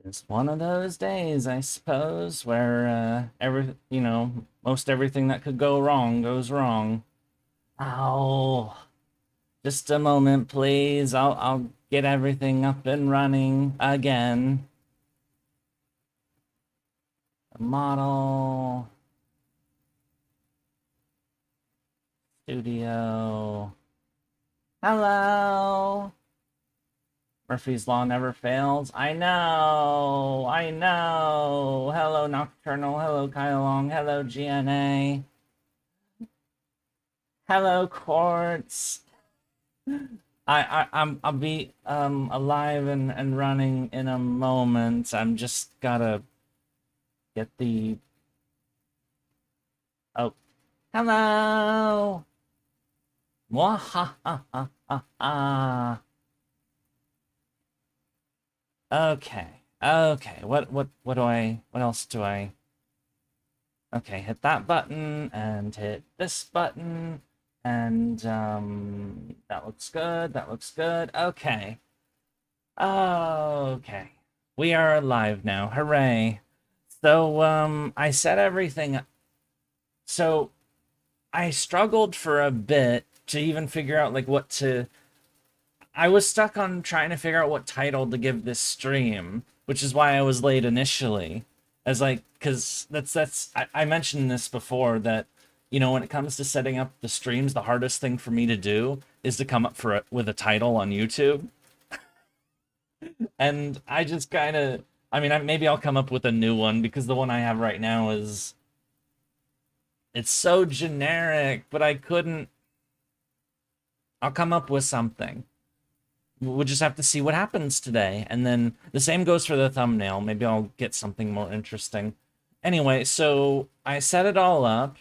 It's one of those days, I suppose, where most everything that could go wrong goes wrong. Oh, just a moment, please. I'll get everything up and running again. Model studio. Hello. Murphy's Law never fails. I know. I know. Hello, Nocturnal. Hello, Kylong. Hello, GNA. Hello, Quartz. I'll be alive and running in a moment. I'm just gotta get the oh hello. Mwahaha. Okay. Okay. What else do I okay, hit that button and hit this button. And that looks good. That looks good. Okay. Okay. We are alive now. Hooray. So I set everything. So I struggled for a bit to even figure out like what to. I was stuck on trying to figure out what title to give this stream, which is why I was late initially. As like, because I mentioned this before that, you know, when it comes to setting up the streams, the hardest thing for me to do is to come up with a title on YouTube. And I just kind of, I mean, maybe I'll come up with a new one because the one I have right now it's so generic, but I couldn't, I'll come up with something. We'll just have to see what happens today. And then the same goes for the thumbnail. Maybe I'll get something more interesting. Anyway, so I set it all up.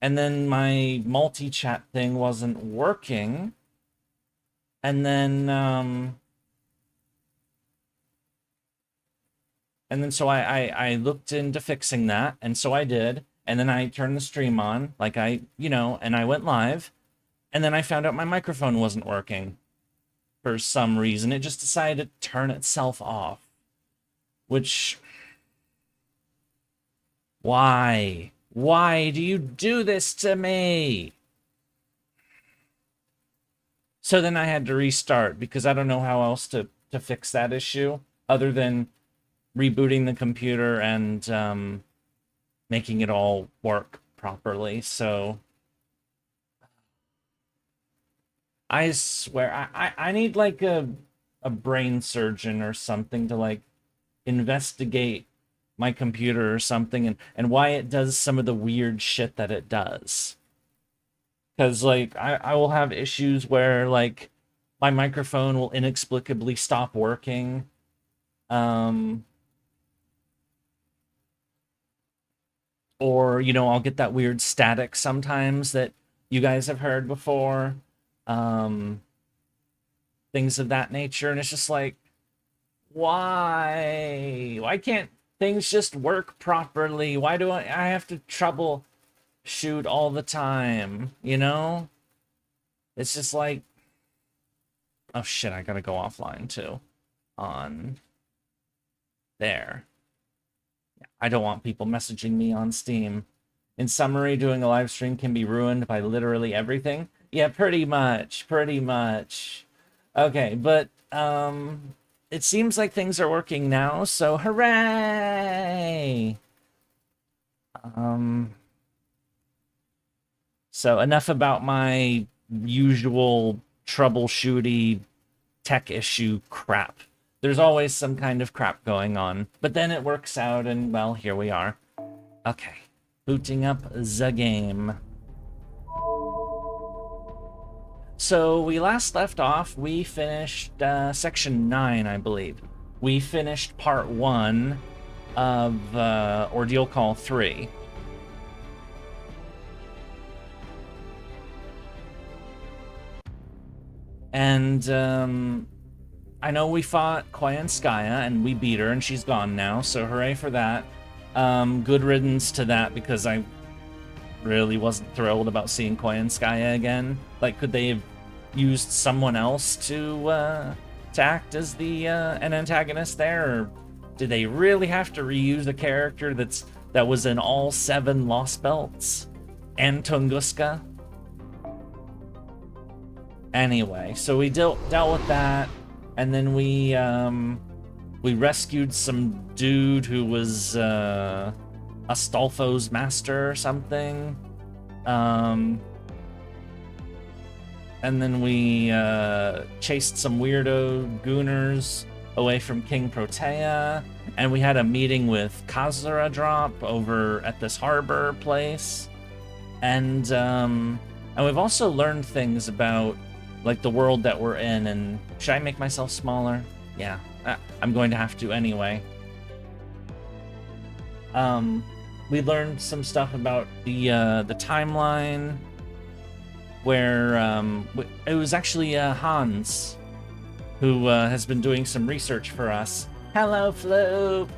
And then my multi-chat thing wasn't working. And then so I looked into fixing that, and so I did. And then I turned the stream on, like and I went live. And then I found out my microphone wasn't working. For some reason, it just decided to turn itself off. Which... Why? Why do you do this to me? So then I had to restart because I don't know how else to fix that issue other than rebooting the computer and making it all work properly. So I swear I need like a brain surgeon or something to like investigate my computer or something and why it does some of the weird shit that it does. Because like I will have issues where like my microphone will inexplicably stop working. Or, you know, I'll get that weird static sometimes that you guys have heard before. Things of that nature. And it's just like, why? Why can't things just work properly? Why do I have to troubleshoot all the time, you know? It's just like, oh shit, I gotta go offline too. On there. I don't want people messaging me on Steam. In summary, doing a live stream can be ruined by literally everything. Yeah, pretty much, pretty much. Okay, but it seems like things are working now, so hooray! So enough about my usual troubleshooty tech issue crap. There's always some kind of crap going on, but then it works out and, well, here we are. Okay, booting up the game. So we last left off, we finished section 9, I believe. We finished part 1 of Ordeal Call 3. And I know we fought Koyanskaya and we beat her and she's gone now, so hooray for that. Good riddance to that because I really wasn't thrilled about seeing Koyanskaya again. Like, could they have used someone else to act as the an antagonist there, or Did they really have to reuse a character that was in all 7 Lost Belts? And Tunguska? Anyway, so we dealt with that, and then we rescued some dude who was Astolfo's master or something. And then we chased some weirdo gooners away from King Protea, and we had a meeting with Kazuradrop over at this harbor place. And we've also learned things about like the world that we're in. And should I make myself smaller? Yeah, I'm going to have to anyway. We learned some stuff about the timeline, where it was actually Hans who has been doing some research for us. Hello, Floop!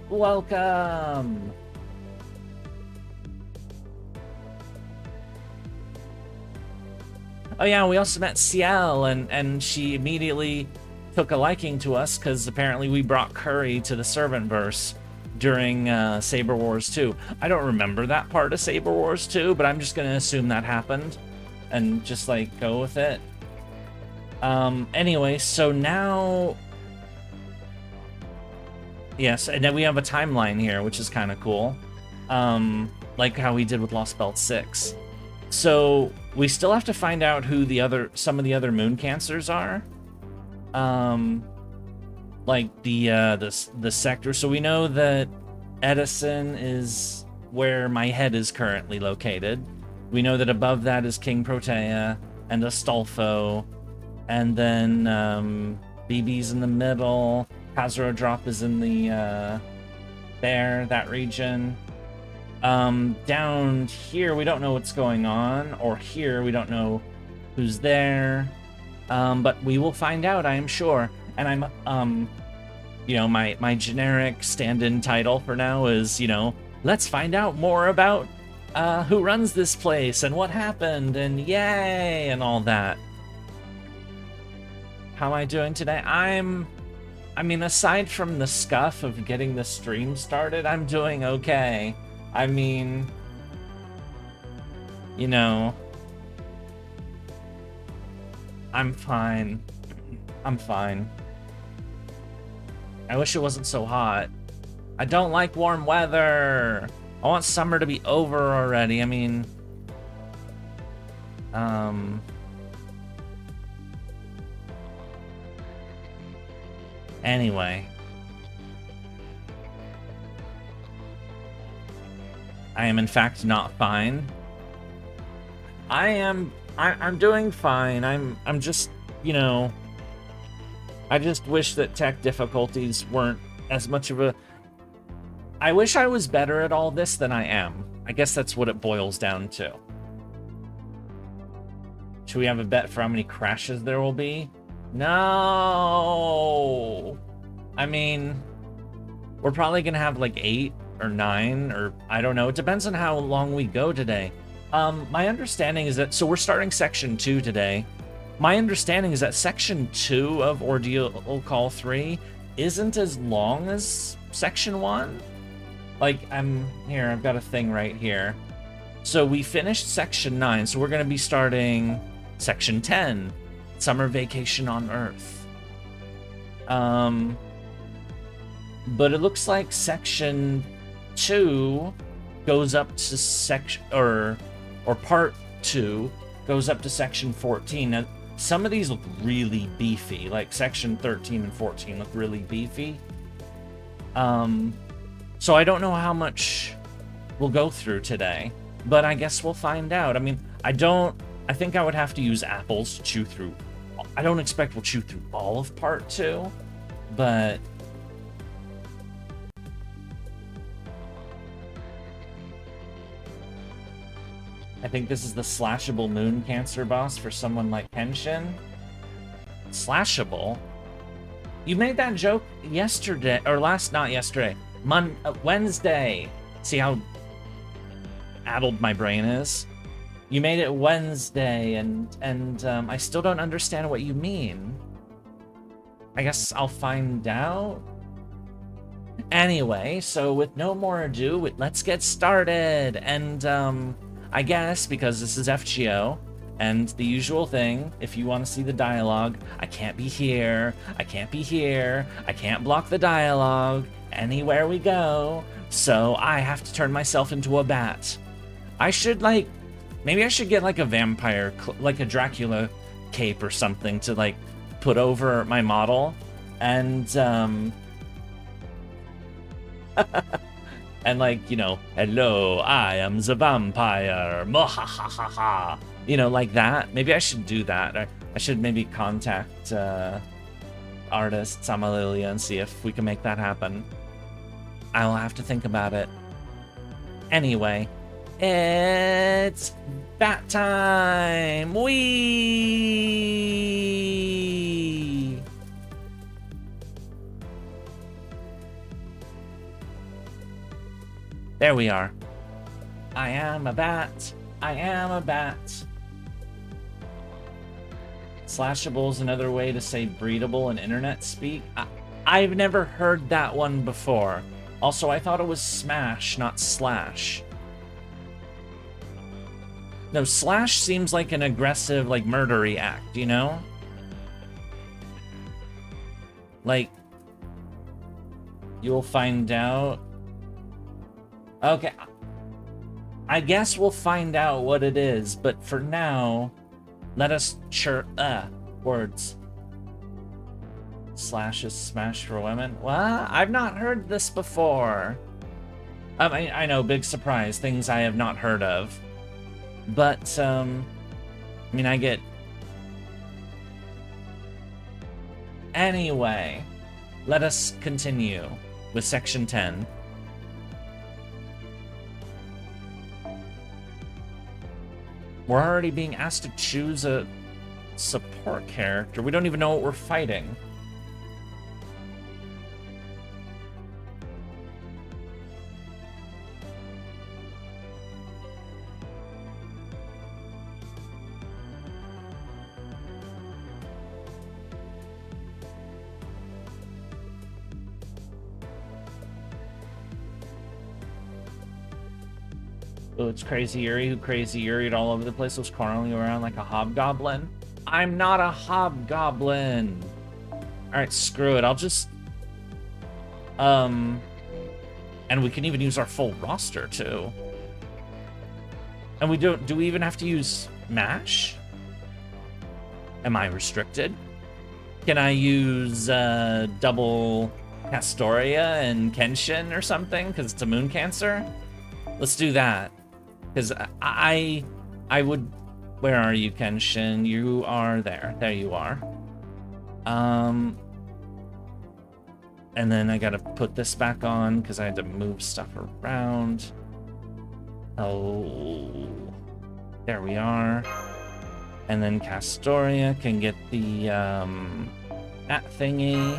Welcome! Oh yeah, we also met Ciel, and she immediately took a liking to us because apparently we brought curry to the Servantverse during Saber Wars 2. I don't remember that part of Saber Wars 2, but I'm just going to assume that happened and just like go with it. Anyway, so now... Yes, and then we have a timeline here, which is kind of cool. Like how we did with Lost Belt 6. So we still have to find out who some of the other moon cancers are. Like the sector. So we know that Edison is where my head is currently located. We know that above that is King Protea and Astolfo, and then BB's in the middle. Kazuradrop is in the that region. Down here we don't know what's going on, or here we don't know who's there. But we will find out, I am sure. And I'm you know, my generic stand-in title for now is, you know, let's find out more about who runs this place and what happened and yay and all that. How am I doing today? I mean, aside from the scuff of getting the stream started, I'm doing okay. I mean, you know, I'm fine. I'm fine. I wish it wasn't so hot. I don't like warm weather. I want summer to be over already. I mean, anyway. I am in fact not fine. I'm doing fine. I'm just, you know, I just wish that tech difficulties weren't as much of a... I wish I was better at all this than I am. I guess that's what it boils down to. Should we have a bet for how many crashes there will be? No! I mean, we're probably gonna have like 8 or 9, or I don't know. It depends on how long we go today. My understanding is that... So we're starting Section 2 today. My understanding is that Section 2 of Ordeal Call 3 isn't as long as Section 1. Like, I've got a thing right here. So we finished Section 9, so we're going to be starting Section 10, Summer Vacation on Earth. But it looks like Section 2 goes up to or Part 2 goes up to Section 14. Now, some of these look really beefy, like Section 13 and 14 look really beefy. So I don't know how much we'll go through today, but I guess we'll find out. I mean, I think I would have to use apples to chew through. I don't expect we'll chew through all of Part 2, but... I think this is the slashable moon cancer boss for someone like Kenshin. Slashable? You made that joke yesterday, or not yesterday, Wednesday. See how addled my brain is? You made it Wednesday, and I still don't understand what you mean. I guess I'll find out. Anyway, so with no more ado, let's get started. And I guess because this is FGO, and the usual thing, if you want to see the dialogue, I can't be here, I can't be here, I can't block the dialogue anywhere we go, so I have to turn myself into a bat. I should, like, maybe I should get, like, a vampire, like a Dracula cape or something to, like, put over my model, and, and, like, you know, hello, I am the vampire, mohahaha, you know, like that. Maybe I should do that. I should maybe contact artist Samalilia and see if we can make that happen. I'll have to think about it. Anyway, it's bat time! Whee! There we are. I am a bat. I am a bat. Slashable is another way to say breedable in internet speak. I've never heard that one before. Also, I thought it was smash, not slash. No, slash seems like an aggressive, like, murdery act, you know? Like, you'll find out. Okay, I guess we'll find out what it is, but for now, let us words. Slash is smash for women? Well, I've not heard this before. I know, big surprise, things I have not heard of. But, I mean, I get... Anyway, let us continue with section 10. We're already being asked to choose a support character. We don't even know what we're fighting. Oh, it's Crazy Yurie who Crazy Yuried all over the place, was crawling around like a hobgoblin. I'm not a hobgoblin. Alright, screw it. I'll just... And we can even use our full roster, too. And we don't... Do we even have to use MASH? Am I restricted? Can I use, double Castoria and Kenshin or something? Because it's a moon cancer? Let's do that. Because I would... Where are you, Kenshin? You are there. There you are. And then I gotta put this back on because I had to move stuff around. Oh. There we are. And then Castoria can get the, that thingy.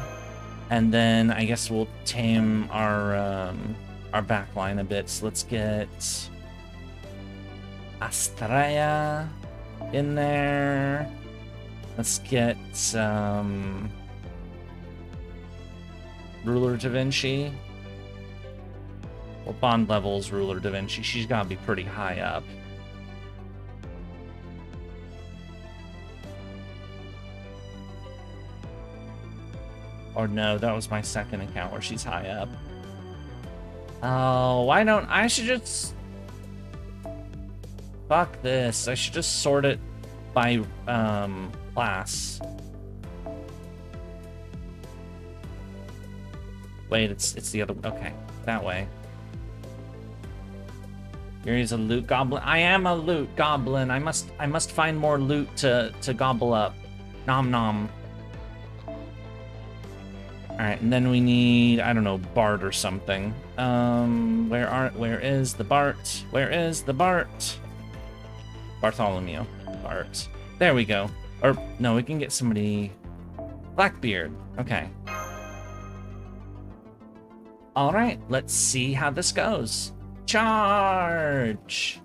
And then I guess we'll tame our backline a bit. So let's get Astraya in there. Let's get Ruler Da Vinci. Well, bond levels Ruler Da Vinci. She's gotta be pretty high up. Or no, that was my second account where she's high up. Oh, why don't I should just... Fuck this. I should just sort it by class. Wait, it's the other... Okay, that way. Yuri's a loot goblin. I am a loot goblin. I must find more loot to gobble up. Nom nom. Alright, and then we need, I don't know, Bart or something. Where is the Bart? Where is the Bart? Bartholomew. Bart. There we go. Or, no, we can get somebody... Blackbeard. Okay. Alright, let's see how this goes. Charge!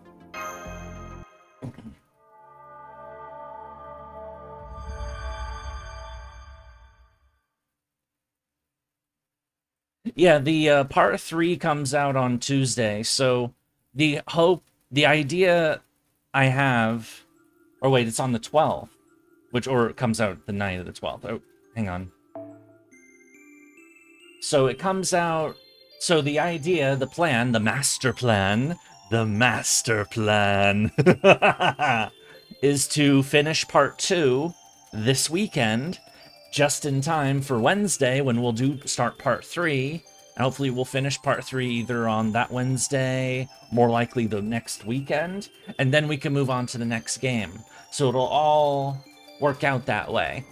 Yeah, the part 3 comes out on Tuesday, so the idea I have, or wait, it's on the 12th, or it comes out the night of the 12th. Oh, hang on. So it comes out, so the idea, the plan, the master plan is to finish part 2 this weekend, just in time for Wednesday when we'll start part 3. And hopefully we'll finish part 3 either on that Wednesday, more likely the next weekend, and then we can move on to the next game. So it'll all work out that way.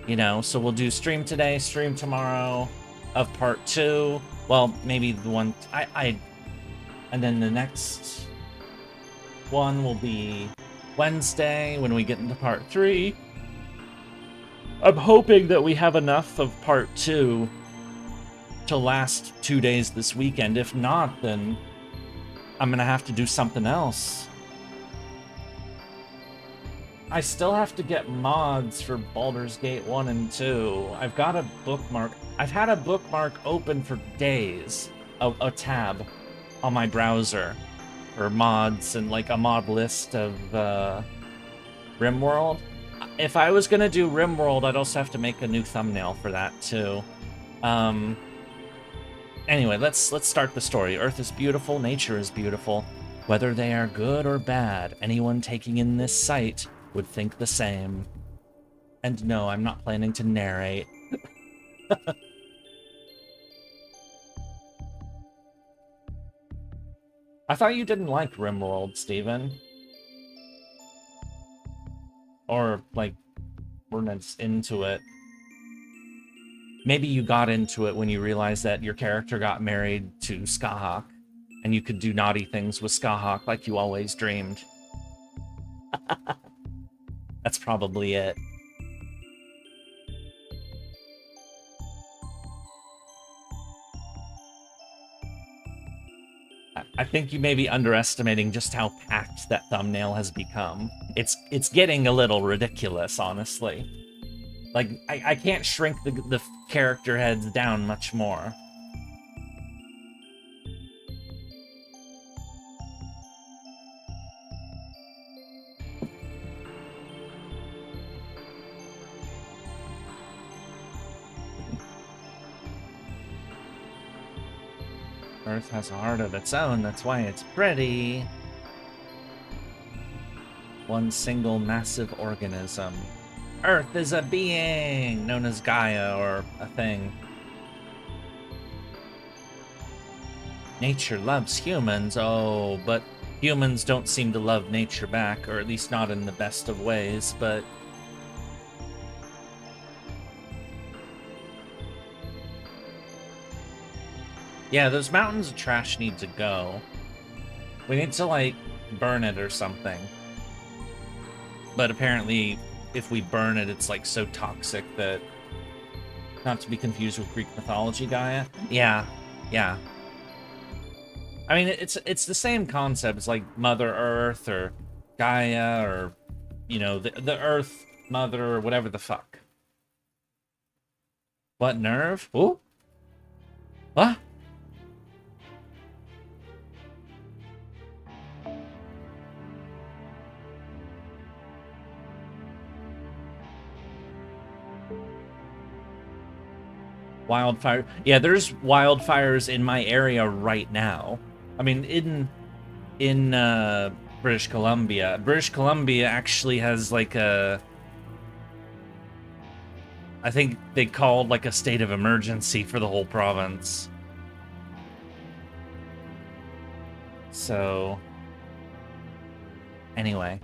You know, so we'll do stream today, stream tomorrow of part 2. Well, maybe the one and then the next one will be Wednesday when we get into part 3. I'm hoping that we have enough of part 2 to last 2 days this weekend. If not, then I'm gonna have to do something else. I still have to get mods for Baldur's Gate 1 and 2. I've got a bookmark. I've had a bookmark open for days, a tab on my browser for mods and like a mod list of RimWorld. If I was gonna do RimWorld, I'd also have to make a new thumbnail for that too. Anyway, let's start the story. Earth is beautiful, nature is beautiful. Whether they are good or bad, anyone taking in this sight would think the same. And no, I'm not planning to narrate. I thought you didn't like RimWorld, Steven. Or, like, weren't into it. Maybe you got into it when you realized that your character got married to Skahak, and you could do naughty things with Skahak like you always dreamed. That's probably it. I think you may be underestimating just how packed that thumbnail has become. It's getting a little ridiculous, honestly. Like, I can't shrink the character heads down much more. Earth has a heart of its own, that's why it's pretty. One single massive organism. Earth is a being, known as Gaia, or a thing. Nature loves humans, oh, but humans don't seem to love nature back, or at least not in the best of ways, but... Yeah, those mountains of trash need to go. We need to, like, burn it or something. But apparently, if we burn it, it's, like, so toxic that... Not to be confused with Greek mythology, Gaia. Yeah, yeah. I mean, it's the same concept. It's like Mother Earth, or Gaia, or, you know, the Earth Mother, or whatever the fuck. What, nerve? Ooh? What? Wildfire. Yeah, there's wildfires in my area right now. I mean, in British Columbia. British Columbia actually has like a... I think they called like a state of emergency for the whole province. So... Anyway.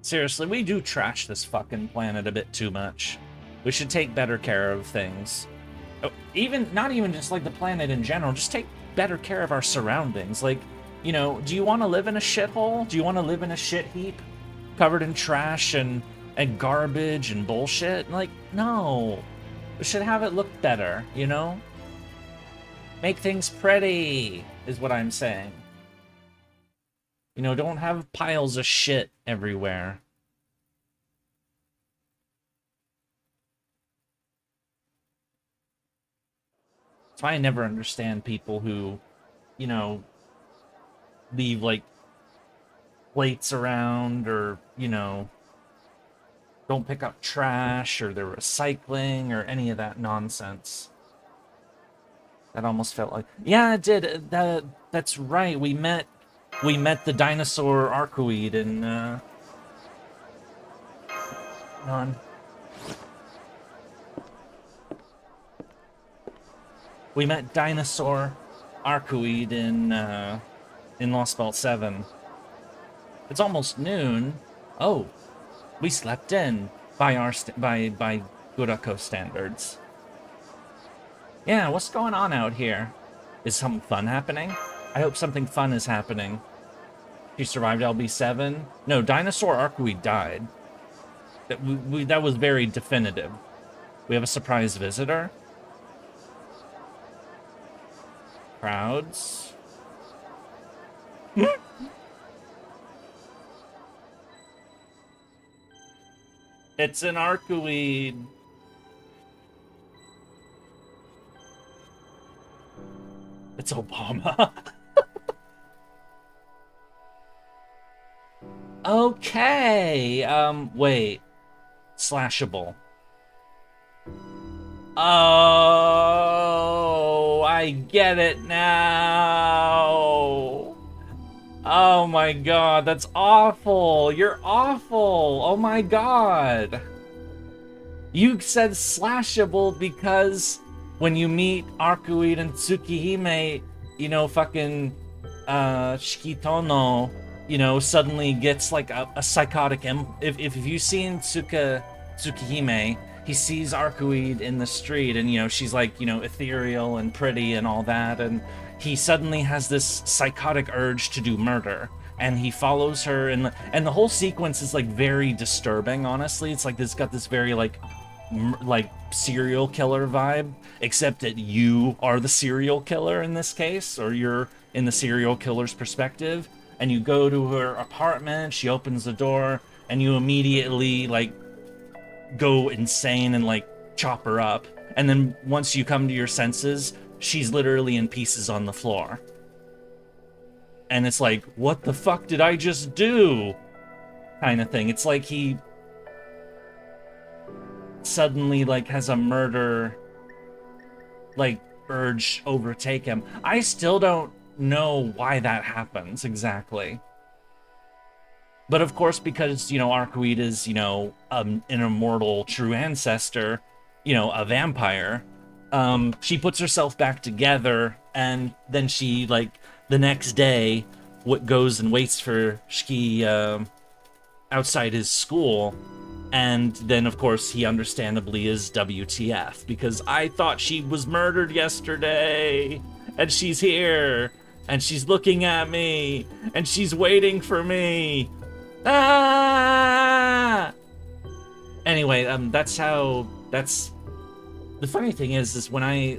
Seriously, we do trash this fucking planet a bit too much. We should take better care of things. Not even just like the planet in general, just take better care of our surroundings. Like, you know, do you want to live in a shithole? Do you want to live in a shit heap covered in trash and garbage and bullshit? Like, no. We should have it look better, you know? Make things pretty, is what I'm saying. You know, don't have piles of shit everywhere. That's why I never understand people who, you know, leave, like, plates around or, you know, don't pick up trash or they're recycling or any of that nonsense. That almost felt like... Yeah, it did. That's right. We met the dinosaur Arcoid in, non... We met Dinosaur Arcoid in Lost Belt 7. It's almost noon. Oh, we slept in by by Gurako standards. Yeah, what's going on out here? Is something fun happening? I hope something fun is happening. She survived LB7? No, Dinosaur Arcoid died. That was very definitive. We have a surprise visitor. Crowds. It's an Arcoid. It's Obama. Okay. Wait. Slashable. Oh, I get it now. Oh my god, that's awful. You're awful. Oh my god. You said slashable because when you meet Arcoid and Tsukihime, you know, fucking Shikitono, you know, suddenly gets like a psychotic if you've seen Tsukihime, he sees Arcoid in the street and, you know, she's like, you know, ethereal and pretty and all that, and he suddenly has this psychotic urge to do murder, and he follows her, and the whole sequence is like very disturbing, honestly. It's like it's got this very like serial killer vibe, except that you are the serial killer in this case, or you're in the serial killer's perspective, and you go to her apartment, she opens the door, and you immediately like go insane and like chop her up, and then once you come to your senses, she's literally in pieces on the floor. And it's like, what the fuck did I just do? Kind of thing. It's like he suddenly like has a murder like urge overtake him. I still don't know why that happens exactly. But of course, because, you know, Arcoid is, you know, an immortal true ancestor, you know, a vampire, she puts herself back together, and then she, like, the next day, goes and waits for Shiki outside his school, and then, of course, he understandably is WTF, because I thought she was murdered yesterday, and she's here, and she's looking at me, and she's waiting for me. Ah! Anyway, that's the funny thing is when I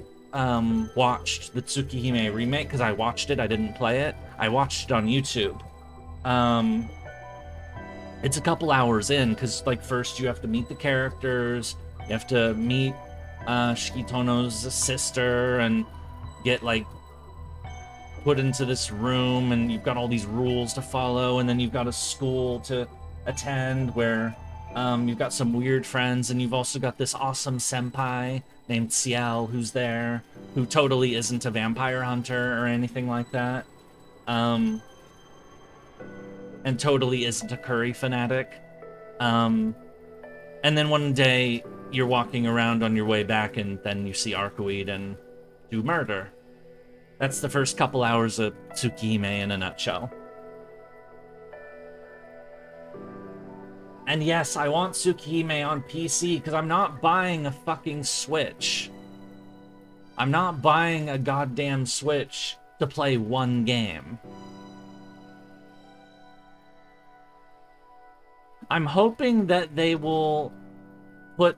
watched the Tsukihime remake, because I watched it, I didn't play it, I watched it on YouTube. It's a couple hours in, because like first you have to meet the characters, you have to meet Shikitono's sister and get like put into this room, and you've got all these rules to follow, and then you've got a school to attend where you've got some weird friends, and you've also got this awesome senpai named Ciel who's there, who totally isn't a vampire hunter or anything like that, and totally isn't a curry fanatic. And then one day you're walking around on your way back, and then you see Arcoid and do murder. That's the first couple hours of Tsukihime in a nutshell. And yes, I want Tsukihime on PC, because I'm not buying a fucking Switch. I'm not buying a goddamn Switch to play one game. I'm hoping that they will put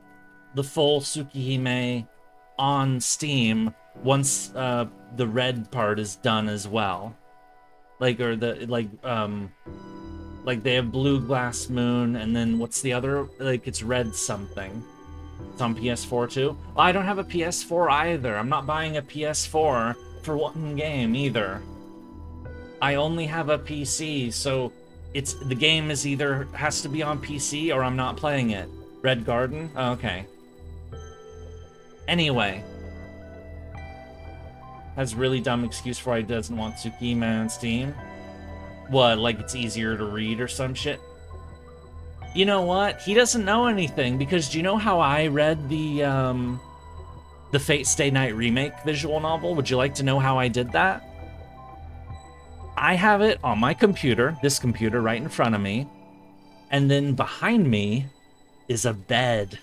the full Tsukihime on Steam once the red part is done as well. Like, or the, like they have Blue Glass Moon, and then what's the other? Like, it's Red something. It's on PS4 too. Well, I don't have a PS4 either. I'm not buying a PS4 for one game either. I only have a PC, so the game is either has to be on PC or I'm not playing it. Red Garden? Oh, okay. Anyway. Has really dumb excuse for why he doesn't want Tsukima on Steam. What, like it's easier to read or some shit? You know what? He doesn't know anything, because do you know how I read the Fate Stay Night remake visual novel? Would you like to know how I did that? I have it on my computer, this computer right in front of me, and then behind me is a bed.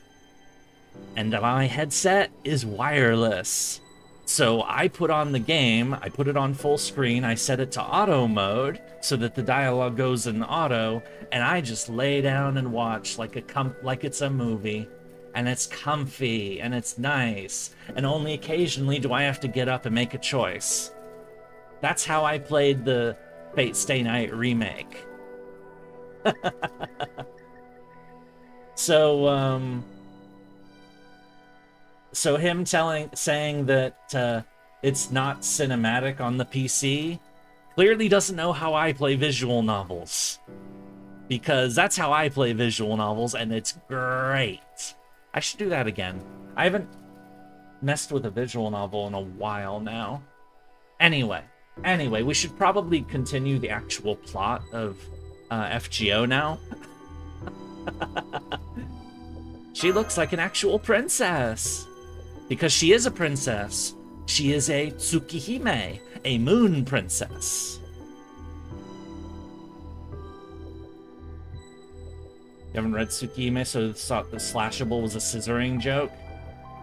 And my headset is wireless. So I put on the game, I put it on full screen, I set it to auto mode so that the dialogue goes in auto, and I just lay down and watch like it's a movie. And it's comfy, and it's nice, and only occasionally do I have to get up and make a choice. That's how I played the Fate Stay Night remake. So, so him saying that it's not cinematic on the PC clearly doesn't know how I play visual novels. Because that's how I play visual novels, and it's great. I should do that again. I haven't messed with a visual novel in a while now. Anyway, we should probably continue the actual plot of FGO now. She looks like an actual princess. Because she is a princess. She is a Tsukihime, a moon princess. You haven't read Tsukihime, so thought the slashable was a scissoring joke?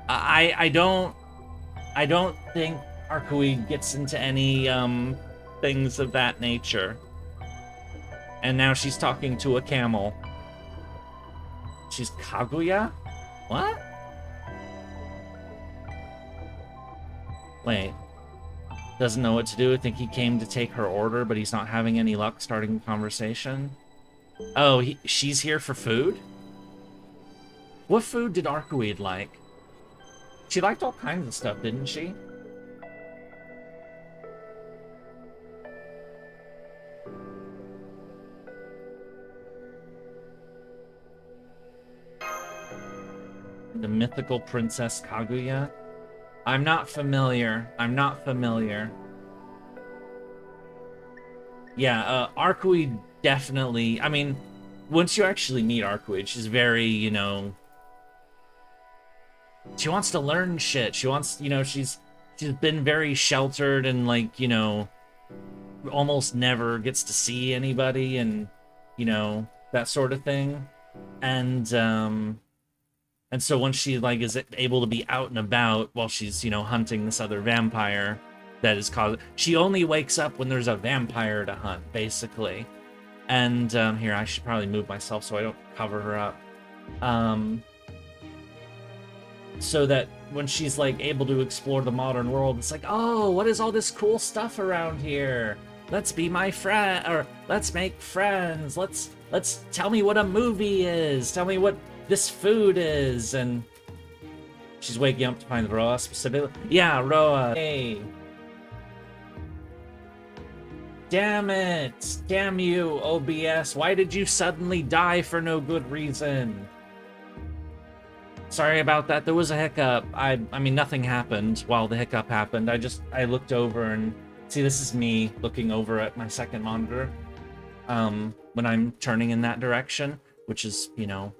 I don't think Arkui gets into any things of that nature. And now she's talking to a camel. She's Kaguya? What? Wait. Doesn't know what to do. I think he came to take her order, but he's not having any luck starting a conversation. Oh, she's here for food? What food did Arcuid like? She liked all kinds of stuff, didn't she? The mythical Princess Kaguya? I'm not familiar. Yeah, Arcuid definitely... I mean, once you actually meet Arcuid, she's very, you know... She wants to learn shit. She wants, you know, she's been very sheltered and, like, you know, almost never gets to see anybody and, you know, that sort of thing. And so once she, like, is able to be out and about while she's, you know, hunting this other vampire that is caused... She only wakes up when there's a vampire to hunt, basically. And, here, I should probably move myself so I don't cover her up. So that when she's, like, able to explore the modern world, it's like, oh, what is all this cool stuff around here? Let's be my friend, or let's make friends. Let's tell me what a movie is. Tell me what this food is. And she's waking up to find Roa specifically. Yeah, Roa. Hey. Damn it! Damn you, OBS! Why did you suddenly die for no good reason? Sorry about that. There was a hiccup. I mean, nothing happened while the hiccup happened. I looked over and... See, this is me looking over at my second monitor. When I'm turning in that direction, which is, you know,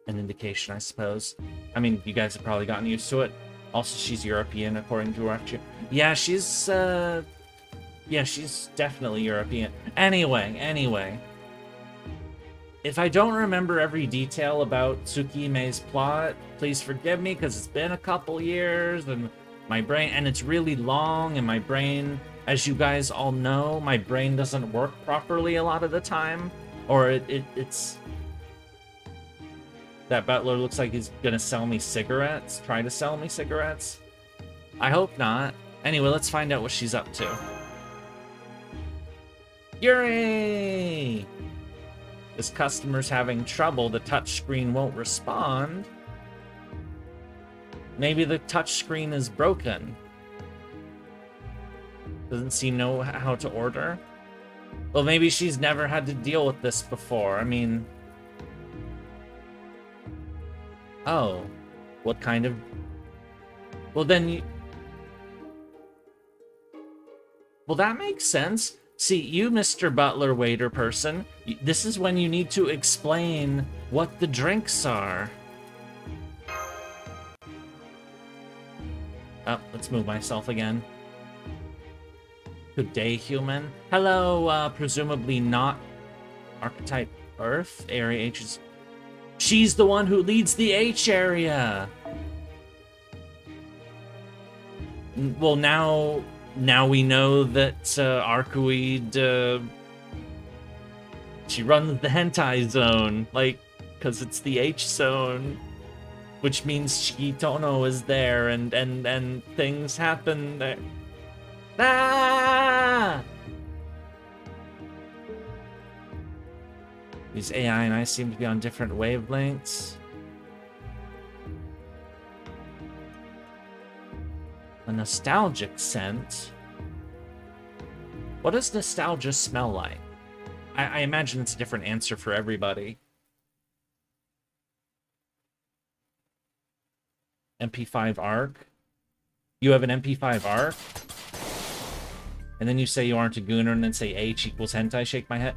an indication, I suppose. I mean, you guys have probably gotten used to it. Also, she's European, according to her. Yeah, she's definitely European. Anyway. If I don't remember every detail about Tsukime's plot, please forgive me, because it's been a couple years, and my brain... And it's really long, and my brain, as you guys all know, my brain doesn't work properly a lot of the time. Or it's... That butler looks like he's gonna sell me cigarettes. Try to sell me cigarettes. I hope not. Anyway, let's find out what she's up to. Yurie! This customer's having trouble. The touchscreen won't respond. Maybe the touchscreen is broken. Doesn't seem to know how to order. Well, maybe she's never had to deal with this before. I mean... Oh. What kind of... Well, then you... Well, that makes sense. See, you, Mr. Butler waiter person, this is when you need to explain what the drinks are. Oh, let's move myself again. Good day, human. Hello, presumably not Archetype Earth. Area H is... She's the one who leads the H area! Well, now we know that Arcoid, she runs the hentai zone, like, because it's the H zone, which means Shikitono is there, and things happen there. Ah! These AI and I seem to be on different wavelengths. A nostalgic scent? What does nostalgia smell like? I imagine it's a different answer for everybody. MP5 ARC? You have an MP5 ARC? And then you say you aren't a gooner and then say H equals hentai? Shake my head.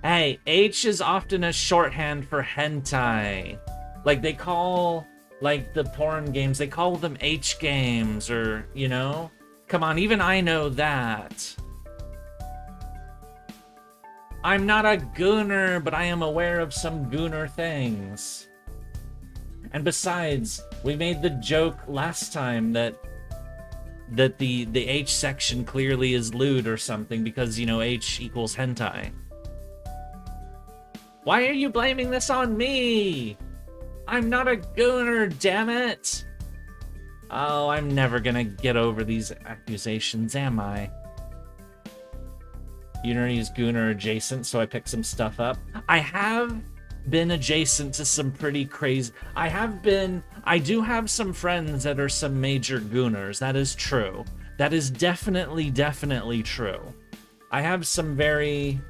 Hey, H is often a shorthand for hentai. Like, they call... Like, the porn games, they call them H games, or, you know? Come on, even I know that. I'm not a gooner, but I am aware of some gooner things. And besides, we made the joke last time that the H section clearly is lewd or something, because, you know, H equals hentai. Why are you blaming this on me? I'm not a gooner, damn it! Oh, I'm never gonna get over these accusations, am I? Yurie is gooner adjacent, so I picked some stuff up. I have been adjacent to some pretty crazy... I do have some friends that are some major gooners, that is true. That is definitely true. I have some very...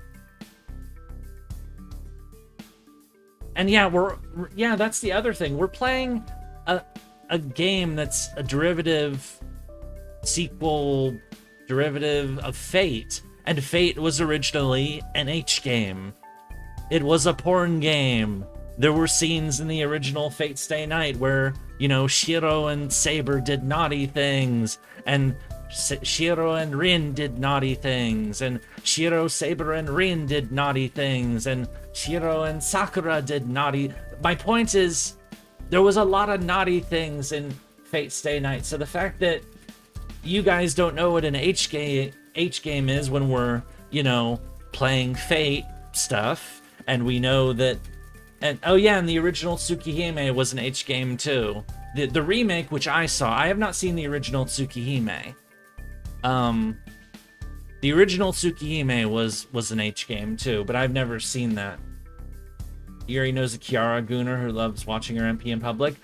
And yeah, that's the other thing. We're playing a game that's a sequel derivative of Fate. And Fate was originally an H game. It was a porn game. There were scenes in the original Fate Stay Night where, you know, Shiro and Saber did naughty things, and Shiro and Rin did naughty things, and Shiro, Saber, and Rin did naughty things, and Shiro and Sakura did naughty... My point is, there was a lot of naughty things in Fate Stay Night, so the fact that you guys don't know what an H game is when we're, you know, playing Fate stuff, and we know that... And oh yeah, and the original Tsukihime was an H game too. The remake, which I saw, I have not seen the original Tsukihime. The original Tsukihime was an H game too, but I've never seen that. Yurie knows a Kiara Gooner who loves watching her MP in public.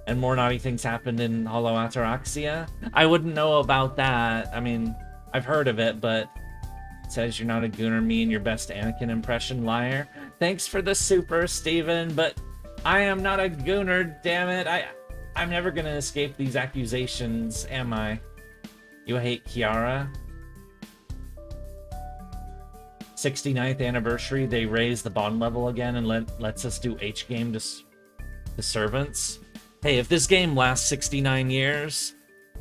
And more naughty things happened in Hollow Ataraxia. I wouldn't know about that. I mean, I've heard of it, but it says you're not a Gooner, me and your best Anakin impression, liar. Thanks for the super, Steven, but I am not a Gooner, damn it. I'm never gonna escape these accusations, am I? You hate Kiara? 69th anniversary, they raised the bond level again and lets us do H game to servants. Hey, if this game lasts 69 years,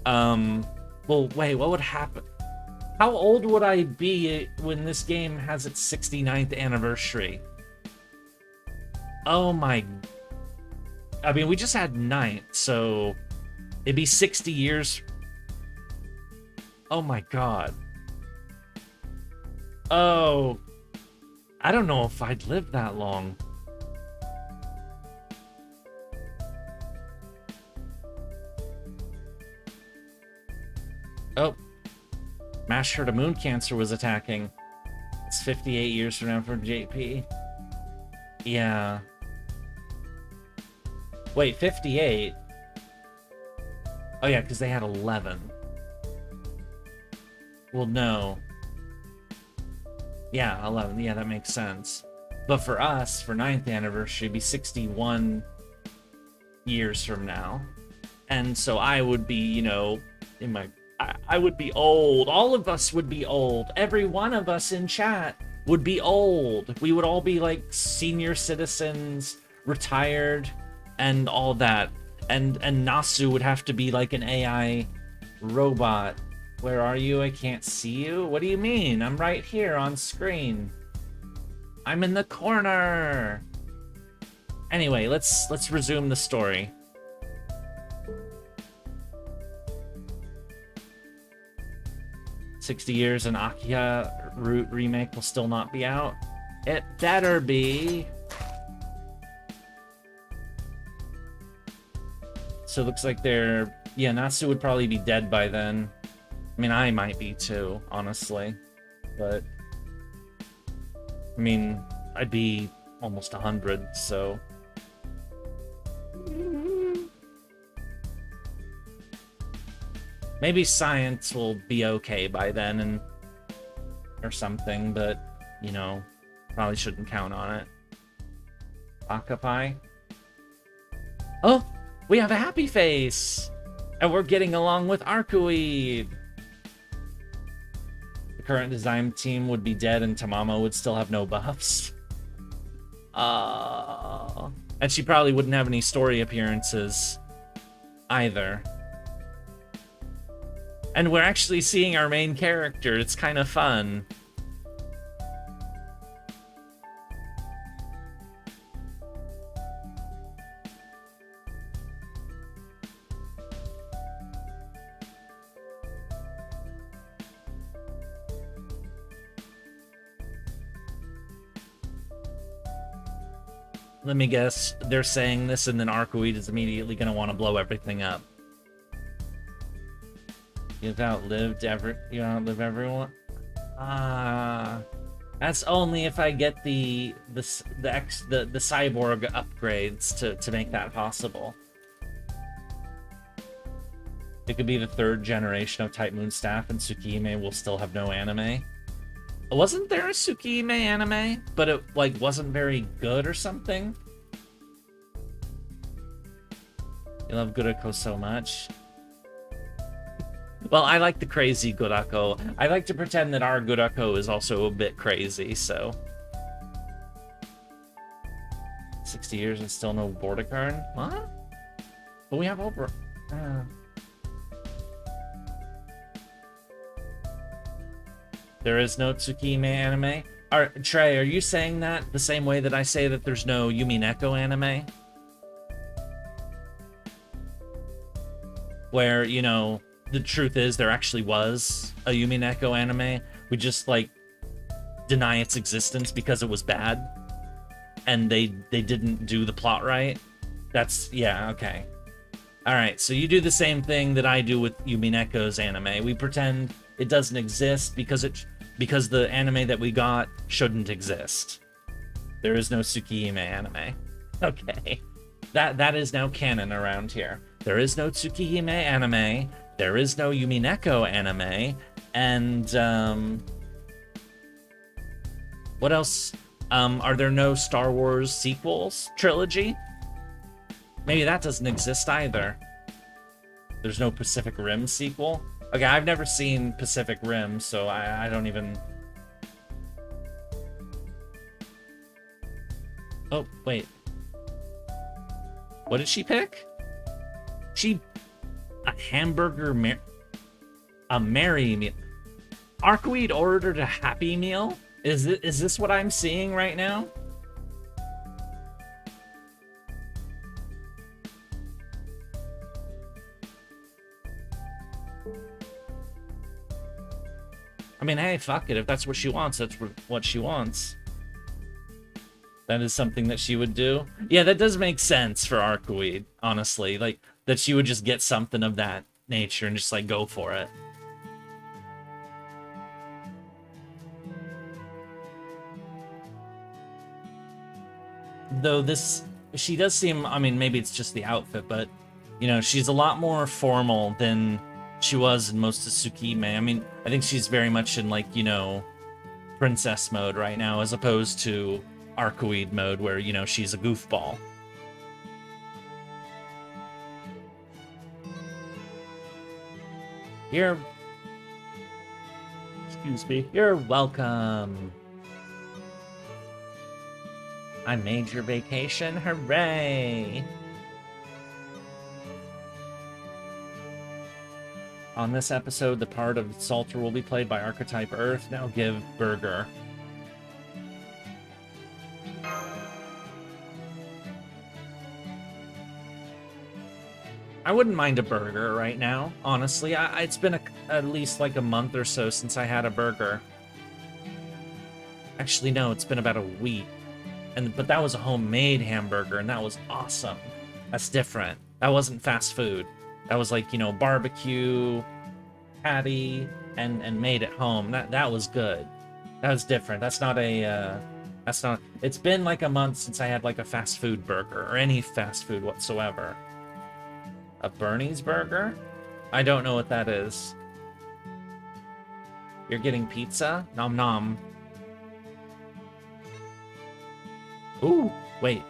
well, wait, what would happen? How old would I be when this game has its 69th anniversary? Oh my... I mean, we just had 9th, so it'd be 60 years. Oh my god. Oh, I don't know if I'd live that long. Mass herd of moon cancer was attacking. It's 58 years from now for JP. Yeah. Wait, 58? Oh yeah, because they had 11. Well, no. Yeah, 11. Yeah, that makes sense. But for us, for 9th anniversary, it'd be 61 years from now. And so I would be, you know, in my... I would be old. All of us would be old. Every one of us in chat would be old. We would all be like senior citizens, retired, and all that. And Nasu would have to be like an AI robot. Where are you? I can't see you. What do you mean? I'm right here on screen. I'm in the corner. Anyway, let's resume the story. "60 years and Akia Root remake will still not be out. It better be." So it looks like they're... Yeah, Natsu would probably be dead by then. I mean, I might be too, honestly. But... I mean, I'd be almost 100, so... Maybe science will be okay by then, and or something, but, you know, probably shouldn't count on it. Occupy. Oh! We have a happy face! And we're getting along with Arcueed! The current design team would be dead and Tamamo would still have no buffs. And she probably wouldn't have any story appearances either. And we're actually seeing our main character. It's kind of fun. Let me guess, they're saying this and then Arcueed is immediately going to want to blow everything up. You've outlived everyone? That's only if I get the cyborg upgrades to make that possible. It could be the 3rd generation of Type Moon Staff and Tsukihime will still have no anime. Wasn't there a Tsukihime anime, but it like wasn't very good or something? You love Gurako so much. Well, I like the crazy Gurako. I like to pretend that our Gurako is also a bit crazy, so... 60 years and still no Bordicarn? What? But we have over... There is no Tsukihime anime? Trey, are you saying that the same way that I say that there's no Yumi Neko anime? Where, you know... The truth is, there actually was a Yumi Neko anime. We just, like, deny its existence because it was bad. And they didn't do the plot right. That's, yeah, okay. Alright, so you do the same thing that I do with Yumi Neko's anime. We pretend it doesn't exist because the anime that we got shouldn't exist. There is no Tsukihime anime. Okay. That is now canon around here. There is no Tsukihime anime. There is no Yumi Neko anime, and, what else? Are there no Star Wars sequels trilogy? Maybe that doesn't exist either. There's no Pacific Rim sequel? Okay, I've never seen Pacific Rim, so I don't even... Oh, wait. What did she pick? A hamburger, a Merry Meal. Arcueed ordered a Happy Meal? Is this what I'm seeing right now? I mean, hey, fuck it. If that's what she wants, that's what she wants. That is something that she would do. Yeah, that does make sense for Arcueed, honestly. Like, that she would just get something of that nature and just, like, go for it. though she does seem, I mean, maybe it's just the outfit, but, you know, she's a lot more formal than she was in most of Tsukime. I mean, I think she's very much in, like, you know, princess mode right now, as opposed to Arcoid mode, where, you know, she's a goofball. Excuse me. You're welcome. I made your vacation. Hooray! On this episode, the part of Salter will be played by Archetype Earth. Now give Burger. I wouldn't mind a burger right now, honestly. It's been at least like a month or so since I had a burger. Actually, no, it's been about a week. But that was a homemade hamburger, and that was awesome. That's different. That wasn't fast food. That was like, you know, barbecue, patty, and made at home. That was good. That was different. That's not a, it's been like a month since I had like a fast food burger, or any fast food whatsoever. A Bernie's burger? I don't know what that is. You're getting pizza? Nom nom. Ooh, wait.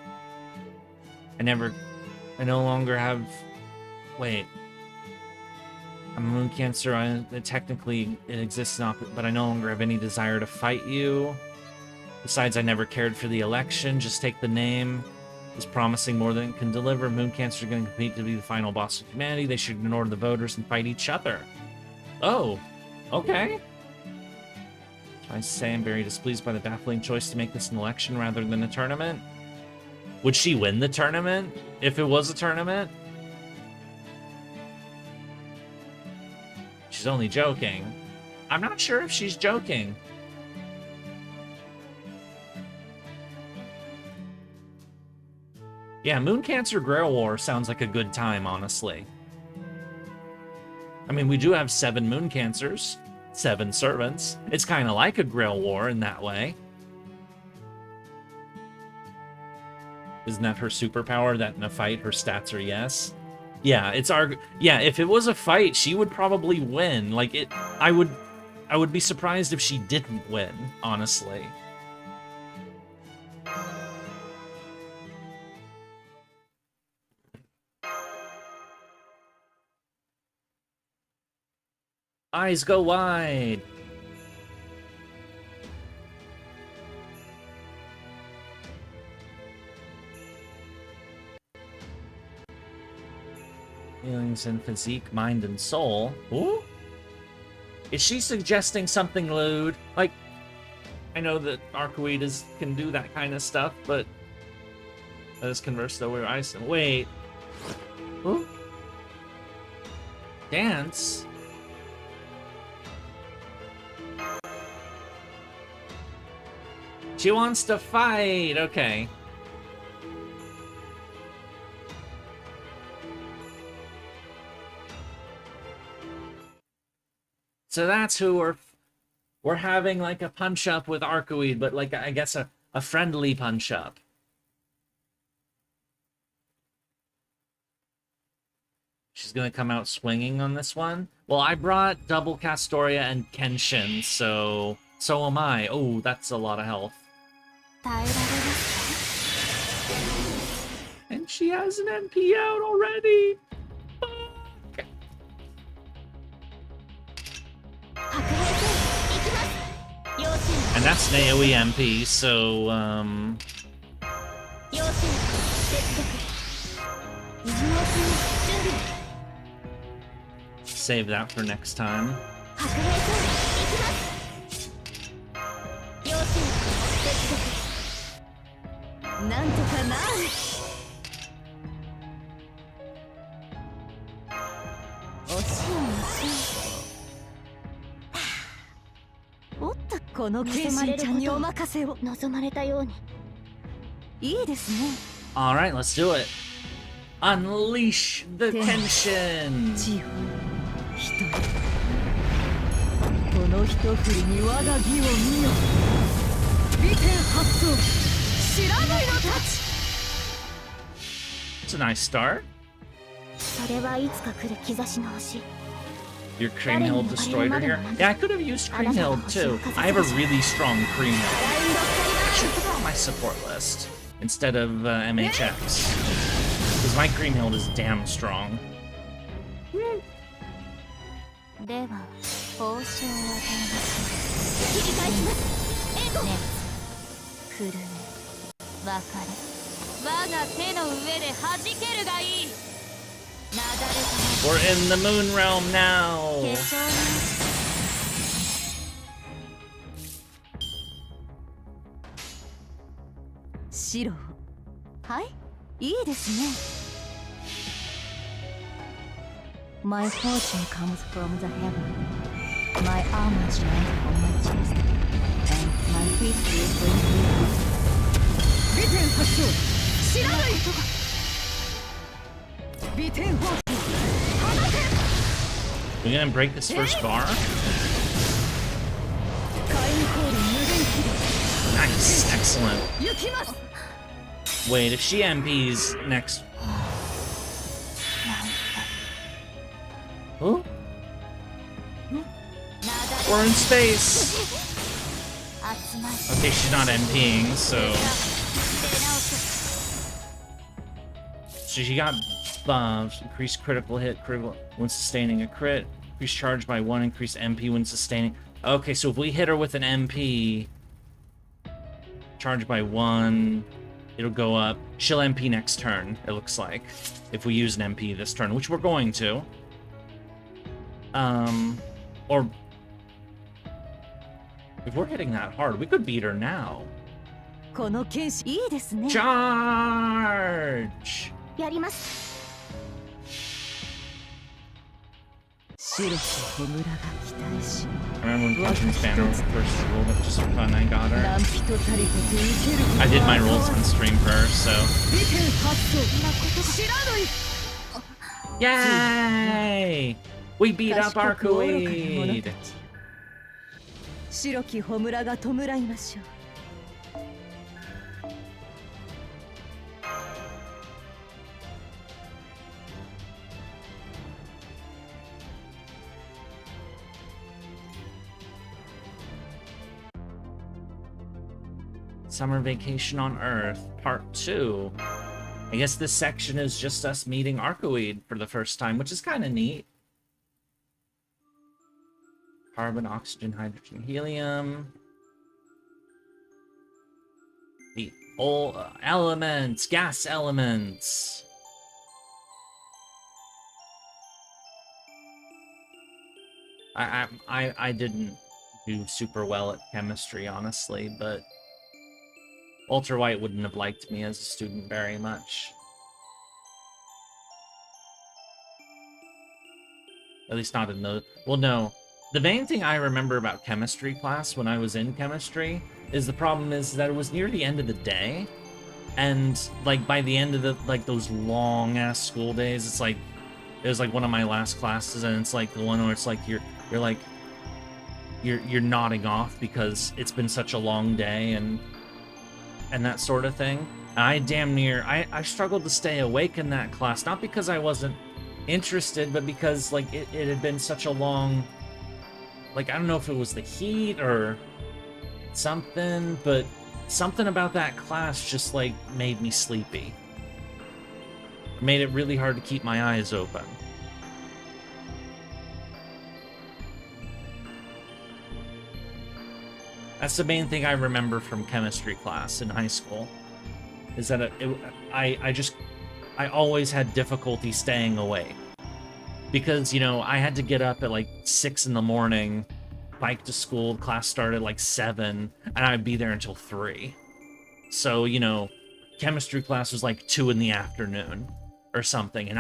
I no longer have... Wait. I'm a moon cancer. Technically, it exists not, but I no longer have any desire to fight you. Besides, I never cared for the election. Just take the name. It's promising more than it can deliver. Moon cancer are going to compete to be the final boss of humanity. They should ignore the voters and fight each other. Oh, okay. I say I'm very displeased by the baffling choice to make this an election rather than a tournament. Would she win the tournament if it was a tournament? She's only joking. I'm not sure if she's joking. Yeah, Moon Cancer Grail War sounds like a good time, honestly. I mean, we do have 7 Moon Cancers. 7 servants. It's kind of like a Grail War in that way. Isn't that her superpower, that in a fight her stats are yes? Yeah, yeah, if it was a fight, she would probably win. Like I would be surprised if she didn't win, honestly. Eyes go wide. Feelings in physique, mind, and soul. Ooh? Is she suggesting something lewd? Like, I know that Arcoid can do that kind of stuff, but let us converse though we're ice. Wait. Ooh? Dance? She wants to fight! Okay. So that's who we're having like a punch-up with Arcoid, but like, I guess a friendly punch-up. She's gonna come out swinging on this one? Well, I brought double Castoria and Kenshin, so am I. Oh, that's a lot of health. And she has an MP out already. Fuck. And that's an AoE MP, so save that for next time. Alright, let's do it. Unleash the tension! It's a nice start. Your Creamhill Destroyer here? Yeah, I could have used Creamhill too. I have a really strong Creamhill. I should put it on my support list instead of MHX. Because my Creamhill is damn strong. We're in the Moon Realm now! My fortune comes from the heaven. My armor shines on my chest, and my feet will bring me We gonna break this first bar? Nice, excellent. Wait, if she MPs next... Who? We're in space! Okay, she's not MPing, so... So she got buffs, increased critical hit, critical when sustaining a crit, increased charge by 1, increased MP when sustaining... Okay, so if we hit her with an MP... Charge by 1... It'll go up. She'll MP next turn, it looks like. If we use an MP this turn, which we're going to. Or... If we're hitting that hard, we could beat her now. Charge! I remember when Punching's banner first rolled up just for fun, I got her. I did my rolls on stream for her, so... Yay! We beat up Archetype! Summer Vacation on Earth, Part 2. I guess this section is just us meeting Archetype for the first time, which is kind of neat. Carbon, oxygen, hydrogen, helium. The old elements, gas elements. I didn't do super well at chemistry, honestly, but Ultra White wouldn't have liked me as a student very much. At least not in the... Well, no. The main thing I remember about chemistry class when I was in chemistry is the problem is that it was near the end of the day. And, like, by the end of the, like, those long-ass school days, it's like... It was, like, one of my last classes, and it's, like, the one where it's, like, you're nodding off because it's been such a long day, and that sort of thing. I damn near... I struggled to stay awake in that class, not because I wasn't interested, but because, like, it had been such a long... Like, I don't know if it was the heat or something, but something about that class just, like, made me sleepy. It made it really hard to keep my eyes open. That's the main thing I remember from chemistry class in high school, is that I always had difficulty staying awake. Because, you know, I had to get up at like 6 in the morning, bike to school, class started like 7, and I'd be there until 3. So, you know, chemistry class was like 2 in the afternoon or something,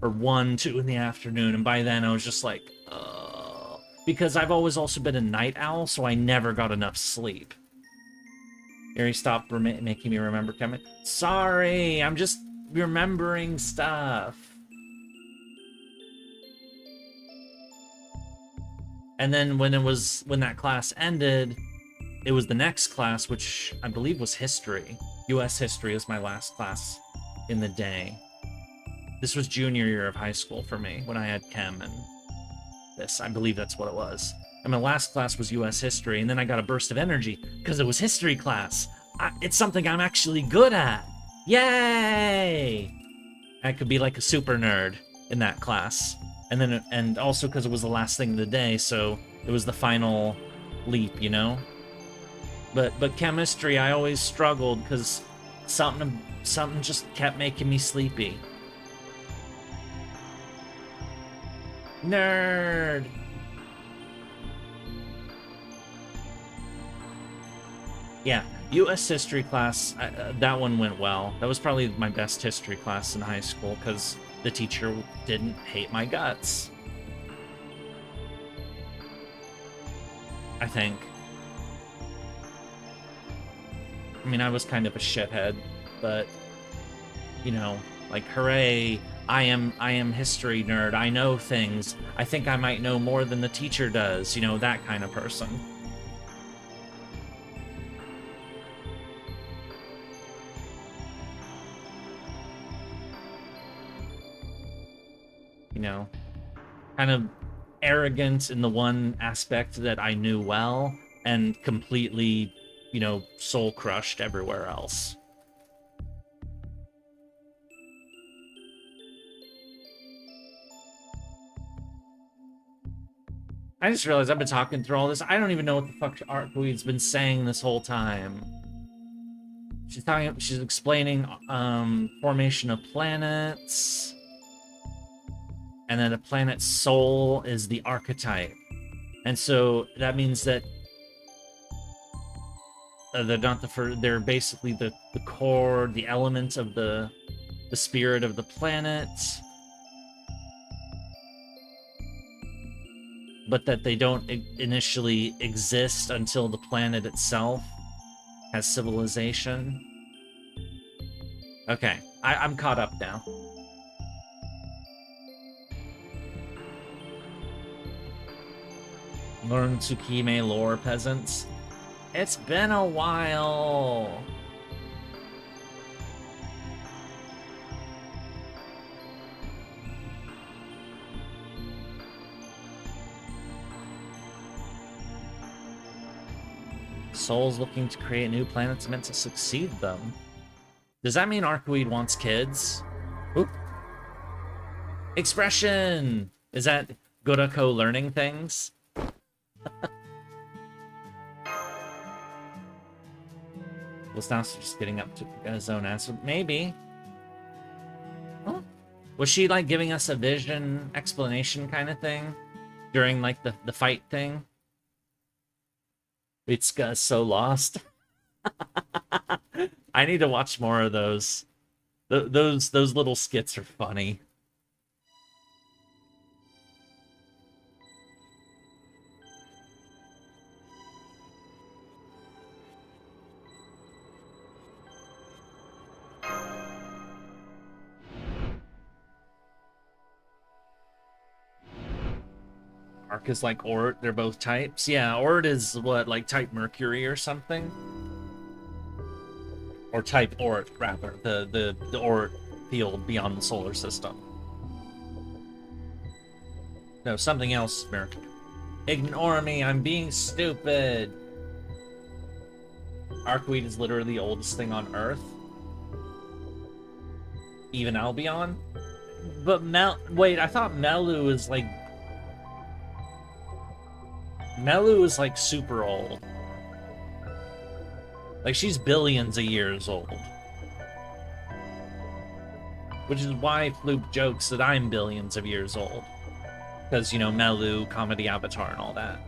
or 1, 2 in the afternoon, and by then I was just like, because I've always also been a night owl, so I never got enough sleep. Yurie, stop making me remember chemistry. Sorry, I'm just remembering stuff. And then when that class ended, it was the next class, which I believe was history. US history was my last class in the day. This was junior year of high school for me when I had chem and this. I believe that's what it was. And my last class was US history, and then I got a burst of energy because it was history class. It's something I'm actually good at. Yay! I could be like a super nerd in that class. And also because it was the last thing of the day, so it was the final leap, you know? But chemistry, I always struggled because something just kept making me sleepy. Nerd! Yeah, U.S. history class, that one went well. That was probably my best history class in high school because the teacher didn't hate my guts. I think. I mean, I was kind of a shithead, but, you know, like, hooray, I am history nerd, I know things, I think I might know more than the teacher does, you know, that kind of person. You know, kind of arrogant in the one aspect that I knew well, and completely, you know, soul-crushed everywhere else. I just realized I've been talking through all this. I don't even know what the fuck Arcweed's been saying this whole time. She's explaining formation of planets, and then a planet's soul is the archetype. And so that means that they're not the first, they're basically the core, the element of the spirit of the planet. But that they don't initially exist until the planet itself has civilization. Okay, I'm caught up now. Learn Tsukime lore, peasants. It's been a while. Soul's looking to create new planets meant to succeed them. Does that mean Arcweed wants kids? Oop. Expression! Is that Godako learning things? Was now just getting up to his own answer. Maybe. Huh? Was she like giving us a vision explanation kind of thing during like the fight thing? Itsuka so lost. I need to watch more of those. Those little skits are funny. Arc is like Ort, they're both types. Yeah, Ort is what, like type Mercury or something? Or type Ort, rather. The Ort field beyond the solar system. No, something else, Mercury. Ignore me, I'm being stupid. Arcweed is literally the oldest thing on Earth. Even Albion? But wait, I thought Melu is like... Melu is like super old. Like she's billions of years old. Which is why Floop jokes that I'm billions of years old. Because, you know, Melu, comedy avatar, and all that.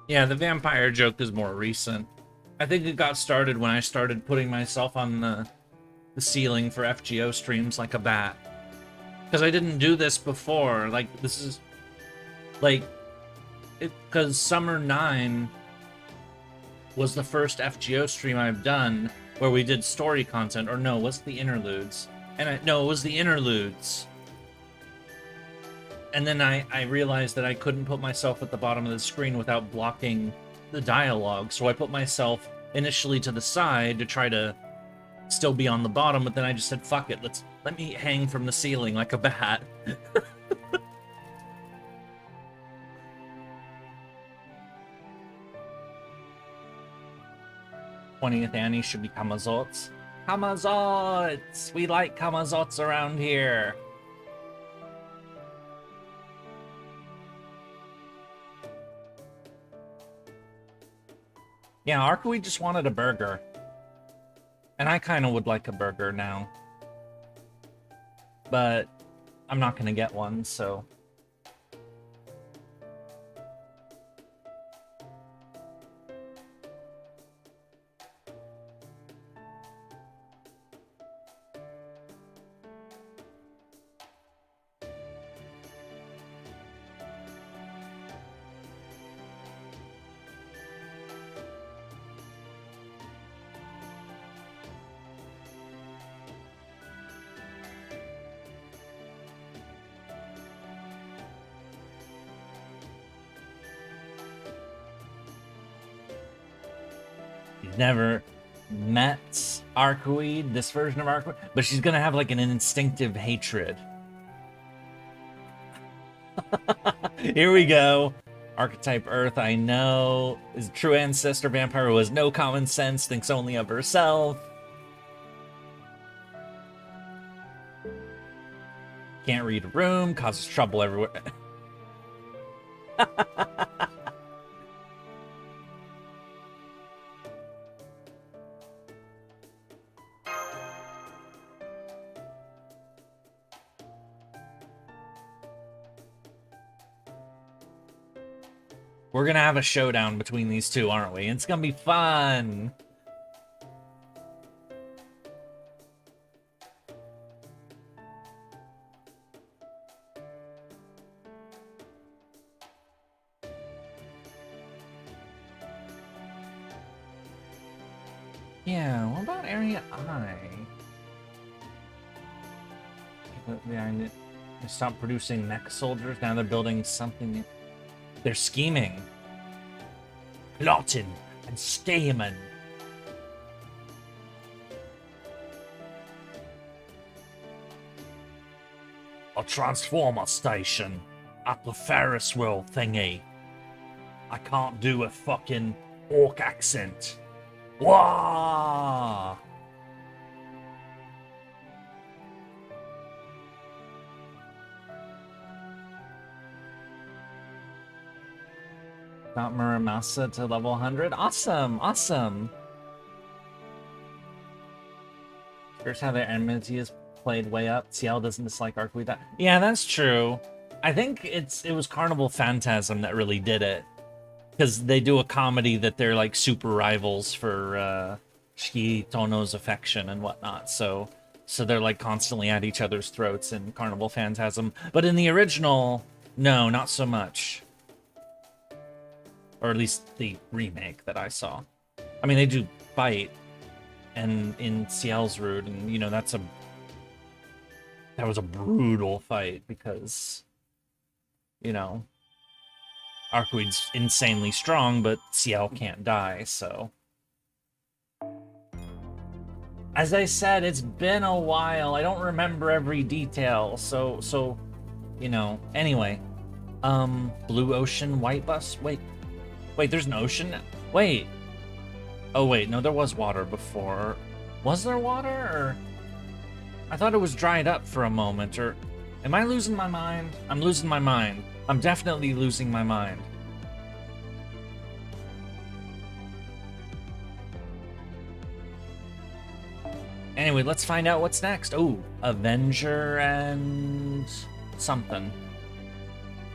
Yeah, the vampire joke is more recent. I think it got started when I started putting myself on the ceiling for FGO streams like a bat. Because I didn't do this before. Like, this is... Like... Because Summer 9 was the first FGO stream I've done where we did story content. Or no, what's the interludes? No, it was the interludes. And then I realized that I couldn't put myself at the bottom of the screen without blocking the dialogue. So I put myself initially to the side to try to still be on the bottom, but then I just said, fuck it, let me hang from the ceiling like a bat. 20th Annie should be Kamazots. Kamazots! We like Kamazots around here. Yeah, Arkui just wanted a burger. And I kind of would like a burger now. But I'm not going to get one, so... Never met Archeweed, this version of Archeweed, but she's gonna have like an instinctive hatred. Here we go. Archetype Earth, I know. Is a true ancestor vampire who has no common sense, thinks only of herself. Can't read a room, causes trouble everywhere. We're gonna have a showdown between these two, aren't we? It's gonna be fun! Yeah, what about Area I? They stopped producing mech soldiers, now they're building something... They're scheming. Plotting and scheming. A transformer station at the Ferris wheel thingy. I can't do a fucking orc accent. Wah! Got Muramasa to level 100. Awesome, awesome. Here's how their enmity is played way up. CL doesn't dislike Archeweed. Yeah, that's true. I think it was Carnival Phantasm that really did it. Because they do a comedy that they're like super rivals for Shiki Tono's affection and whatnot. So they're like constantly at each other's throats in Carnival Phantasm. But in the original, no, not so much. Or at least the remake that I saw. I mean, they do fight, and in CL's Root, and you know that was a brutal fight because, you know, Archeweed's insanely strong, but CL can't die. So, as I said, it's been a while. I don't remember every detail. So, you know. Anyway, Blue Ocean, White Bus. Wait, there's an ocean? Wait. Oh, wait, no, there was water before. Was there water, or... I thought it was dried up for a moment, or... Am I losing my mind? I'm losing my mind. I'm definitely losing my mind. Anyway, let's find out what's next. Oh, Avenger and something.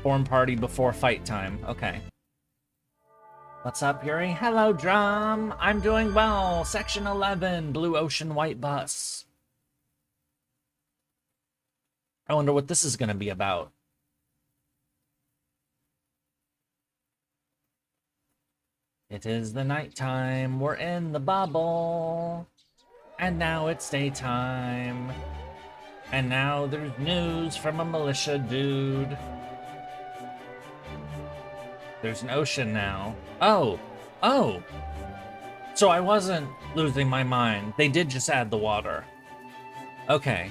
Form party before fight time. Okay. What's up, Yurie? Hello, Drum. I'm doing well. Section 11, Blue Ocean White Bus. I wonder what this is going to be about. It is the nighttime. We're in the bubble. And now it's daytime. And now there's news from a militia dude. There's an ocean now. Oh! Oh! So I wasn't losing my mind. They did just add the water. Okay.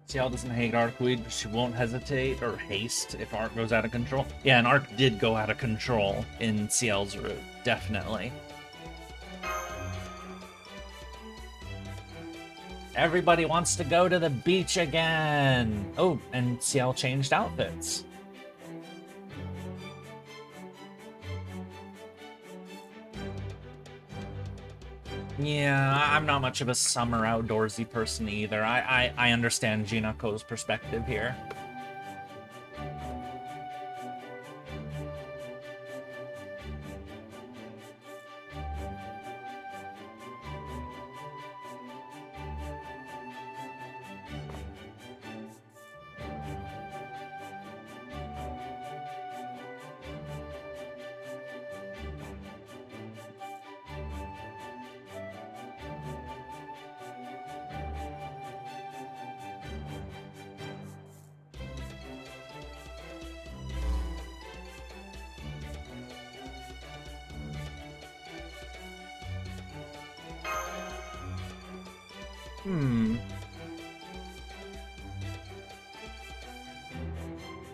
CL doesn't hate Arcweed, but she won't hesitate or haste if Arc goes out of control. Yeah, and Arc did go out of control in CL's route, definitely. Everybody wants to go to the beach again! Oh, and CL changed outfits. Yeah, I'm not much of a summer outdoorsy person either. I understand Jinako's perspective here.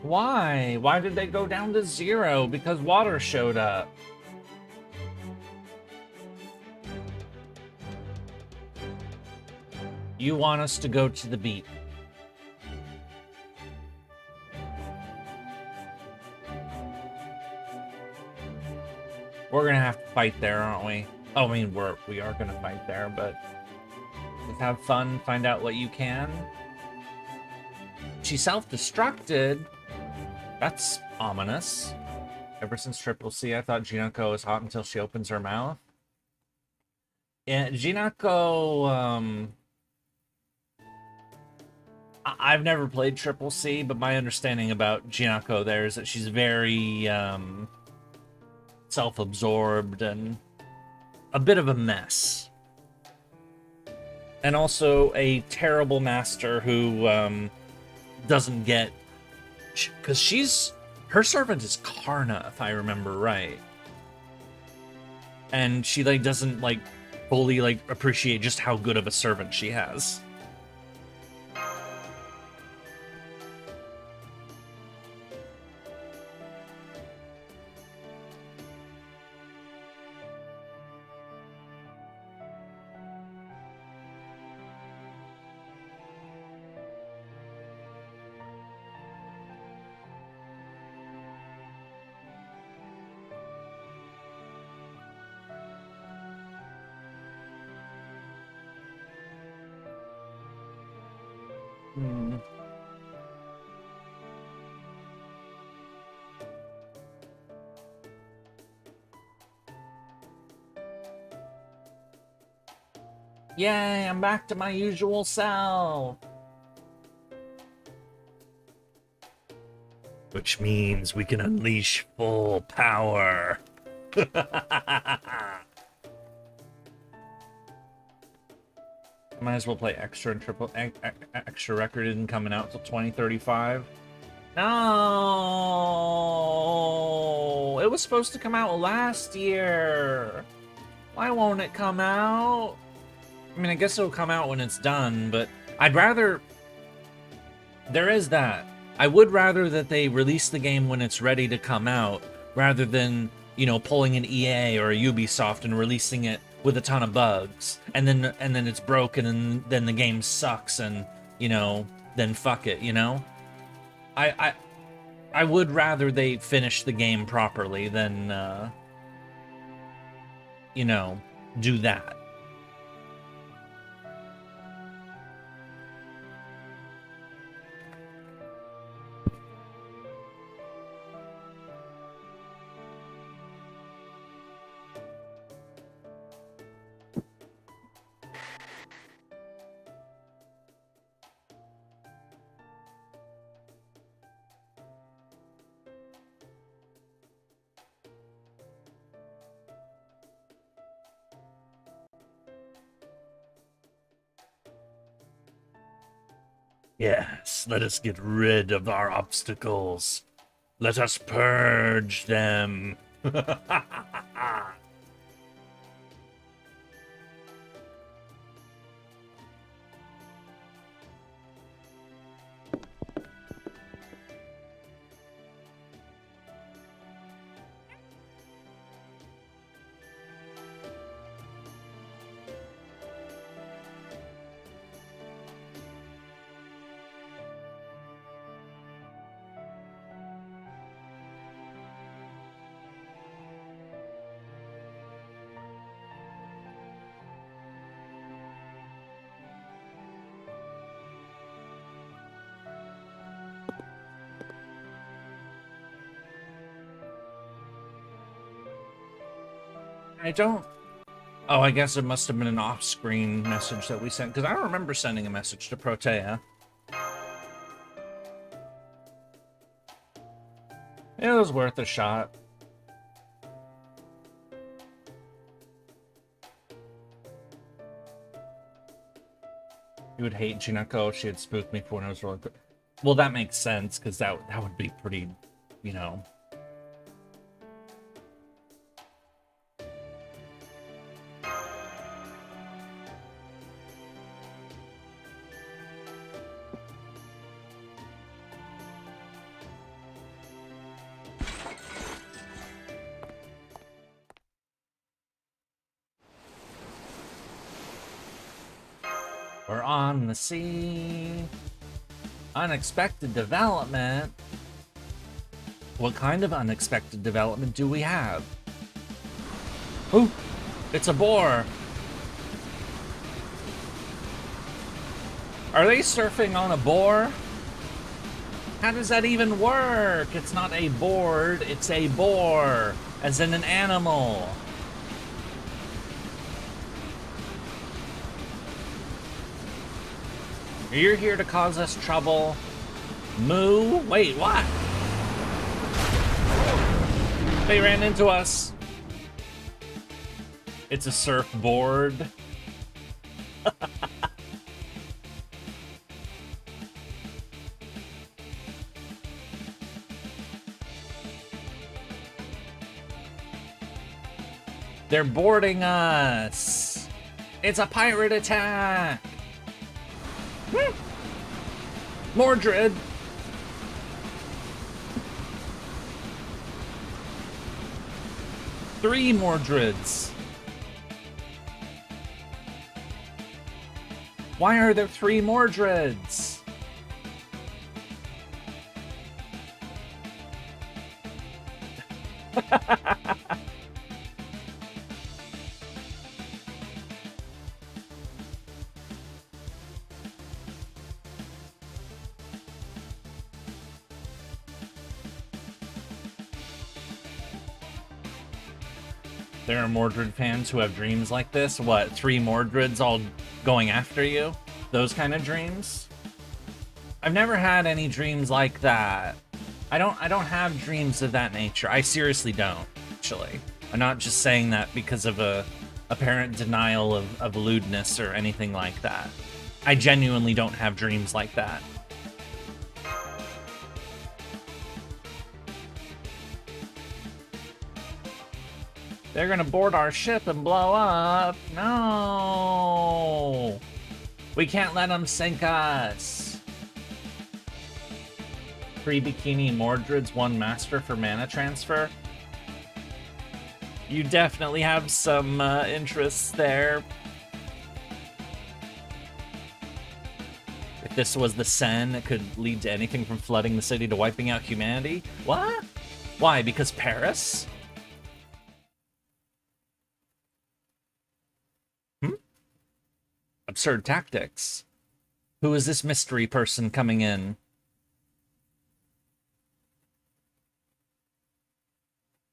Why? Why did they go down to 0? Because water showed up. You want us to go to the beach. We're gonna have to fight there, aren't we? Oh, I mean, we are gonna fight there, but just have fun, find out what you can. She self-destructed. That's ominous. Ever since Triple C, I thought Jinako is hot until she opens her mouth. Yeah, Jinako, I've never played Triple C, but my understanding about Jinako there is that she's very, self-absorbed and a bit of a mess. And also a terrible master who, doesn't get... Because her servant is Karna, if I remember right. And she, like, doesn't, like, fully, like, appreciate just how good of a servant she has. Yay, I'm back to my usual self. Which means we can unleash full power. Might as well play extra and triple. Extra record isn't coming out till 2035. No, it was supposed to come out last year. Why won't it come out? I mean, I guess it'll come out when it's done, but I'd rather... There is that. I would rather that they release the game when it's ready to come out, rather than, you know, pulling an EA or a Ubisoft and releasing it with a ton of bugs, and then it's broken, and then the game sucks, and you know, then fuck it, you know. I would rather they finish the game properly than you know, do that. Yes, let us get rid of our obstacles. Let us purge them. I don't... Oh, I guess it must have been an off-screen message that we sent, because I don't remember sending a message to Protea. It was worth a shot. You would hate Jinako if she had spooked me for when I was really good. Well, that makes sense, because that would be pretty, you know... We're on the sea. Unexpected development. What kind of unexpected development do we have? Ooh, it's a boar. Are they surfing on a boar? How does that even work? It's not a board, it's a boar, as in an animal. You're here to cause us trouble. Moo? Wait, what? They ran into us. It's a surfboard. They're boarding us. It's a pirate attack. Mordred. Three Mordreds. Why are there three Mordreds? There are Mordred fans who have dreams like this. What, three Mordreds all going after you? Those kind of dreams? I've never had any dreams like that. I don't have dreams of that nature. I seriously don't, actually. I'm not just saying that because of a apparent denial of lewdness or anything like that. I genuinely don't have dreams like that. They're gonna board our ship and blow up. No! We can't let them sink us. 3 Bikini Mordreds, 1 Master for mana transfer. You definitely have some interests there. If this was the Sen, it could lead to anything from flooding the city to wiping out humanity. What? Why? Because Paris? Absurd tactics. Who is this mystery person coming in?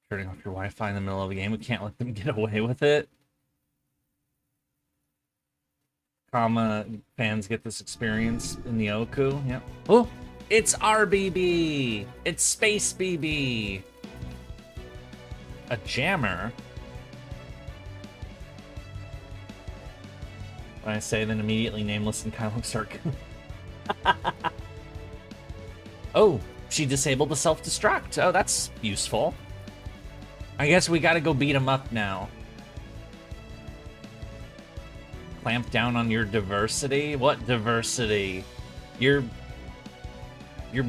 Turning off your Wi-Fi in the middle of the game. We can't let them get away with it. Comma, fans get this experience in the Oku. Yep. Oh, it's RBB. It's Space BB. A jammer. When I say, then immediately nameless and kind of looks dark. Oh, she disabled the self-destruct. Oh, that's useful. I guess we gotta go beat him up now. Clamp down on your diversity? What diversity? You're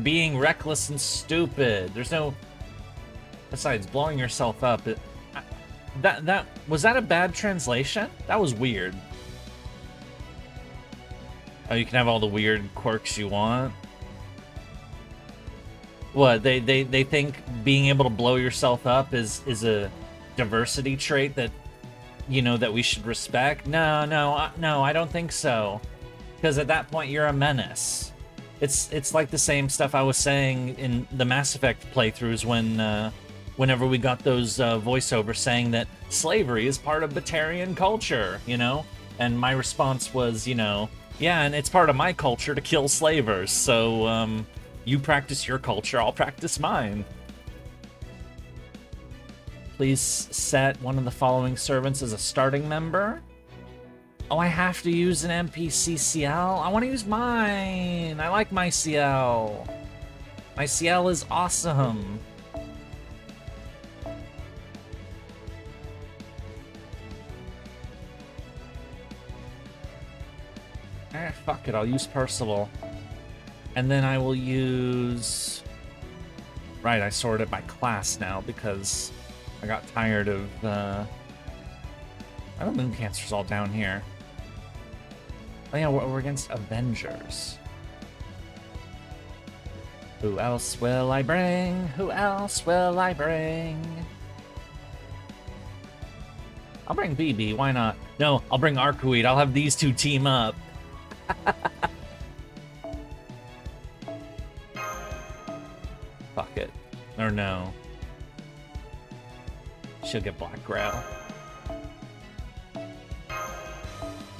being reckless and stupid. There's no... Besides, blowing yourself up... Was that a bad translation? That was weird. Oh, you can have all the weird quirks you want? What, they think being able to blow yourself up is a diversity trait that, you know, that we should respect? No, I don't think so. Because at that point, you're a menace. It's like the same stuff I was saying in the Mass Effect playthroughs when, whenever we got those voiceovers saying that slavery is part of Batarian culture, you know? And my response was, you know, yeah, and it's part of my culture to kill slavers, so, you practice your culture, I'll practice mine. Please set one of the following servants as a starting member. Oh, I have to use an NPC CL? I want to use mine! I like my CL. My CL is awesome. Fuck it, I'll use Percival. And then I will use... Right, I sorted by class now because I got tired of... Oh, Moon Cancer's all down here. Oh yeah, we're against Avengers. Who else will I bring? Who else will I bring? I'll bring BB, why not? No, I'll bring Arcueid. I'll have these two team up. Fuck it. Or no. She'll get Black Grail.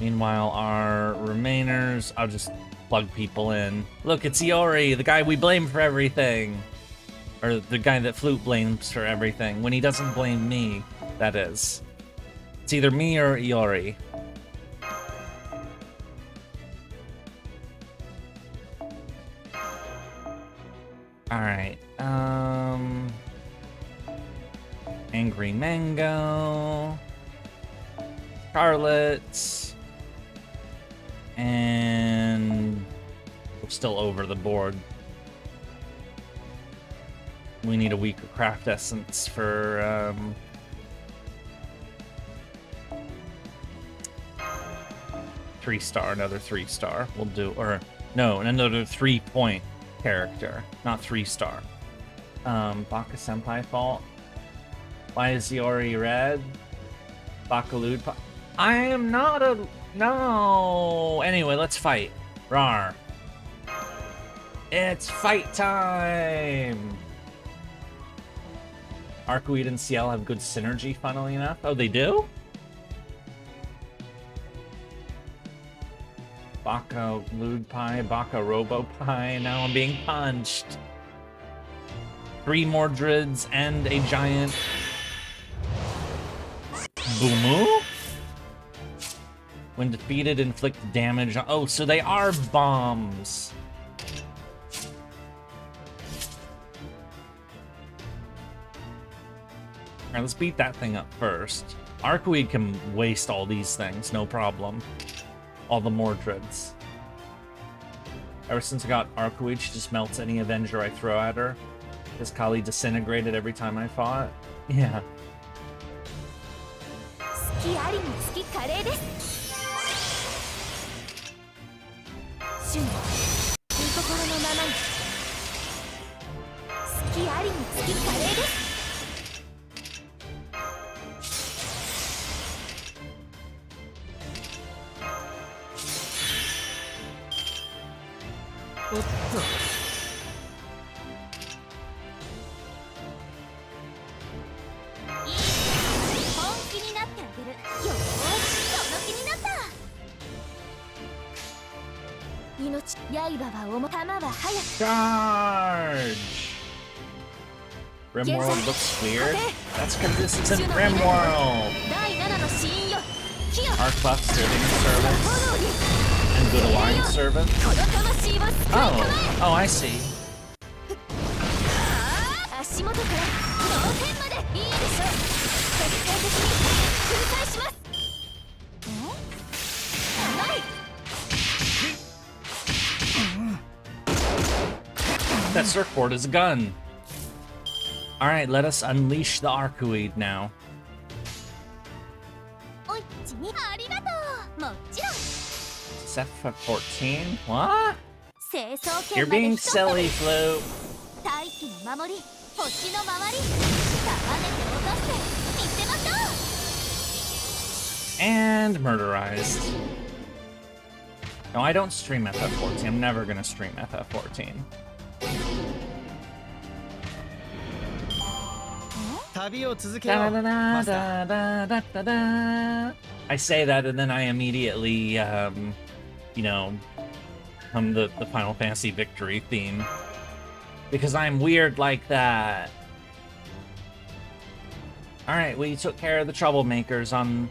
Meanwhile, our remainers, I'll just plug people in. Look, it's Yurie, the guy we blame for everything. Or the guy that Flute blames for everything. When he doesn't blame me, that is. It's either me or Yurie. Alright, Angry Mango, Scarlet, and we're still over the board. We need a weaker craft essence for, 3-star, another 3-star. We'll do, or no, another 3-point character, not 3-star. Baka Senpai fault. Why is Yurie red? Bakalud. I am not a... No! Anyway, let's fight. Rawr. It's fight time! Arcueid and CL have good synergy, funnily enough. Oh, they do? Baka Lude Pie, Baka Robo Pie. Now I'm being punched. 3 Mordreds and a giant Boomoo? When defeated, inflict damage. Oh, so they are bombs. Alright, let's beat that thing up first. Arcueid can waste all these things, no problem. All the Mordreds. Ever since I got Arcueid, she just melts any Avenger I throw at her. This Kali disintegrated every time I fought. Yeah. きありにつき華麗です。主の御心のままに。好きありにつき華麗です。おっと。本気になってあげる。よーし、その気になった。命、刃は重、弾は速く。Charge! Rimworld looks weird. That's because this isn't 主の Rimworld! 第7の死因よ。火よ。 Our Clef serving service and good alliance service. この魂を救いたまえ。 Oh, I see. 足元から脳天までいいでしょう。徹底的に粉砕します。甘い。 That surfboard is a gun. Alright, let us unleash the Arcuid now. おいちにありがとう。もちろん S10-14? What? 清掃 You're 圏まで being 一つで silly, Flute. 大気の守り、星の周り、束ねて落として見せましょう。 And murderized. No, I don't stream FF14. I'm never gonna stream FF14. 旅を続けよう。マスター。 I say that and then I immediately, you know, hum the Final Fantasy victory theme. Because I'm weird like that. Alright, we took care of the troublemakers on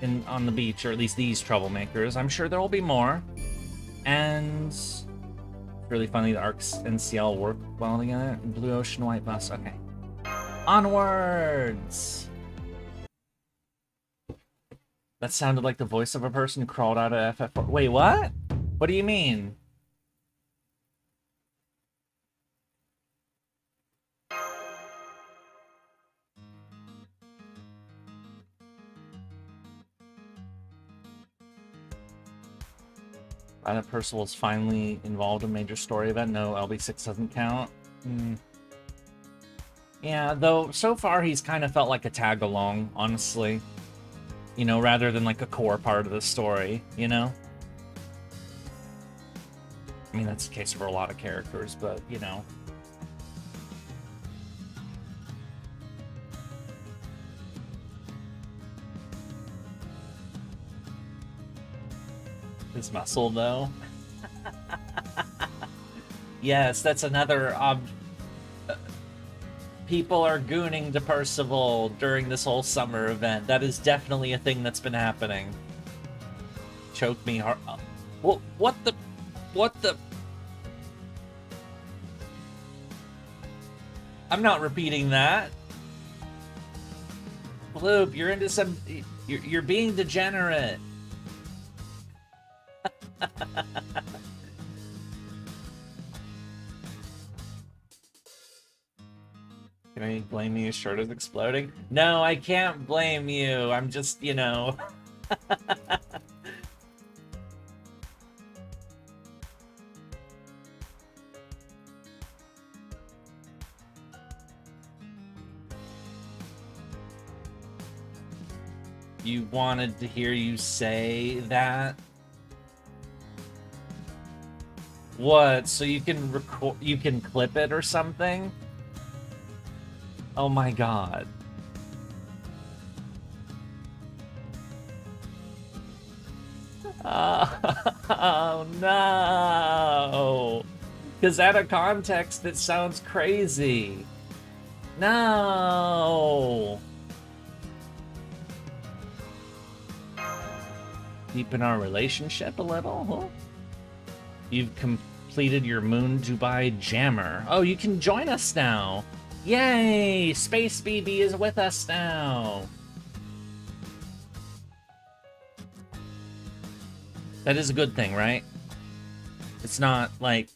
the beach, or at least these troublemakers. I'm sure there will be more. And it's really funny the Arcs and CL work well together. Blue Ocean, White Bus. Okay. Onwards! That sounded like the voice of a person who crawled out of FF4. Wait, what? What do you mean? Violet Percival's finally involved in a major story event. No, LB6 doesn't count. Yeah, though, so far he's kind of felt like a tag-along, honestly. You know, rather than like a core part of the story, you know? I mean, that's the case for a lot of characters, but, you know. His muscle, though. Yes, that's another people are gooning to Percival during this whole summer event. That is definitely a thing that's been happening. Choke me hard. What the? I'm not repeating that. Bloop, you're into some... You're being degenerate. Can I blame you? His shirt is exploding? No, I can't blame you. I'm just, you know... You wanted to hear you say that? What? So you can record, you can clip it or something? Oh my god. Oh no! Because out of context, it sounds crazy. No! Deepen our relationship a little, huh? You've completed your Moon Dubai Jammer. Oh, you can join us now! Yay! Space BB is with us now! That is a good thing, right? It's not like...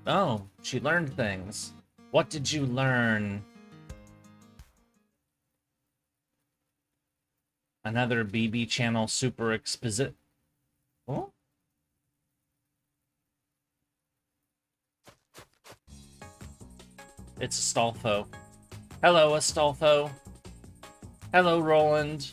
Oh, she learned things. What did you learn? Another BB channel super exposit. Oh? It's Astolfo. Hello, Astolfo. Hello, Roland.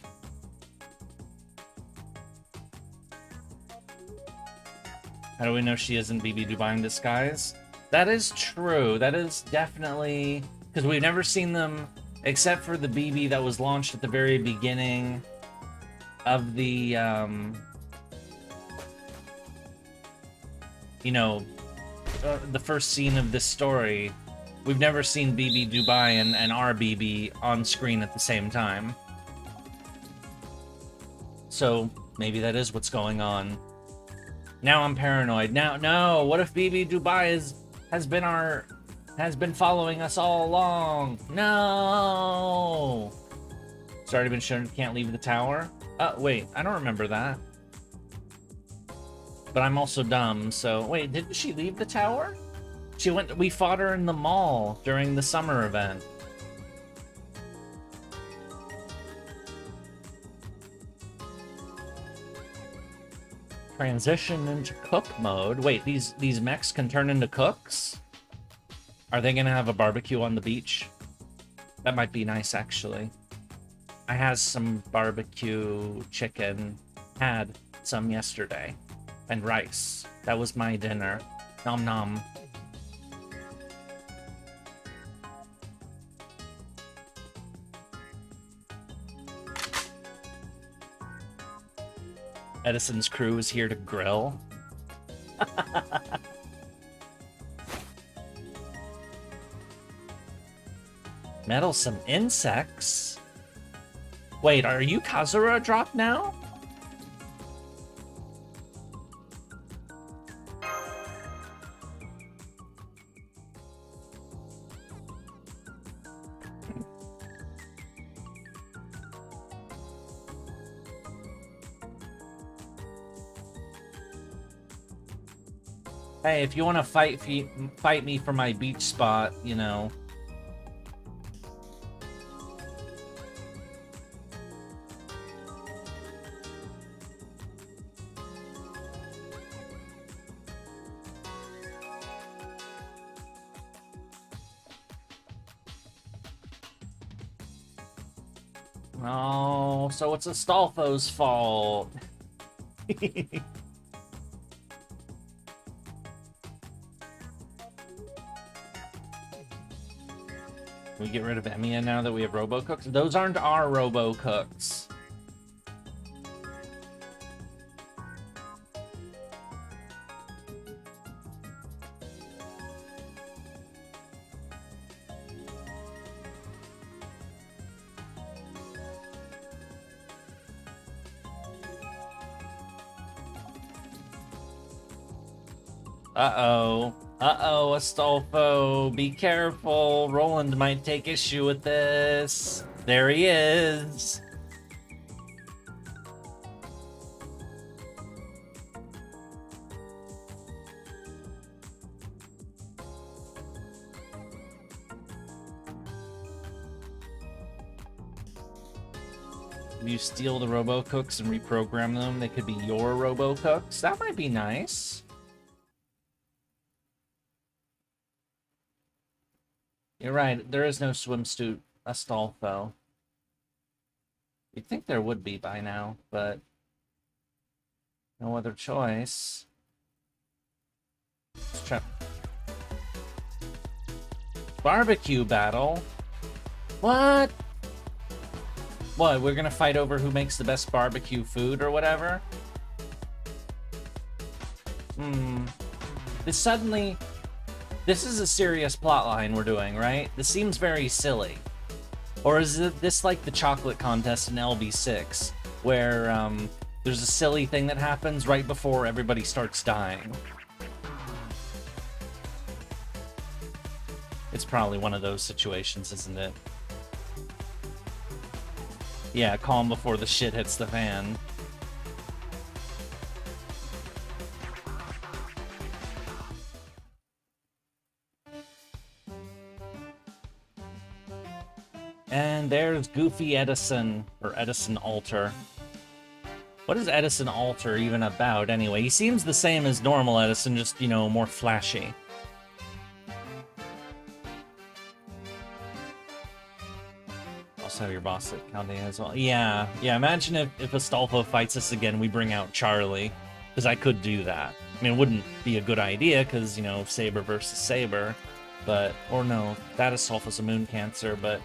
How do we know she isn't BB Dubai in disguise? That is true. That is definitely... Because we've never seen them, except for the BB that was launched at the very beginning of the, you know, the first scene of this story. We've never seen BB Dubai and our BB on screen at the same time. So maybe that is what's going on. Now I'm paranoid. Now, no. What if BB Dubai has been following us all along? No. It's already been shown you can't leave the tower. Wait, I don't remember that. But I'm also dumb. So wait, didn't she leave the tower? She went. We fought her in the mall during the summer event. Transition into cook mode. Wait, these mechs can turn into cooks? Are they gonna have a barbecue on the beach? That might be nice, actually. I had some barbecue chicken. Had some yesterday. And rice. That was my dinner. Nom nom. Edison's crew is here to grill. Meddlesome insects? Wait, are you Kazuradrop now? Hey, if you want to fight me for my beach spot, you know. Oh, so it's Astolfo's fault. We get rid of Emiya now that we have Robo-Cooks? Those aren't our Robo-Cooks. Uh-oh. Uh-oh, Astolfo. Be careful. Roland might take issue with this. There he is. If you steal the Robo-Cooks and reprogram them, they could be your Robo-Cooks. That might be nice. You're right, there is no swimsuit Astolfo. You'd think there would be by now, but no other choice. Let's try. Barbecue battle? What? What, we're gonna fight over who makes the best barbecue food or whatever? This is a serious plotline we're doing, right? This seems very silly. Or is this like the chocolate contest in LV6, where there's a silly thing that happens right before everybody starts dying? It's probably one of those situations, isn't it? Yeah, calm before the shit hits the fan. And there's Goofy Edison, or Edison Alter. What is Edison Alter even about, anyway? He seems the same as normal Edison, just, you know, more flashy. Also have your boss at Calde as well. Yeah, imagine if Astolfo fights us again, we bring out Charlie. Because I could do that. I mean, it wouldn't be a good idea, because, you know, Saber versus Saber. But, or no, that Astolfo's a Moon Cancer, but...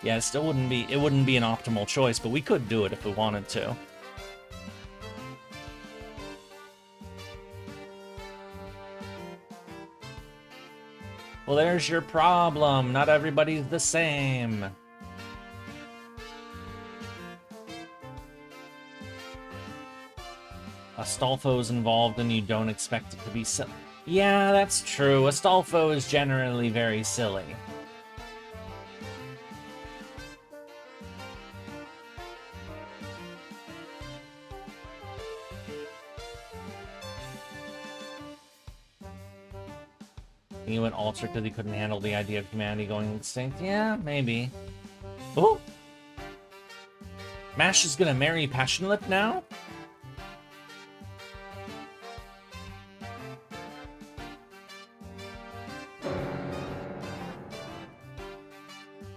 yeah, it still wouldn't be an optimal choice, but we could do it if we wanted to. Well, there's your problem. Not everybody's the same. Astolfo's involved and you don't expect it to be silly. Yeah, that's true. Astolfo is generally very silly. He went Alter because he couldn't handle the idea of humanity going extinct? Yeah, maybe. Oh! Mash is gonna marry Passionlip now?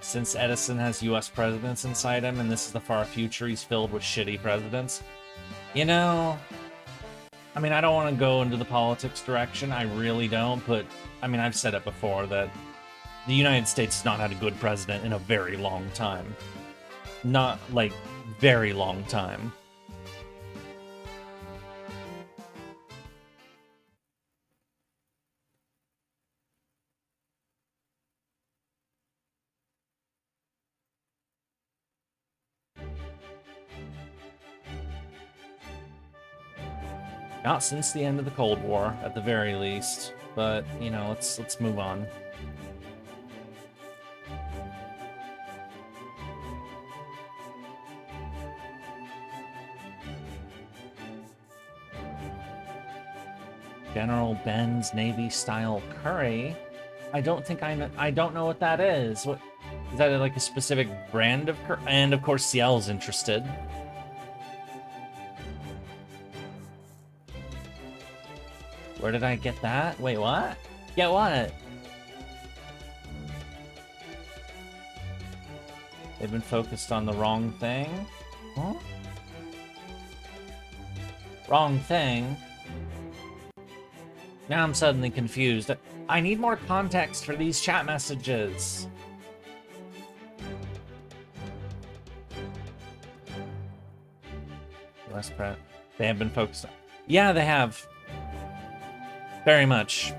Since Edison has US presidents inside him, and this is the far future, he's filled with shitty presidents. You know... I mean, I don't want to go into the politics direction, I really don't, but... I mean, I've said it before, that the United States has not had a good president in a very long time. Not, like, very long time. Not since the end of the Cold War, at the very least. But, you know, let's move on. General Ben's Navy-style curry? I don't know what that is. What is that, like a specific brand of curry? And of course Ciel's interested. Where did I get that? Wait, what? Get what? They've been focused on the wrong thing? Huh? Wrong thing? Now I'm suddenly confused. I need more context for these chat messages. US Prep. They have been focused on... Yeah, they have. Very much.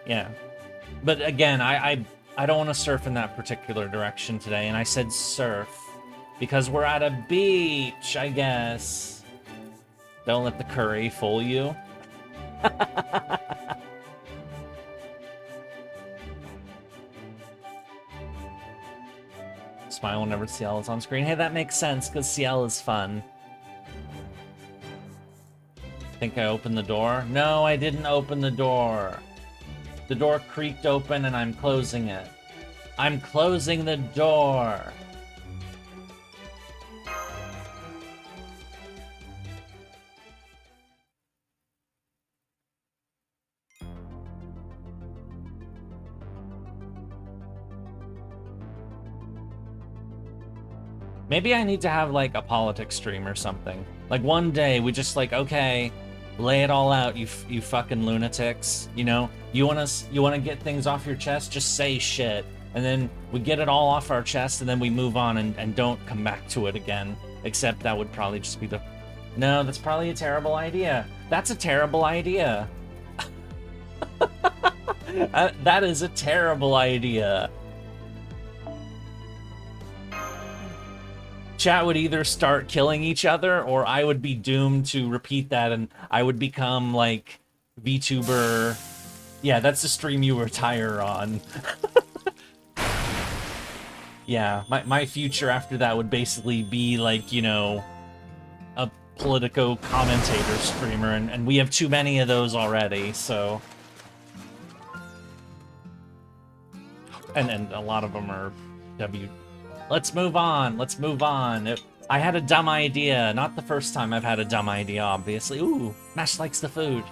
Yeah. But again, I don't want to surf in that particular direction today, and I said surf because we're at a beach, I guess. Don't let the curry fool you. Smile whenever Ciel is on screen. Hey, that makes sense, because Ciel is fun. Think I opened the door? No, I didn't open the door. The door creaked open and I'm closing it. I'm closing the door. Maybe I need to have like a politics stream or something. Like one day we just like, okay, lay it all out, you fucking lunatics. You know, you want to get things off your chest, just say shit, and then we get it all off our chest, and then we move on and don't come back to it again. Except that would probably just be the... No, that's probably a terrible idea. That's a terrible idea. That is a terrible idea. Chat would either start killing each other, or I would be doomed to repeat that, and I would become, like, VTuber... Yeah, that's the stream you retire on. Yeah, my future after that would basically be, like, you know, a Politico commentator streamer, and we have too many of those already, so... And a lot of them are W. Let's move on. Let's move on. I had a dumb idea. Not the first time I've had a dumb idea, obviously. Ooh, Mash likes the food.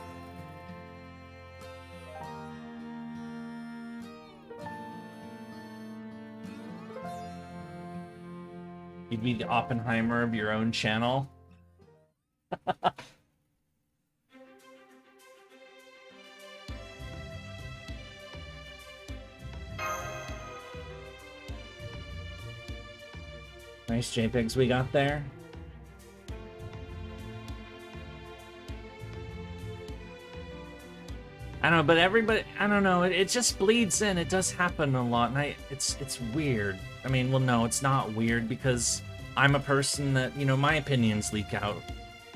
You'd be the Oppenheimer of your own channel. Nice JPEGs we got there. I don't know, but everybody, I don't know, it just bleeds in. It does happen a lot, and it's weird. I mean, well, no, it's not weird because I'm a person that, you know, my opinions leak out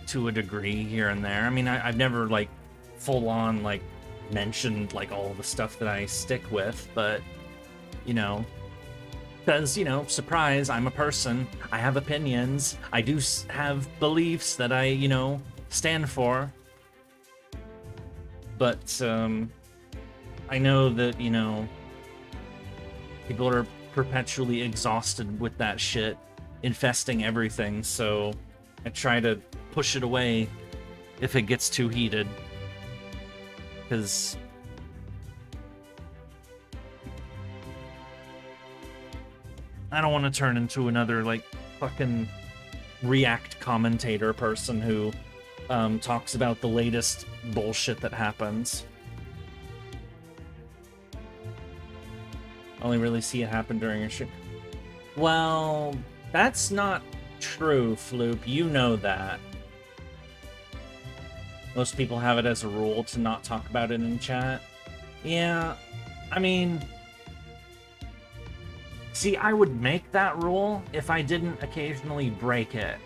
to a degree here and there. I mean, I've never, like, full-on, like, mentioned, like, all the stuff that I stick with, but, you know, because, you know, surprise, I'm a person. I have opinions. I do have beliefs that I, you know, stand for. But, I know that, you know, people are perpetually exhausted with that shit, infesting everything, so I try to push it away if it gets too heated. Because I don't want to turn into another, like, fucking React commentator person who talks about the latest bullshit that happens. Only really see it happen during a show. Well, that's not true, Floop. You know that. Most people have it as a rule to not talk about it in chat. Yeah, I mean... See, I would make that rule if I didn't occasionally break it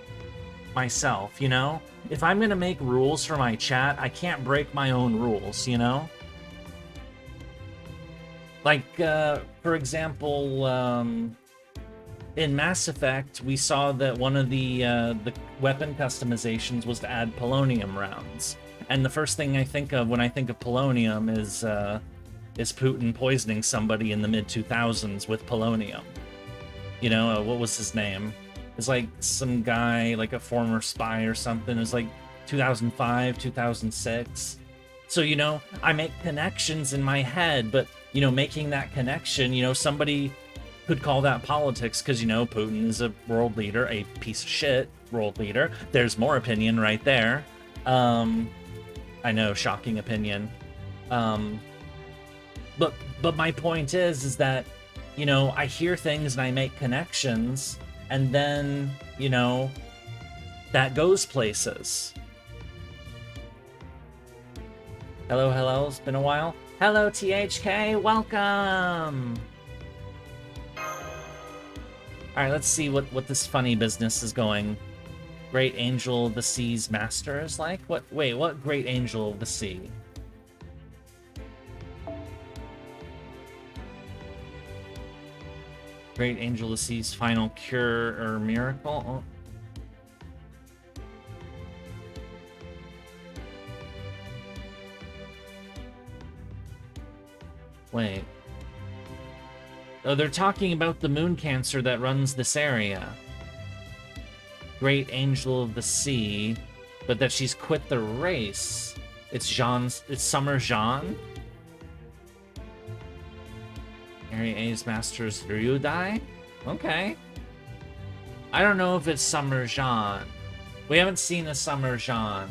myself, you know? If I'm gonna make rules for my chat, I can't break my own rules, you know? Like, for example, in Mass Effect, we saw that one of the weapon customizations was to add polonium rounds. And the first thing I think of when I think of polonium is Putin poisoning somebody in the mid-2000s with polonium. You know, what was his name? It's like some guy, like a former spy or something. It was like 2005, 2006. So, you know, I make connections in my head, but, you know, making that connection, you know, somebody could call that politics because, you know, Putin is a world leader, a piece of shit world leader. There's more opinion right there. I know, shocking opinion. But my point is that, you know, I hear things and I make connections, and then, you know, that goes places. Hello, hello, it's been a while. Hello, THK, welcome! Alright, let's see what this funny business is going. Great Angel of the Sea's master is like? Wait, what Great Angel of the Sea? Great Angel of the Sea's final cure or miracle? Oh. Wait. Oh, they're talking about the moon cancer that runs this area. Great Angel of the Sea, but that she's quit the race. It's Summer Jean? Area A's Masters Ryudai? Okay. I don't know if it's Summer Jean. We haven't seen a Summer Jean.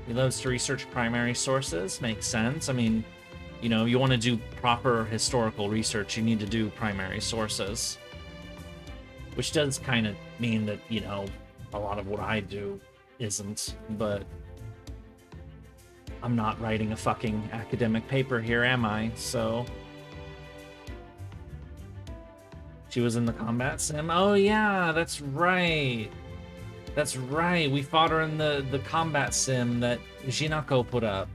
He loves to research primary sources. Makes sense. I mean, you know, you want to do proper historical research, you need to do primary sources. Which does kind of mean that, you know, a lot of what I do isn't, but I'm not writing a fucking academic paper here, am I? So she was in the combat sim. Oh yeah, that's right. That's right. We fought her in the combat sim that Jinako put up.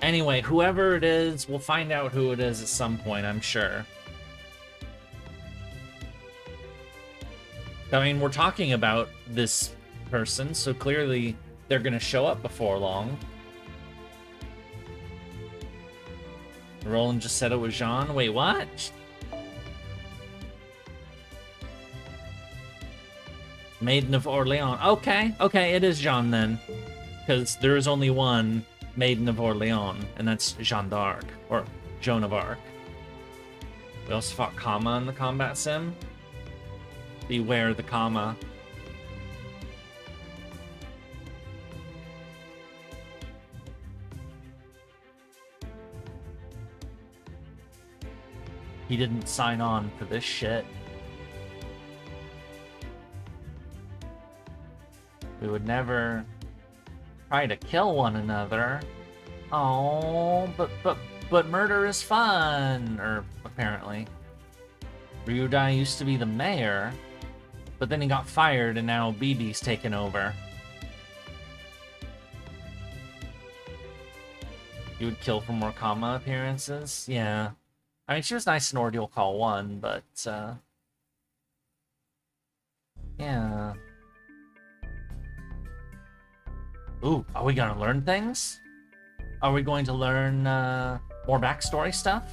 Anyway, whoever it is, we'll find out who it is at some point, I'm sure. I mean, we're talking about this person, so clearly they're gonna show up before long. Roland just said it was Jean. Wait, what? Maiden of Orleans. Okay, okay, it is Jean then. Because there is only one Maiden of Orleans, and that's Jeanne d'Arc, or Joan of Arc. We also fought Kama in the combat sim. Beware the Kama. He didn't sign on for this shit. We would never try to kill one another. Oh, but murder is fun, or apparently. Ryudai used to be the mayor, but then he got fired and now BB's taken over. You would kill for more Kama appearances? Yeah. I mean, she was nice in Ordeal Call 1, but, yeah. Ooh, are we gonna learn things? Are we going to learn, more backstory stuff?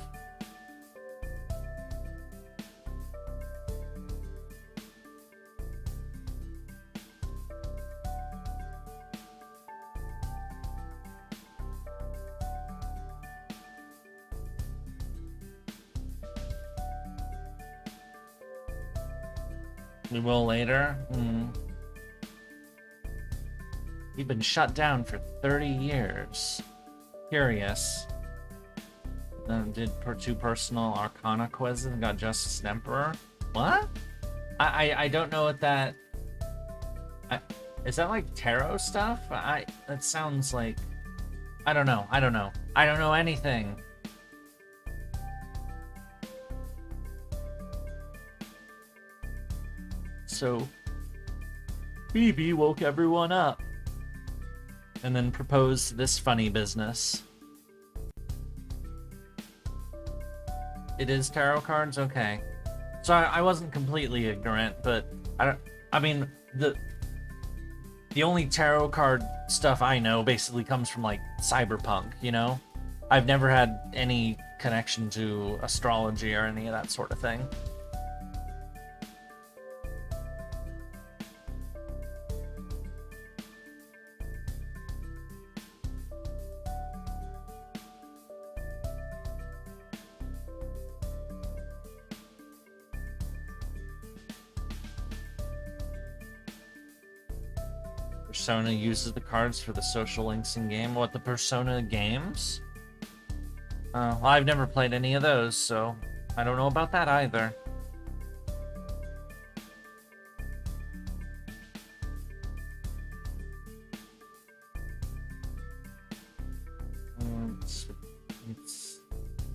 We will later. You've been shut down for 30 years. Curious. Did 2 personal Arcana quizzes and got Justice and Emperor. What? I don't know what that... is that like tarot stuff? That sounds like... I don't know. I don't know anything. So, BB woke everyone up and then proposed this funny business. It is tarot cards? Okay. So I wasn't completely ignorant, but I mean, the only tarot card stuff I know basically comes from like cyberpunk, you know? I've never had any connection to astrology or any of that sort of thing. Persona uses the cards for the social links in game. What, the Persona games? Well, I've never played any of those, so I don't know about that either.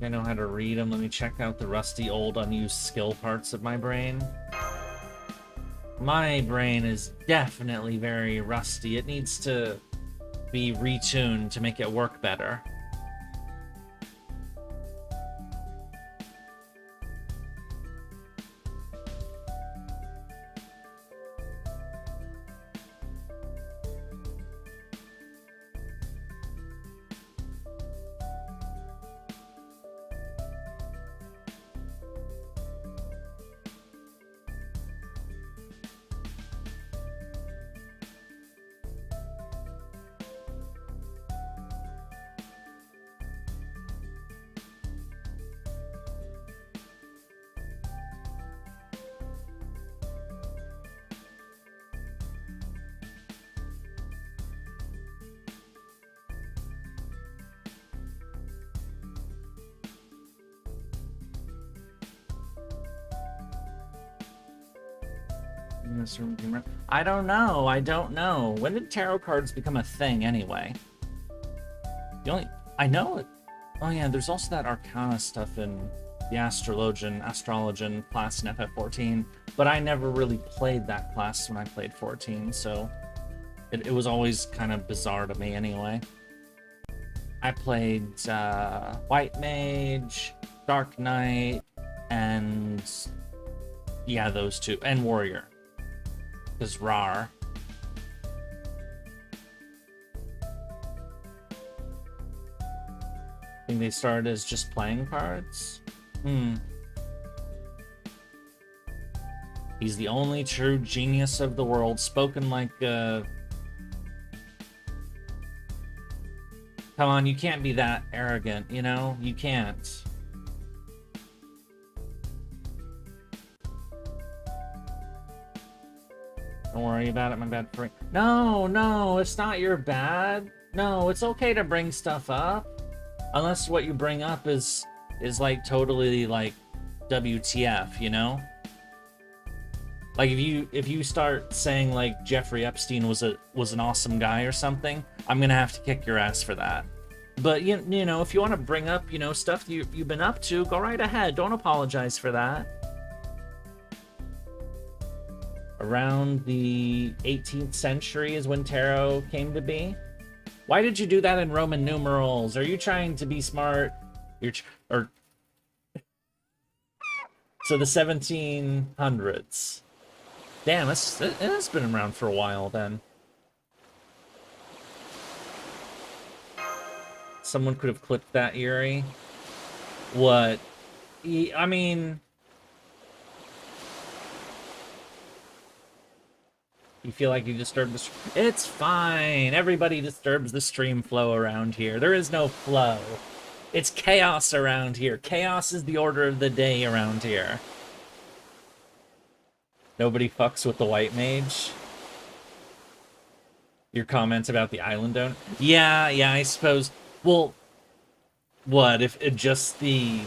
I know how to read them. Let me check out the rusty, old, unused skill parts of my brain. My brain is definitely very rusty. It needs to be retuned to make it work better. I don't know. I don't know. When did tarot cards become a thing anyway? I know it. Oh yeah, there's also that Arcana stuff in the Astrologian class in FF14, but I never really played that class when I played 14, so it was always kind of bizarre to me anyway. I played White Mage, Dark Knight, and yeah, those two, and Warrior. Because rar. I think they started as just playing cards? He's the only true genius of the world, spoken like, Come on, you can't be that arrogant, you know? You can't. Don't worry about it, my bad friend. No, no, it's not your bad. No, it's okay to bring stuff up. Unless what you bring up is like totally like WTF, you know? Like if you start saying like Jeffrey Epstein was an awesome guy or something, I'm gonna have to kick your ass for that. But you know, if you want to bring up, you know, stuff you've been up to, go right ahead. Don't apologize for that. Around the 18th century is when tarot came to be. Why did you do that in Roman numerals? Are you trying to be smart? So the 1700s. Damn, it has been around for a while then. Someone could have clipped that, Yurie. What? I mean... You feel like you disturbed the... It's fine. Everybody disturbs the stream flow around here. There is no flow. It's chaos around here. Chaos is the order of the day around here. Nobody fucks with the white mage. Your comments about the island don't... Yeah, I suppose... Well, what? If it just the...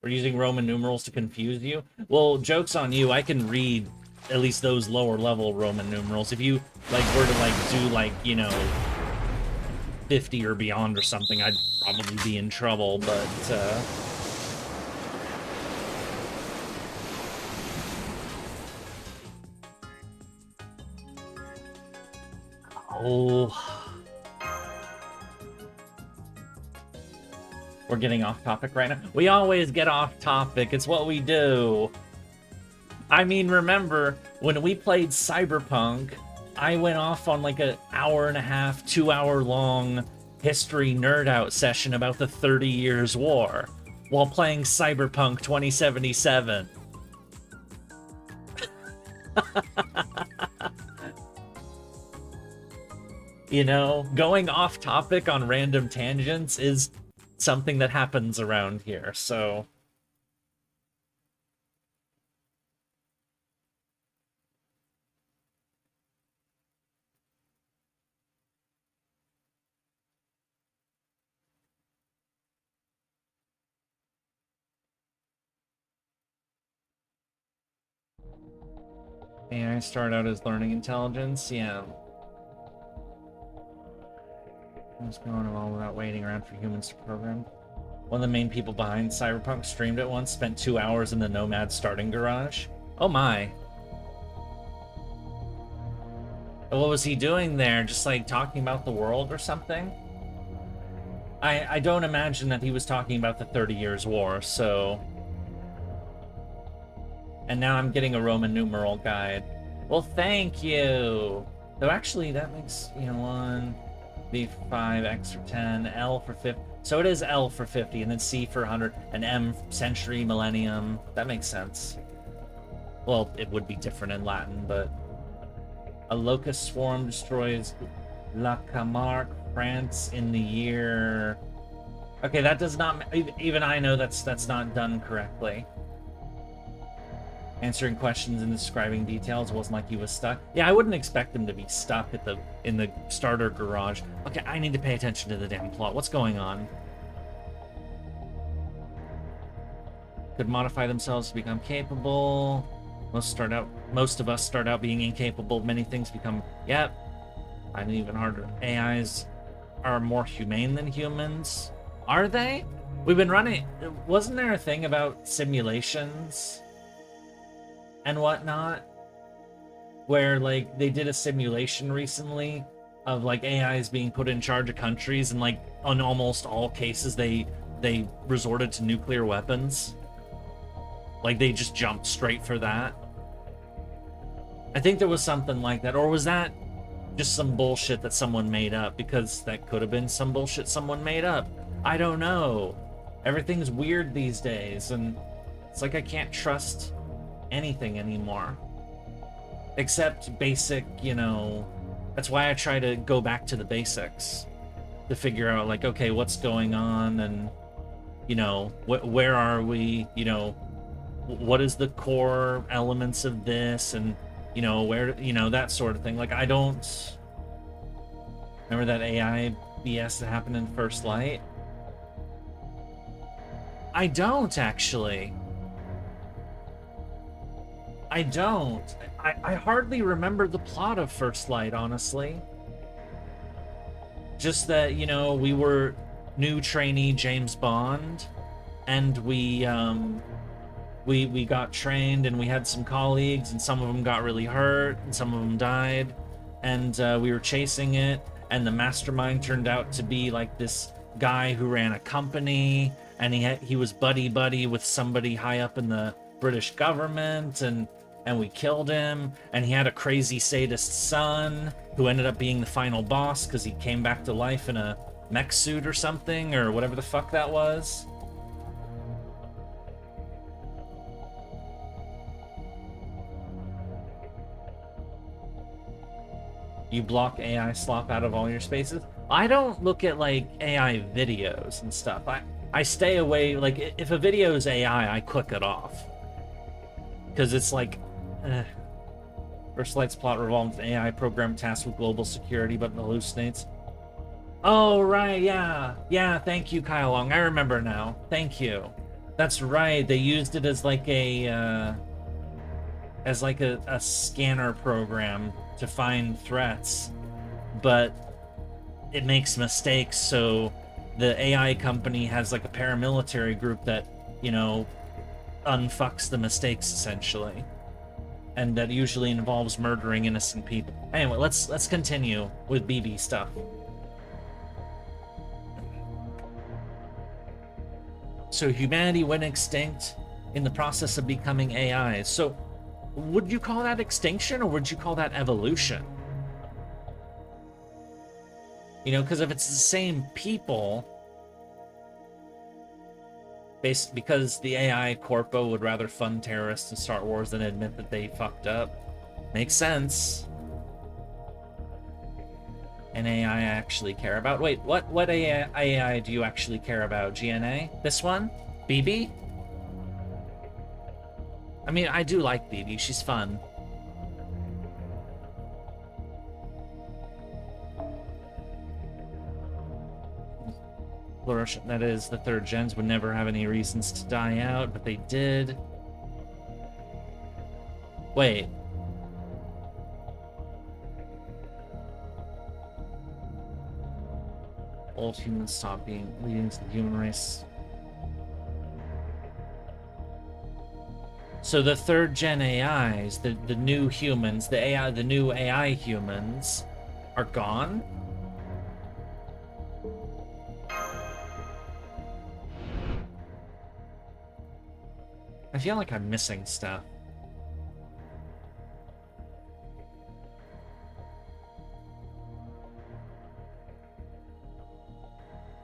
We're using Roman numerals to confuse you? Well, joke's on you. I can read at least those lower level Roman numerals. If you like were to like do like, you know, 50 or beyond or something, I'd probably be in trouble, but oh. We're getting off topic right now. We always get off topic. It's what we do. I mean, remember, when we played Cyberpunk, I went off on like an hour and a half, 2 hour long history nerd out session about the 30 Years' War while playing Cyberpunk 2077. You know, going off topic on random tangents is something that happens around here, so... AI start out as learning intelligence, yeah. What's going on all without waiting around for humans to program? One of the main people behind Cyberpunk streamed it once, spent 2 hours in the Nomad starting garage. Oh my. What was he doing there? Just like talking about the world or something? I don't imagine that he was talking about the 30 Years' War, so... And now I'm getting a Roman numeral guide. Well, thank you! Though actually, that makes, you know, 1... B5, X for 10, L for 50. So it is L for 50, and then C for 100, and M century, millennium. That makes sense. Well, it would be different in Latin, but... A locust swarm destroys La Camargue, France in the year... Okay, that does not... Even I know that's not done correctly. Answering questions and describing details. It wasn't like he was stuck. Yeah, I wouldn't expect him to be stuck in the starter garage. Okay, I need to pay attention to the damn plot. What's going on? Could modify themselves to become capable. Most of us start out being incapable of many things. Become, yep. I'm even harder. AIs are more humane than humans. Are they? We've been running. Wasn't there a thing about simulations and whatnot, where like they did a simulation recently of like AIs being put in charge of countries, and like on almost all cases they resorted to nuclear weapons? Like, they just jumped straight for that. I think there was something like that. Or was that just some bullshit that someone made up? Because that could have been some bullshit someone made up. I don't know. Everything's weird these days, and it's like I can't trust anything anymore. Except basic, you know... That's why I try to go back to the basics. To figure out, like, okay, what's going on, and, you know, where are we? You know, what is the core elements of this? And, you know, where, you know, that sort of thing. Like, I don't... Remember that AI BS that happened in First Light? I don't, actually. I don't. I hardly remember the plot of First Light, honestly. Just that, you know, we were new trainee James Bond, and we got trained, and we had some colleagues, and some of them got really hurt, and some of them died, and we were chasing it, and the mastermind turned out to be like this guy who ran a company, and he was buddy with somebody high up in the British government, and we killed him, and he had a crazy sadist son who ended up being the final boss because he came back to life in a mech suit or something, or whatever the fuck that was. You block AI slop out of all your spaces? I don't look at, like, AI videos and stuff. I stay away, like, if a video is AI, I click it off. Because it's like, First Light's plot revolves an AI program tasked with global security, but hallucinates. Oh, right, yeah. Yeah, thank you, Kyle Long. I remember now. Thank you. That's right. They used it as like a scanner program to find threats, but it makes mistakes, so the AI company has like a paramilitary group that, you know, unfucks the mistakes, essentially. And that usually involves murdering innocent people. Anyway, let's continue with BB stuff. So humanity went extinct in the process of becoming AIs. So would you call that extinction, or would you call that evolution? You know, because if it's the same people, because the AI corpo would rather fund terrorists and start wars than admit that they fucked up. Makes sense. An AI I actually care about. Wait, what AI do you actually care about? GNA? This one? BB? I mean, I do like BB. She's fun. That is, the third gens would never have any reasons to die out, but they did. Wait. Old humans stop leading to the human race. So the third gen AIs, the new humans, the new AI humans are gone? I feel like I'm missing stuff.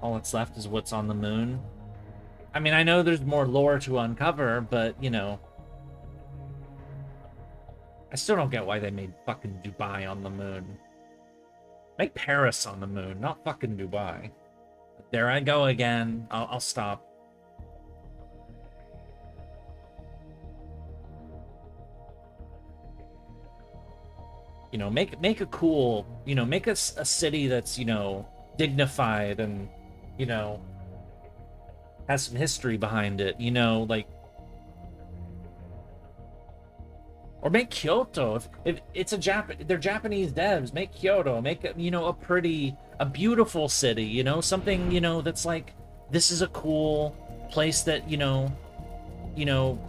All that's left is what's on the moon. I mean, I know there's more lore to uncover, but, you know... I still don't get why they made fucking Dubai on the moon. Make Paris on the moon, not fucking Dubai. There I go again. I'll stop. You know, make a cool, you know, make a city that's, you know, dignified and, you know, has some history behind it, you know, like, or make Kyoto. If it's they're Japanese devs, make Kyoto, make, you know, a beautiful city, you know, something, you know, that's like, this is a cool place that, you know,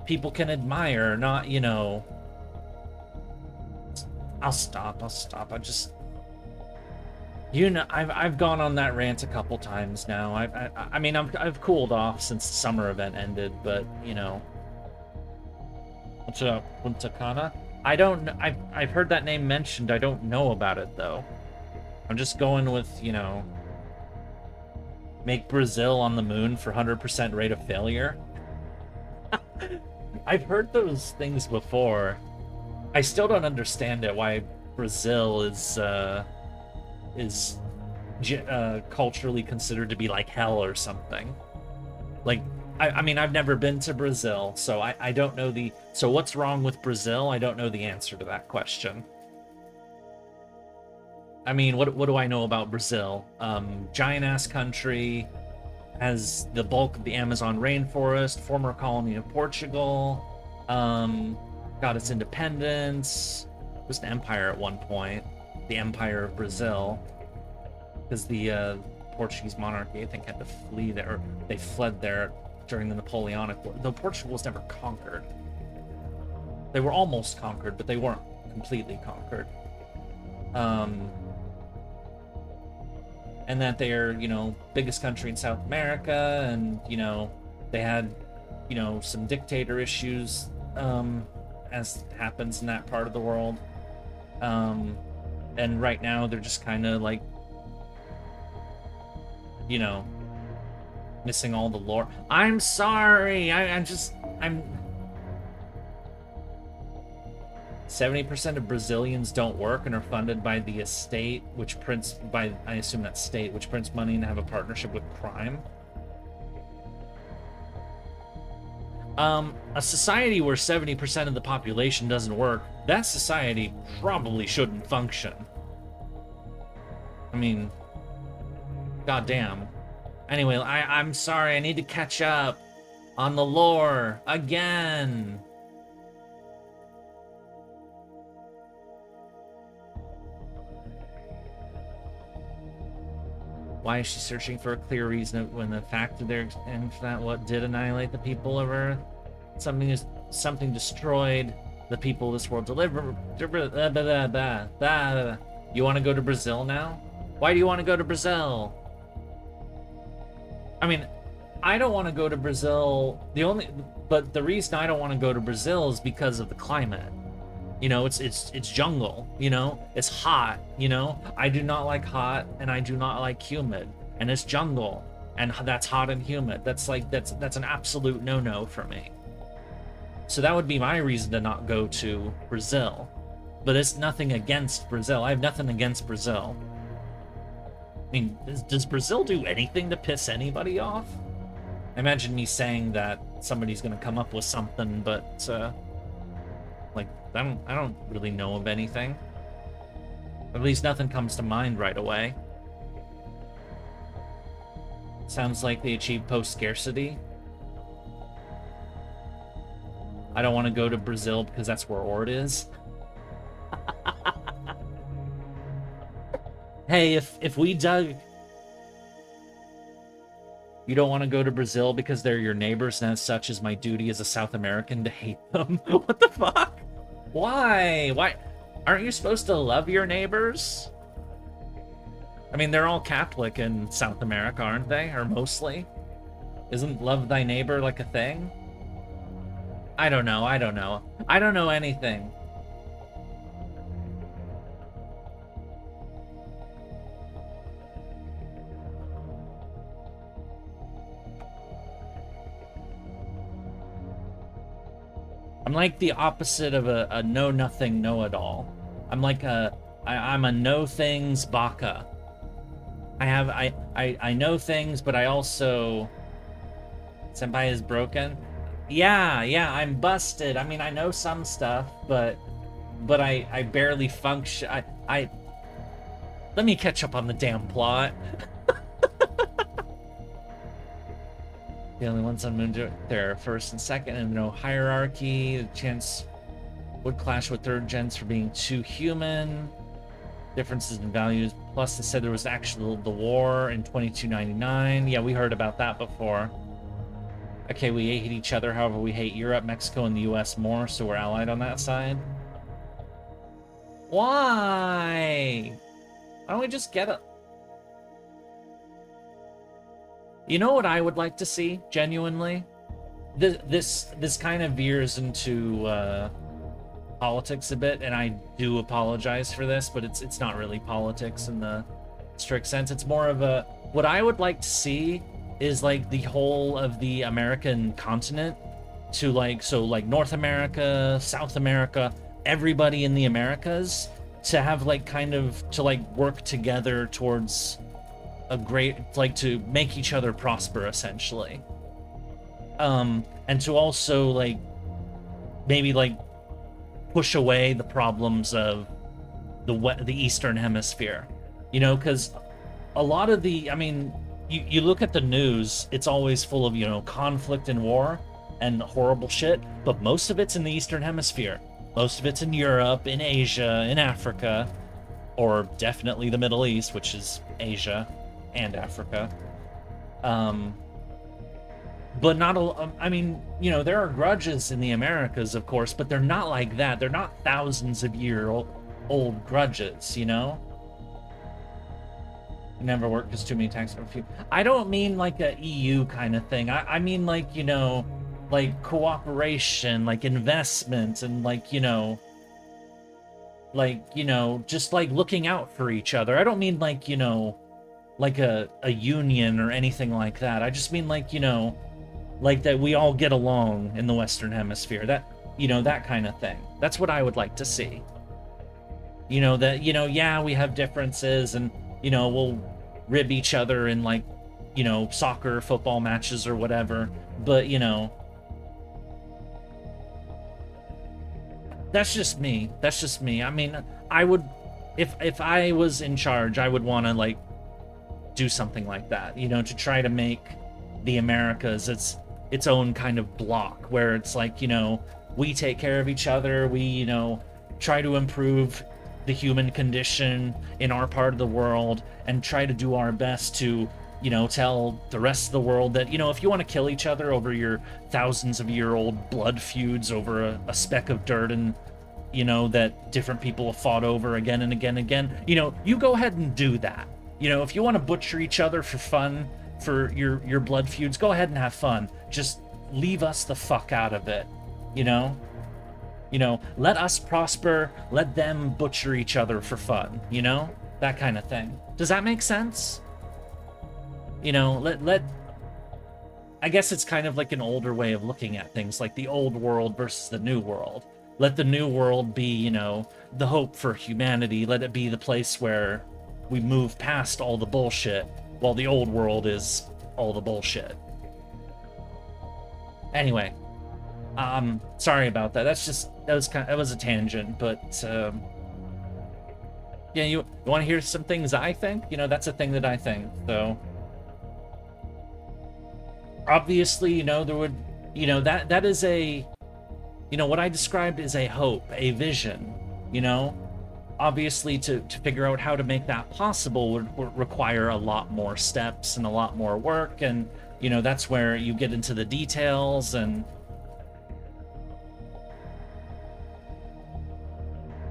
people can admire, not, you know. I'll stop. I just, you know, I've gone on that rant a couple times now. I mean, I've cooled off since the summer event ended, but, you know, Punta Cana. I don't know. I've heard that name mentioned. I don't know about it though. I'm just going with, you know, make Brazil on the moon for 100% rate of failure. I've heard those things before. I still don't understand it. Why Brazil is culturally considered to be like hell or something. Like, I mean, I've never been to Brazil, so I don't know the... So what's wrong with Brazil? I don't know the answer to that question. I mean, what do I know about Brazil? Giant-ass country, has the bulk of the Amazon rainforest, former colony of Portugal, got its independence, it was an empire at one point, the Empire of Brazil, because the Portuguese monarchy, I think, had to flee there, or they fled there during the Napoleonic War. Though Portugal was never conquered. They were almost conquered, but they weren't completely conquered. And that they're, you know, biggest country in South America, and, you know, they had, you know, some dictator issues, as happens in that part of the world. And right now they're just kind of like, you know, missing all the lore. I'm sorry, I'm 70% of Brazilians don't work and are funded by the estate, which prints I assume that state, which prints money and have a partnership with crime. A society where 70% of the population doesn't work, that society probably shouldn't function. I mean, goddamn. Anyway, I'm sorry, I need to catch up on the lore again. Why is she searching for a clear reason when the fact that they're and that what did annihilate the people of Earth? Something destroyed the people of this world. You want to go to Brazil now? Why do you want to go to Brazil? I mean, I don't want to go to Brazil. But the reason I don't want to go to Brazil is because of the climate. You know, it's jungle, you know, it's hot, you know, I do not like hot, and I do not like humid, and it's jungle, and that's hot and humid. That's an absolute no-no for me. So that would be my reason to not go to Brazil. But it's nothing against Brazil. I have nothing against Brazil. I mean, does Brazil do anything to piss anybody off? Imagine me saying that somebody's gonna come up with something, but like, I don't really know of anything. At least nothing comes to mind right away. Sounds like they achieved post-scarcity. I don't want to go to Brazil because that's where Ord is. Hey, if we dug... You don't want to go to Brazil because they're your neighbors, and as such is my duty as a South American to hate them? What the fuck? Why? Why? Aren't you supposed to love your neighbors? I mean, they're all Catholic in South America, aren't they? Or mostly? Isn't love thy neighbor like a thing? I don't know. I don't know anything. I'm like the opposite of a know-nothing know-it-all. I'm like I'm a know-things baka. I know things, but I also... Senpai is broken? Yeah, I'm busted. I mean, I know some stuff, but I barely function. Let me catch up on the damn plot. The only ones on Moon, there are first and second, and no hierarchy. The chance would clash with third gens for being too human. Differences in values. Plus, they said there was actually the war in 2299. Yeah, we heard about that before. Okay, we hate each other. However, we hate Europe, Mexico, and the U.S. more, so we're allied on that side. Why? Why don't we just get a... You know what I would like to see, genuinely? this kind of veers into politics a bit, and I do apologize for this, but it's not really politics in the strict sense. It's more of a, what I would like to see is like the whole of the American continent to like, so like North America, South America, everybody in the Americas to have like kind of to like work together towards a great, like to make each other prosper essentially. And to also like maybe like push away the problems of the Eastern Hemisphere, you know, because a lot of the, I mean, you look at the news, it's always full of, you know, conflict and war and horrible shit, but most of it's in the Eastern Hemisphere. Most of it's in Europe, in Asia, in Africa, or definitely the Middle East, which is Asia and Africa. But not a, I mean, you know, there are grudges in the Americas, of course, but they're not like that. They're not thousands of year old grudges, you know? Never worked because too many tax for few. I don't mean like a EU kind of thing. I mean like, you know, like cooperation, like investment, and like, you know, just like looking out for each other. I don't mean like, you know, like a union or anything like that. I just mean like, you know, like that we all get along in the Western Hemisphere. That, you know, that kind of thing. That's what I would like to see. You know, that, you know, yeah, we have differences and, you know, we'll rib each other in like, you know, soccer, football matches or whatever. But, you know, that's just me. That's just me. I mean, I would, if I was in charge, I would want to like do something like that, you know, to try to make the Americas its own kind of block where it's like, you know, we take care of each other. We, you know, try to improve the human condition in our part of the world and try to do our best to, you know, tell the rest of the world that, you know, if you want to kill each other over your thousands of year old blood feuds over a speck of dirt and, you know, that different people have fought over again and again and again, you know, you go ahead and do that. You know, if you want to butcher each other for fun, for your blood feuds, go ahead and have fun. Just leave us the fuck out of it, you know? You know, let us prosper, let them butcher each other for fun, you know? That kind of thing. Does that make sense? You know, let I guess it's kind of like an older way of looking at things, like the old world versus the new world. Let the new world be, you know, the hope for humanity. Let it be the place where we move past all the bullshit, while the old world is all the bullshit. Anyway, sorry about that. That was a tangent, but yeah, you want to hear some things I think? You know, that's a thing that I think. So obviously, you know, there would, you know, that is a, you know, what I described is a hope, a vision, you know. Obviously, to figure out how to make that possible would require a lot more steps and a lot more work, and, you know, that's where you get into the details, and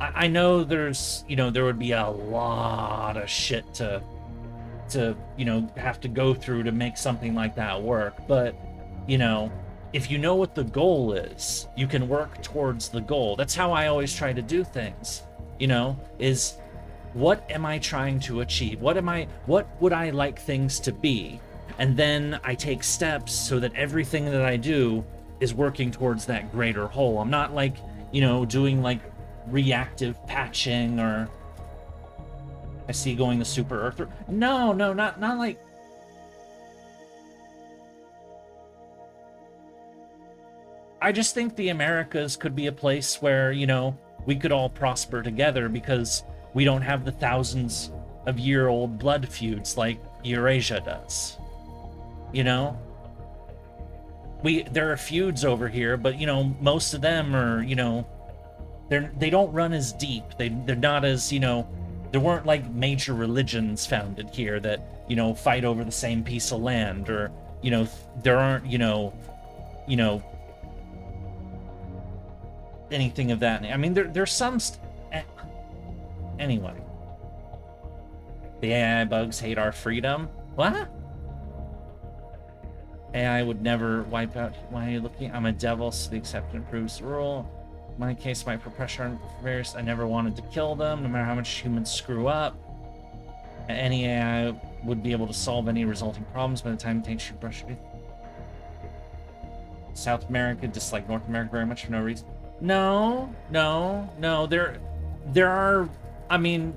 I know there's, you know, there would be a lot of shit to you know, have to go through to make something like that work, but, you know, if you know what the goal is, you can work towards the goal. That's how I always try to do things. You know, is what am I trying to achieve? What would I like things to be? And then I take steps so that everything that I do is working towards that greater whole. I'm not like, you know, doing like reactive patching or I see going the super earth. No, not like. I just think the Americas could be a place where, you know, we could all prosper together because we don't have the thousands of year old blood feuds like Eurasia does. You know? There are feuds over here, but, you know, most of them are, you know, they don't run as deep. They're not as, you know, there weren't like major religions founded here that, you know, fight over the same piece of land, or, you know, there aren't, you know, anything of that. I mean, there's some anyway. The AI bugs hate our freedom. What? AI would never wipe out. Why are you looking? I'm a devil, so the exception proves the rule. In my case, my pressure on various. I never wanted to kill them, no matter how much humans screw up. Any AI would be able to solve any resulting problems by the time it takes you brush it. South America dislike North America very much for no reason. No. There are. I mean,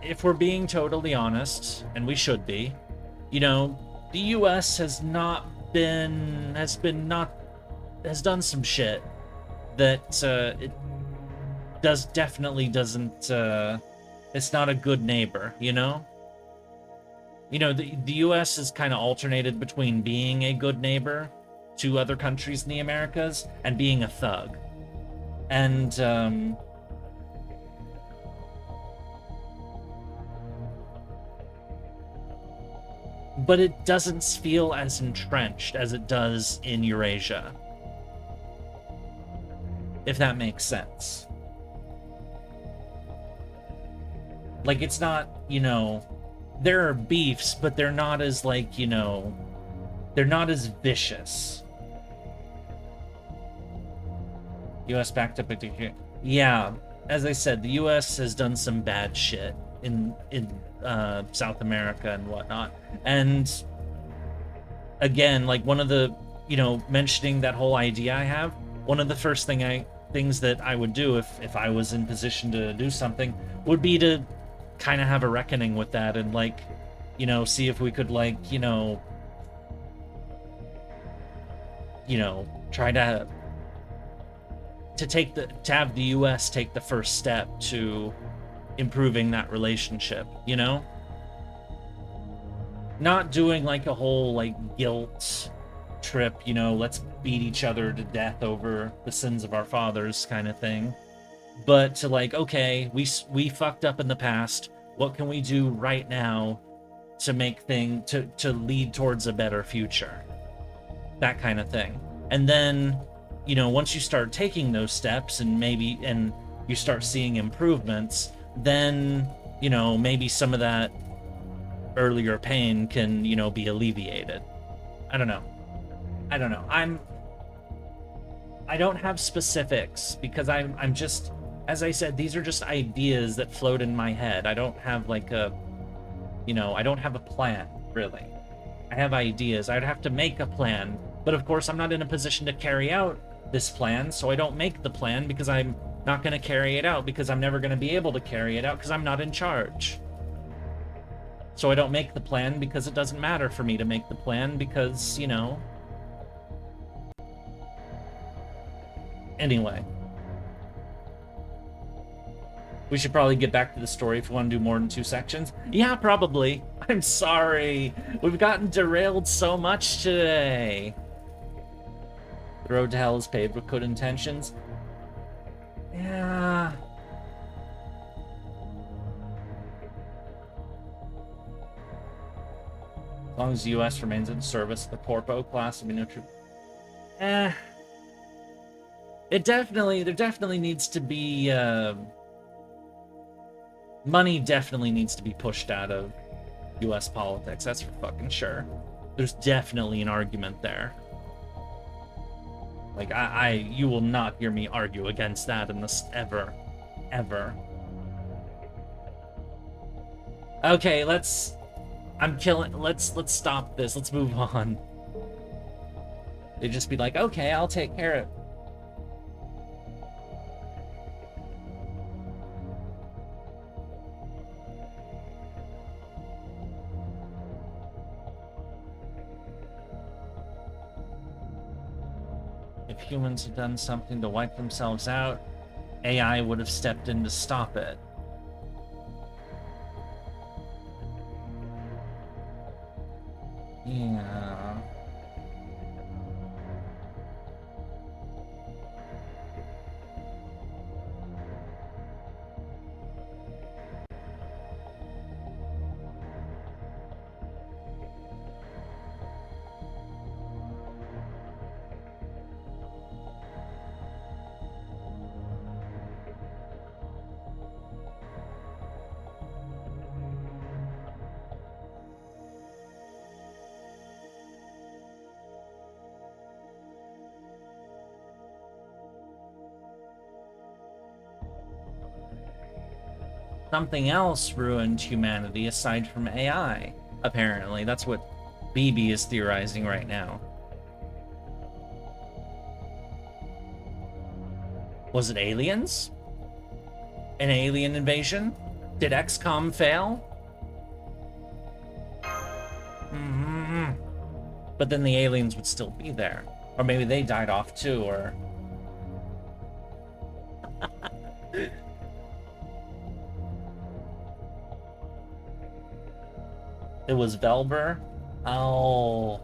if we're being totally honest, and we should be, you know, the U.S. has done some shit that it definitely doesn't. It's not a good neighbor, you know. You know, the U.S. has kind of alternated between being a good neighbor to other countries in the Americas and being a thug, and but it doesn't feel as entrenched as it does in Eurasia, if that makes sense. Like, it's not, you know, there are beefs, but they're not as, like, you know, they're not as vicious. U.S. backed up a... Yeah, as I said, the U.S. has done some bad shit in South America and whatnot. And again, like, one of the, you know, mentioning that whole idea I have, one of the first things that I would do if I was in position to do something would be to kind of have a reckoning with that and, like, you know, see if we could, like, you know, try to have the US take the first step to improving that relationship, you know? Not doing, like, a whole, like, guilt trip, you know, let's beat each other to death over the sins of our fathers kind of thing. But to, like, okay, we fucked up in the past. What can we do right now to make to lead towards a better future? That kind of thing. And then, you know, once you start taking those steps and you start seeing improvements, then, you know, maybe some of that earlier pain can, you know, be alleviated. I don't know. I don't have specifics because I'm just, as I said, these are just ideas that float in my head. I don't have, like, I don't have a plan, really. I have ideas. I'd have to make a plan, but of course I'm not in a position to carry out this plan, so I don't make the plan because I'm not going to carry it out, because I'm never going to be able to carry it out because I'm not in charge. So I don't make the plan because it doesn't matter for me to make the plan because, you know... Anyway. We should probably get back to the story if we want to do more than 2 sections. Yeah, probably. I'm sorry. We've gotten derailed so much today. The road to hell is paved with good intentions. Yeah. As long as the U.S. remains in service, the Corpo class will be no true. There definitely needs to be, money definitely needs to be pushed out of U.S. politics, that's for fucking sure. There's definitely an argument there. Like, you will not hear me argue against that in this ever. Okay, let's stop this. Let's move on. They'd just be like, okay, I'll take care of it. If humans had done something to wipe themselves out, AI would have stepped in to stop it. Yeah. something else ruined humanity aside from AI, apparently. That's what BB is theorizing right now. Was it aliens? An alien invasion? Did XCOM fail? But then the aliens would still be there. Or maybe they died off too, or... It was Velber? Oh...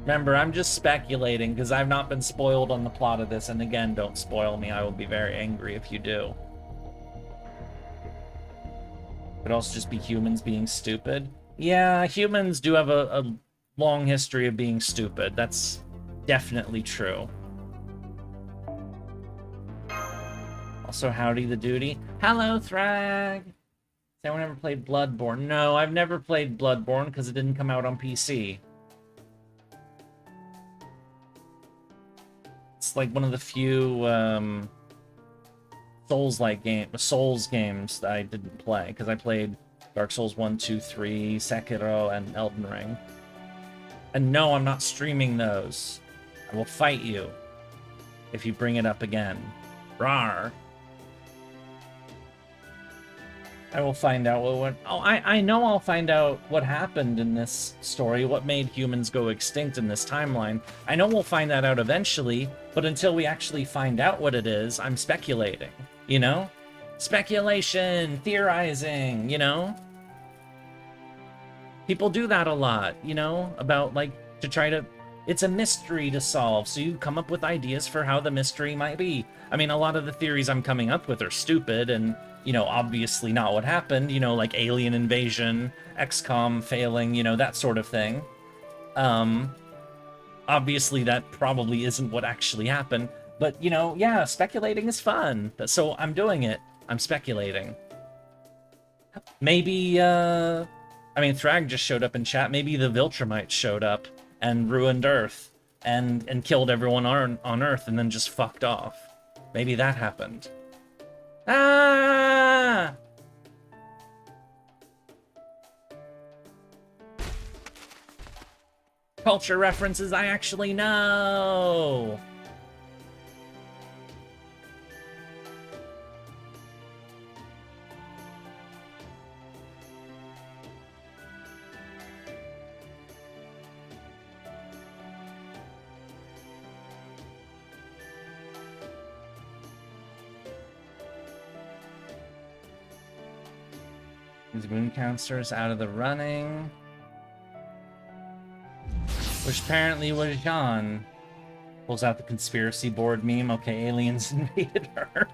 Remember, I'm just speculating because I've not been spoiled on the plot of this, and again, don't spoil me. I will be very angry if you do. Could also just be humans being stupid. Yeah, humans do have a long history of being stupid. That's definitely true. Also, howdy the duty. Hello, Thrag! Has anyone ever played Bloodborne? No, I've never played Bloodborne because it didn't come out on PC. It's like one of the few Souls games that I didn't play, because I played Dark Souls 1, 2, 3, Sekiro, and Elden Ring. And no, I'm not streaming those. I will fight you if you bring it up again. Rawr. I will find out what went... Oh, I know I'll find out what happened in this story, what made humans go extinct in this timeline. I know we'll find that out eventually, but until we actually find out what it is, I'm speculating, you know? Speculation, theorizing, you know? People do that a lot, you know? About, like, to try to... It's a mystery to solve, so you come up with ideas for how the mystery might be. I mean, a lot of the theories I'm coming up with are stupid and, you know, obviously not what happened, you know, like alien invasion, XCOM failing, you know, that sort of thing. Obviously that probably isn't what actually happened, but, you know, yeah, speculating is fun. So I'm doing it. I'm speculating. Maybe, I mean, Thrag just showed up in chat. Maybe the Viltrumites showed up and ruined Earth and killed everyone on Earth and then just fucked off. Maybe that happened. Ah! Culture references I actually know! These moon counselors out of the running. Which apparently was Jean. Pulls out the conspiracy board meme. Okay, aliens invaded Earth.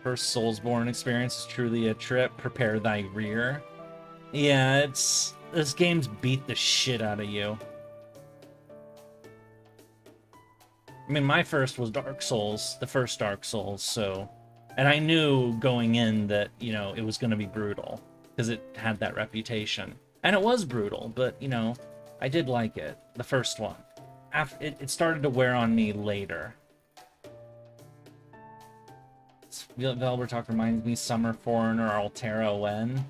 First Soulsborne experience is truly a trip. Prepare thy rear. Yeah, this game's beat the shit out of you. I mean, my first was Dark Souls, the first Dark Souls, so... And I knew going in that, you know, it was going to be brutal, because it had that reputation. And it was brutal, but, you know, I did like it, the first one. It started to wear on me later. Velber Talk reminds me, Summer Foreigner, Altera when?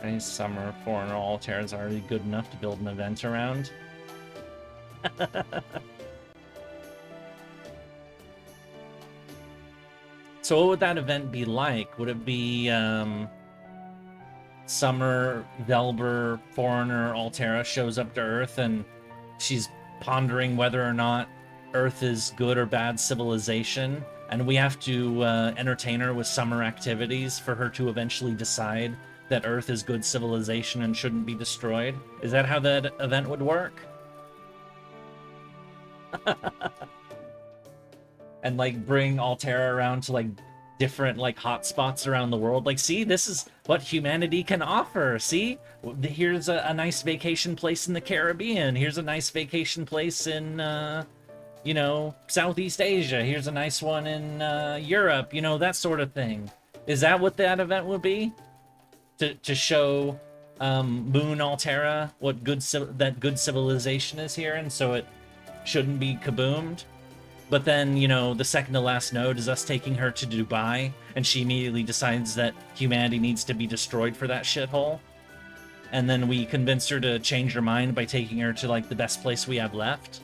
Any Summer Foreigner Altair is already good enough to build an event around. So what would that event be like? Would it be Summer, Velber, Foreigner, Altera shows up to Earth and she's pondering whether or not Earth is good or bad civilization, and we have to entertain her with summer activities for her to eventually decide that Earth is good civilization and shouldn't be destroyed? Is that how that event would work? And like bring Altera around to like different like hotspots around the world. Like, see, this is what humanity can offer. See, here's a nice vacation place in the Caribbean. Here's a nice vacation place in, you know, Southeast Asia. Here's a nice one in Europe. You know, that sort of thing. Is that what that event would be? To show Moon Altera what good civilization is here, and so it shouldn't be kaboomed. But then, you know, the second to last node is us taking her to Dubai, and she immediately decides that humanity needs to be destroyed for that shithole. And then we convince her to change her mind by taking her to, like, the best place we have left.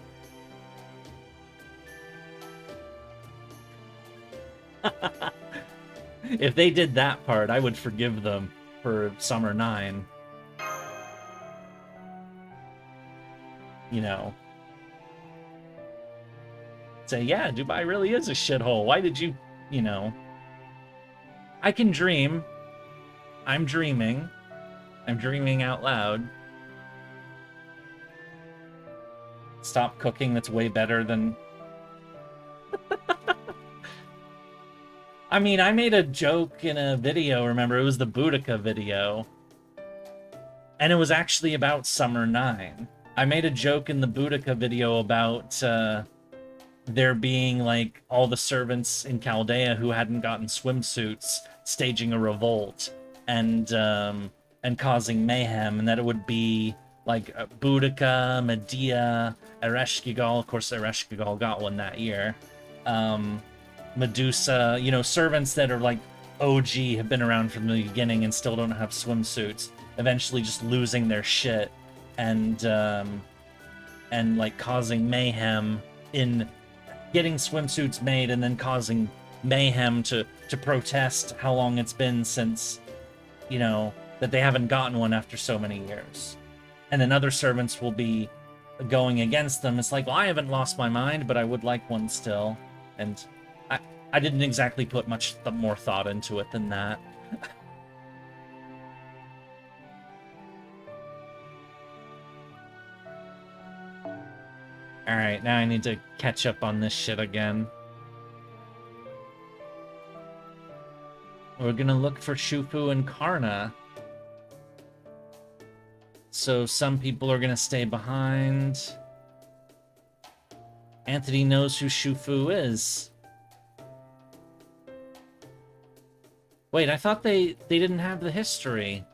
If they did that part, I would forgive them for Summer 9. You know. Say, yeah, Dubai really is a shithole. Why did you, you know... I can dream. I'm dreaming. I'm dreaming out loud. Stop cooking, that's way better than... I mean, I made a joke in a video, remember? It was the Boudica video. And it was actually about Summer 9. I made a joke in the Boudica video about... there being, like, all the servants in Chaldea who hadn't gotten swimsuits staging a revolt and causing mayhem, and that it would be, like, Boudica, Medea, Ereshkigal. Of course, Ereshkigal got one that year. Medusa, you know, servants that are, like, OG, have been around from the beginning and still don't have swimsuits, eventually just losing their shit and like, causing mayhem in... getting swimsuits made and then causing mayhem to protest how long it's been since, you know, that they haven't gotten one after so many years. And then other servants will be going against them. It's like, well, I haven't lost my mind, but I would like one still. And I didn't exactly put much more thought into it than that. Alright, now I need to catch up on this shit again. We're gonna look for Shufu and Karna. So some people are gonna stay behind. Anthony knows who Shufu is. Wait, I thought they didn't have the history.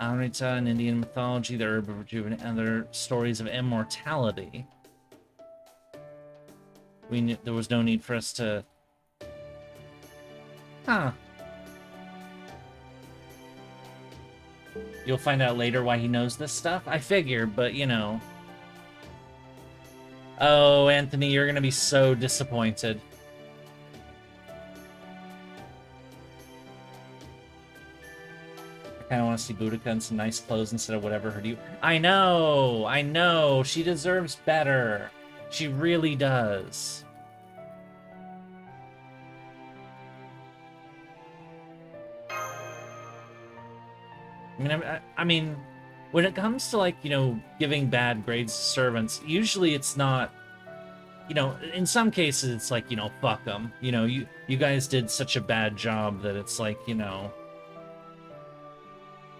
Amrita in Indian mythology, the herb of rejuvenation, and other stories of immortality. There was no need for us to... Huh. You'll find out later why he knows this stuff? I figure, but you know. Oh, Anthony, you're gonna be so disappointed. I kind of want to see Boudica in some nice clothes instead of whatever her do. I know, she deserves better. She really does. I mean, when it comes to, like, you know, giving bad grades to servants, usually it's not, you know, in some cases it's like, you know, fuck them. You know, you guys did such a bad job that it's like, you know,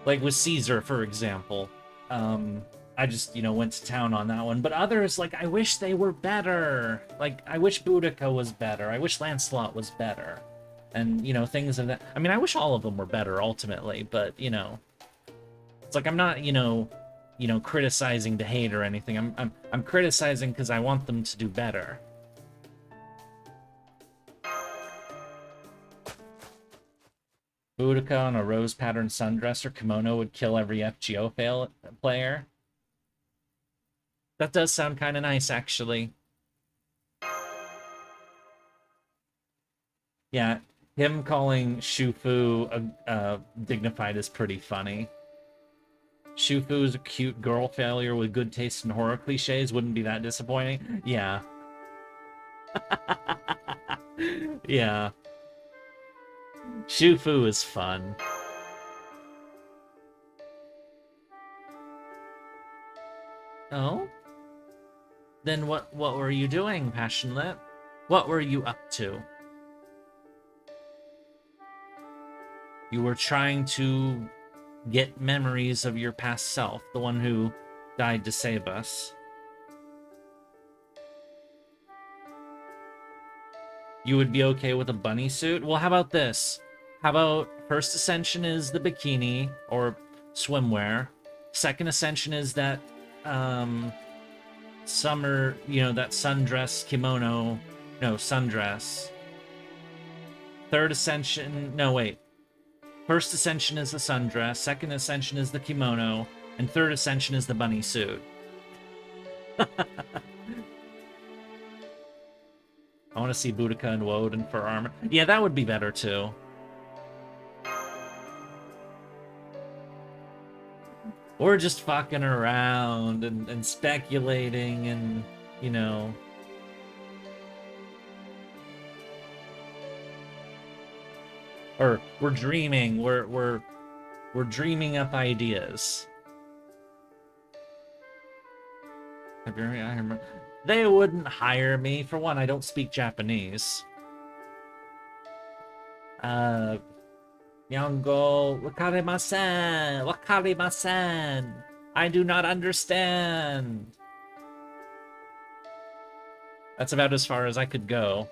like with Caesar, for example. I just, you know, went to town on that one. But others, like, I wish they were better. Like, I wish Boudica was better. I wish Lancelot was better. And, you know, things of that. I mean, I wish all of them were better, ultimately. But, you know, it's like I'm not, you know, criticizing to hate or anything. I'm criticizing because I want them to do better. Boudica on a rose pattern sundress or kimono would kill every FGO player. That does sound kind of nice, actually. Yeah, him calling Shufu dignified is pretty funny. Shufu is a cute girl failure with good taste in horror cliches. Wouldn't be that disappointing? Yeah. Yeah. Shufu is fun. Oh? Then what were you doing, Passionate? What were you up to? You were trying to get memories of your past self, the one who died to save us. You would be okay with a bunny suit? Well, how about this? How about first ascension is the bikini or swimwear. Second ascension is that summer, that sundress kimono. No, sundress. Third ascension, no, wait. First ascension is the sundress, second ascension is the kimono, and third ascension is the bunny suit. I want to see Boudica and Woden for armor. Yeah, that would be better too. Or just fucking around and speculating and, Or we're dreaming. We're dreaming up ideas. They wouldn't hire me. For one, I don't speak Japanese. Yango, wakarimasen, wakarimasen. I do not understand. That's about as far as I could go.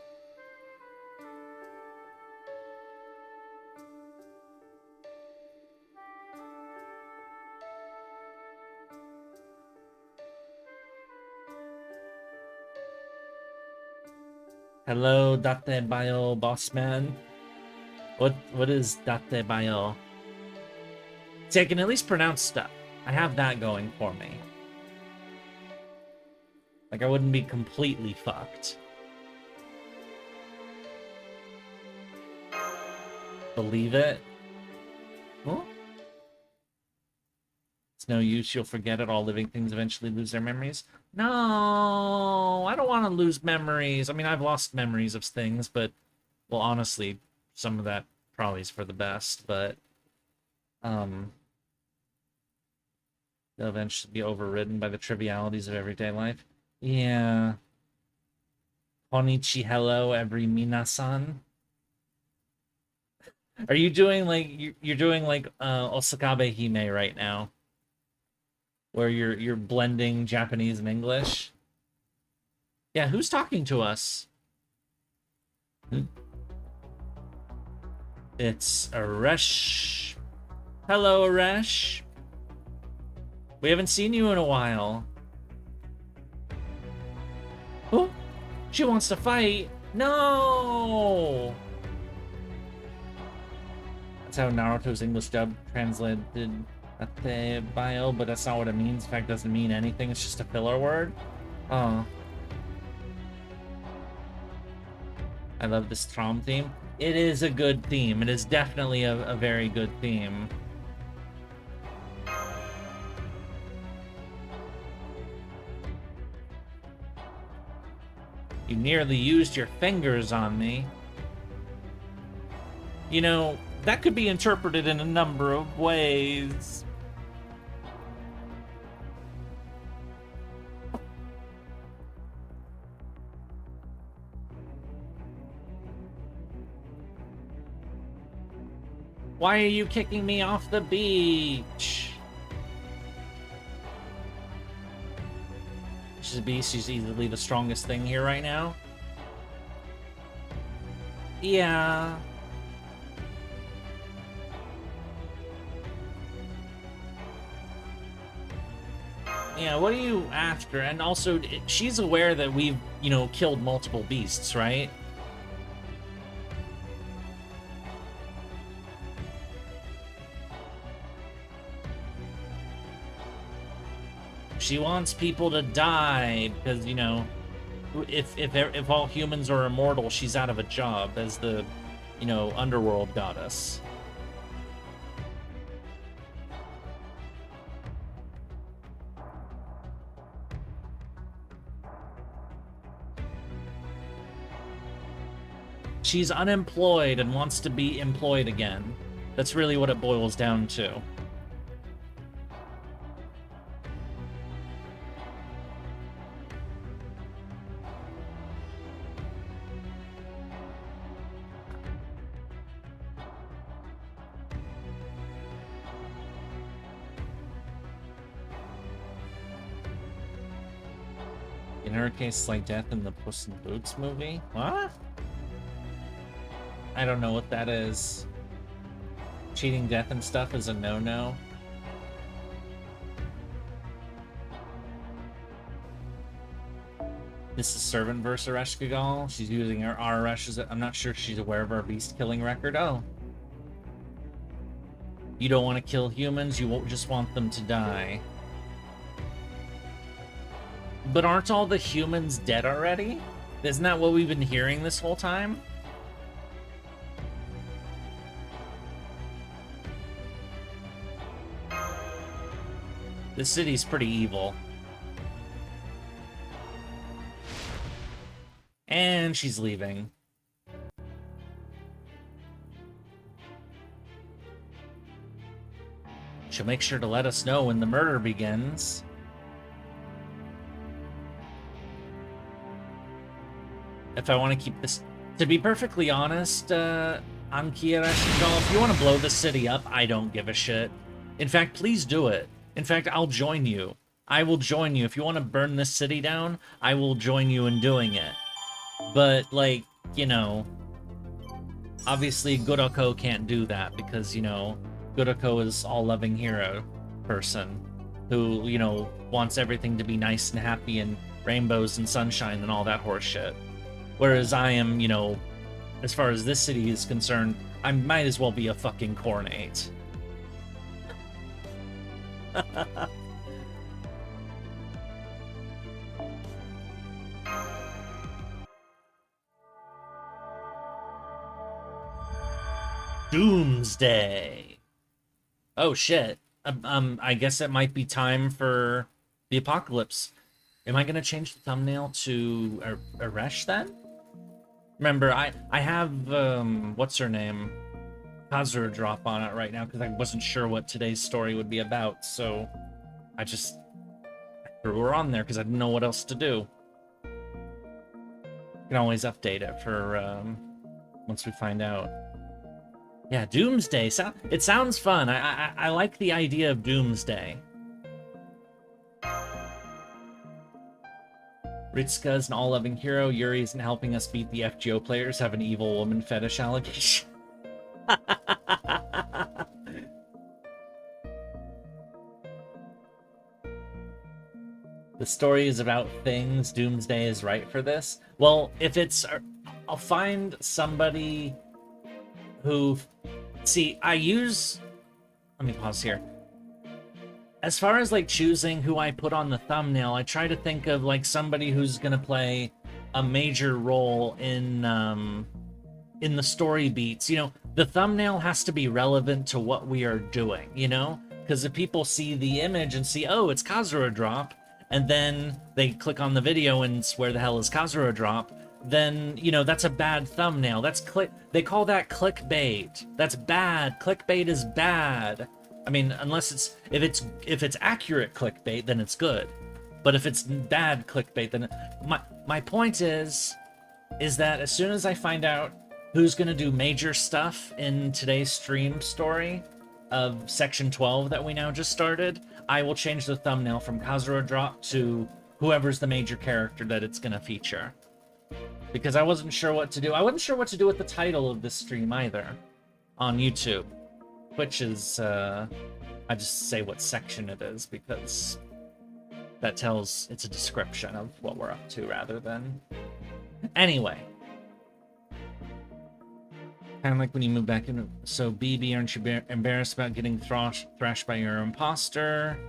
Hello, Date Bio Bossman. What is Date Bio? See, I can at least pronounce stuff. I have that going for me. Like, I wouldn't be completely fucked. Believe it? Huh? It's no use, you'll forget it. All living things eventually lose their memories. No, I don't want to lose memories. I mean, I've lost memories of things, but, well, honestly, some of that probably is for the best, but, they'll eventually be overridden by the trivialities of everyday life. Yeah. Konichi, hello, every minasan. Are you doing, like, you're doing, like, Osakabe Hime right now? Where you're blending Japanese and English. Yeah, who's talking to us? It's Aresh. Hello, Aresh. We haven't seen you in a while. Oh, she wants to fight. No! That's how Naruto's English dub translated Date Bio, but that's not what it means. In fact, it doesn't mean anything. It's just a filler word. Oh. I love this Trom theme. It is a good theme. It is definitely a very good theme. You nearly used your fingers on me. You know, that could be interpreted in a number of ways. Why are you kicking me off the beach? She's a beast. She's easily the strongest thing here right now. Yeah. Yeah, what are you after? And also, she's aware that we've, killed multiple beasts, right? She wants people to die because, if all humans are immortal, she's out of a job as the, underworld goddess. She's unemployed and wants to be employed again. That's really what it boils down to. In her case, like death in the Puss in Boots movie. What? I don't know what that is. Cheating death and stuff is a no-no. This is Servant versus Ereshkigal. She's using her Arash. I'm not sure if she's aware of our beast killing record. Oh. You don't want to kill humans, you won't just want them to die. But aren't all the humans dead already? Isn't that what we've been hearing this whole time? This city's pretty evil. And she's leaving. She'll make sure to let us know when the murder begins. If I want to keep this... To be perfectly honest, Ankia Rashidal, if you want to blow the city up, I don't give a shit. In fact, please do it. In fact, I'll join you. I will join you. If you want to burn this city down, I will join you in doing it. But, like, you know, obviously Guroko can't do that because, you know, Guroko is all-loving hero person who, you know, wants everything to be nice and happy and rainbows and sunshine and all that horse shit. Whereas I am, you know, as far as this city is concerned, I might as well be a fucking cornate. Doomsday. Oh shit. I guess it might be time for the apocalypse. Am I gonna change the thumbnail to Aresh then? Remember, I have what's her name? Kazuradrop on it right now because I wasn't sure what today's story would be about, so I threw her on there because I didn't know what else to do. You can always update it for once we find out. Yeah, Doomsday. It sounds fun. I like the idea of Doomsday. Ritsuka is an all-loving hero. Yurie isn't helping us beat the FGO players. Have an evil woman fetish allegation. The story is about things. Doomsday is right for this. Well, if it's... I'll find somebody who... See, I use... Let me pause here. As far as, like, choosing who I put on the thumbnail, I try to think of, like, somebody who's gonna play a major role in the story beats. You know, the thumbnail has to be relevant to what we are doing, you know? Because if people see the image and see, oh, it's Kazuradrop, and then they click on the video and where the hell is Kazuradrop, then, you know, that's a bad thumbnail. That's they call that clickbait. That's bad. Clickbait is bad. I mean, unless it's if it's accurate clickbait, then it's good. But if it's bad clickbait, then my point is that as soon as I find out who's gonna do major stuff in today's stream story of Section 12 that we now just started, I will change the thumbnail from Kazuradrop to whoever's the major character that it's gonna feature. Because I wasn't sure what to do. I wasn't sure what to do with the title of this stream either on YouTube. Which is, I just say what section it is because that tells it's a description of what we're up to rather than... Anyway. Kind of like when you move back in. So, BB, aren't you embarrassed about getting thrashed by your imposter?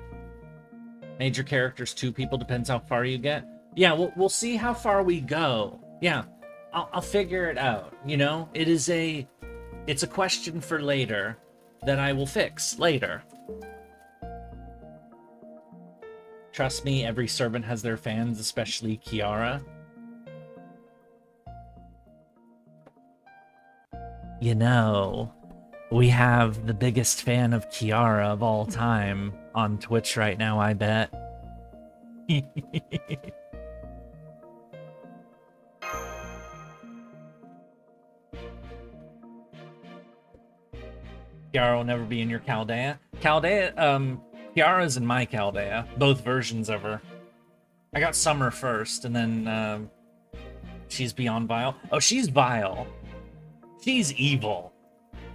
Major characters, 2 people, depends how far you get. Yeah, we'll see how far we go. Yeah, I'll figure it out, you know? It's a question for later that I will fix later. Trust me, every servant has their fans, especially Kiara. You know, we have the biggest fan of Kiara of all time on Twitch right now, I bet. Kiara will never be in your Chaldea. Chaldea, Kiara's in my Chaldea. Both versions of her. I got Summer first, and then she's beyond vile. Oh, she's vile. She's evil.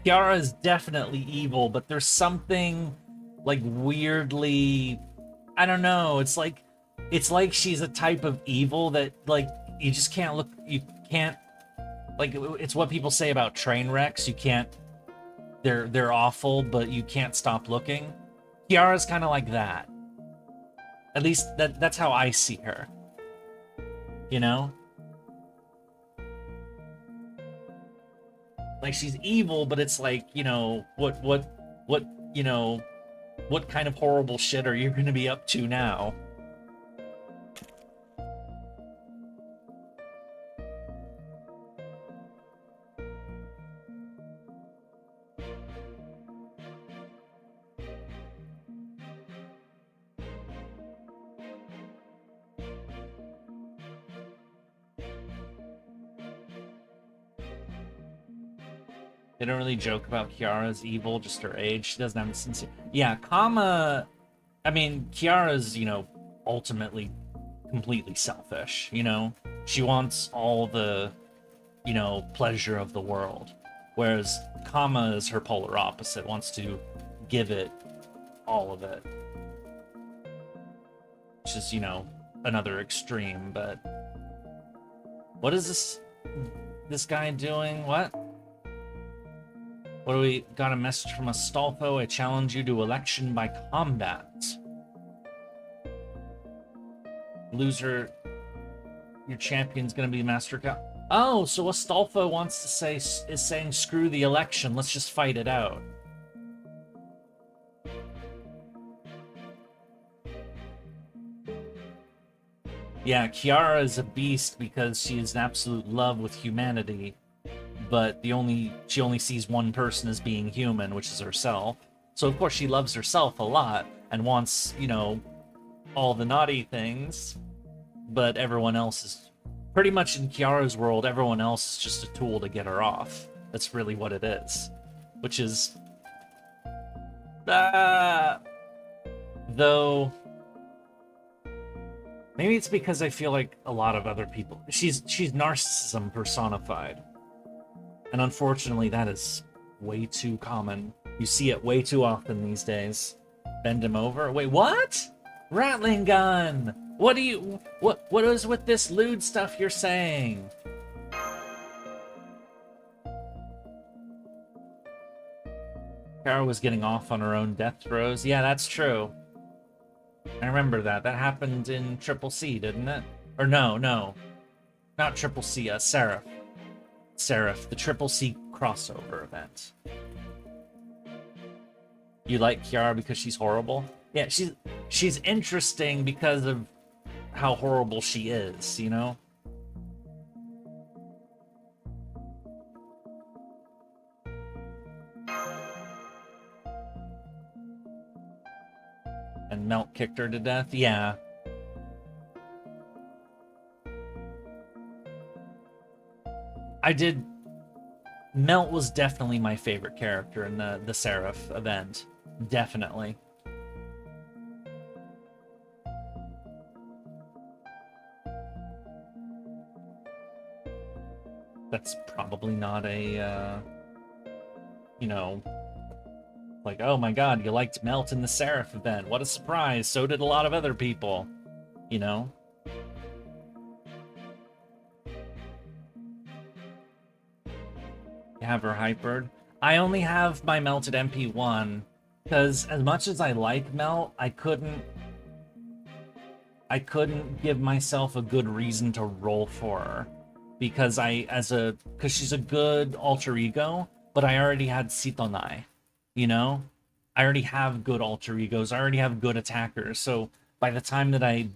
Kiara is definitely evil, but there's something like weirdly, I don't know. It's like she's a type of evil that like you just can't look. You can't like. It's what people say about train wrecks. You can't. They're awful, but you can't stop looking. Kiara's kind of like that. At least that's how I see her. You know? Like she's evil, but it's like, you know, what you know, what kind of horrible shit are you going to be up to now? They don't really joke about Kiara's evil, just her age. She doesn't have a sincere... Yeah, Kama... I mean, Kiara's, you know, ultimately completely selfish, you know? She wants all the, you know, pleasure of the world. Whereas Kama is her polar opposite, wants to give it all of it. Which is, you know, another extreme, but... What is this guy doing? What? What do we got? A message from Astolfo. I challenge you to election by combat. Loser, your champion's gonna be Master Cal. Oh, so Astolfo wants to say is saying screw the election. Let's just fight it out. Yeah, Kiara is a beast because she is in absolute love with humanity. But she only sees one person as being human, which is herself. So of course she loves herself a lot and wants, you know, all the naughty things. But everyone else is pretty much in Kiara's world. Everyone else is just a tool to get her off. That's really what it is, which is though. Maybe it's because I feel like a lot of other people. She's narcissism personified. And unfortunately, that is way too common. You see it way too often these days. Bend him over? Wait, what? Rattling gun! What is with this lewd stuff you're saying? Kara was getting off on her own death throes. Yeah, that's true. I remember that. That happened in Triple C, didn't it? Or no. Not Triple C, Seraph, the Triple C crossover event. You like Kiara because she's horrible? Yeah, she's interesting because of how horrible she is, you know? And Melt kicked her to death? Yeah. I did. Melt was definitely my favorite character in the Seraph event. Definitely. That's probably not a, you know, like, oh my god, you liked Melt in the Seraph event. What a surprise. So did a lot of other people, you know? Have her hypered. I only have my Melted MP1 because as much as I like Melt, I couldn't give myself a good reason to roll for her because because she's a good alter ego, but I already had Sitonai, you know? I already have good alter egos. I already have good attackers. So by the time that I,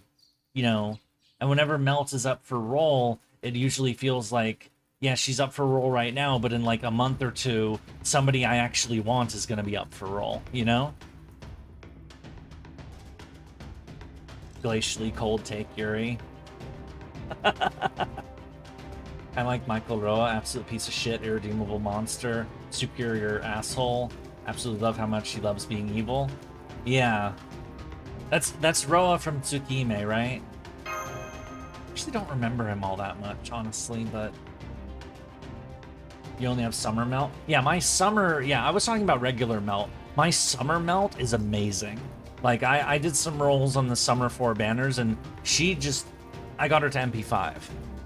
you know, and whenever Melt is up for roll, it usually feels like, yeah, she's up for roll right now, but in like a month or two, somebody I actually want is going to be up for roll, you know? Glacially cold take, Yurie. I like Michael Roa, absolute piece of shit, irredeemable monster, superior asshole. Absolutely love how much she loves being evil. Yeah. That's Roa from Tsukime, right? actually don't remember him all that much, honestly, but... You only have summer melt? Yeah, my summer... Yeah, I was talking about regular melt. My summer melt is amazing. Like, I did some rolls on the summer 4 banners, and she just... I got her to MP5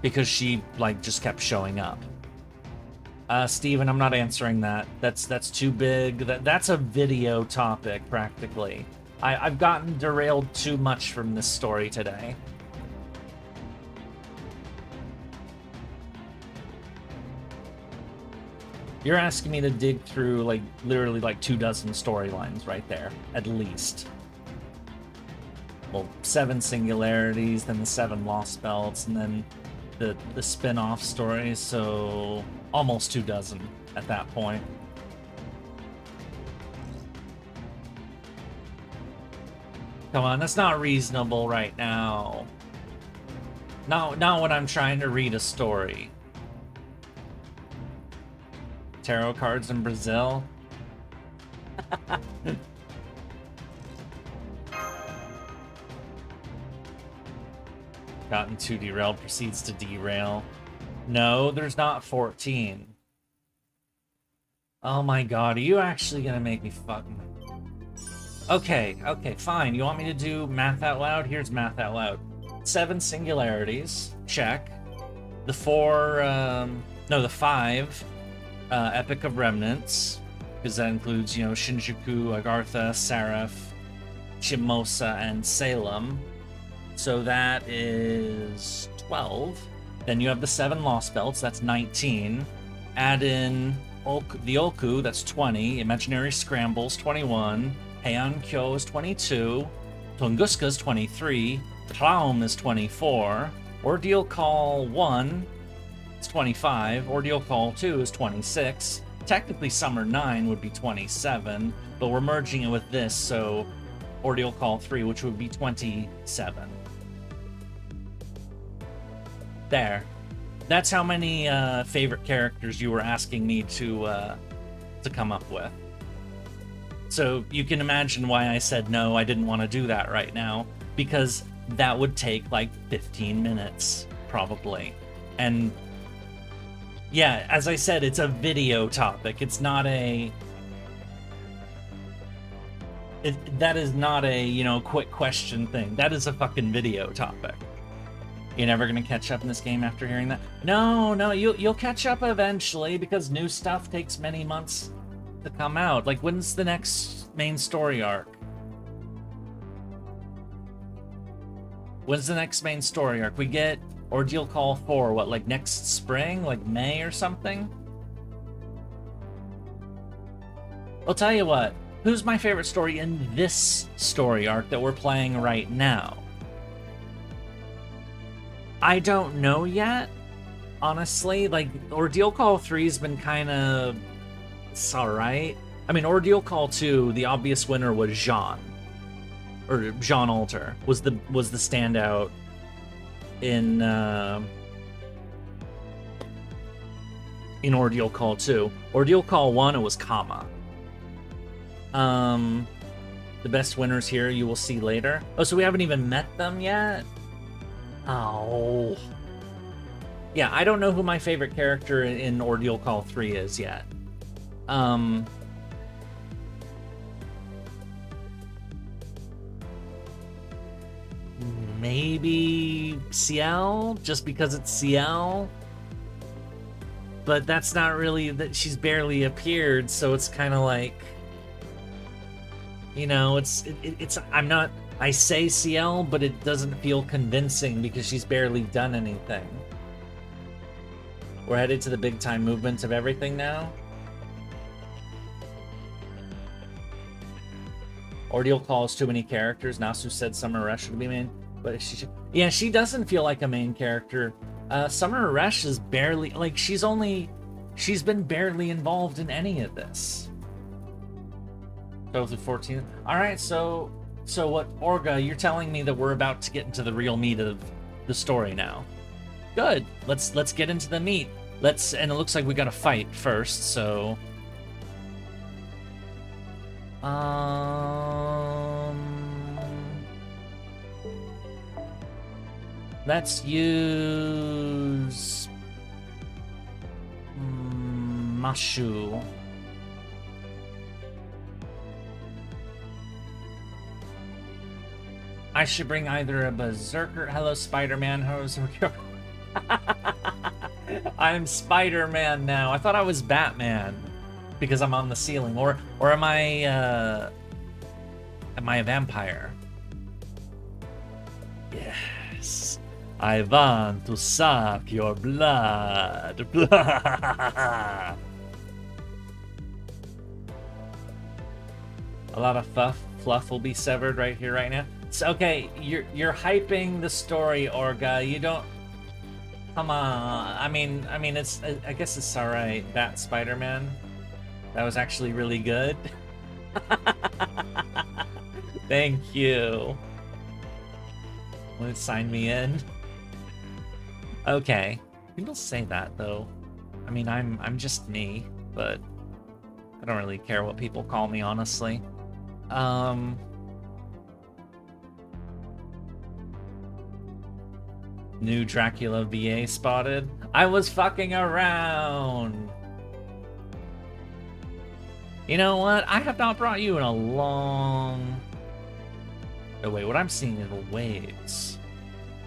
because she, like, just kept showing up. Steven, I'm not answering that. That's too big. That's a video topic, practically. I've gotten derailed too much from this story today. You're asking me to dig through, like, literally, like, 24 storylines right there, at least. Well, 7 singularities, then the 7 lost belts, and then the spin-off stories, so almost 24 at that point. Come on, that's not reasonable right now. Not when I'm trying to read a story. Tarot cards in Brazil? Gotten too derailed, proceeds to derail. No, there's not 14. Oh my god, are you actually gonna make me fucking... Okay, fine. You want me to do math out loud? Here's math out loud. 7 singularities, check. The 5 Epic of Remnants, because that includes, you know, Shinjuku, Agartha, Seraph, Chimosa, and Salem. So that is 12. Then you have the 7 lost belts, that's 19. Add in the Oku, that's 20. Imaginary Scrambles, 21. Heian Kyo is 22. Tunguska is 23. Traum is 24. Ordeal Call 1 is 25. Ordeal Call 2 is 26. Technically, Summer 9 would be 27, but we're merging it with this, so Ordeal Call 3, which would be 27. There. That's how many favorite characters you were asking me to come up with. So you can imagine why I said no, I didn't want to do that right now, because that would take like 15 minutes, probably. And yeah, as I said, it's a video topic. It's not a... that is not a, you know, quick question thing. That is a fucking video topic. You're never gonna catch up in this game after hearing that? No, you'll catch up eventually, because new stuff takes many months to come out. Like, when's the next main story arc? When's the next main story arc? We get Ordeal Call 4, what, like next spring? Like May or something? I'll tell you what, who's my favorite story in this story arc that we're playing right now? I don't know yet, honestly. Like, Ordeal Call 3 has been kind of... It's alright. I mean, Ordeal Call 2, the obvious winner was Jean. Or Jean Alter was the standout in Ordeal Call 2. Ordeal Call 1, it was Kama. The best winners here you will see later. Oh, so we haven't even met them yet? Oh. Yeah, I don't know who my favorite character in Ordeal Call 3 is yet. Maybe CL, just because it's CL. But that's not really... that she's barely appeared, so it's kind of like... You know, it's I'm not... I say CL, but it doesn't feel convincing because she's barely done anything. We're headed to the big time movement of everything now. Ordeal calls too many characters. Nasu said Summer Rush should be main, but yeah, she doesn't feel like a main character. Summer Rush is barely, like, she's been barely involved in any of this. 14. All right, so what, Orga, you're telling me that we're about to get into the real meat of the story now. Good. Let's get into the meat. And it looks like we got to fight first, so Let's use Mashu. I should bring either a Berserker. Hello, Spider-Man. How's it? I'm Spider-Man now. I thought I was Batman because I'm on the ceiling. Or am I a vampire? Yes. I want to suck your blood. A lot of fluff will be severed right here, right now. So, okay, you're hyping the story, Orga. You don't. Come on. I mean, it's. I guess it's all right. That Spider-Man, that was actually really good. Thank you. Want to sign me in? Okay. People say that though. I mean, I'm just me, but I don't really care what people call me, honestly. New Dracula VA spotted. I was fucking around. You know what? I have not brought you in a long... Oh wait, what I'm seeing is the waves.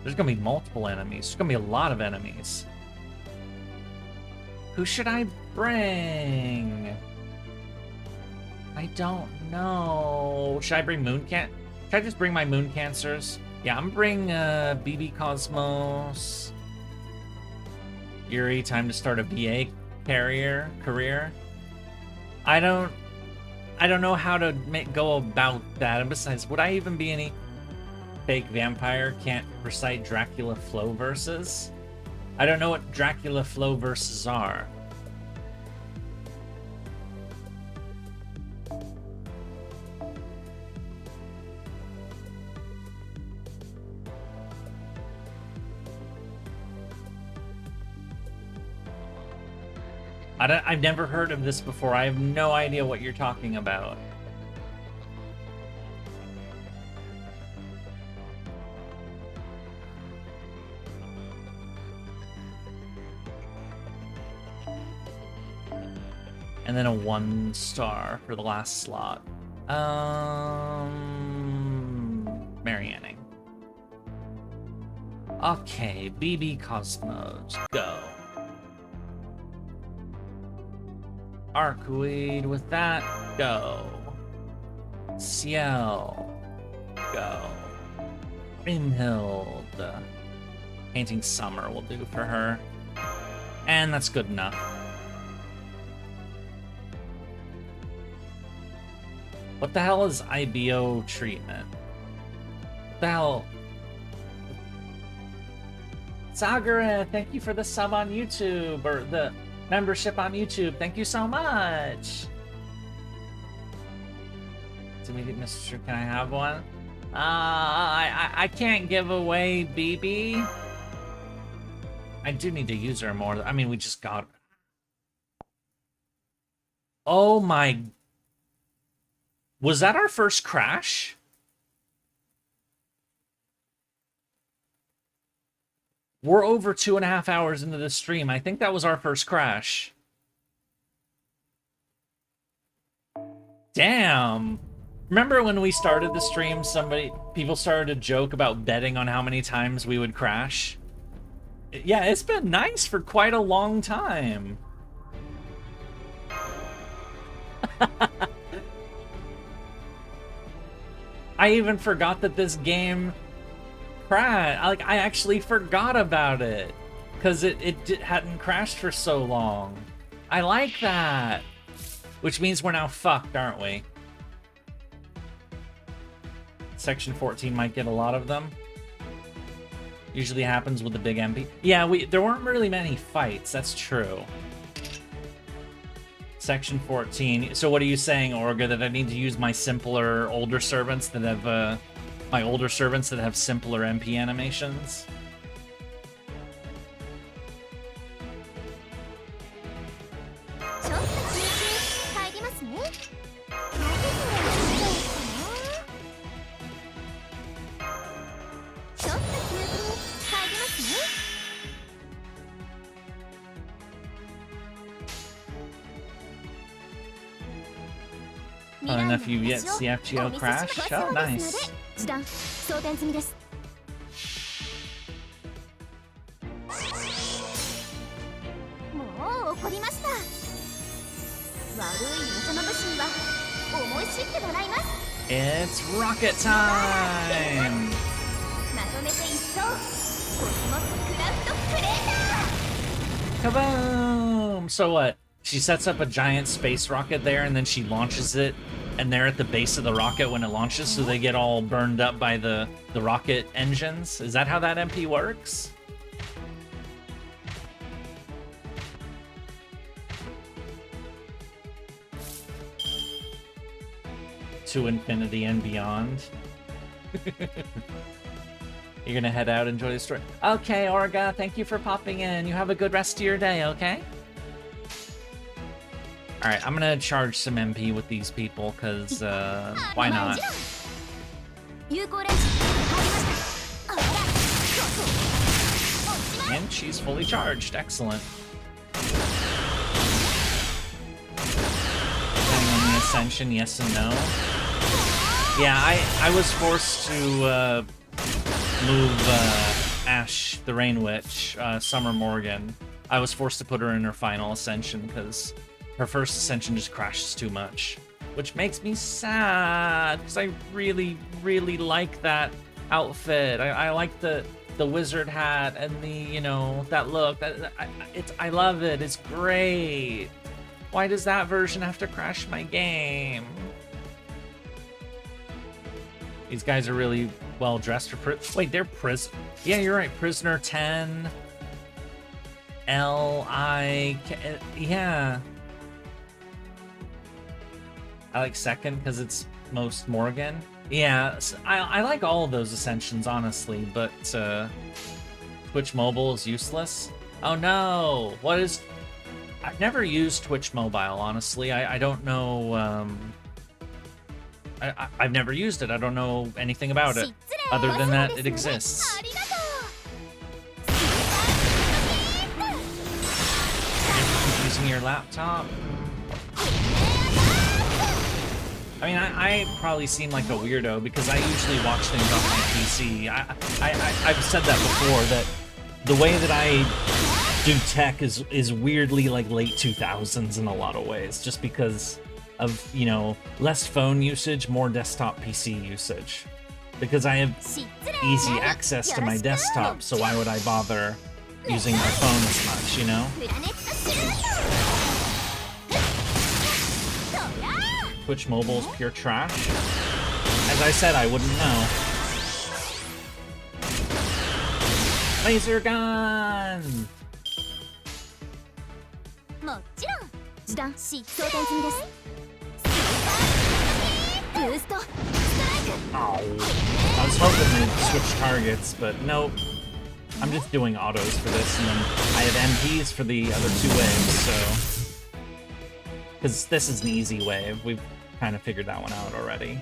There's gonna be multiple enemies. There's gonna be a lot of enemies. Who should I bring? I don't know. Should I bring Should I just bring my Moon Cancers? Yeah, I'm bring BB Cosmos. Yurie, time to start a VA career. I don't know how to go about that. And besides, would I even be any fake vampire? Can't recite Dracula flow verses? I don't know what Dracula flow verses are. I've never heard of this before. I have no idea what you're talking about. And then a 1 star for the last slot. Marianning. Okay, BB Cosmos, go. Arcweed with that, go. Ciel, go. Grimhild. Painting Summer will do for her. And that's good enough. What the hell is IBO treatment? What the hell? Sagara, thank you for the sub on YouTube, or the membership on YouTube. Thank you so much. To make it, Mr. Can I have one? I can't give away BB. I do need to use her more. I mean, we just got her. Oh my. Was that our first crash? We're over 2.5 hours into the stream. I think that was our first crash. Damn. Remember when we started the stream, people started to joke about betting on how many times we would crash? Yeah, it's been nice for quite a long time. I even forgot that this game crashed. Like, I actually forgot about it because it hadn't crashed for so long. I like that. Which means we're now fucked, aren't we? Section 14 might get a lot of them. Usually happens with the big MP. Yeah, there weren't really many fights. That's true. Section 14. So what are you saying, Orga? That I need to use my simpler older servants that have simpler MP animations? Fun enough you yet CFGO crash? Oh, nice. 時短装填済みです。もう怒りました。悪いお茶の武士には思い知ってもらいます。 It's rocket time! まとめて一層コスモスクラフトクレーター。 Kaboom! So what? She sets up a giant space rocket there and then she launches it, and they're at the base of the rocket when it launches, so they get all burned up by the rocket engines? Is that how that MP works? To infinity and beyond. You're gonna head out, enjoy the story. Okay, Orga, thank you for popping in. You have a good rest of your day, okay? Alright, I'm gonna charge some MP with these people, because, why not? And she's fully charged. Excellent. Depending on the Ascension, yes and no. Yeah, I was forced to, move, Ash, the Rain Witch, Summer Morgan. I was forced to put her in her final Ascension, because her first Ascension just crashes too much. Which makes me sad, because I really, really like that outfit. I like the wizard hat and the, you know, that look. I love it. It's great. Why does that version have to crash my game? These guys are really well dressed for wait, they're yeah, you're right. Prisoner 10. L-I-K. Yeah. I like second because it's most Morgan. Yeah, I like all of those Ascensions, honestly, but Twitch Mobile is useless. Oh no! What is... I've never used Twitch Mobile, honestly. I don't know... I've never used it. I don't know anything about it, other than that it exists. You're using your laptop? I mean, I probably seem like a weirdo because I usually watch things on my PC. I've said that before, that the way that I do tech is weirdly like late 2000s in a lot of ways, just because of, you know, less phone usage, more desktop PC usage. Because I have easy access to my desktop, so why would I bother using my phone as much, you know? Twitch Mobile is pure trash. As I said, I wouldn't know. Laser gun! Oh, I was hoping they'd switch targets, but nope. I'm just doing autos for this, and then I have MPs for the other two waves, so... Because this is an easy wave. We've kind of figured that one out already.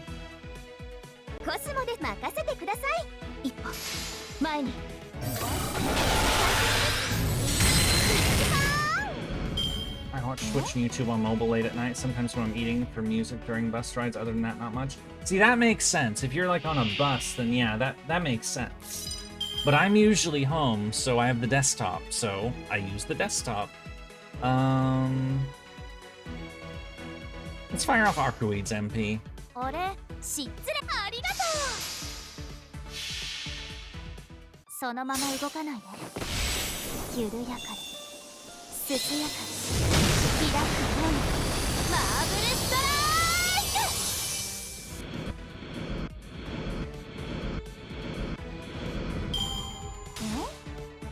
I watch Twitch and YouTube on mobile late at night, sometimes when I'm eating for music during bus rides. Other than that, not much. See, that makes sense. If you're like on a bus, then yeah, that makes sense. But I'm usually home, so I have the desktop, so I use the desktop. Let's fire off Arcoids, MP.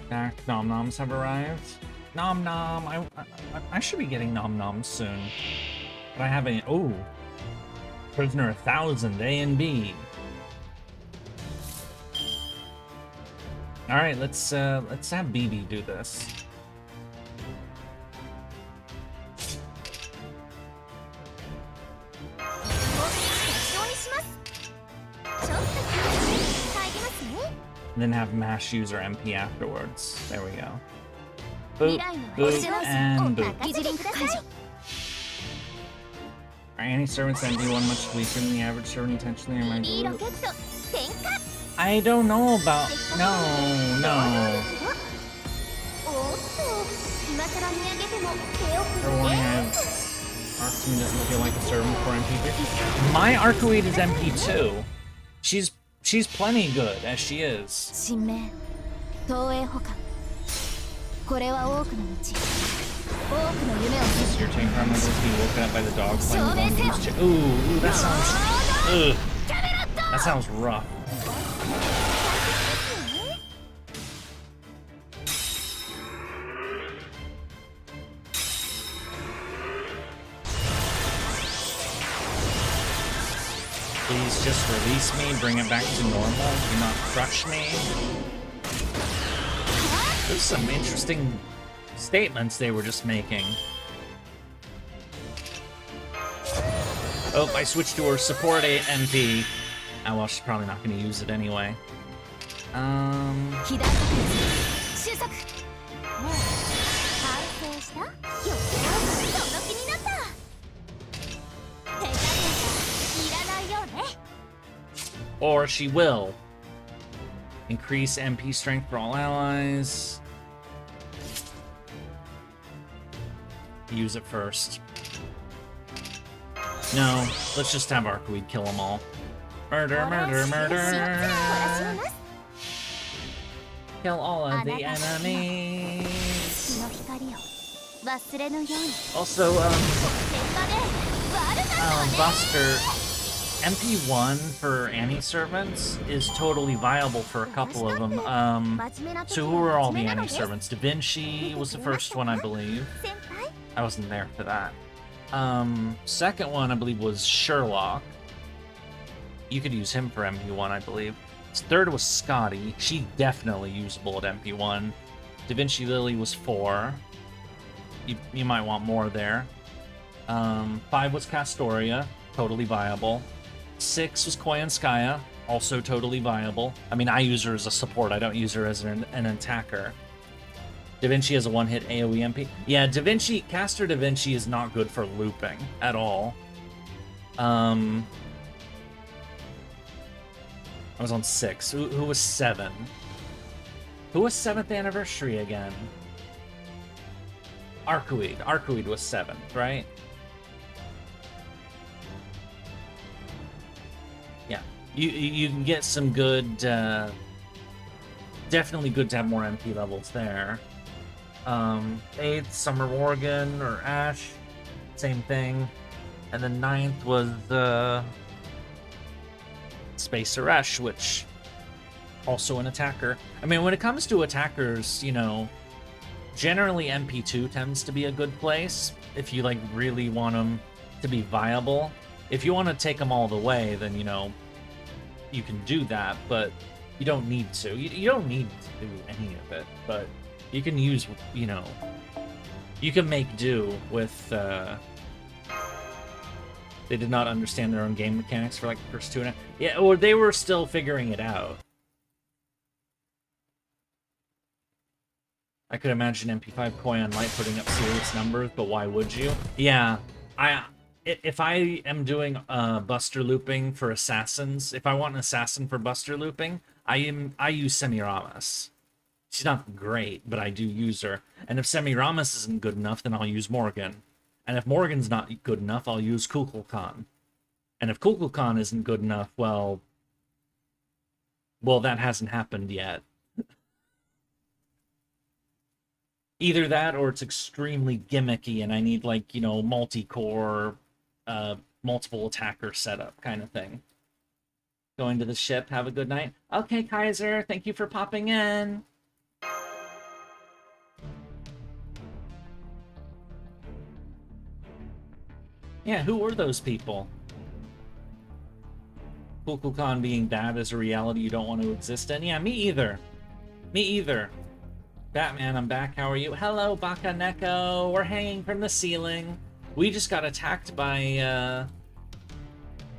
Dark Nom Noms have arrived. Nom Nom, I should be getting Nom Noms soon. But I have a... Oh! Prisoner 1000, A and B. Alright, let's have BB do this. And then have mash user MP afterwards. There we go. Boop, boop, and boop. Are any servants that do one much weaker than the average servant intentionally or my group? I don't know about... No. For warning, Arctoid doesn't feel like a servant for MP3. My Arctoid is MP2. She's plenty good, as she is. Your tank armor was being woken up by the dog playing the bone. Ooh, that sounds... Ugh. That sounds rough. Please just release me, bring it back to normal. Do not crush me. There's some interesting statements they were just making. Oh, I switched to her support MP. Oh, well, she's probably not going to use it anyway. Or she will. Increase MP strength for all allies. Use it first. No, let's just have Arctoid kill them all. Murder, murder, murder! Kill all of the enemies! Also, Buster, MP1 for Annie servants is totally viable for a couple of them. So who are all the Annie servants? Da Vinci was the first one, I believe. I wasn't there for that. Second one, I believe, was Sherlock. You could use him for MP1, I believe. Third was Scotty. She's definitely usable at MP1. Da Vinci Lily was 4. You might want more there. 5 was Castoria. Totally viable. 6 was Koyanskaya. Also totally viable. I mean, I use her as a support. I don't use her as an attacker. Da Vinci has a one-hit AoE MP. Yeah, Caster Da Vinci is not good for looping at all. I was on 6. Who was 7? Who was 7th anniversary again? Arctoid. Arctoid was 7th, right? Yeah. You can get some good... definitely good to have more MP levels there. 8th, Summer Morgan or Ash. Same thing. And then 9th was... Space Suresh, which also an attacker. I mean, when it comes to attackers, you know, generally MP2 tends to be a good place if you like really want them to be viable. If you want to take them all the way, then you know you can do that, but you don't need to. You don't need to do any of it, but you can use, you know, you can make do with. They did not understand their own game mechanics for like the first 2.5. Yeah, or they were still figuring it out. I could imagine MP5 Koyan Light putting up serious numbers, but why would you? Yeah, if I am doing Buster looping for assassins, if I want an assassin for Buster looping, I use Semiramis. She's not great, but I do use her. And if Semiramis isn't good enough, then I'll use Morgan. And if Morgan's not good enough, I'll use Kukulkan. And if Kukulkan isn't good enough, well, that hasn't happened yet. Either that, or it's extremely gimmicky, and I need, like, you know, multi-core, multiple attacker setup kind of thing. Going to the ship, have a good night. Okay, Kaiser, thank you for popping in. Yeah, who were those people? Kukulkan being bad is a reality you don't want to exist in? Yeah, me either. Me either. Batman, I'm back. How are you? Hello, Baka Neko. We're hanging from the ceiling. We just got attacked by,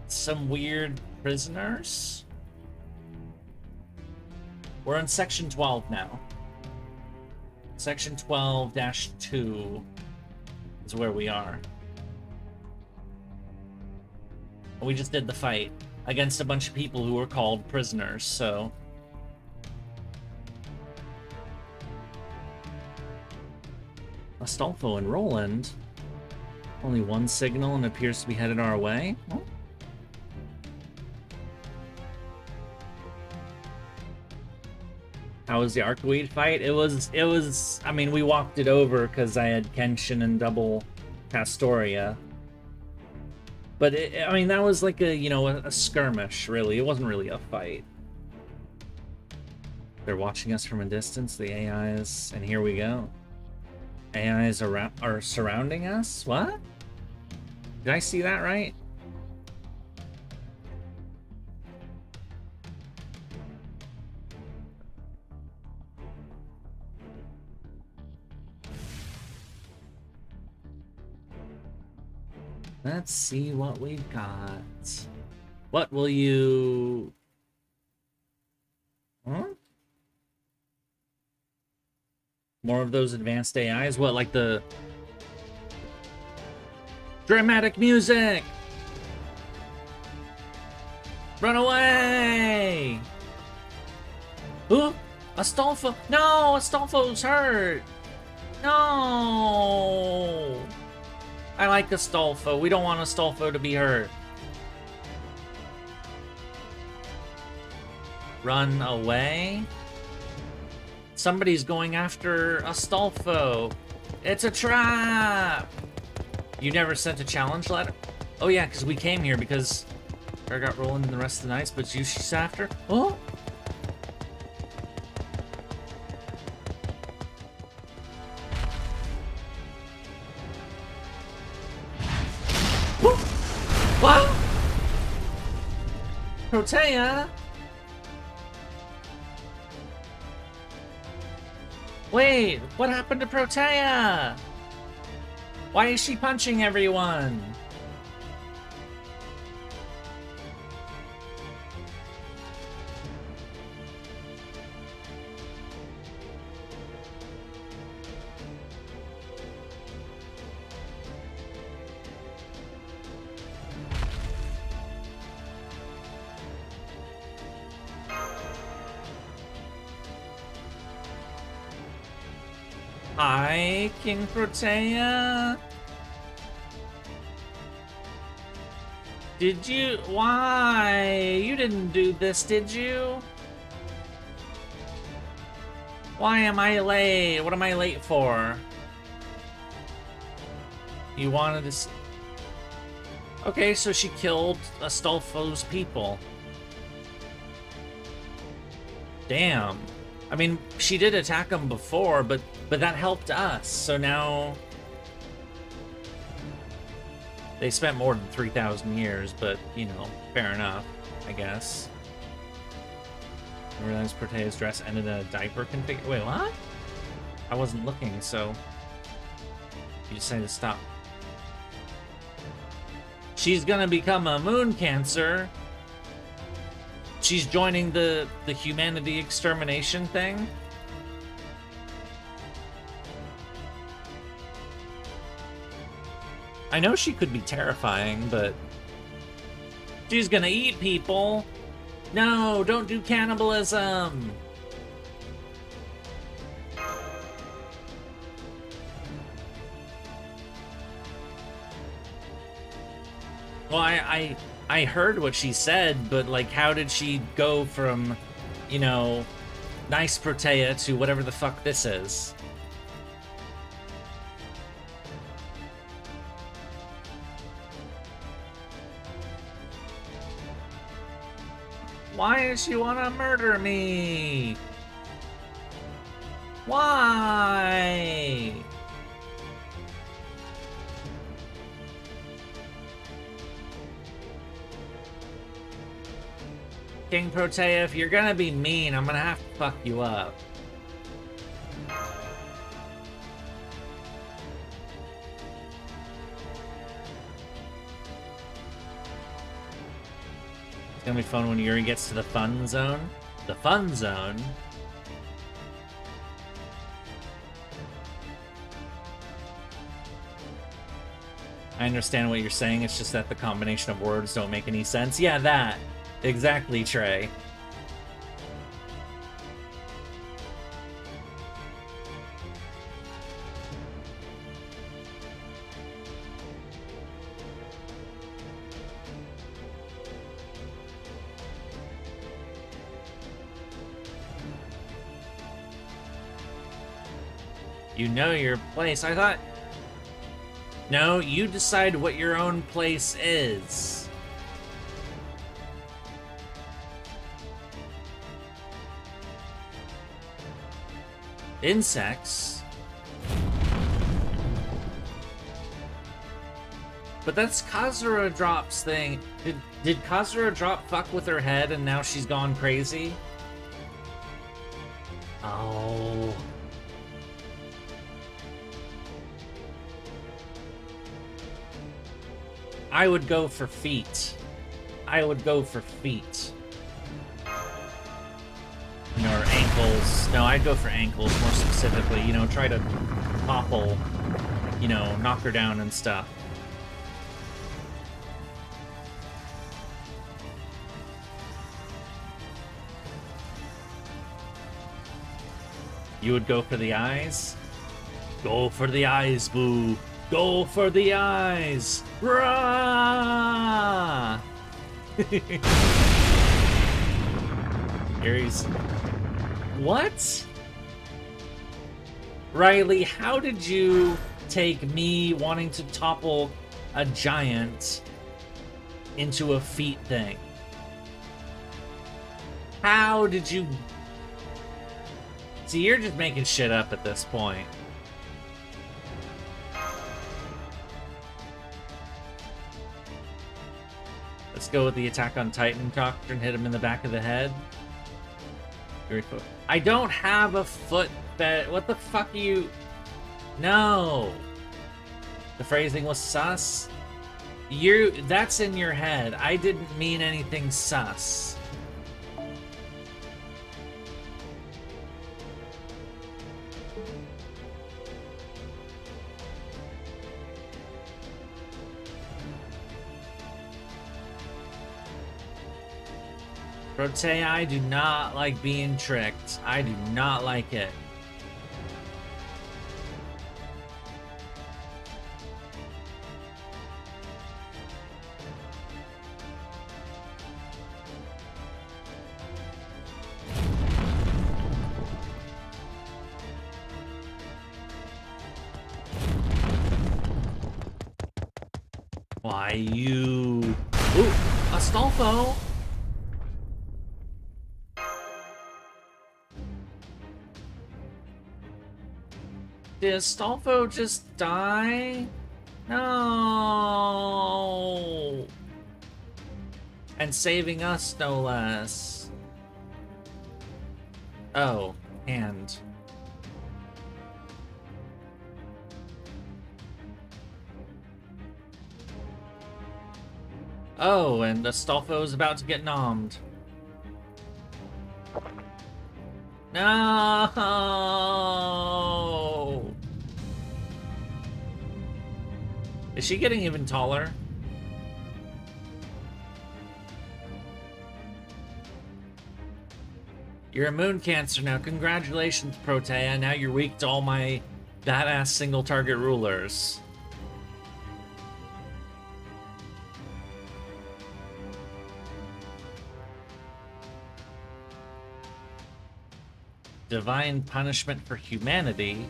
some weird prisoners. We're in Section 12 now. Section 12-2 is where we are. We just did the fight against a bunch of people who were called prisoners, so... Astolfo and Roland. Only one signal and appears to be headed our way. Oh. How was the Archweed fight? It was, I mean, we walked it over because I had Kenshin and double Castoria. But, I mean, that was like a, you know, a skirmish, really. It wasn't really a fight. They're watching us from a distance, the AIs, and here we go. AIs are surrounding us? What? Did I see that right? Let's see what we've got. What will you... Huh? More of those advanced AIs? What, like the... Dramatic music! Run away! Ooh! Astolfo! No! Astolfo's hurt! No! I like Astolfo. We don't want Astolfo to be hurt. Run away? Somebody's going after Astolfo. It's a trap! You never sent a challenge letter? Oh yeah, because we came here because I got Roland and the rest of the knights, but she's after? Oh! What? Protea? Wait, what happened to Protea? Why is she punching everyone? Hi, King Protea. Did you? Why? You didn't do this, did you? Why am I late? What am I late for? You wanted to see... Okay, so she killed Astolfo's people. Damn. I mean, she did attack them before, but that helped us, so now... They spent more than 3,000 years, but, you know, fair enough, I guess. I realized Protea's dress ended in a diaper config... Wait, what? I wasn't looking, so... You decided to stop. She's gonna become a moon cancer. She's joining the humanity extermination thing. I know she could be terrifying, but she's gonna eat people. No, don't do cannibalism. Well, I heard what she said, but, like, how did she go from, you know, nice Protea to whatever the fuck this is? Why does she want to murder me? Why? King Protea, if you're gonna be mean, I'm gonna have to fuck you up. It's gonna be fun when Yurie gets to the fun zone. The fun zone? I understand what you're saying, it's just that the combination of words don't make any sense. Yeah, that. Exactly, Trey. You know your place. I thought... No, you decide what your own place is. Insects? But that's Kazuradrop's thing. Did Kazuradrop fuck with her head and now she's gone crazy? Oh... I would go for feet. I would go for feet. You know, or ankles. No, I'd go for ankles more specifically. You know, try to topple, you know, knock her down and stuff. You would go for the eyes? Go for the eyes, boo. Go for the eyes! Rah! Yurie's... What? Riley, how did you take me wanting to topple a giant into a feet thing? How did you... See, you're just making shit up at this point. Let's go with the attack on Titan doctrine, hit him in the back of the head. I don't have a foot bed. What the fuck are you... No. The phrasing was sus. That's in your head. I didn't mean anything sus. Protea, I do not like being tricked. I do not like it. Why you... Ooh, Astolfo! Did Astolfo just die? No! And saving us, no less. Oh, and... Oh, and Astolfo is about to get nommed. No! Is she getting even taller? You're a moon cancer now. Congratulations, Protea. Now you're weak to all my badass single target rulers. Divine punishment for humanity.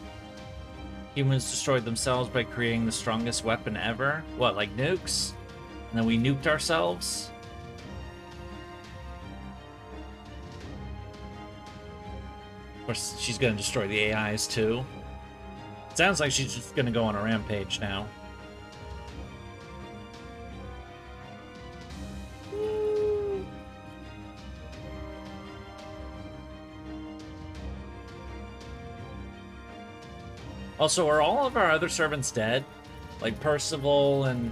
Humans destroyed themselves by creating the strongest weapon ever. What, like nukes? And then we nuked ourselves? Of course, she's gonna destroy the AIs too. Sounds like she's just gonna go on a rampage now. Also, are all of our other servants dead? Like Percival and,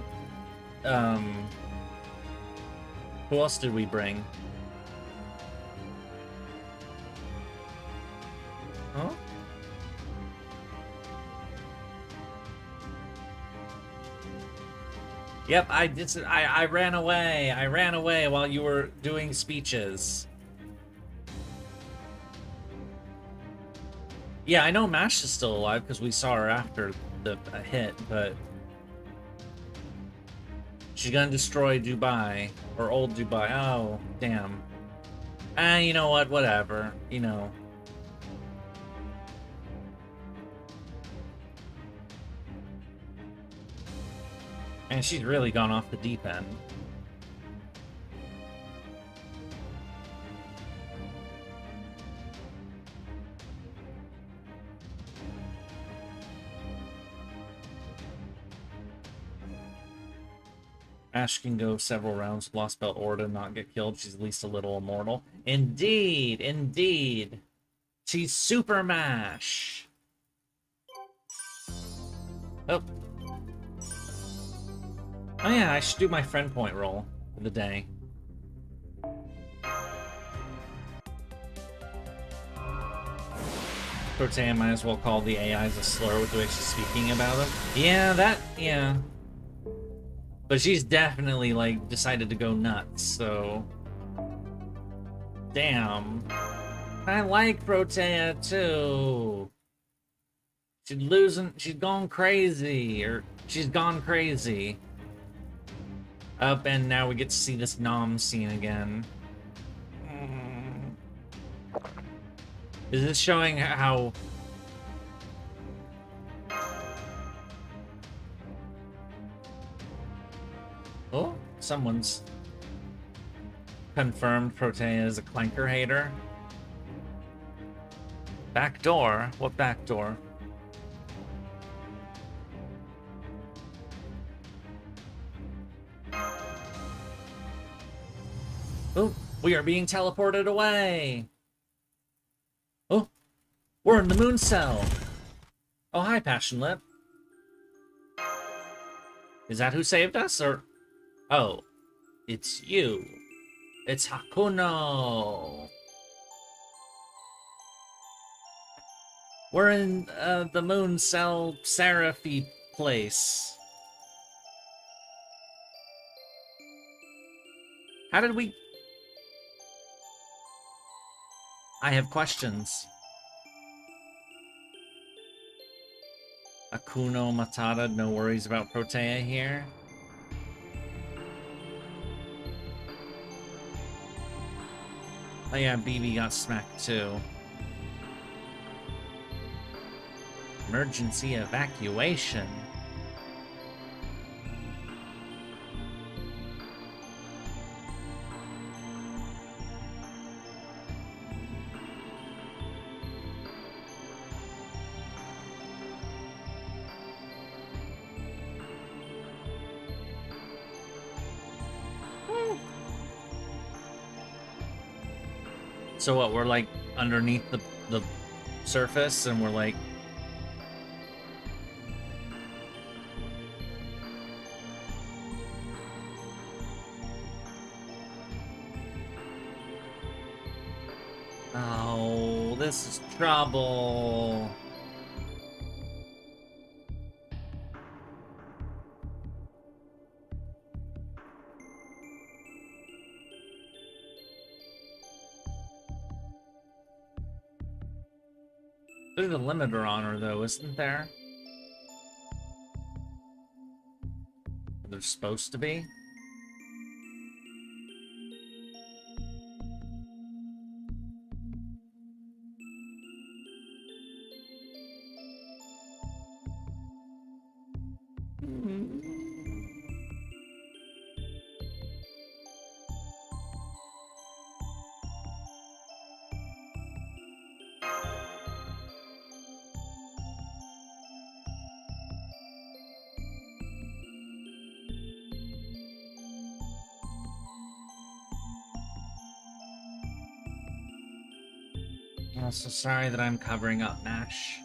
who else did we bring? Huh? Yep, I did. I ran away. I ran away while you were doing speeches. Yeah, I know Mash is still alive because we saw her after the hit, but she's gonna destroy Dubai or old Dubai. Oh, damn. You know what? Whatever. You know. And she's really gone off the deep end. Ash can go several rounds with Lost Belt Orda and not get killed. She's at least a little immortal. Indeed, indeed. She's Super Mash. Oh. Oh yeah, I should do my friend point roll for the day. Protea might as well call the AIs a slur with the way she's speaking about them. Yeah, yeah. But she's definitely, like, decided to go nuts, so... Damn. I like Protea, too. She's gone crazy, or she's gone crazy. Up, and now we get to see this Nom scene again. Is this showing how... Oh, someone's confirmed Protea is a Clanker hater. Back door? What back door? Oh, we are being teleported away. Oh, we're in the moon cell. Oh, hi, Passion Lip. Is that who saved us, or... Oh, it's you. It's Hakuno. We're in the moon cell Seraphy place. How did we... I have questions. Akuno Matata, no worries about Protea here. Oh yeah, BB got smacked too. Emergency evacuation. So what, we're like underneath the surface and we're like... Oh, this is trouble. There's a limiter on her, though, isn't there? There's supposed to be. I'm so sorry that I'm covering up Nash.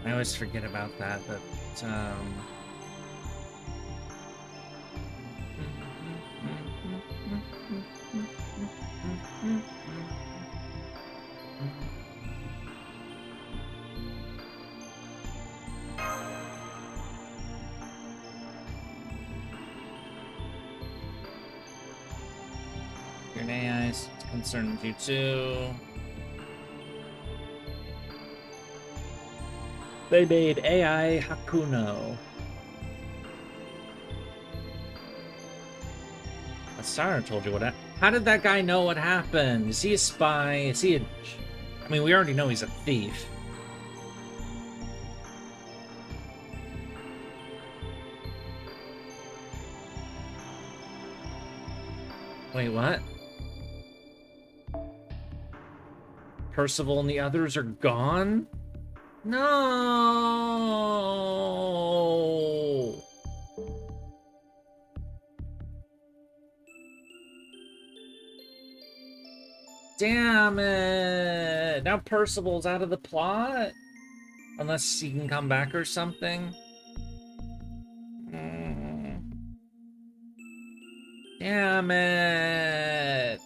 I always forget about that, but, Certain AIs concerned you too. They made AI Hakuno. Asara told you what happened. How did that guy know what happened? Is he a spy? Is he a... I mean, we already know he's a thief. Wait, what? Percival and the others are gone? No! Damn it! Now Percival's out of the plot? Unless he can come back or something? Damn it!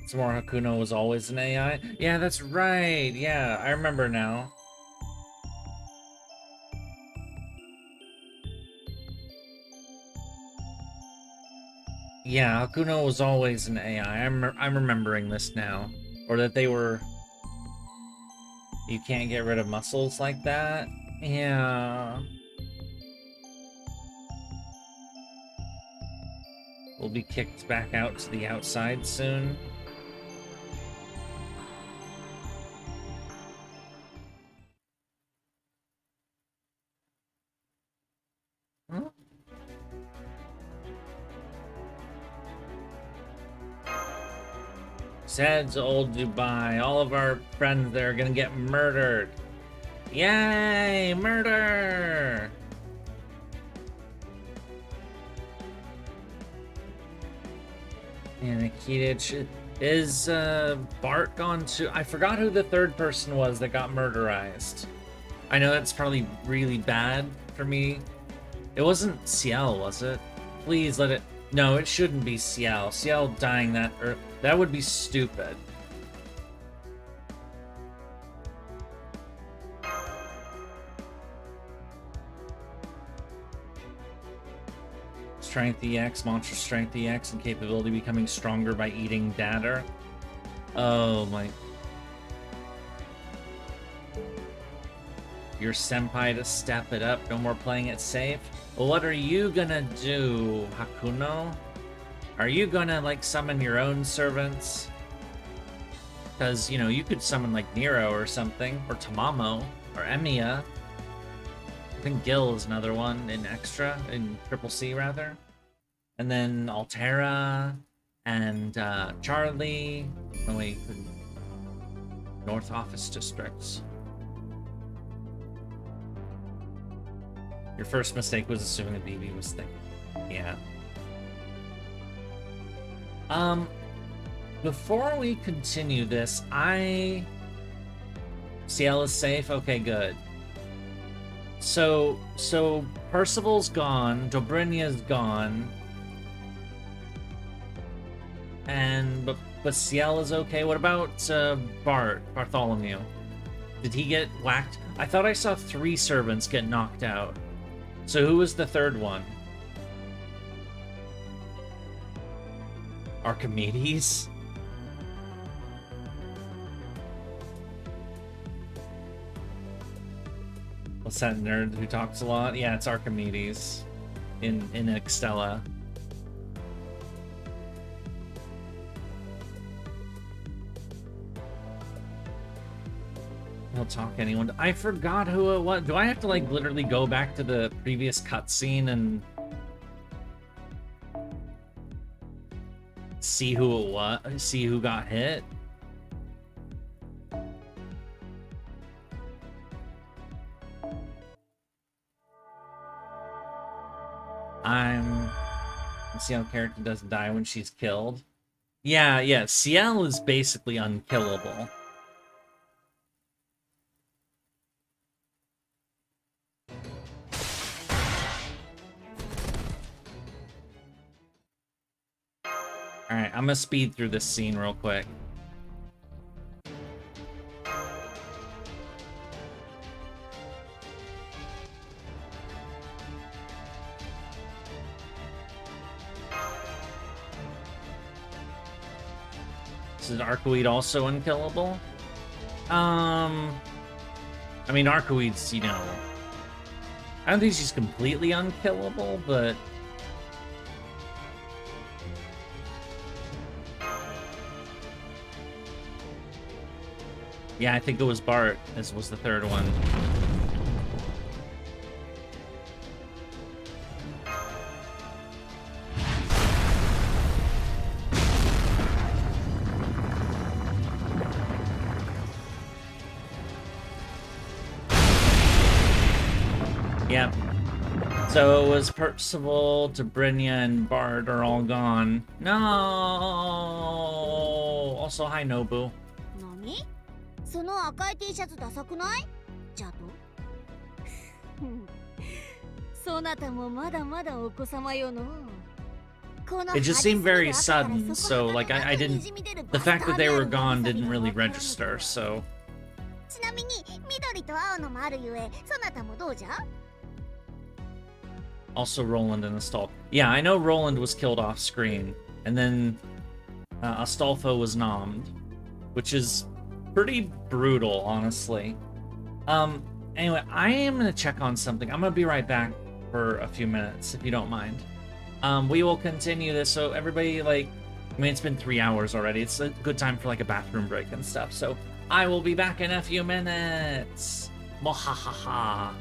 Samora Hakuno was always an AI? Yeah, that's right. Yeah, I remember now. Yeah, Hakuno was always an AI. I'm remembering this now. Or that they were... You can't get rid of muscles like that? Yeah. We'll be kicked back out to the outside soon. Huh? Said to old Dubai, all of our friends there are gonna get murdered. Yay, murder! And Nikita, is Bart gone too? I forgot who the third person was that got murderized. I know that's probably really bad for me. It wasn't Ciel, was it? Please let it... No, it shouldn't be Ciel. Ciel dying that... that would be stupid. Strength EX, monster strength EX, and capability becoming stronger by eating data. Oh my... Your senpai to step it up, no more playing it safe. Well, what are you gonna do, Hakuno? Are you gonna, like, summon your own servants? Because, you know, you could summon, like, Nero or something, or Tamamo, or Emiya. I think Gil is another one in Extra, in Triple C, rather. And then Altera, and Charlie. Oh, wait, North Office Districts. Your first mistake was assuming the BB was thick. Yeah. Before we continue this, Ciel is safe? Okay, good. So Percival's gone, Dobrynia's gone. But Ciel is okay. What about Bartholomew? Did he get whacked? I thought I saw 3 servants get knocked out. So who was the third one? Archimedes? What's that nerd who talks a lot? Yeah, it's Archimedes in Extella. He'll talk to anyone. I forgot who it was. Do I have to, like, literally go back to the previous cutscene and see who it was? See who got hit? Ciel character doesn't die when she's killed. Yeah, Ciel is basically unkillable. Alright, I'm gonna speed through this scene real quick. Is Arcoid also unkillable? I mean, Arcoid's, you know... I don't think she's completely unkillable, but... Yeah, I think it was Bart. This was the third one. Yep. So it was Percival, Dobrynia, and Bart are all gone. No. Also, hi Nobu. 何その赤い T シャツダサくないジャドそなたもまだまだお子様よの It just seemed very sudden, so like I didn't... The fact that they were gone didn't really register, so... ちなみに緑と青のもあるゆえそなたもどうじゃ Also Roland and Astolfo. Yeah, I know Roland was killed off screen, and then Astolfo was nommed, which is pretty brutal, honestly. Anyway, I am gonna check on something. I'm gonna be right back for a few minutes, if you don't mind. We will continue this, so everybody, like, I mean, it's been 3 hours already. It's a good time for, like, a bathroom break and stuff, so I will be back in a few minutes. Mwahaha.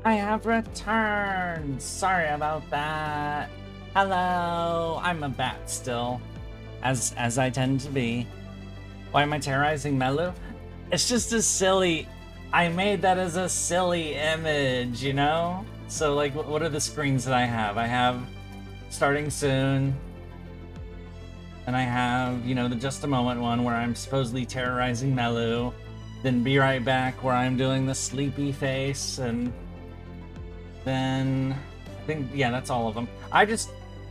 I have returned. Sorry about that. Hello. I'm a bat still, as I tend to be. Why am I terrorizing Melu? It's just a silly. I made that as a silly image, you know? So like, what are the screens that I have? I have starting soon. And I have, you know, the Just a Moment one where I'm supposedly terrorizing Melu. Then Be Right Back where I'm doing the sleepy face. And then I think, yeah, that's all of them. I just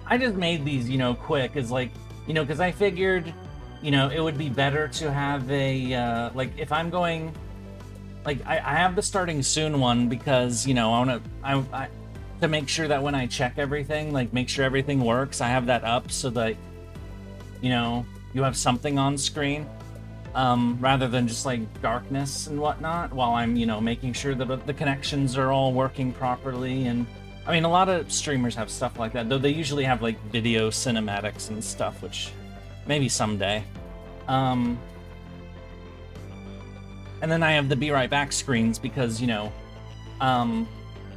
made these, you know, quick as like, you know, because I figured, you know, it would be better to have a, like if I'm going, like I have the starting soon one because, you know, I to make sure that when I check everything, like make sure everything works, I have that up so that, you know, you have something on screen, rather than just like darkness and whatnot while I'm, you know, making sure that the connections are all working properly. And I mean, a lot of streamers have stuff like that, though they usually have like video cinematics and stuff, which maybe someday. And then I have the Be Right Back screens because, you know,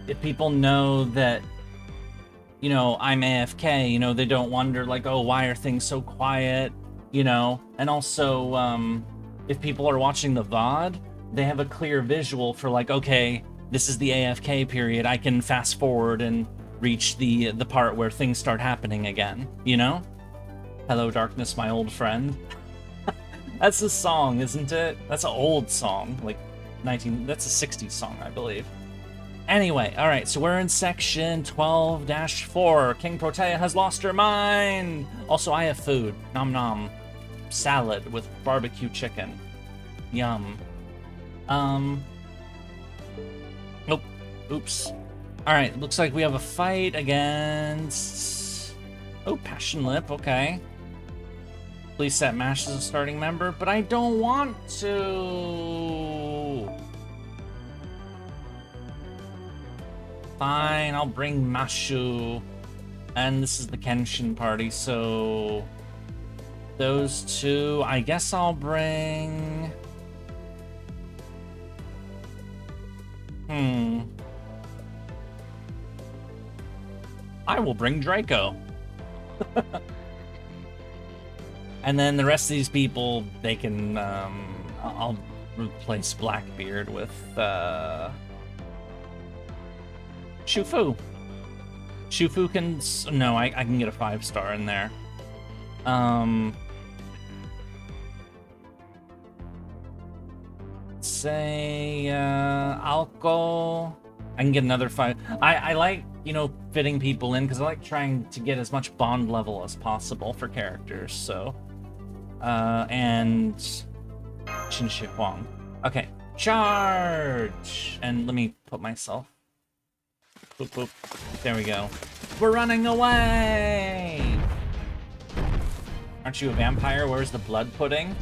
if people know that, you know, I'm AFK, you know, they don't wonder like, oh, why are things so quiet, you know? And also, if people are watching the VOD, they have a clear visual for like, okay, this is the AFK period. I can fast forward and reach the part where things start happening again, you know? Hello, darkness, my old friend. That's a song, isn't it? That's an old song, like that's a 60s song, I believe. Anyway, all right, so we're in section 12-4. King Protea has lost her mind. Also, I have food. Nom nom. Salad with barbecue chicken. Yum. Nope. Oops. All right, looks like we have a fight against... Oh, Passion Lip, okay. Please set Mash as a starting member, but I don't want to. Fine, I'll bring Mashu. And this is the Kenshin party, so those two. I guess I'll bring... I will bring Draco. And then the rest of these people, they can, I'll replace Blackbeard with, Shufu. Shufu can, no, I can get a 5-star in there. Say, Alco. I can get another 5. I like, you know, fitting people in because I like trying to get as much bond level as possible for characters, so. And Qin Shi Huang. Okay, charge! And let me put myself. Boop, boop. There we go. We're running away! Aren't you a vampire? Where's the blood pudding?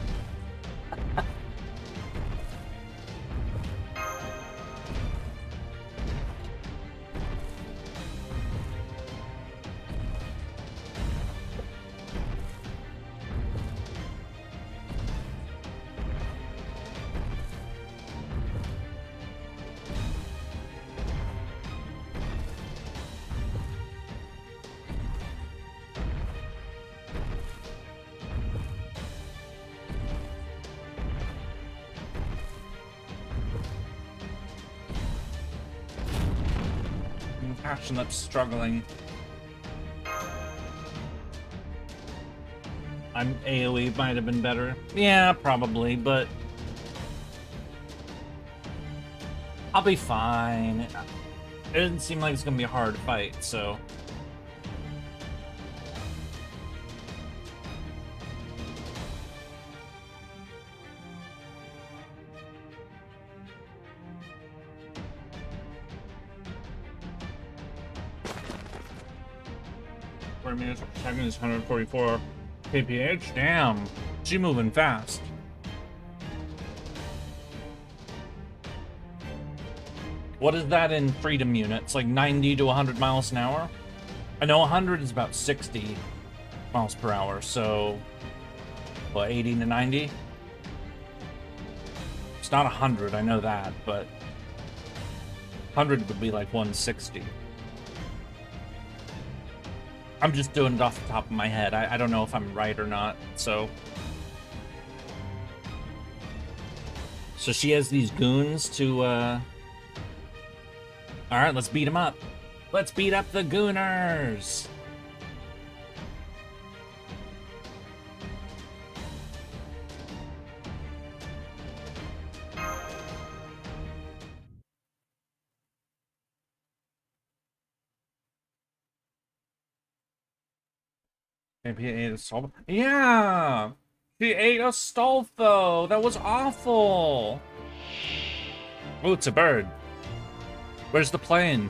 That's struggling. AoE might have been better. Yeah, probably, but I'll be fine. It doesn't seem like it's gonna be a hard fight, so. Second is 144 kph. Damn, she moving fast. What is that in freedom units? Like 90 to 100 miles an hour? I know 100 is about 60 miles per hour, so what, 80 to 90? It's not 100, I know that, but 100 would be like 160. I'm just doing it off the top of my head. I don't know if I'm right or not, so... So she has these goons to, Alright, let's beat them up. Let's beat up the gooners! Maybe he ate a Stolfo. Yeah! She ate a Stolfo! That was awful! Oh, it's a bird. Where's the plane?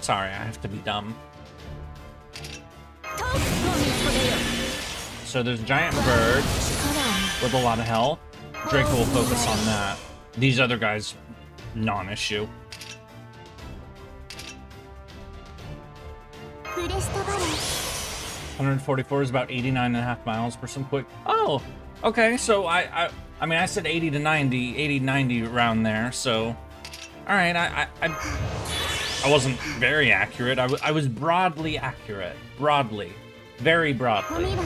Sorry, I have to be dumb. So there's a giant bird with a lot of health. Draco will focus on that. These other guys, non-issue. 144 is about 89.5 miles per some quick. Oh, okay. So I mean, I said 80 to 90, 80, 90 around there. So, all right. I wasn't very accurate. I was broadly accurate. Broadly, very broadly.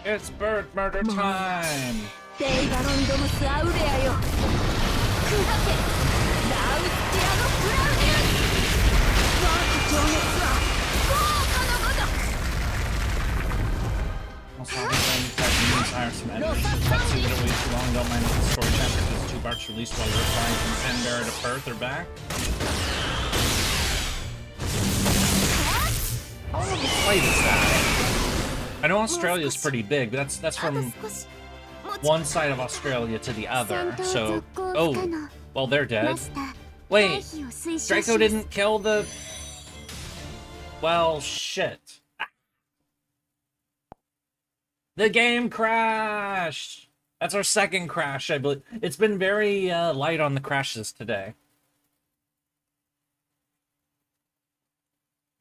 It's bird murder time! Also, hire some enemies. If cutscene get away too long, don't mind if the story chapter just 2 parts released while you're flying from Canberra to Perth or back. How long of a flight is that? I know Australia's pretty big, but that's from one side of Australia to the other, so... Oh, well, they're dead. Wait, Draco didn't kill the... Well, shit. The game crashed! That's our second crash, I believe. It's been very light on the crashes today.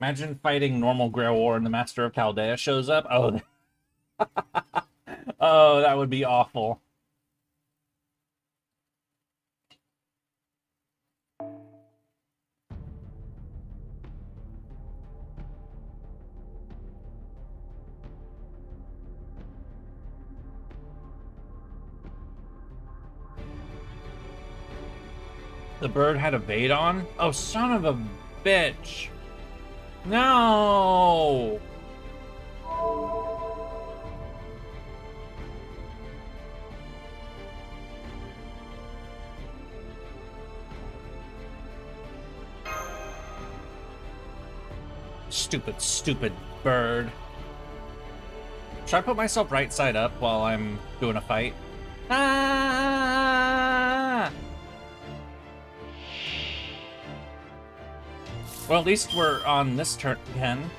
Imagine fighting normal Grail War and the Master of Chaldea shows up. Oh, oh, that would be awful. The bird had a bait on? Oh, son of a bitch. No! Stupid, stupid bird. Should I put myself right side up while I'm doing a fight? Ah! Well, at least we're on this turn again.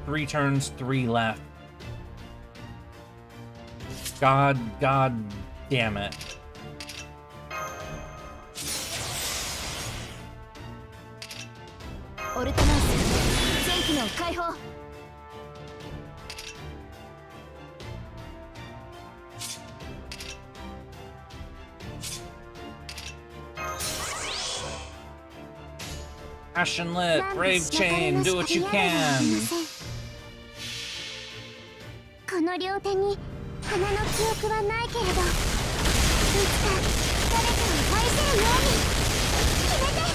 3 turns, 3 left. God damn it. Passion lit, brave chain, do what you can. この両手に花の記憶はないけれど、いつか誰かを愛せるように決めて、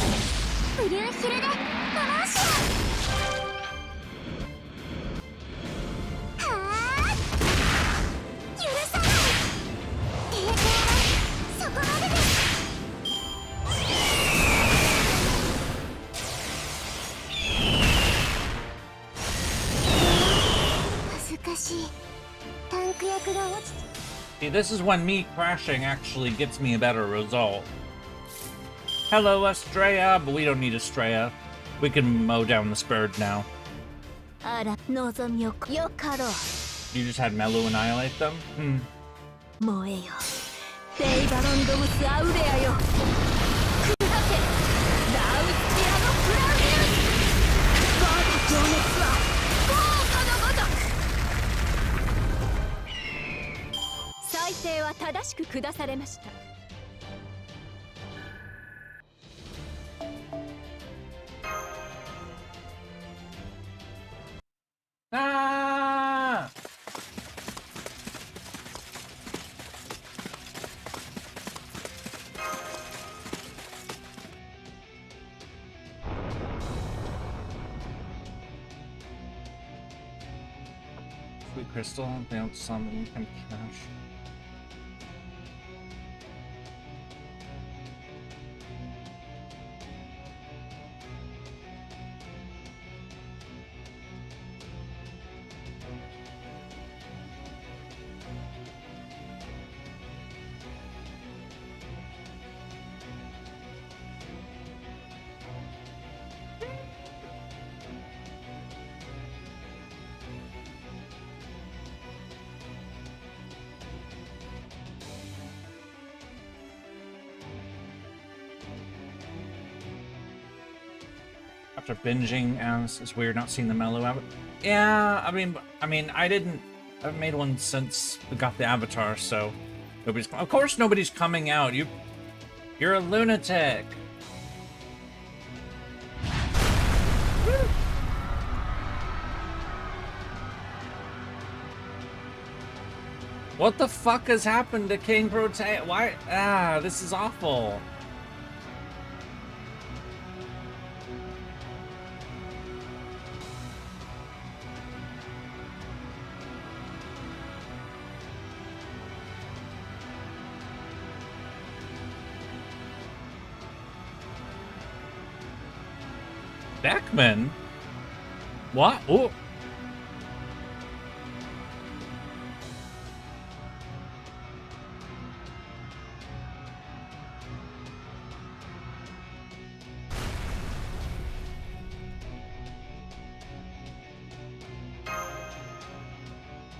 ブルーヒルでパワーシュはあ、許さない。抵抗はそこまでです。恥ずかしい。タンク役が落ちて。 See, this is when me crashing actually gets me a better result. Hello, Estrella, but we don't need Estrella. We can mow down this bird now. あら、望みよよかろう。 You just had Melu annihilate them? Hmm. 燃えよ。デイバロンドムスアウレアよ。砕け。ラウスティアのプラミウス。我が情熱は豪華のごとく。裁定は正しく下されました。Ah! Sweet crystal, they don't summon and cash. After binging, as it's weird not seeing the mellow avatar. Yeah, I mean, I haven't made one since we got the avatar, so nobody's. Of course, nobody's coming out. You're a lunatic. What the fuck has happened to King Protea? Why? Ah, this is awful. Beckman? What? Oh.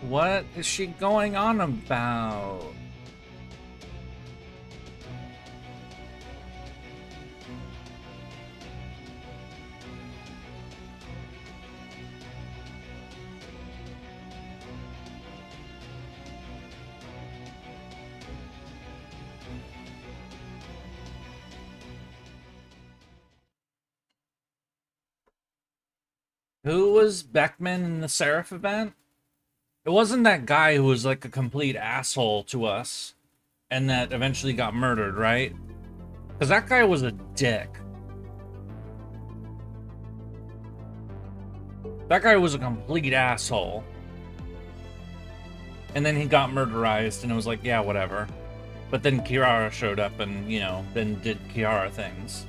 What is she going on about? Who was Beckman in the Seraph event? It wasn't that guy who was like a complete asshole to us and that eventually got murdered, right? Because that guy was a dick. That guy was a complete asshole. And then he got murderized and it was like, yeah, whatever. But then Kiara showed up and, you know, then did Kiara things.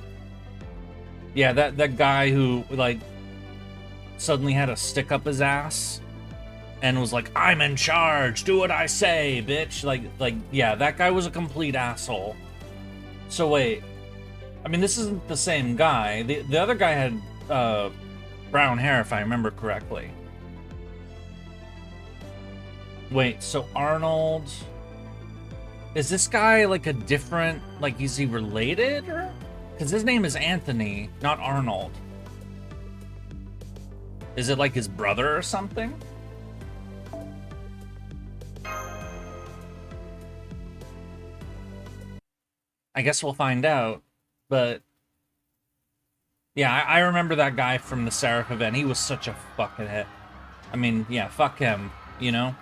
Yeah, that guy who, like, suddenly had a stick up his ass and was like, I'm in charge, do what I say, bitch. Like, yeah, that guy was a complete asshole. So wait, I mean, this isn't the same guy. The other guy had brown hair, if I remember correctly. Wait, so Arnold, is this guy like a different, like, is he related? Or because his name is Anthony, not Arnold. Is it like his brother or something? I guess we'll find out, but yeah, I remember that guy from the Seraph event. He was such a fucking hit. I mean, yeah, fuck him, you know?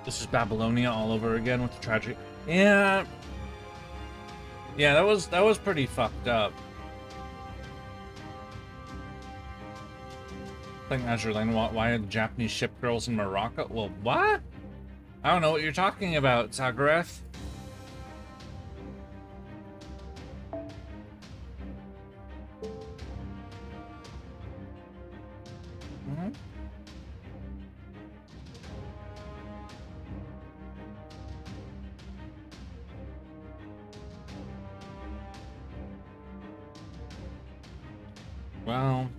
This is Babylonia all over again with the tragic. Yeah. Yeah, that was pretty fucked up. I think Azure Lane, why are the Japanese ship girls in Morocco? Well, what? I don't know what you're talking about, Zagareth. Mm-hmm. Well...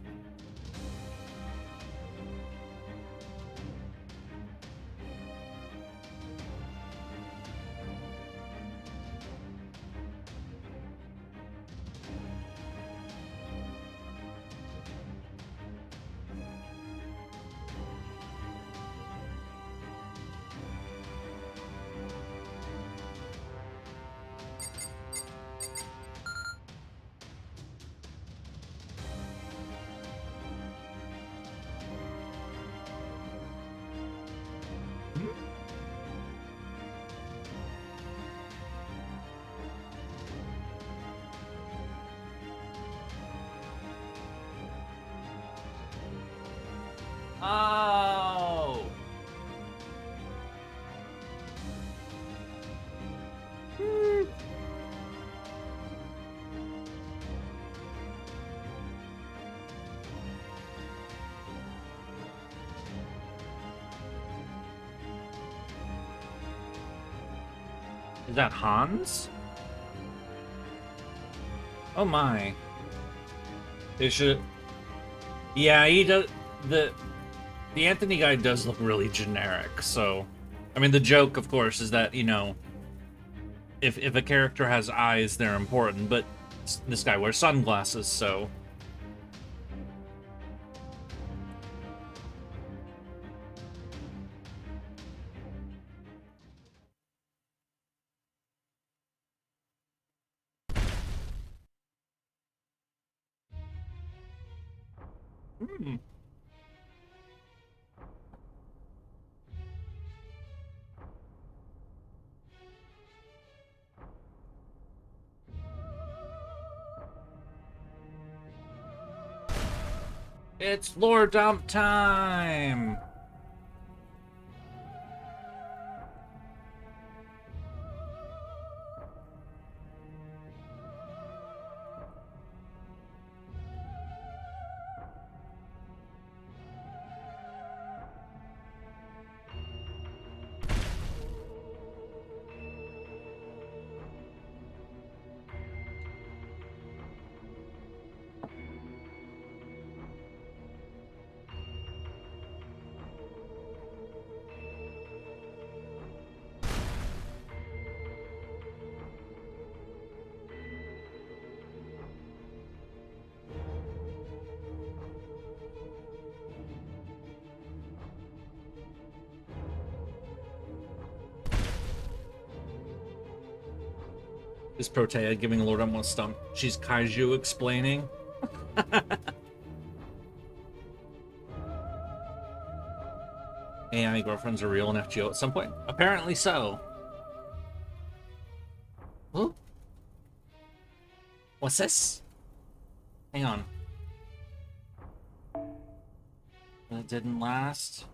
Oh! Is that Hans? Oh my. They should... Yeah, he does... The Anthony guy does look really generic, so... I mean, the joke, of course, is that, you know... If a character has eyes, they're important, but this guy wears sunglasses, so... Hmm. It's lore dump time! Is Protea giving Lord Umwa stump? She's Kaiju explaining. AI girlfriends are real in FGO at some point? Apparently so. Huh? What's this? Hang on. That didn't last.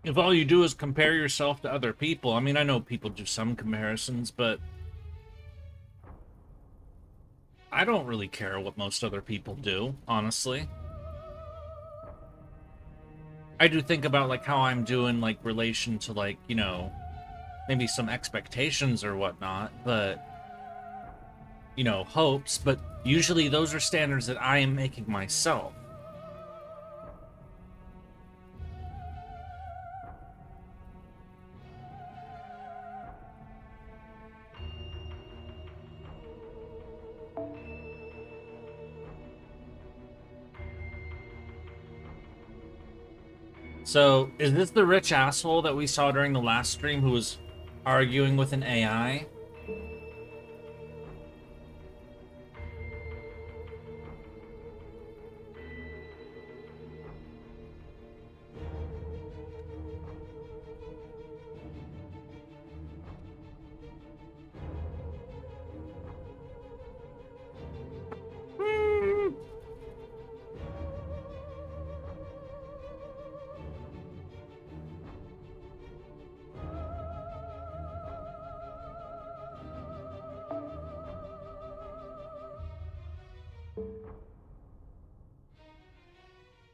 If all you do is compare yourself to other people, I mean, I know people do some comparisons, but I don't really care what most other people do, honestly. I do think about, like, how I'm doing, like, relation to, like, you know, maybe some expectations or whatnot, but, you know, hopes, but usually those are standards that I am making myself. So, is this the rich asshole that we saw during the last stream who was arguing with an AI?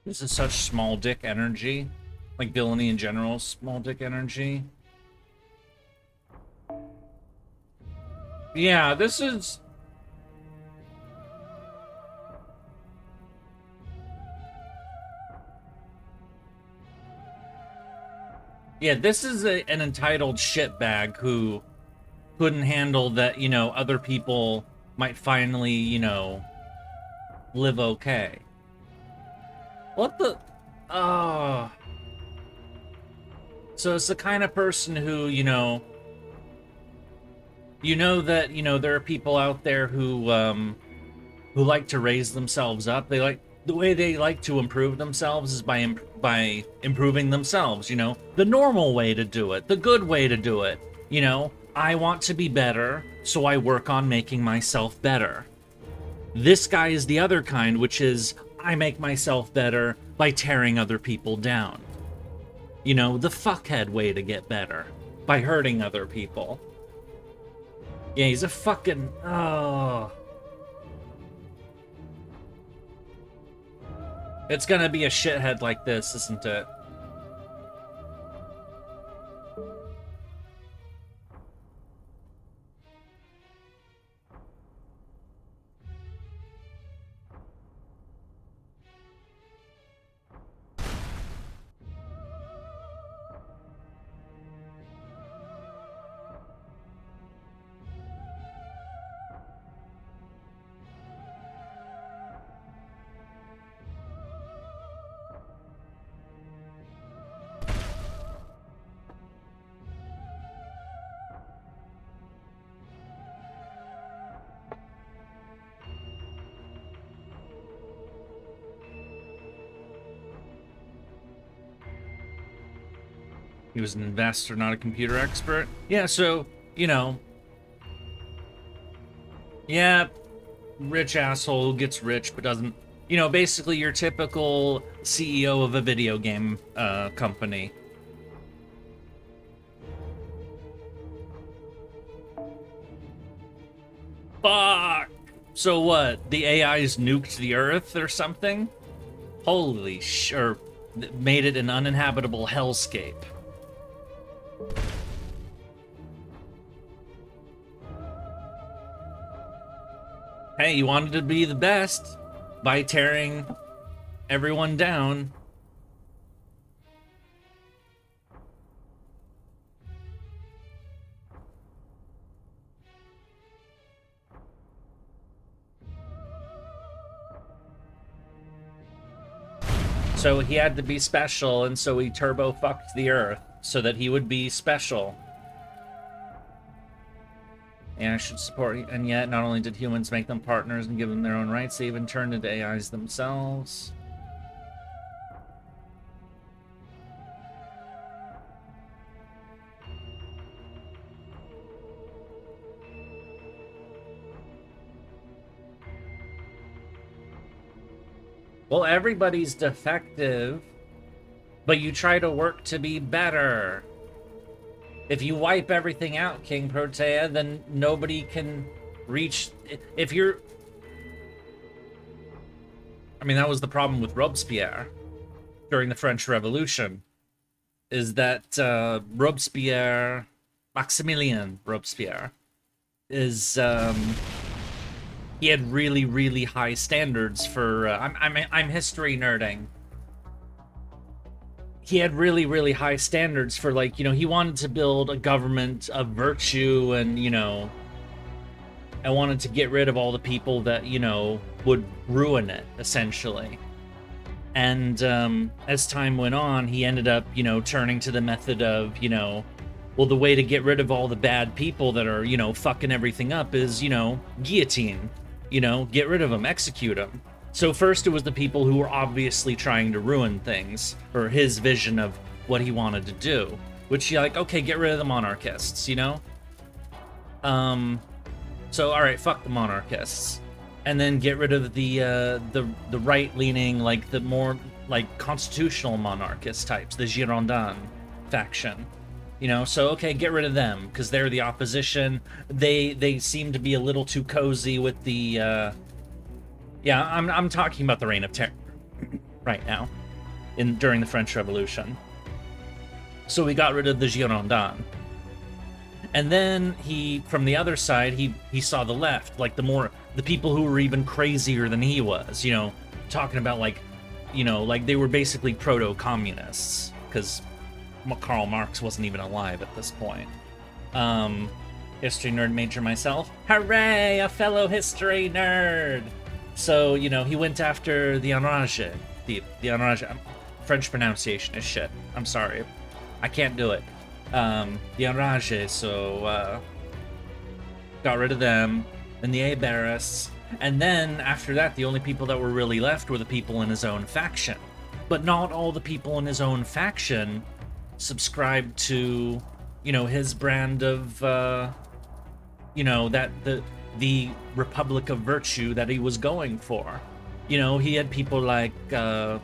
This is such small dick energy. Like villainy in general, small dick energy. Yeah, this is... Yeah, this is an entitled shitbag who couldn't handle that, you know, other people might finally, you know, live okay. What the... Oh. So it's the kind of person who, you know that, you know, there are people out there who like to raise themselves up. They like... The way they like to improve themselves is by improving themselves, you know? The normal way to do it, the good way to do it, you know? I want to be better, so I work on making myself better. This guy is the other kind, which is, I make myself better by tearing other people down. You know, the fuckhead way to get better, by hurting other people. Yeah, he's a fucking... Oh... It's gonna be a shithead like this, isn't it? He was an investor, not a computer expert. Yeah, so, you know... Yeah, rich asshole who gets rich but doesn't... You know, basically your typical CEO of a video game company. Fuck! So what? The AI's nuked the Earth or something? Holy or made it an uninhabitable hellscape. Hey, you wanted to be the best by tearing everyone down. So he had to be special, and so he turbo fucked the Earth so that he would be special. And I should support, and yet not only did humans make them partners and give them their own rights, they even turned into AIs themselves. Well, everybody's defective, but you try to work to be better. If you wipe everything out, King Protea, then nobody can reach... If you're... I mean, that was the problem with Robespierre during the French Revolution, is that Robespierre, Maximilien Robespierre, is... he had really, really high standards for... I'm history nerding. He had really, really high standards for, like, you know, he wanted to build a government of virtue and, you know, and wanted to get rid of all the people that, you know, would ruin it, essentially. And as time went on, he ended up, you know, turning to the method of, you know, well, the way to get rid of all the bad people that are, you know, fucking everything up is, you know, guillotine. You know, get rid of them, execute them. So first it was the people who were obviously trying to ruin things, or his vision of what he wanted to do, which he like, okay, get rid of the monarchists, you know? So all right, fuck the monarchists. And then get rid of the right-leaning, like the more like constitutional monarchist types, the Girondin faction. You know, so okay, get rid of them because they're the opposition. They seem to be a little too cozy with the yeah, I'm talking about the Reign of Terror right now, during the French Revolution. So we got rid of the Girondins. And then from the other side, he saw the left, like the people who were even crazier than he was, you know, talking about like, you know, like they were basically proto-communists, because Karl Marx wasn't even alive at this point. History nerd major myself. Hooray, a fellow history nerd! So, you know, he went after the Enragé. The Enragé. French pronunciation is shit. I'm sorry. I can't do it. The Enragé, so, got rid of them. Then the Aberis. And then, after that, the only people that were really left were the people in his own faction. But not all the people in his own faction subscribed to, you know, his brand of, you know, that the Republic of Virtue that he was going for. You know, he had people like Danton,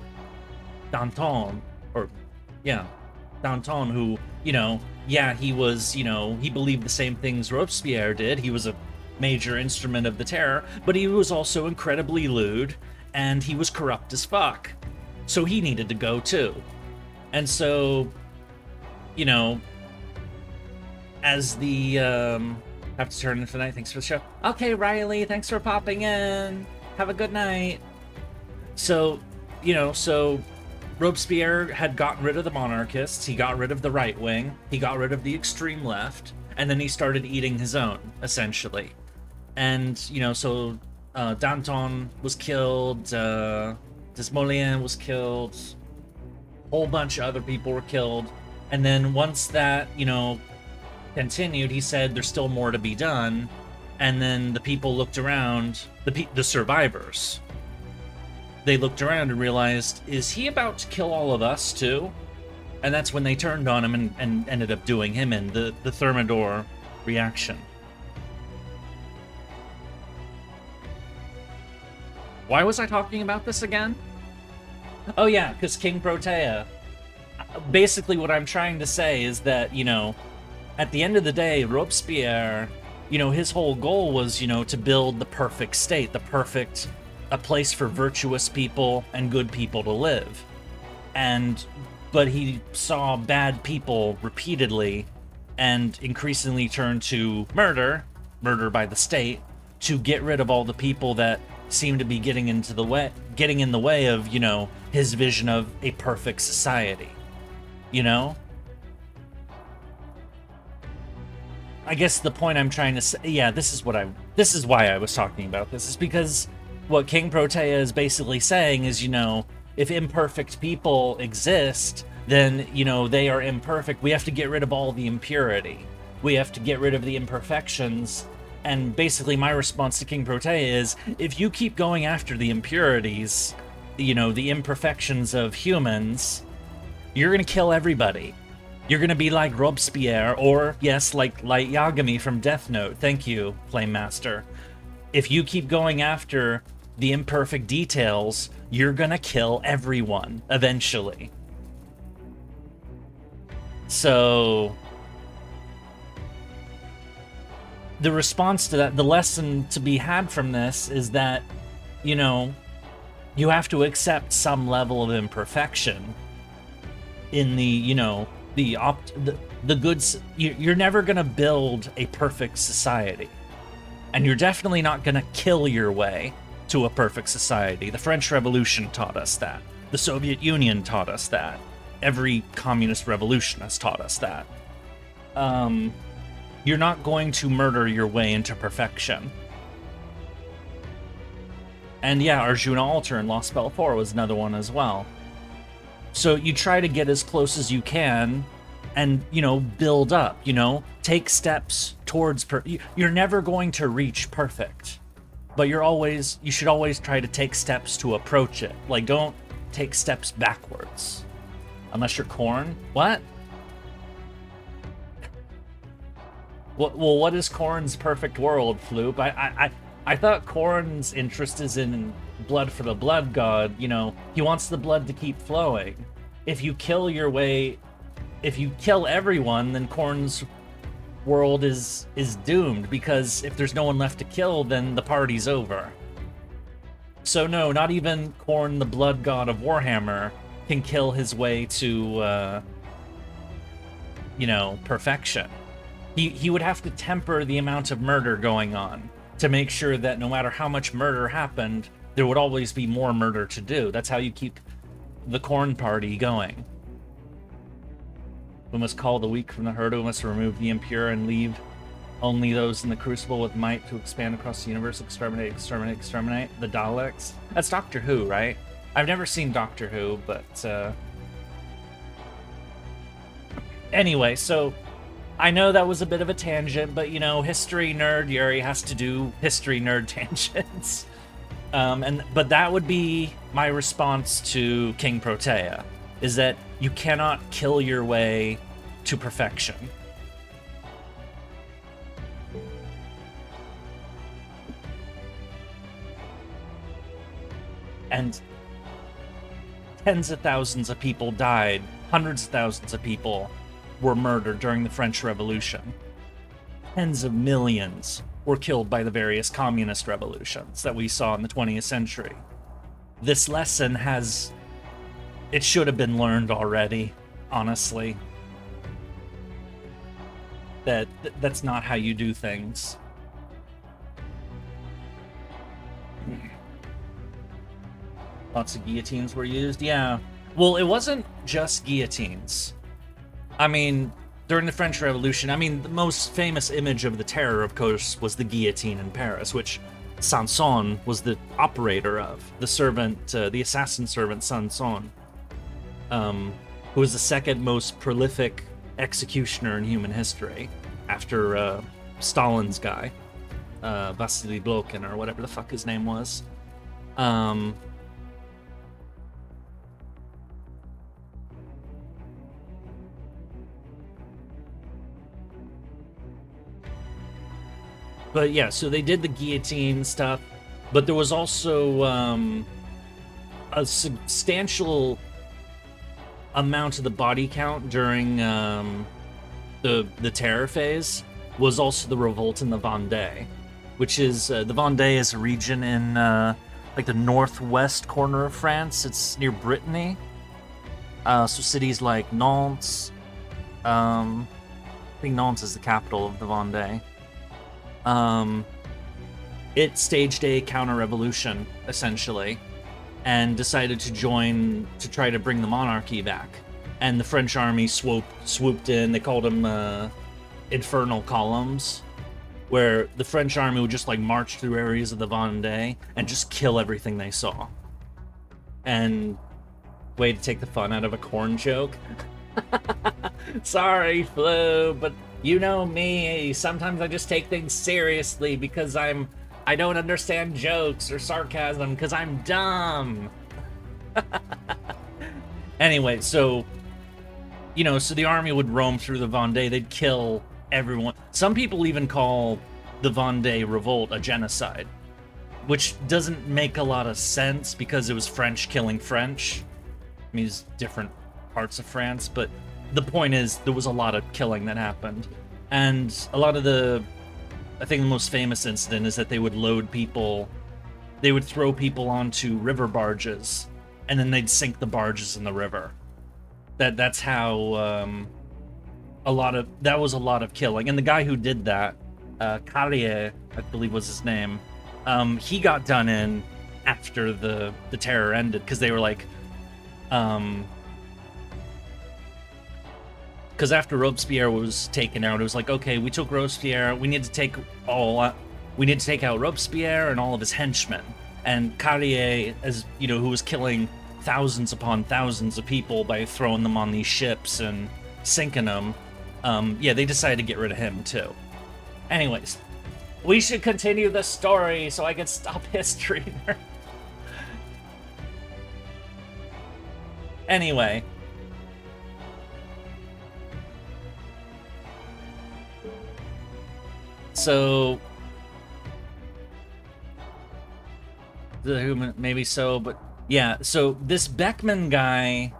Danton, who, you know, yeah, he was, you know, he believed the same things Robespierre did. He was a major instrument of the terror, but he was also incredibly lewd, and he was corrupt as fuck. So he needed to go too. And so, you know, as the, have to turn in for the night. Thanks for the show. Okay, Riley, thanks for popping in. Have a good night. So, you know, so Robespierre had gotten rid of the monarchists. He got rid of the right wing. He got rid of the extreme left. And then he started eating his own, essentially. And, you know, so Danton was killed. Desmoulins was killed. A whole bunch of other people were killed. And then once that, you know, continued, he said there's still more to be done. And then the people looked around, the survivors, they looked around and realized, is he about to kill all of us too? And that's when they turned on him and ended up doing him in the Thermidor reaction. Why was I talking about this again? Oh yeah, because King Protea. Basically what I'm trying to say is that, you know, at the end of the day, Robespierre, you know, his whole goal was, you know, to build the perfect state, a place for virtuous people and good people to live. But he saw bad people repeatedly and increasingly turned to murder by the state, to get rid of all the people that seemed to be getting in the way of, you know, his vision of a perfect society, you know? I guess the point I'm trying to say, yeah, this is why I was talking about this, is because what King Protea is basically saying is, you know, if imperfect people exist, then, you know, they are imperfect. We have to get rid of all the impurity. We have to get rid of the imperfections. And basically my response to King Protea is, if you keep going after the impurities, you know, the imperfections of humans, you're gonna kill everybody. You're gonna be like Robespierre, or, yes, like Light Yagami from Death Note. Thank you, Flame Master. If you keep going after the imperfect details, you're gonna kill everyone eventually. So the response to that, the lesson to be had from this is that, you know, you have to accept some level of imperfection in the, you know, the goods. You're never gonna build a perfect society, and you're definitely not gonna kill your way to a perfect society. The French Revolution taught us that. The Soviet Union taught us that. Every communist revolution has taught us that. You're not going to murder your way into perfection. And yeah, Arjuna Altar in Lost Spell 4 was another one as well. So you try to get as close as you can and, you know, build up, you know, take steps towards you're never going to reach perfect, but you should always try to take steps to approach it. Like, don't take steps backwards. Unless you're Korn. What? Well, what is Korn's perfect world, Floop? I thought Korn's interest is in blood for the blood god. You know, he wants the blood to keep flowing. If you kill your way, if you kill everyone, then Korn's world is doomed, because if there's no one left to kill, then the party's over. So no, not even Korn, the blood god of Warhammer, can kill his way to, you know, perfection. He would have to temper the amount of murder going on to make sure that no matter how much murder happened, there would always be more murder to do. That's how you keep the Korn party going. We must call the weak from the herd. We must remove the impure and leave only those in the crucible with might to expand across the universe. Exterminate, exterminate, exterminate. The Daleks. That's Doctor Who, right? I've never seen Doctor Who, but anyway, so I know that was a bit of a tangent, but you know, history nerd Yurie has to do history nerd tangents. But that would be my response to King Protea, is that you cannot kill your way to perfection. And tens of thousands of people died, hundreds of thousands of people were murdered during the French Revolution. Tens of millions were killed by the various communist revolutions that we saw in the 20th century. This lesson it should have been learned already, honestly. That's not how you do things. Lots of guillotines were used, yeah. Well, it wasn't just guillotines. I mean, during the French Revolution, I mean, the most famous image of the terror, of course, was the guillotine in Paris, which Sanson was the operator of. The servant, the assassin servant Sanson, who was the second most prolific executioner in human history, after Stalin's guy, Vasily Blokhin, or whatever the fuck his name was. But yeah, so they did the guillotine stuff, but there was also a substantial amount of the body count during the terror phase was also the revolt in the Vendée, which is the Vendée is a region in like the northwest corner of France. It's near Brittany. So cities like Nantes. I think Nantes is the capital of the Vendée. It staged a counter-revolution, essentially, and decided to try to bring the monarchy back. And the French army swooped in. They called them infernal columns, where the French army would just like march through areas of the Vendée and just kill everything they saw. And way to take the fun out of a corn joke. Sorry, Flo, but you know me, sometimes I just take things seriously because I don't understand jokes or sarcasm because I'm dumb. Anyway, so, you know, so the army would roam through the Vendée, they'd kill everyone. Some people even call the Vendée revolt a genocide which doesn't make a lot of sense because it was French killing French. I mean, it's different parts of France, but the point is there was a lot of killing that happened. And a lot of I think the most famous incident is that they would throw people onto river barges, and then they'd sink the barges in the river. That's how that was a lot of killing. And the guy who did that, Carrier, I believe was his name, he got done in after the terror ended, because they were like, because after Robespierre was taken out, it was like, okay, we took Robespierre, we need to take out Robespierre and all of his henchmen. And Carrier, as you know, who was killing thousands upon thousands of people by throwing them on these ships and sinking them, yeah, they decided to get rid of him too. Anyways, we should continue the story so I can stop history. Anyway. So, the human, maybe so, but yeah, so this Beckman guy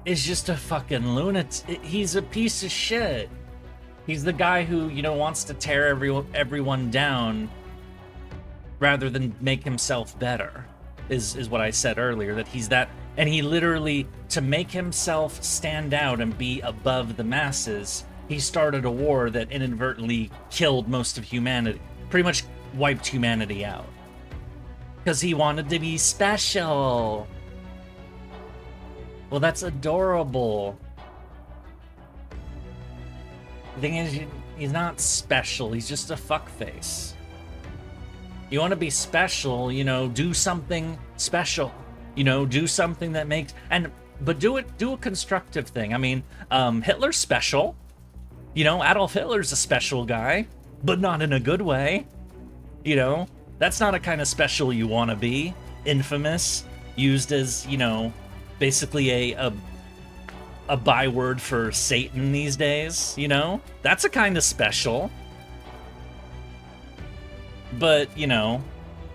is just a fucking lunatic. He's a piece of shit. He's the guy who, you know, wants to tear everyone down rather than make himself better, is what I said earlier, that he's that, and he literally, to make himself stand out and be above the masses, he started a war that inadvertently killed most of humanity, pretty much wiped humanity out. Because he wanted to be special. Well, that's adorable. The thing is, he's not special, he's just a fuckface. You want to be special, you know, do something special. You know, do something that makes, but do a constructive thing. I mean, Hitler's special. You know, Adolf Hitler's a special guy, but not in a good way. You know, that's not a kind of special you want to be. Infamous, used as, you know, basically a byword for Satan these days, you know? That's a kind of special. But, you know,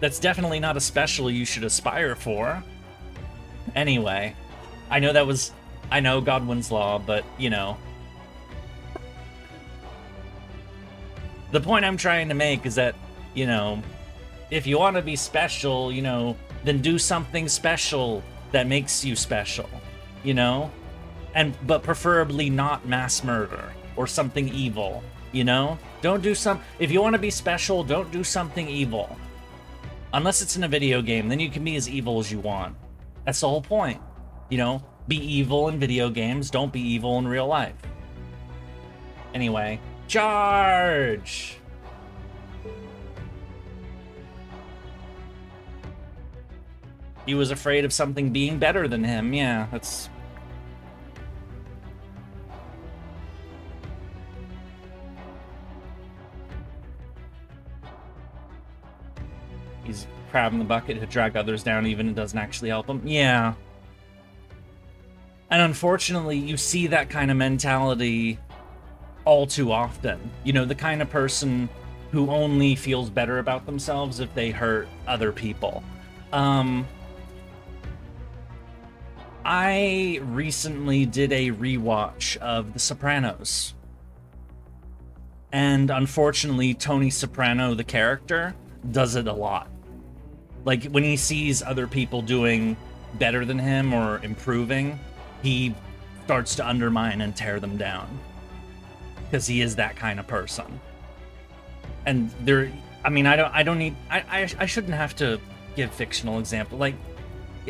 that's definitely not a special you should aspire for. Anyway, I know Godwin's Law, but, you know. The point I'm trying to make is that, you know, if you want to be special, you know, then do something special that makes you special, you know? But preferably not mass murder or something evil, you know? If you want to be special, don't do something evil. Unless it's in a video game, then you can be as evil as you want. That's the whole point, you know? Be evil in video games, don't be evil in real life. Anyway, charge! He was afraid of something being better than him. Yeah, that's... He's crab in the bucket to drag others down even if it doesn't actually help them. Yeah. And unfortunately, you see that kind of mentality all too often. You know, the kind of person who only feels better about themselves if they hurt other people. I recently did a rewatch of The Sopranos. And unfortunately, Tony Soprano, the character, does it a lot. Like, when he sees other people doing better than him or improving, he starts to undermine and tear them down. Because he is that kind of person. And there, I mean, I shouldn't have to give fictional example, like,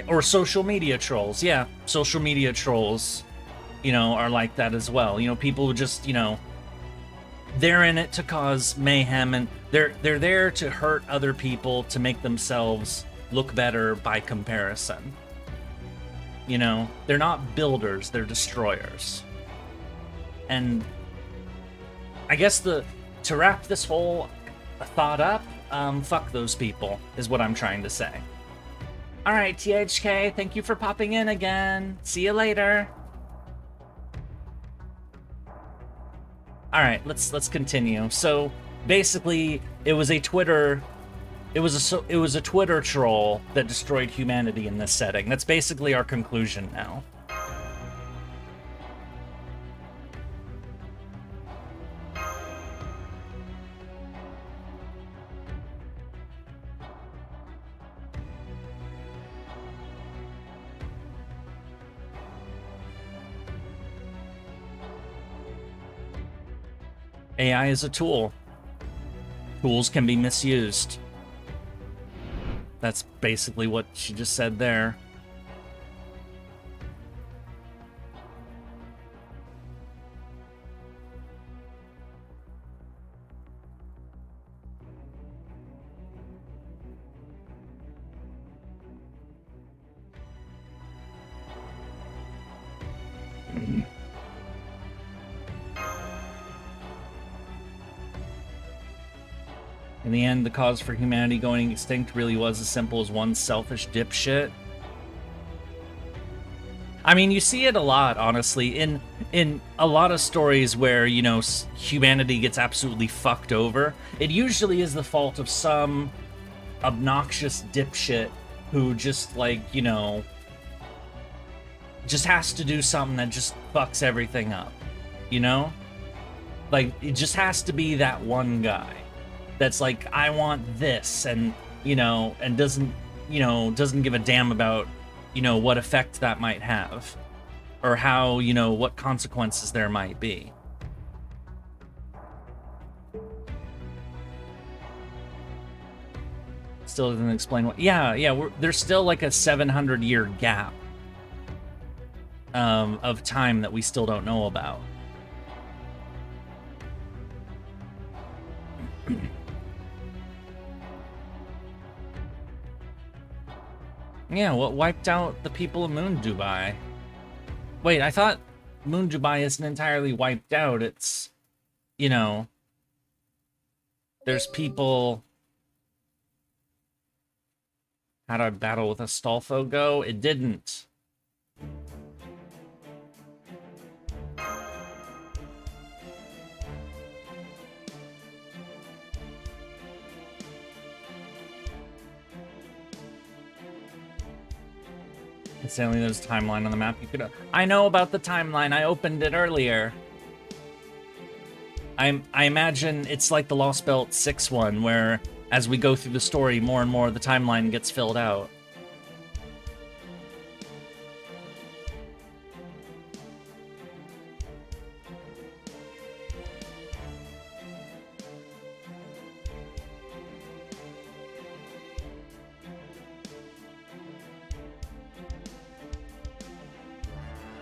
or social media trolls. Yeah, social media trolls, you know, are like that as well. You know, people who just, you know, they're in it to cause mayhem, and they're there to hurt other people to make themselves look better by comparison. You know, they're not builders, they're destroyers. And I guess to wrap this whole thought up, fuck those people, is what I'm trying to say. Alright, THK, thank you for popping in again. See you later. Alright, let's continue. So, basically, it was a Twitter It was a Twitter troll that destroyed humanity in this setting. That's basically our conclusion now. AI is a tool. Tools can be misused. That's basically what she just said there. In the end, the cause for humanity going extinct really was as simple as one selfish dipshit. I mean, you see it a lot, honestly, in a lot of stories where, you know, humanity gets absolutely fucked over. It usually is the fault of some obnoxious dipshit who just, like, you know, just has to do something that just fucks everything up, you know? Like, it just has to be that one guy that's like, I want this, and, you know, and doesn't give a damn about, you know, what effect that might have, or how, you know, what consequences there might be. Still doesn't explain what. Yeah. There's still like a 700-year gap of time that we still don't know about. Yeah, what wiped out the people of Moon Dubai? Wait, I thought Moon Dubai isn't entirely wiped out. It's, you know, there's people. How'd our battle with Astolfo go? It didn't. Incidentally, there's a timeline on the map. You could. I know about the timeline. I opened it earlier. I imagine it's like the Lost Belt 6 one, where as we go through the story, more and more of the timeline gets filled out.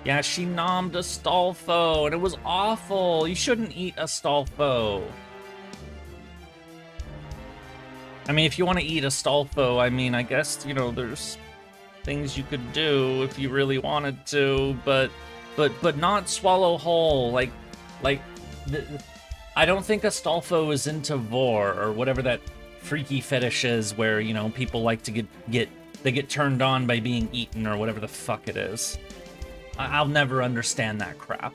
Yeah, she nommed Astolfo, and it was awful. You shouldn't eat Astolfo. I mean, if you want to eat Astolfo, I mean, I guess, you know, there's things you could do if you really wanted to, but not swallow whole. I don't think Astolfo is into vor, or whatever that freaky fetish is where, you know, people like to get turned on by being eaten, or whatever the fuck it is. I'll never understand that crap.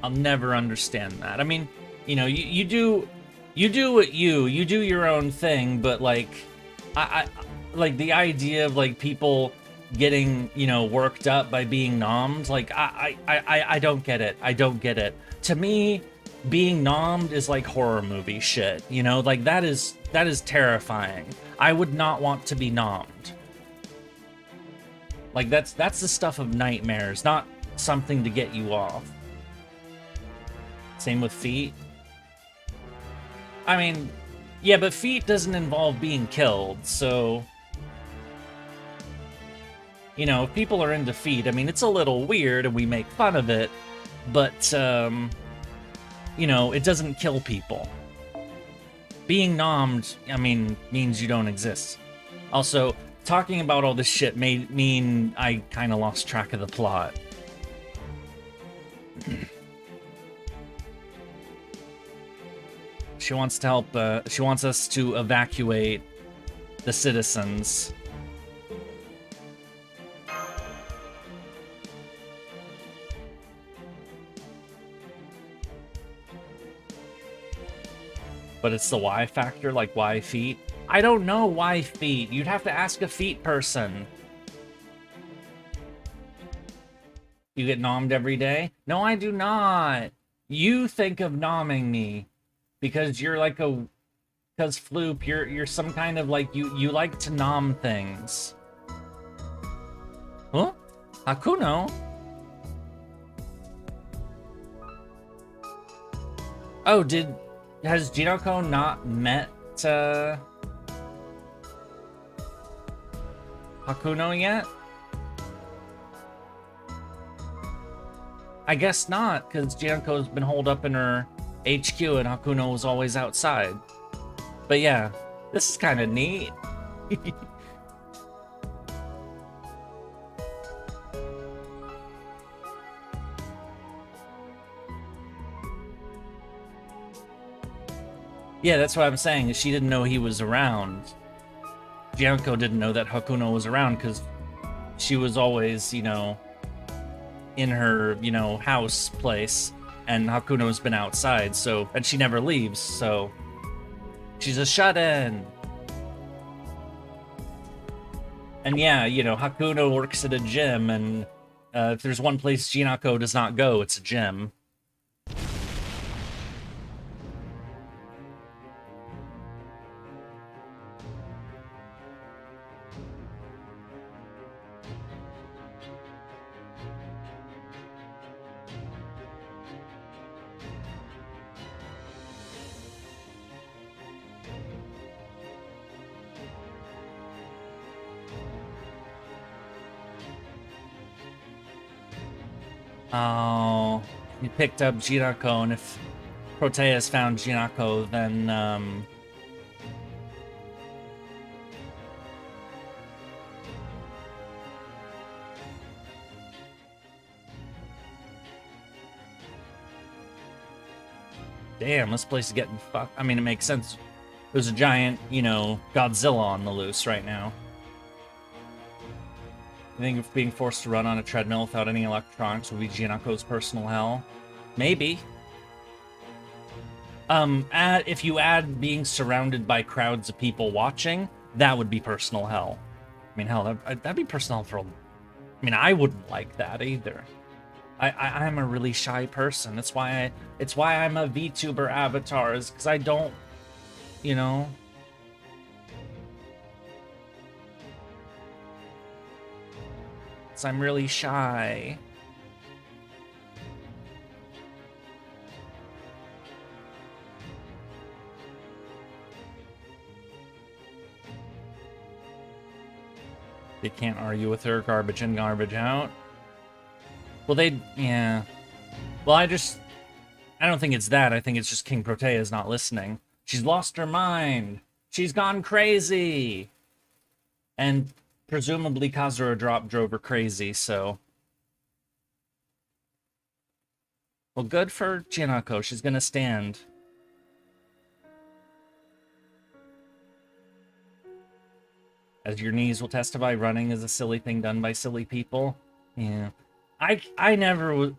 I'll never understand that. I mean, you know, you do what you do your own thing, but like, I like the idea of like people getting, you know, worked up by being nommed. Like, I don't get it. I don't get it. To me, being nommed is like horror movie shit. You know, like that is terrifying. I would not want to be nommed. Like, that's the stuff of nightmares, not something to get you off. Same with feet. I mean, yeah, but feet doesn't involve being killed, so... You know, if people are into feet, I mean, it's a little weird and we make fun of it, but, you know, it doesn't kill people. Being nommed, I mean, means you don't exist. Also, talking about all this shit made mean I kind of lost track of the plot. She wants to help, she wants us to evacuate the citizens. But it's the why factor, like why feet? I don't know why feet. You'd have to ask a feet person. You get nommed every day? No, I do not. You think of nomming me because you're like a... Because Floop, you're some kind of like... You like to nom things. Huh? Hakuno? Oh, has Jinoko not met Hakuno yet? I guess not, because Jinoko's been holed up in her HQ and Hakuno was always outside. But yeah, this is kind of neat. Yeah, that's what I'm saying, is she didn't know he was around. Jinoko didn't know that Hakuno was around because she was always, you know, in her, you know, house place, and Hakuno's been outside, so, and she never leaves, so she's a shut-in. And yeah, you know, Hakuno works at a gym, and if there's one place Jinoko does not go, it's a gym. Oh, you picked up Jinako, and if Proteus found Jinako, then, damn, this place is getting fucked. I mean, it makes sense. There's a giant, you know, Godzilla on the loose right now. You think if being forced to run on a treadmill without any electronics would be Jinako's personal hell? Maybe. If you add being surrounded by crowds of people watching, that would be personal hell. I mean, hell, that'd be personal hell for... I mean, I wouldn't like that either. I'm a really shy person. It's why I'm a VTuber avatar, is because I don't, you know... I'm really shy. They can't argue with her, garbage in, garbage out. Well, yeah. Well, I don't think it's that. I think it's just King Protea is not listening. She's lost her mind. She's gone crazy. And presumably Kazuradrop drove her crazy, so... Well, good for Jinako. She's gonna stand. As your knees will testify, running is a silly thing done by silly people. Yeah. I never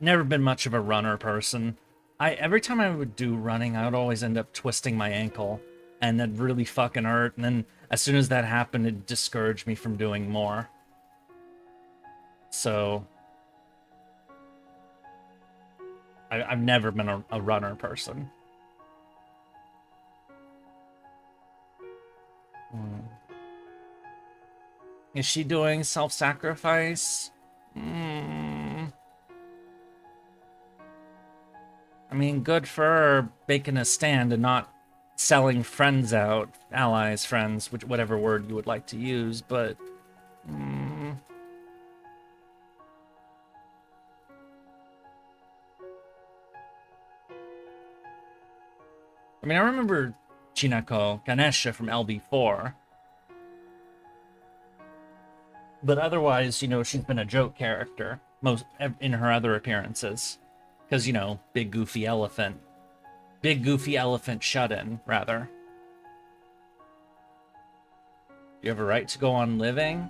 never been much of a runner person. Every time I would do running, I would always end up twisting my ankle, and that really fucking hurt, and then as soon as that happened, it discouraged me from doing more. So... I've never been a runner person. Is she doing self-sacrifice? I mean, good for her making a stand and not selling friends out, allies, friends, whatever word you would like to use, but... I mean, I remember Chinako, Ganesha from LB4. But otherwise, you know, she's been a joke character in her other appearances. Because, you know, big goofy elephant. Big goofy elephant shut-in, rather. You have a right to go on living?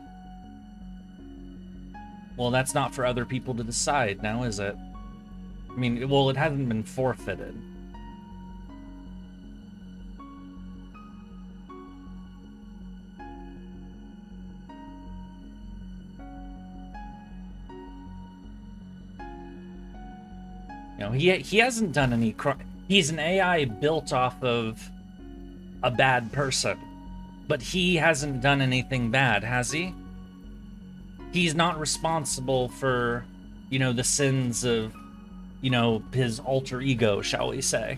Well, that's not for other people to decide now, is it? I mean, well, it hasn't been forfeited. You know, he hasn't done any he's an AI built off of a bad person, but he hasn't done anything bad, has he? He's not responsible for, you know, the sins of, you know, his alter ego, shall we say.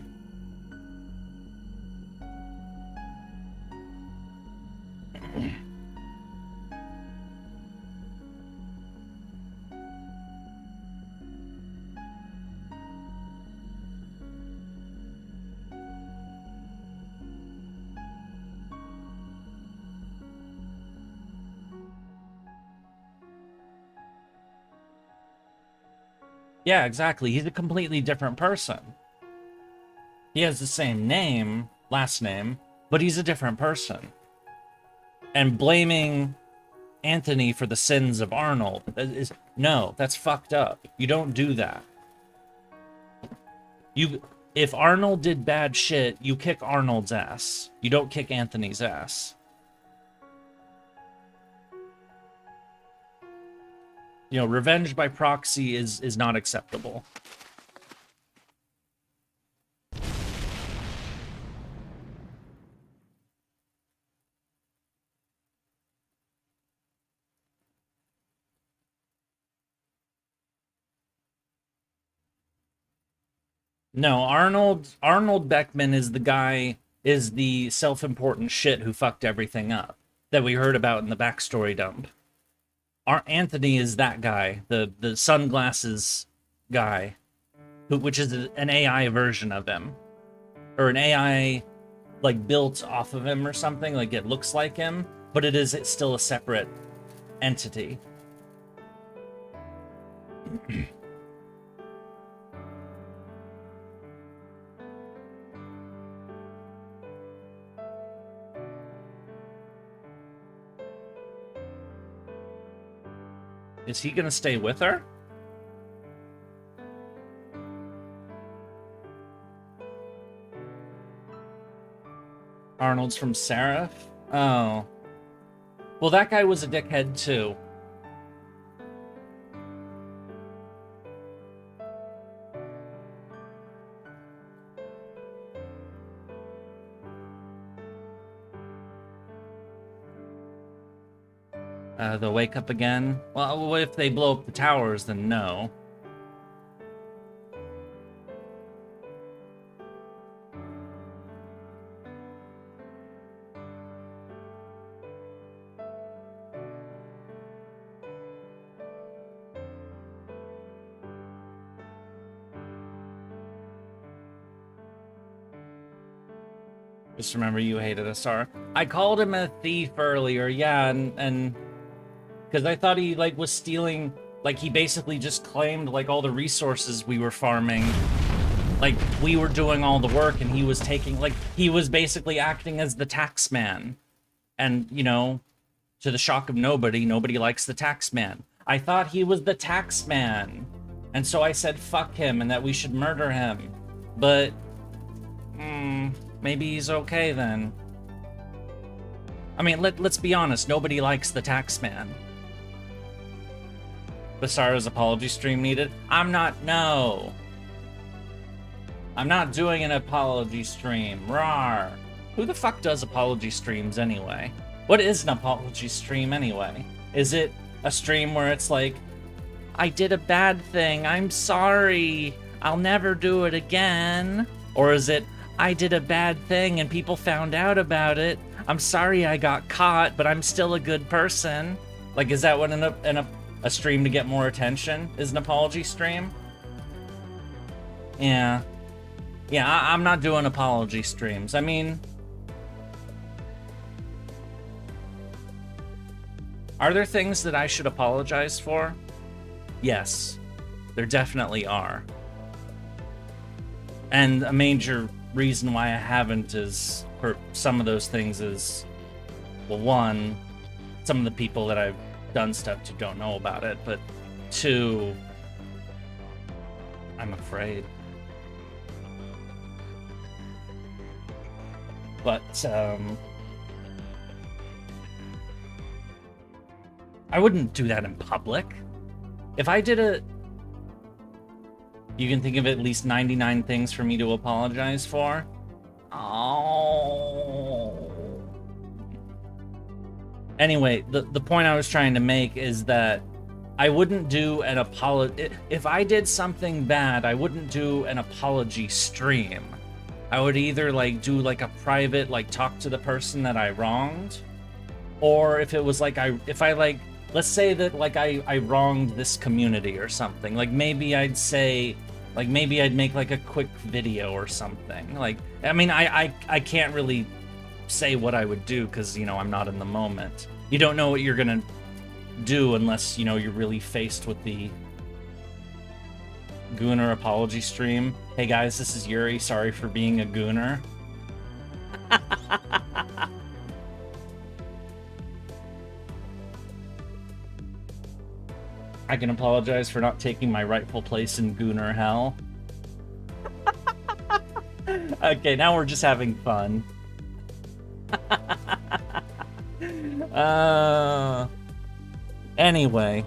Yeah, exactly. He's a completely different person. He has the same name, last name, but he's a different person. And blaming Anthony for the sins of Arnold is, no, that's fucked up. You don't do that. If Arnold did bad shit, you kick Arnold's ass. You don't kick Anthony's ass. You know, revenge by proxy is not acceptable. No, Arnold Beckman is the guy, is the self-important shit who fucked everything up that we heard about in the backstory dump. Anthony is that guy, the sunglasses guy, which is an AI version of him, or an AI like built off of him or something. Like it looks like him, but it's still a separate entity. Is he gonna stay with her? Arnold's from Seraph? Oh. Well, that guy was a dickhead too. They'll wake up again? Well, what if they blow up the towers? Then no. Just remember you hated Asar. I called him a thief earlier, yeah, and because I thought he like was stealing, like he basically just claimed like all the resources we were farming. Like we were doing all the work and he was taking, like he was basically acting as the tax man. And, you know, to the shock of nobody likes the tax man. I thought he was the tax man. And so I said fuck him and that we should murder him. But maybe he's okay then. I mean, let's be honest, nobody likes the tax man. Basara's apology stream needed? I'm not doing an apology stream. Rawr. Who the fuck does apology streams anyway? What is an apology stream anyway? Is it a stream where it's like, I did a bad thing, I'm sorry, I'll never do it again? Or is it, I did a bad thing and people found out about it, I'm sorry I got caught, but I'm still a good person? Like, is that what a stream to get more attention is an apology stream? Yeah. Yeah, I'm not doing apology streams. I mean, are there things that I should apologize for? Yes, there definitely are. And a major reason why I haven't is, for some of those things is, well, one, some of the people that I've done stuff to don't know about it, but two, I'm afraid. But I wouldn't do that in public. If I did You can think of at least 99 things for me to apologize for? Oh. Anyway, the point I was trying to make is that I wouldn't do an apology. If I did something bad, I wouldn't do an apology stream. I would either like do like a private, like talk to the person that I wronged, or if it was like let's say that like I wronged this community or something, like maybe I'd say, like maybe I'd make like a quick video or something. Like, I mean, I can't really say what I would do because, you know, I'm not in the moment. You don't know what you're gonna do unless, you know, you're really faced with the Gooner apology stream. Hey guys, this is Yurie. Sorry for being a Gooner. I can apologize for not taking my rightful place in Gooner hell. Okay, now we're just having fun. Anyway,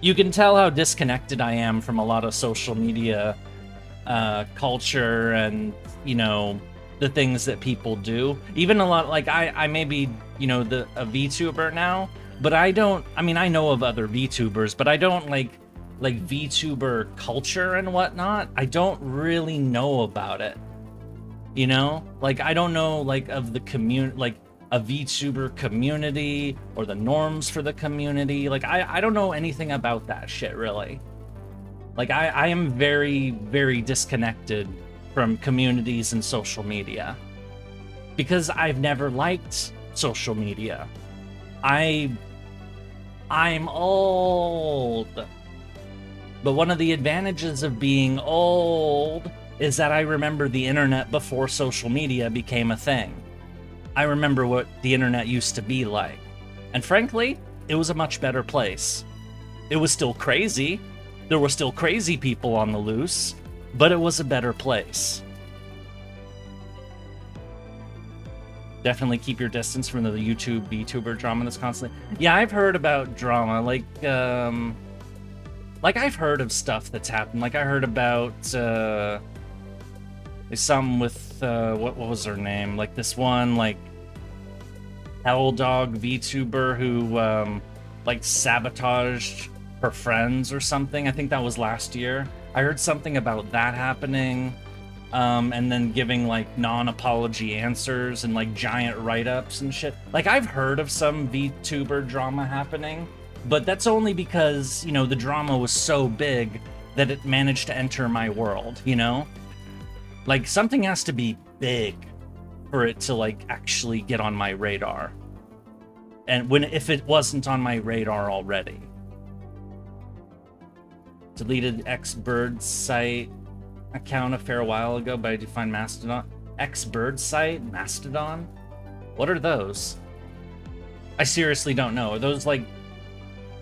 you can tell how disconnected I am from a lot of social media culture and, you know, the things that people do. Even a lot, like I may be, you know, a VTuber now, but I mean, I know of other VTubers, but I don't like VTuber culture and whatnot. I don't really know about it, you know? Like, I don't know, like, of the like a VTuber community or the norms for the community. Like, I don't know anything about that shit, really. Like, I am very, very disconnected from communities and social media because I've never liked social media. I'm old. But one of the advantages of being old is that I remember the internet before social media became a thing. I remember what the internet used to be like. And frankly, it was a much better place. It was still crazy. There were still crazy people on the loose, but it was a better place. Definitely keep your distance from the YouTube VTuber drama that's constantly... Yeah, I've heard about drama, like I've heard of stuff that's happened. Like I heard about there's some with what was her name? Like this one like Hell Dog VTuber who like sabotaged her friends or something. I think that was last year. I heard something about that happening, and then giving like non-apology answers and like giant write-ups and shit. Like I've heard of some VTuber drama happening, but that's only because, you know, the drama was so big that it managed to enter my world, you know? Like something has to be big for it to like actually get on my radar. And if it wasn't on my radar already. Deleted X-Bird site account a fair while ago, but I did find Mastodon. X-Bird site? Mastodon? What are those? I seriously don't know. Are those like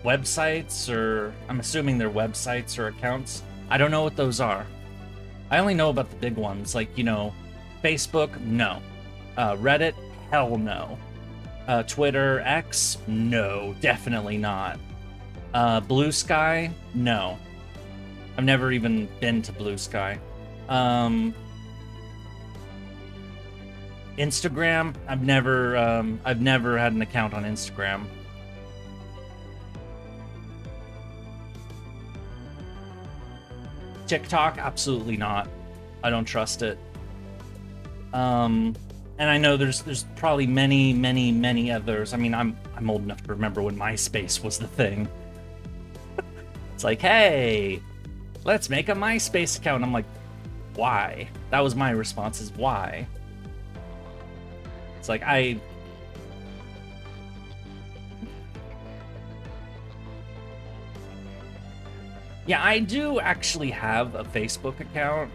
websites, or I'm assuming they're websites or accounts? I don't know what those are. I only know about the big ones, like, you know, Facebook, no. Reddit, hell no. Twitter, X, no, definitely not. Blue Sky, no. I've never even been to Blue Sky. Instagram, I've never had an account on Instagram. TikTok, absolutely not. I don't trust it. And I know there's probably many others. I mean, I'm old enough to remember when MySpace was the thing. It's like, hey, let's make a MySpace account. I'm like, why? That was my response, is why? It's like, yeah, I do actually have a Facebook account,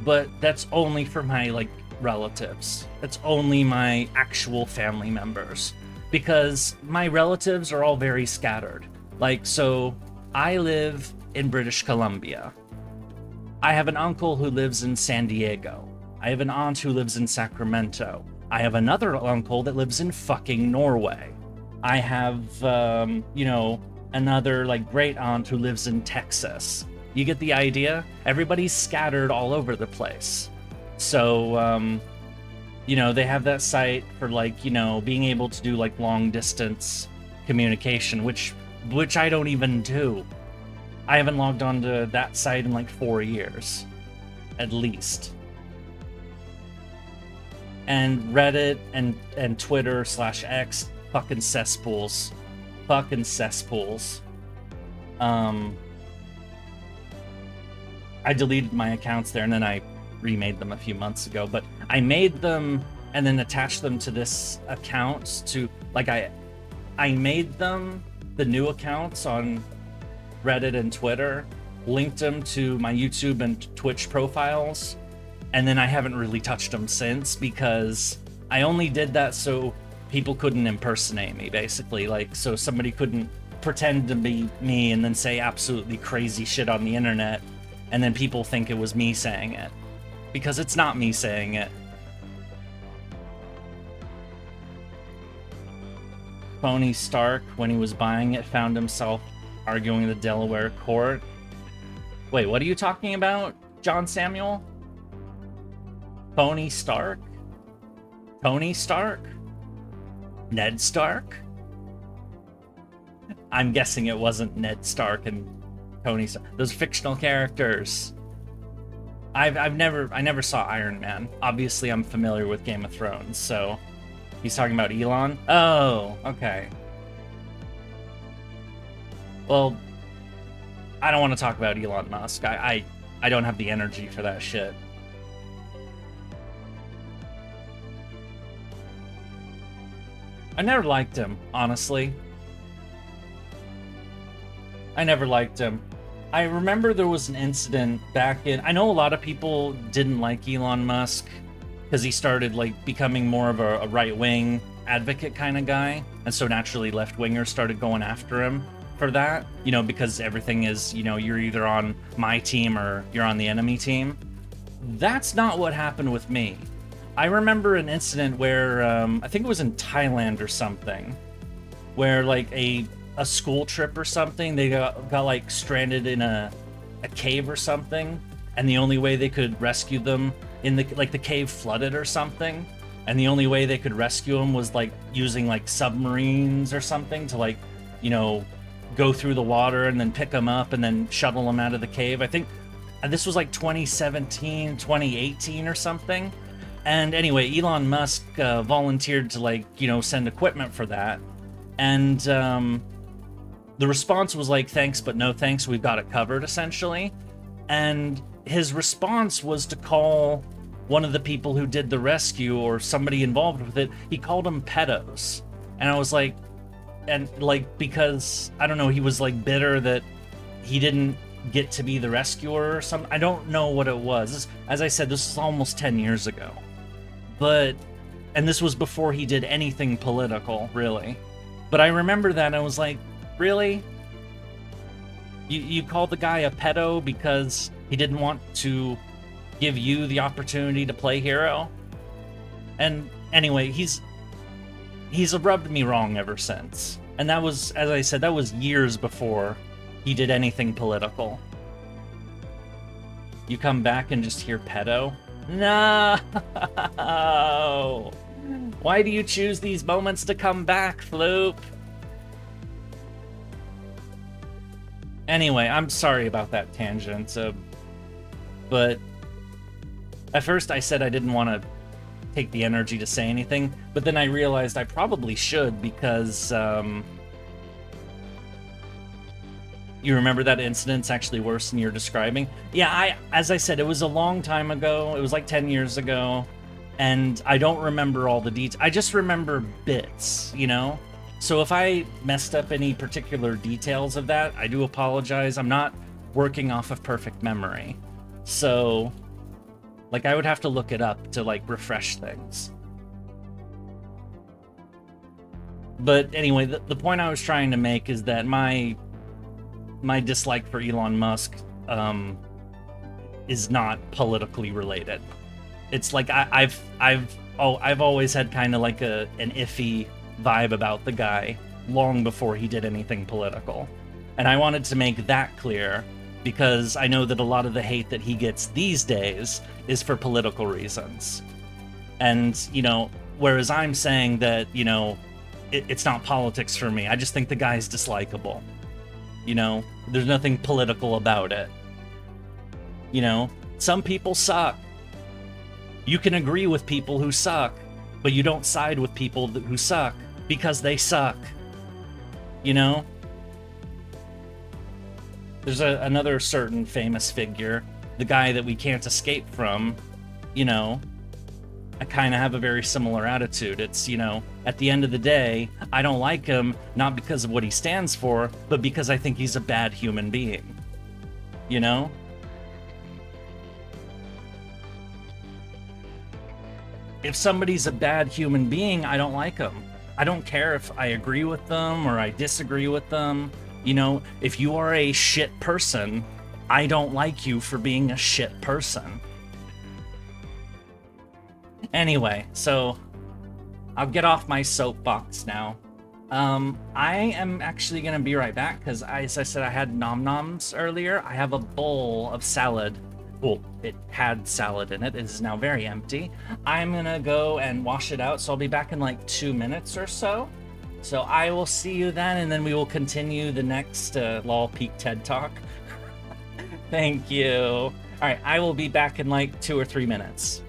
but that's only for my, like, relatives. That's only my actual family members, because my relatives are all very scattered. Like, so I live in British Columbia. I have an uncle who lives in San Diego. I have an aunt who lives in Sacramento. I have another uncle that lives in fucking Norway. I have, you know, another like great aunt who lives in Texas. You get the idea? Everybody's scattered all over the place. So, you know, they have that site for like, you know, being able to do like long distance communication, which I don't even do. I haven't logged on to that site in like 4 years, at least. And Reddit and Twitter / X, fucking cesspools. Fucking cesspools. I deleted my accounts there and then I remade them a few months ago, but I made them and then attached them to this account to, like, I made them, the new accounts on Reddit and Twitter, linked them to my YouTube and Twitch profiles, and then I haven't really touched them since because I only did that so people couldn't impersonate me, basically. Like, so somebody couldn't pretend to be me and then say absolutely crazy shit on the internet, and then people think it was me saying it. Because it's not me saying it. Tony Stark, when he was buying it, found himself arguing in the Delaware court. Wait, what are you talking about, John Samuel? Tony Stark? Tony Stark? Ned Stark? I'm guessing it wasn't Ned Stark and Tony Stark. Those fictional characters. I never saw Iron Man. Obviously, I'm familiar with Game of Thrones, so he's talking about Elon. Oh, okay. Well, I don't want to talk about Elon Musk. I don't have the energy for that shit. I never liked him, honestly. I never liked him. I remember there was an incident back in... I know a lot of people didn't like Elon Musk because he started like becoming more of a right-wing advocate kind of guy. And so naturally left-wingers started going after him for that. You know, because everything is, you know, you're either on my team or you're on the enemy team. That's not what happened with me. I remember an incident where, I think it was in Thailand or something, where like a school trip or something, they got like stranded in a cave or something, and the only way they could rescue them in the cave flooded or something, and the only way they could rescue them was like using like submarines or something to like, you know, go through the water and then pick them up and then shuttle them out of the cave. I think this was like 2017, 2018 or something. And anyway, Elon Musk volunteered to like, you know, send equipment for that. And the response was like, thanks, but no thanks. We've got it covered, essentially. And his response was to call one of the people who did the rescue or somebody involved with it. He called them pedos. And I was like, and like, because I don't know, he was like bitter that he didn't get to be the rescuer or something. I don't know what it was. As I said, this is almost 10 years ago. But, and this was before he did anything political, really. But I remember that and I was like, really? You called the guy a pedo because he didn't want to give you the opportunity to play hero? And anyway, he's rubbed me wrong ever since. And that was, as I said, that was years before he did anything political. You come back and just hear pedo? No! Why do you choose these moments to come back, Floop? Anyway, I'm sorry about that tangent, but at first I said I didn't want to take the energy to say anything, but then I realized I probably should because, you remember that incident's actually worse than you're describing? Yeah, as I said, it was a long time ago. It was like 10 years ago, and I don't remember all the details. I just remember bits, you know? So if I messed up any particular details of that, I do apologize. I'm not working off of perfect memory. So, like, I would have to look it up to, like, refresh things. But anyway, the point I was trying to make is that my dislike for Elon Musk is not politically related. It's like I've always had kind of like an iffy vibe about the guy long before he did anything political. And I wanted to make that clear because I know that a lot of the hate that he gets these days is for political reasons. And, you know, whereas I'm saying that, you know, it's not politics for me. I just think the guy's dislikable. You know, there's nothing political about it. You know, some people suck. You can agree with people who suck, but you don't side with people who suck because they suck. You know? There's another certain famous figure, the guy that we can't escape from, you know, I kind of have a very similar attitude. It's, you know, at the end of the day, I don't like him, not because of what he stands for, but because I think he's a bad human being. You know? If somebody's a bad human being, I don't like them. I don't care if I agree with them or I disagree with them. You know, if you are a shit person, I don't like you for being a shit person. Anyway, so I'll get off my soapbox now. I am actually going to be right back because, as I said, I had nom-noms earlier. I have a bowl of salad. Well, it had salad in it. It is now very empty. I'm going to go and wash it out, so I'll be back in like 2 minutes or so. So I will see you then, and then we will continue the next Lol Peak TED Talk. Thank you. All right, I will be back in like 2 or 3 minutes.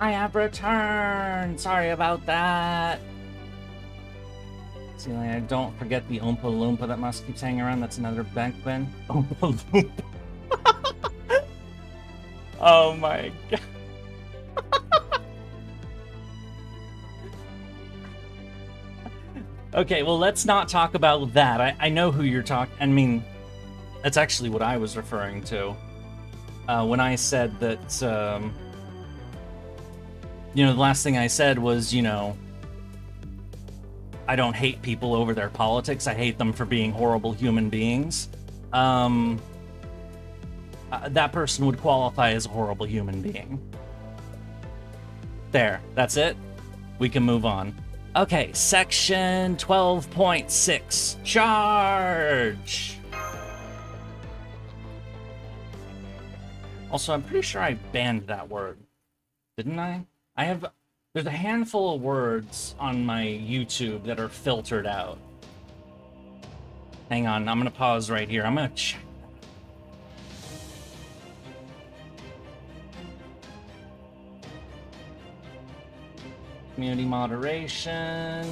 I have returned. Sorry about that. See, like, don't forget the Oompa Loompa that Musk keeps hanging around. That's another backbend. Oompa Loompa. Oh my god. Okay, well, let's not talk about that. I know who you're talking. I mean, that's actually what I was referring to when I said that. You know, the last thing I said was, you know, I don't hate people over their politics. I hate them for being horrible human beings. That person would qualify as a horrible human being. There, that's it. We can move on. Okay, section 12.6. Charge! Also, I'm pretty sure I banned that word. Didn't I? There's a handful of words on my YouTube that are filtered out. Hang on, I'm gonna pause right here. I'm gonna check. Community moderation.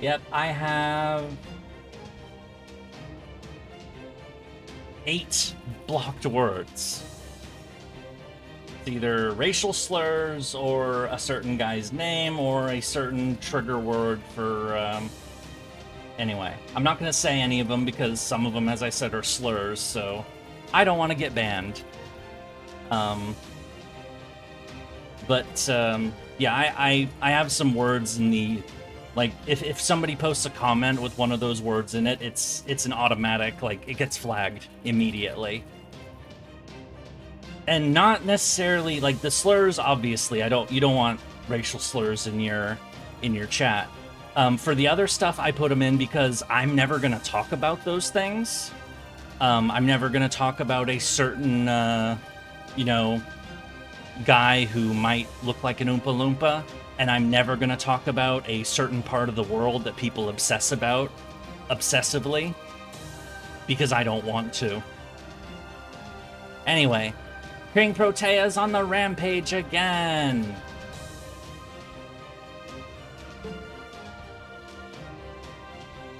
Yep, I have 8 blocked words. It's either racial slurs or a certain guy's name or a certain trigger word for, Anyway, I'm not going to say any of them because some of them, as I said, are slurs, so I don't want to get banned. Yeah, I have some words in the... Like, if somebody posts a comment with one of those words in it, it's an automatic, like, it gets flagged immediately. And not necessarily, like, the slurs, obviously, you don't want racial slurs in your chat. For the other stuff, I put them in because I'm never going to talk about those things. I'm never going to talk about a certain, you know, guy who might look like an Oompa Loompa, and I'm never going to talk about a certain part of the world that people obsess about obsessively, because I don't want to. Anyway, King Protea's on the rampage again.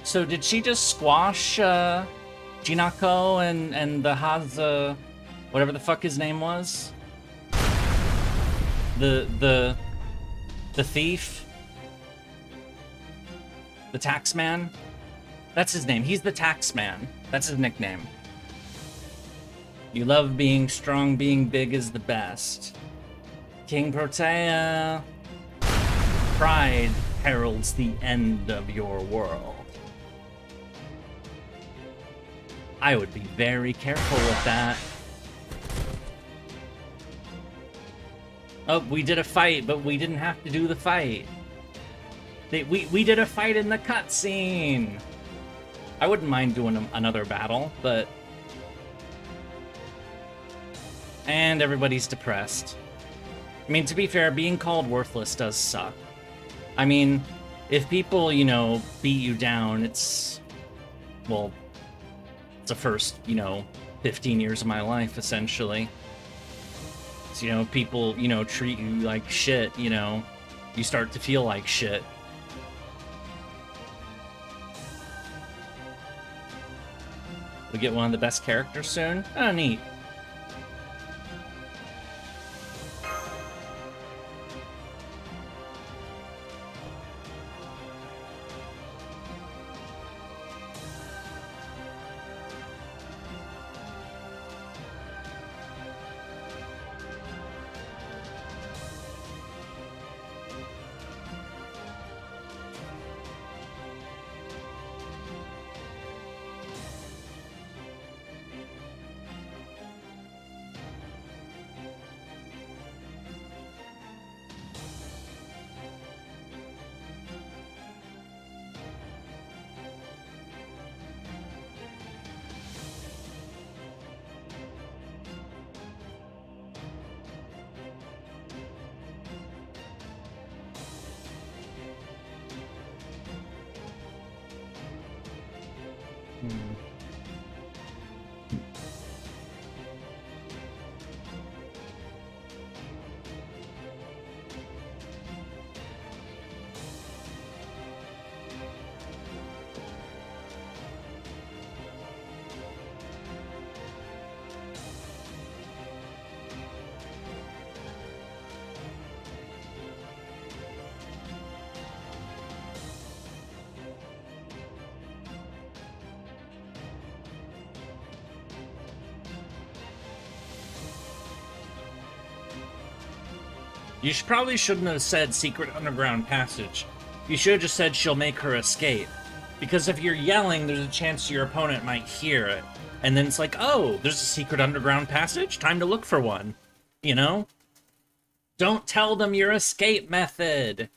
So did she just squash Jinako and the Haza, whatever the fuck his name was? The thief? The tax man? That's his name. He's the tax man. That's his nickname. You love being strong, being big is the best. King Protea. Pride heralds the end of your world. I would be very careful with that. Oh, we did a fight, but we didn't have to do the fight. We did a fight in the cutscene. I wouldn't mind doing another battle, but... And everybody's depressed. I mean, to be fair, being called worthless does suck. I mean, if people, you know, beat you down, it's... Well, it's the first, you know, 15 years of my life, essentially. So, you know, people, you know, treat you like shit, you know, you start to feel like shit. We get one of the best characters soon? Oh, neat. You probably shouldn't have said secret underground passage. You should have just said she'll make her escape. Because if you're yelling, there's a chance your opponent might hear it. And then it's like, oh, there's a secret underground passage? Time to look for one. You know? Don't tell them your escape method.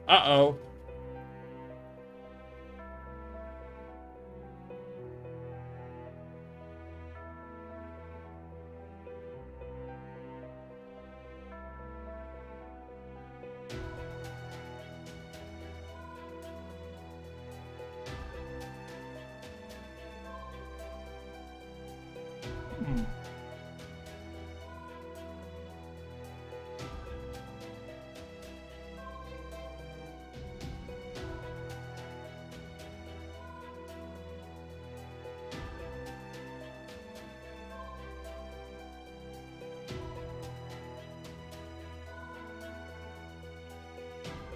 Uh-oh.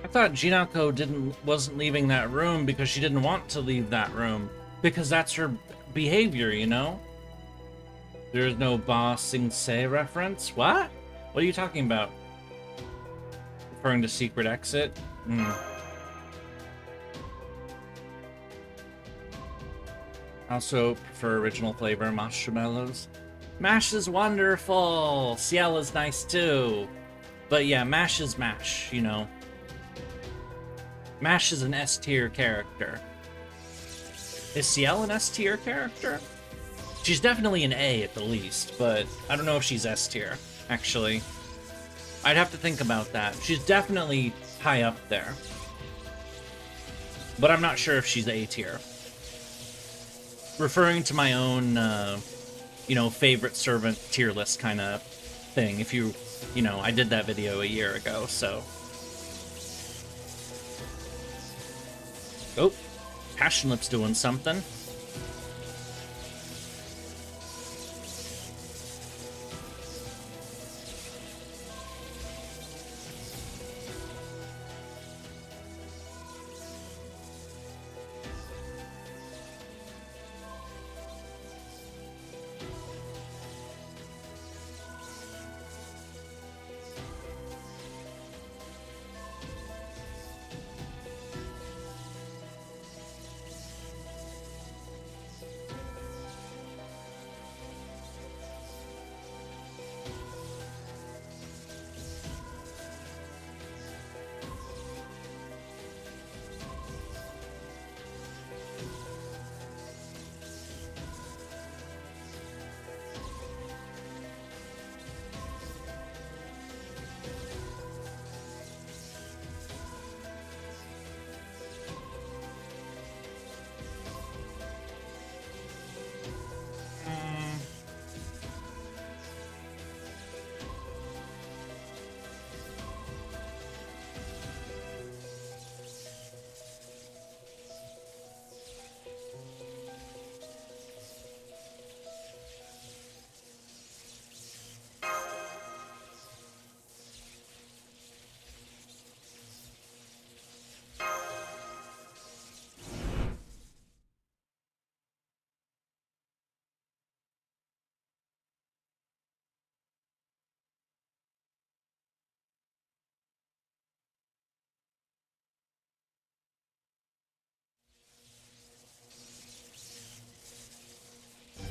I thought Jinako wasn't leaving that room because she didn't want to leave that room. Because that's her behavior, you know? There's no Ba Sing Se reference? What? What are you talking about? Referring to secret exit? Also prefer original flavor marshmallows. Mash is wonderful! Ciel is nice too. But yeah, Mash is Mash, you know. Mash is an S tier character. Is Ciel an S tier character? She's definitely an A at the least, but I don't know if she's S tier, actually. I'd have to think about that. She's definitely high up there. But I'm not sure if she's A tier. Referring to my own, you know, favorite servant tier list kind of thing. If you know, I did that video a year ago, so. Oh, Passion Lip's doing something.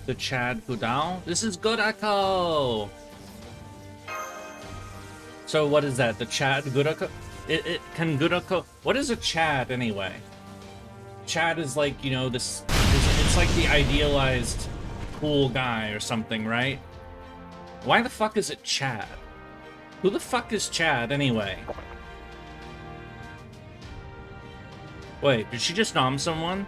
The Chad Gudao? This is Gurako! So what is that? The Chad Gurako? Can Gurako... What is a Chad, anyway? Chad is like, you know, this... It's like the idealized cool guy or something, right? Why the fuck is it Chad? Who the fuck is Chad, anyway? Wait, did she just nom someone?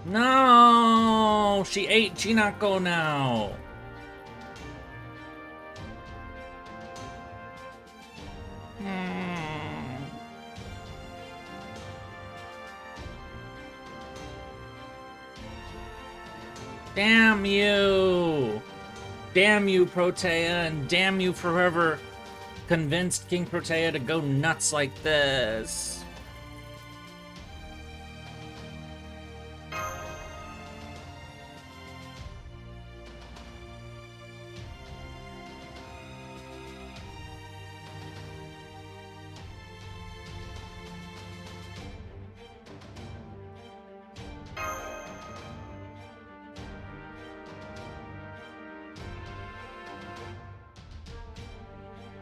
No! She ate Jinako now! Damn you! Damn you, Protea, and damn you for whoever convinced King Protea to go nuts like this.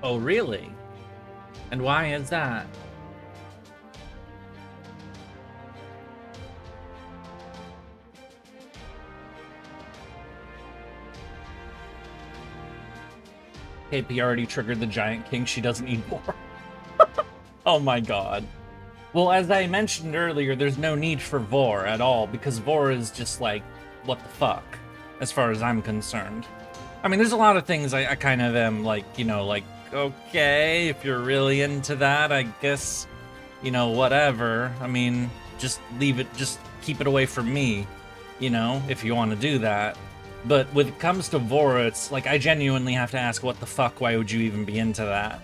Oh, really? And why is that? KP already triggered the Giant King. She doesn't need more. Oh my god. Well, as I mentioned earlier, there's no need for Vor at all, because Vor is just like, what the fuck, as far as I'm concerned. I mean, there's a lot of things I kind of am like, you know, like, okay, if you're really into that, I guess, you know, whatever. I mean, just leave it, just keep it away from me, you know, if you want to do that. But when it comes to Vor, it's like, I genuinely have to ask, what the fuck, why would you even be into that?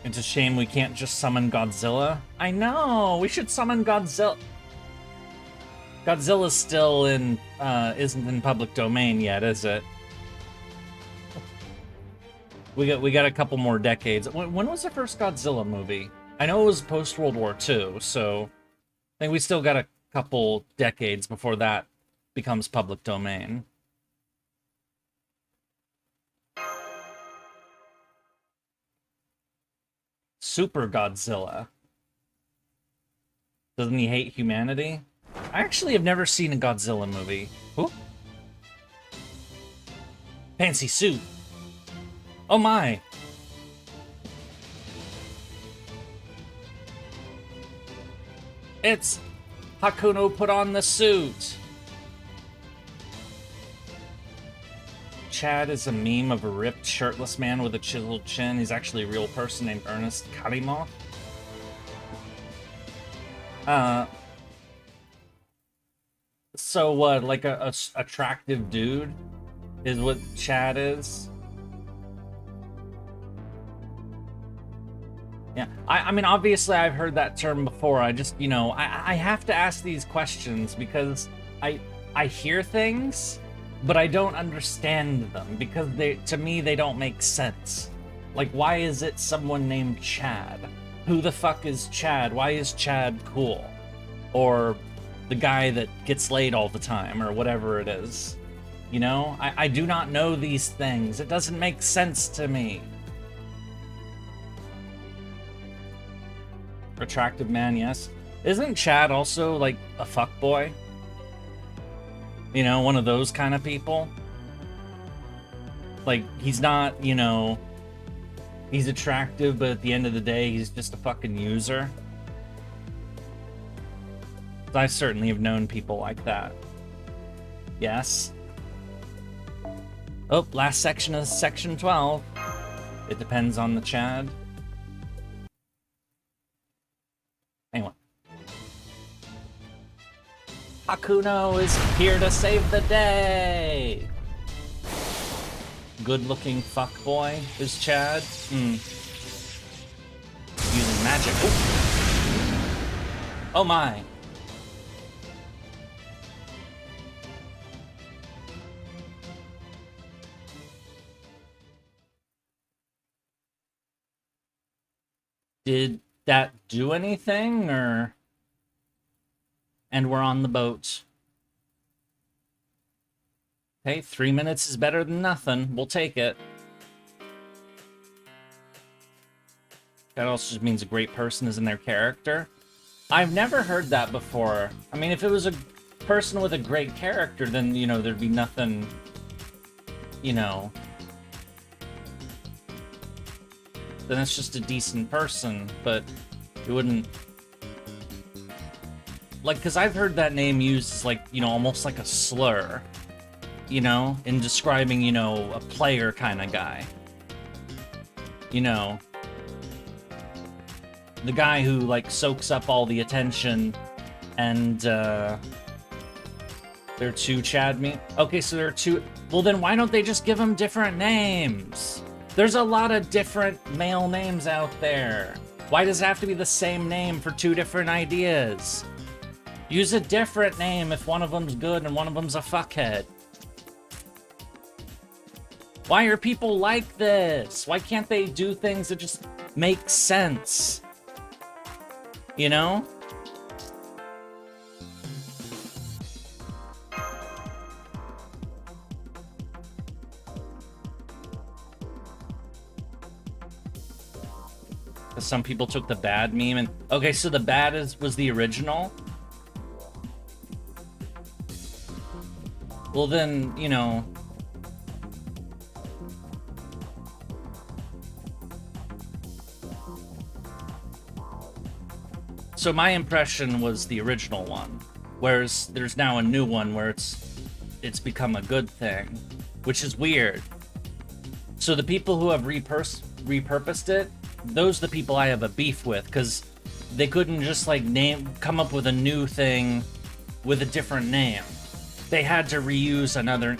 It's a shame we can't just summon Godzilla. I know, we should summon Godzilla. Godzilla's still in, isn't in public domain yet, is it? We got a couple more decades. When was the first Godzilla movie? I know it was post-World War II, so I think we still got a couple decades before that becomes public domain. Super Godzilla. Doesn't he hate humanity? I actually have never seen a Godzilla movie. Ooh. Fancy suit. Oh my. It's Hakuno put on the suit. Chad is a meme of a ripped, shirtless man with a chiseled chin. He's actually a real person named Ernest Karimov. So what, like a attractive dude is what Chad is? Yeah, I mean, obviously I've heard that term before. I just, you know, I have to ask these questions because I hear things, but I don't understand them because to me, they don't make sense. Like, why is it someone named Chad? Who the fuck is Chad? Why is Chad cool? Or the guy that gets laid all the time, or whatever it is. You know? I do not know these things. It doesn't make sense to me. Attractive man, yes. Isn't Chad also, like, a fuckboy? You know, one of those kind of people? Like, he's not, you know, he's attractive, but at the end of the day, he's just a fucking user. I certainly have known people like that. Yes. Oh, last section is section 12. It depends on the Chad. Anyway. Hakuno is here to save the day! Good-looking fuckboy is Chad. Using magic. Oh my. Did that do anything, or... And we're on the boat. Okay, 3 minutes is better than nothing. We'll take it. That also just means a great person is in their character. I've never heard that before. I mean, if it was a person with a great character, then, you know, there'd be nothing, you know... Then it's just a decent person, but it wouldn't... Like, because I've heard that name used as, like, you know, almost like a slur, you know, in describing, you know, a player kind of guy. You know, the guy who, like, soaks up all the attention, and, there are two Chad me. Okay, so there are two... Well, then why don't they just give them different names? There's a lot of different male names out there. Why does it have to be the same name for two different ideas? Use a different name if one of them's good and one of them's a fuckhead. Why are people like this? Why can't they do things that just make sense? You know? 'Cause some people took the bad meme and... Okay, so the bad was the original? Well then, you know... So my impression was the original one, whereas there's now a new one where it's become a good thing, which is weird. So the people who have repurposed it, those are the people I have a beef with, because they couldn't just like come up with a new thing with a different name. They had to reuse another.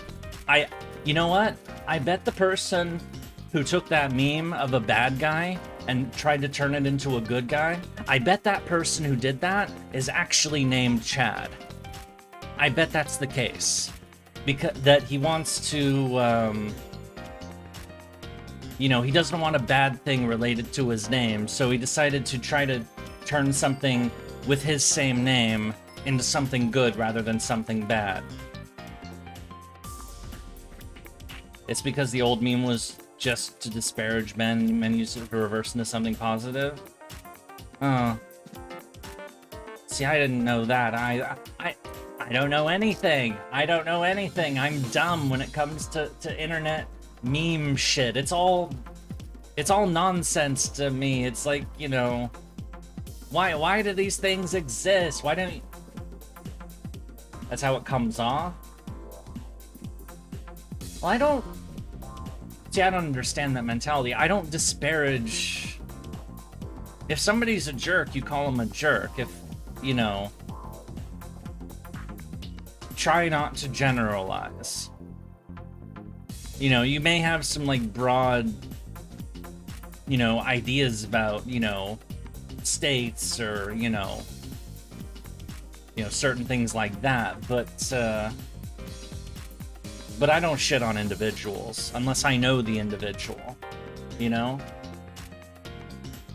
You know what? I bet the person who took that meme of a bad guy and tried to turn it into a good guy, I bet that person who did that is actually named Chad. I bet that's the case. Because that he wants to, you know, he doesn't want a bad thing related to his name, so he decided to try to turn something with his same name into something good rather than something bad. It's because the old meme was just to disparage men use it to reverse into something positive. Oh. See, I didn't know that. I don't know anything. I don't know anything. I'm dumb when it comes to internet meme shit. It's all nonsense to me. It's like, you know, why do these things exist? Why don't... That's how it comes off? Well, I don't understand that mentality. I don't disparage... If somebody's a jerk, you call them a jerk. If, you know... Try not to generalize. You know, you may have some, like, broad, you know, ideas about, you know, states or, you know, certain things like that, but I don't shit on individuals unless I know the individual, you know?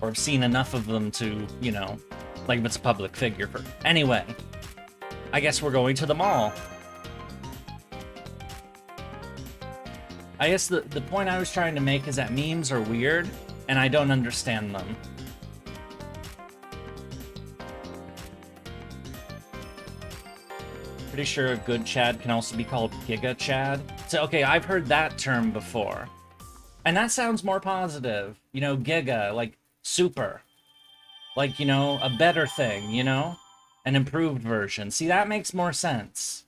Or I've seen enough of them to, you know, like if it's a public figure. Anyway, I guess we're going to the mall. I guess the point I was trying to make is that memes are weird, and I don't understand them. Pretty sure a good Chad can also be called Giga Chad. So, okay, I've heard that term before. And that sounds more positive. You know, Giga, like super. Like, you know, a better thing, you know? An improved version. See, that makes more sense.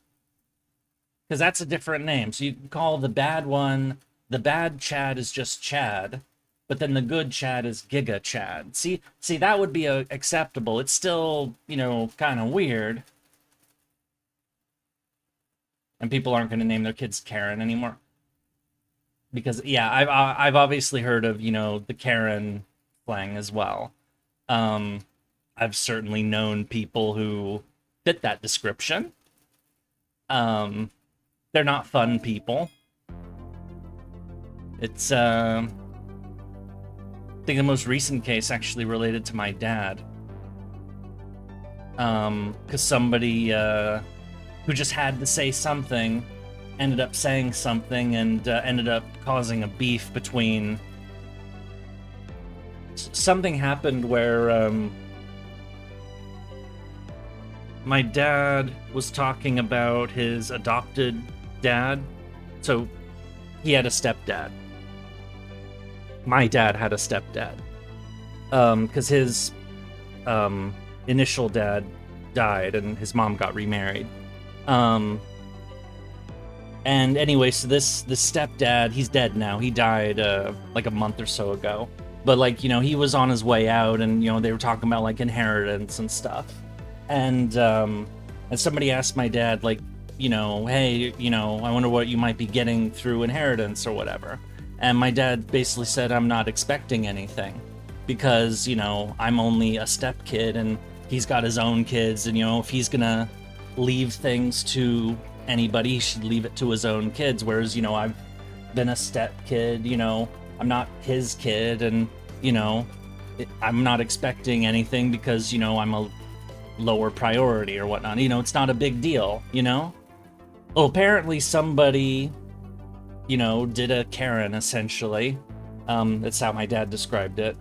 Because that's a different name. So you can call the bad one, the bad Chad is just Chad, but then the good Chad is Giga Chad. See, that would be acceptable. It's still, you know, kind of weird. And people aren't going to name their kids Karen anymore. Because, yeah, I've obviously heard of, you know, the Karen slang as well. I've certainly known people who fit that description. They're not fun people. It's, I think the most recent case actually related to my dad. Because somebody, who just had to say something ended up saying something and ended up causing a beef between... Something happened where, my dad was talking about his adopted dad. So he had a stepdad. My dad had a stepdad. Because his initial dad died and his mom got remarried. And anyway, so this stepdad, he's dead now. He died like a month or so ago. But like, you know, he was on his way out and, you know, they were talking about like inheritance and stuff. And somebody asked my dad, like, you know, hey, you know, I wonder what you might be getting through inheritance or whatever. And my dad basically said, I'm not expecting anything because, you know, I'm only a step kid and he's got his own kids. And, you know, if he's gonna leave things to anybody, he should leave it to his own kids. Whereas, you know, I've been a step kid, you know, I'm not his kid and, you know, I'm not expecting anything because, you know, I'm a lower priority or whatnot. You know, it's not a big deal, you know? Well, apparently somebody, you know, did a Karen, essentially. That's how my dad described it.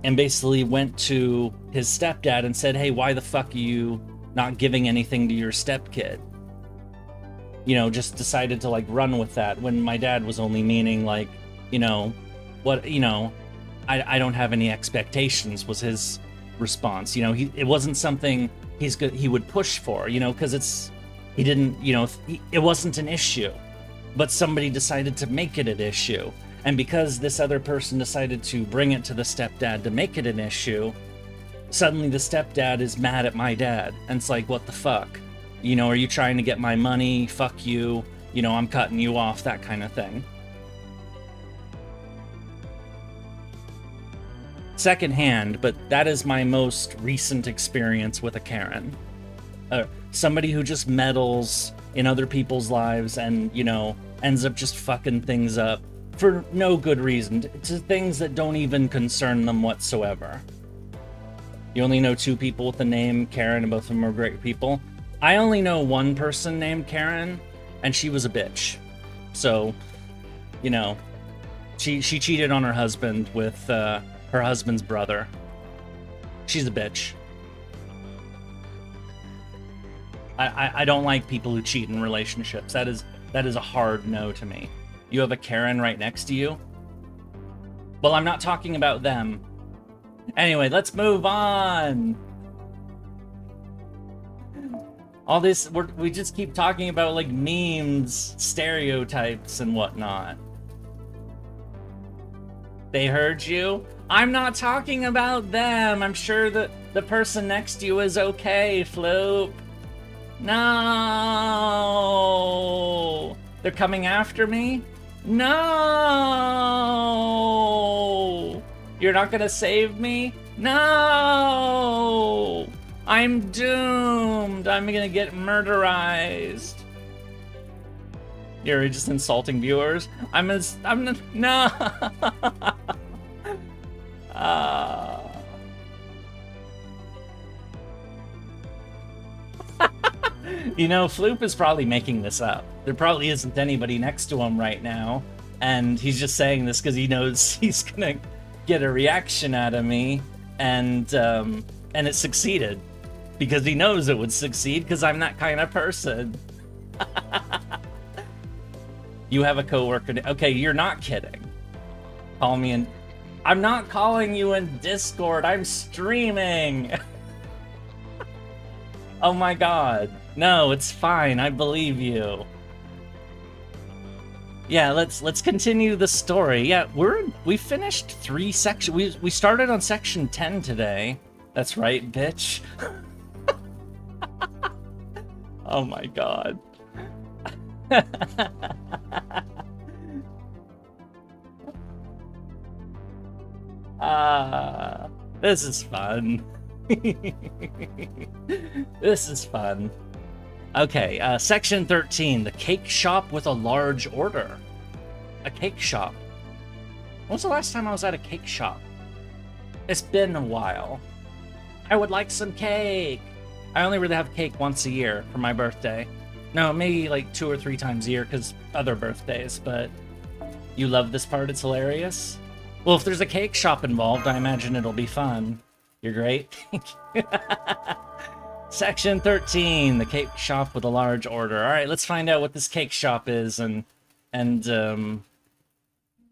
and basically went to his stepdad and said, hey, why the fuck are you not giving anything to your stepkid? You know, just decided to like run with that when my dad was only meaning like, you know, what, you know, I don't have any expectations was his response. You know, it wasn't something he would push for, you know, because he didn't, you know, it wasn't an issue, but somebody decided to make it an issue. And because this other person decided to bring it to the stepdad to make it an issue, suddenly the stepdad is mad at my dad. And it's like, what the fuck? You know, are you trying to get my money? Fuck you. You know, I'm cutting you off, that kind of thing. Secondhand, but that is my most recent experience with a Karen. Somebody who just meddles in other people's lives and, you know, ends up just fucking things up for no good reason, to things that don't even concern them whatsoever. You only know 2 people with the name Karen, and both of them are great people. I only know one person named Karen, and she was a bitch. So, you know, she cheated on her husband with her husband's brother. She's a bitch. I don't like people who cheat in relationships. That is a hard no to me. You have a Karen right next to you? Well, I'm not talking about them. Anyway, let's move on. All this, we just keep talking about like memes, stereotypes, and whatnot. They heard you? I'm not talking about them. I'm sure that the person next to you is okay, Floop. No! They're coming after me? No! You're not gonna save me? No! I'm doomed. I'm gonna get murderized. You're just insulting viewers. No. You know, Floop is probably making this up. There probably isn't anybody next to him right now, and he's just saying this because he knows he's gonna get a reaction out of me, and it succeeded because he knows it would succeed because I'm that kind of person. You have a coworker. Okay, you're not kidding. Call me in. I'm not calling you in Discord. I'm streaming. Oh my god. No, it's fine. I believe you. Yeah, let's continue the story. Yeah, we finished 3 sections. We started on section 10 today. That's right, bitch. Oh my god. This is fun. This is fun. Okay, section 13, the cake shop with a large order. A cake shop. When was the last time I was at a cake shop? It's been a while. I would like some cake. I only really have cake once a year for my birthday. No, maybe like 2 or 3 times a year because other birthdays, but you love this part, it's hilarious. Well, if there's a cake shop involved, I imagine it'll be fun. You're great. Section 13, the cake shop with a large order. All right, let's find out what this cake shop is and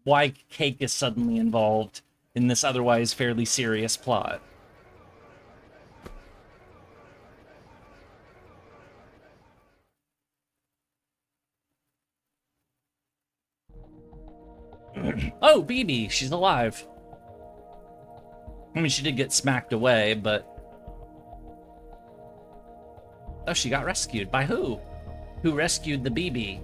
why cake is suddenly involved in this otherwise fairly serious plot. Oh, BB, she's alive. I mean, she did get smacked away, but... Oh, she got rescued. By who? Who rescued the BB?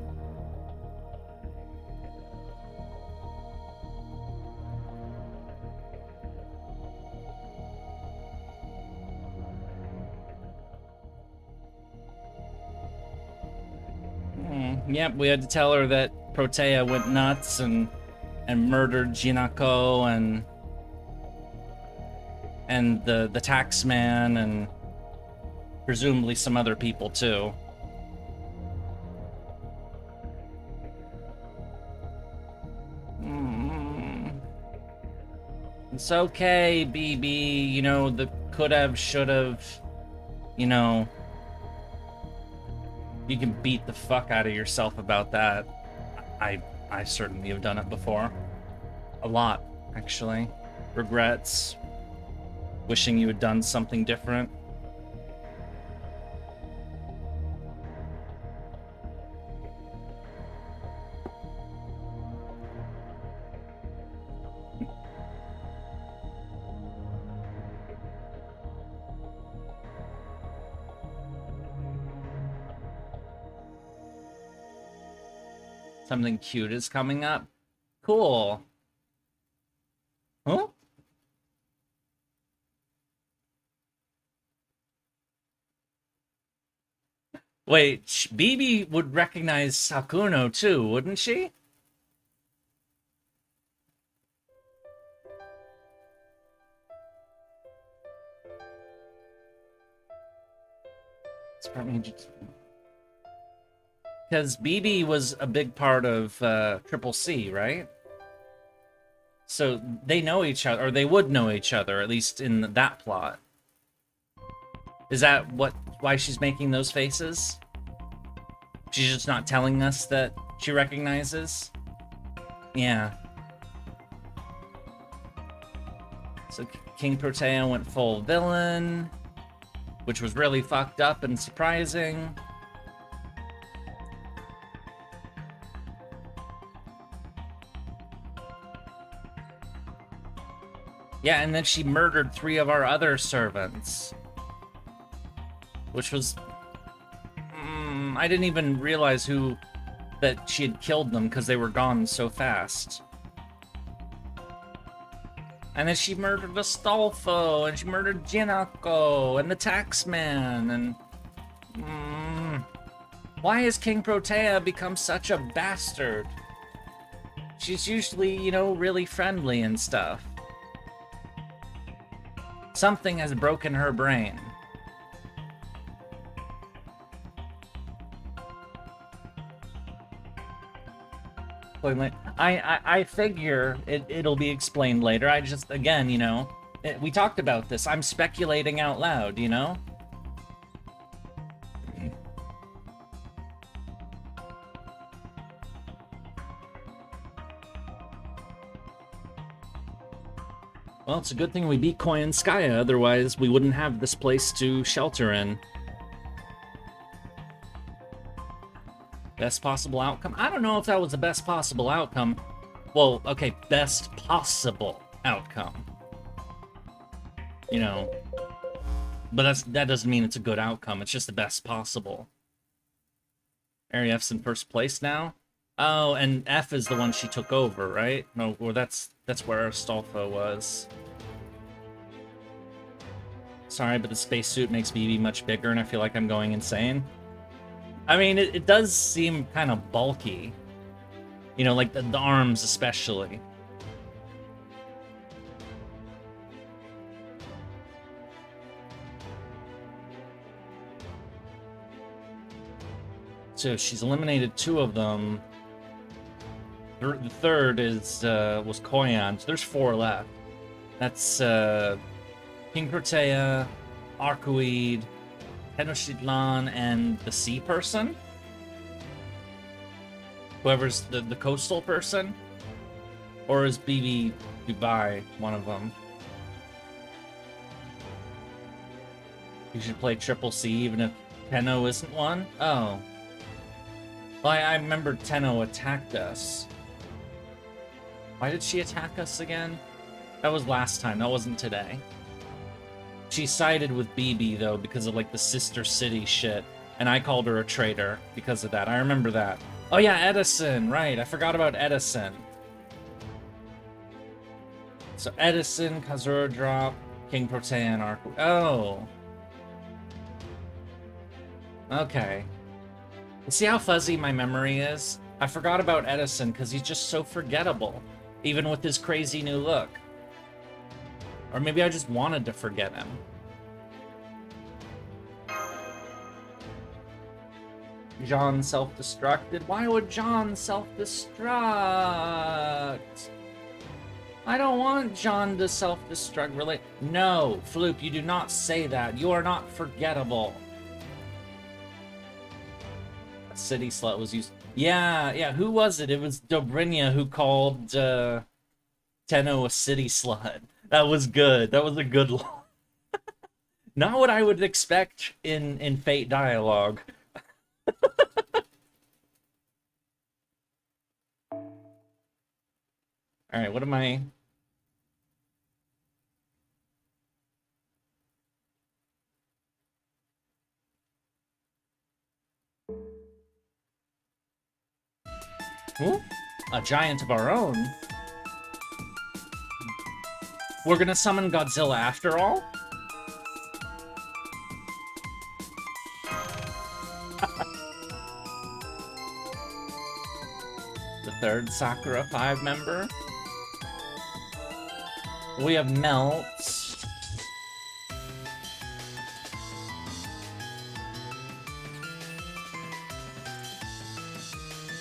Yep, we had to tell her that Protea went nuts and murdered Jinako and the taxman and presumably some other people too. It's okay, BB. You know, the could've, should've, you know. You can beat the fuck out of yourself about that. I certainly have done it before. A lot, actually. Regrets. Wishing you had done something different. Something cute is coming up. Cool. Huh? Wait, Bibi would recognize Sakuno too, wouldn't she? Because Bibi was a big part of Triple C, right? So they know each other, or they would know each other, at least in that plot. Is that why she's making those faces? She's just not telling us that she recognizes? Yeah. So King Protea went full villain, which was really fucked up and surprising. Yeah, and then she murdered 3 of our other servants. Which was... I didn't even realize that she had killed them because they were gone so fast. And then she murdered Astolfo, and she murdered Gianacco, and the Taxman, and... why has King Protea become such a bastard? She's usually, you know, really friendly and stuff. Something has broken her brain. I figure it'll be explained later. I just, again, you know, we talked about this. I'm speculating out loud, you know? Well, it's a good thing we beat Koyanskaya, otherwise we wouldn't have this place to shelter in. Best possible outcome? I don't know if that was the best possible outcome. Well, okay, best possible outcome. You know. But that doesn't mean it's a good outcome, it's just the best possible. Area F's in first place now? Oh, and F is the one she took over, right? No, well, that's where Astolfo was. Sorry, but the spacesuit makes BB much bigger, and I feel like I'm going insane. I mean, it does seem kind of bulky. You know, like the arms especially. So she's eliminated 2 of them. The third was Koyan. So there's 4 left. That's King Protea, Arcuid, Tenochtitlan, and the sea person? Whoever's the coastal person? Or is BB Dubai one of them? You should play Triple C even if Tenno isn't one? Oh. Well, I remember Tenno attacked us. Why did she attack us again? That was last time, that wasn't today. She sided with BB, though, because of, like, the sister city shit. And I called her a traitor because of that. I remember that. Oh, yeah, Edison. Right, I forgot about Edison. So, Edison, Kazuradrop, King Protea, and Arcu... Oh. Okay. See how fuzzy my memory is? I forgot about Edison because he's just so forgettable. Even with his crazy new look. Or maybe I just wanted to forget him. John self-destructed? Why would John self-destruct? I don't want John to self-destruct relate. No, Floop, you do not say that. You are not forgettable. City slut was used. Yeah, who was it? It was Dobrynia who called Tenno a city slut. That was good. That was a good line. Not what I would expect in Fate dialogue. Alright, what am I... Ooh, a giant of our own. We're gonna summon Godzilla after all? The third Sakura 5 member. We have Melt.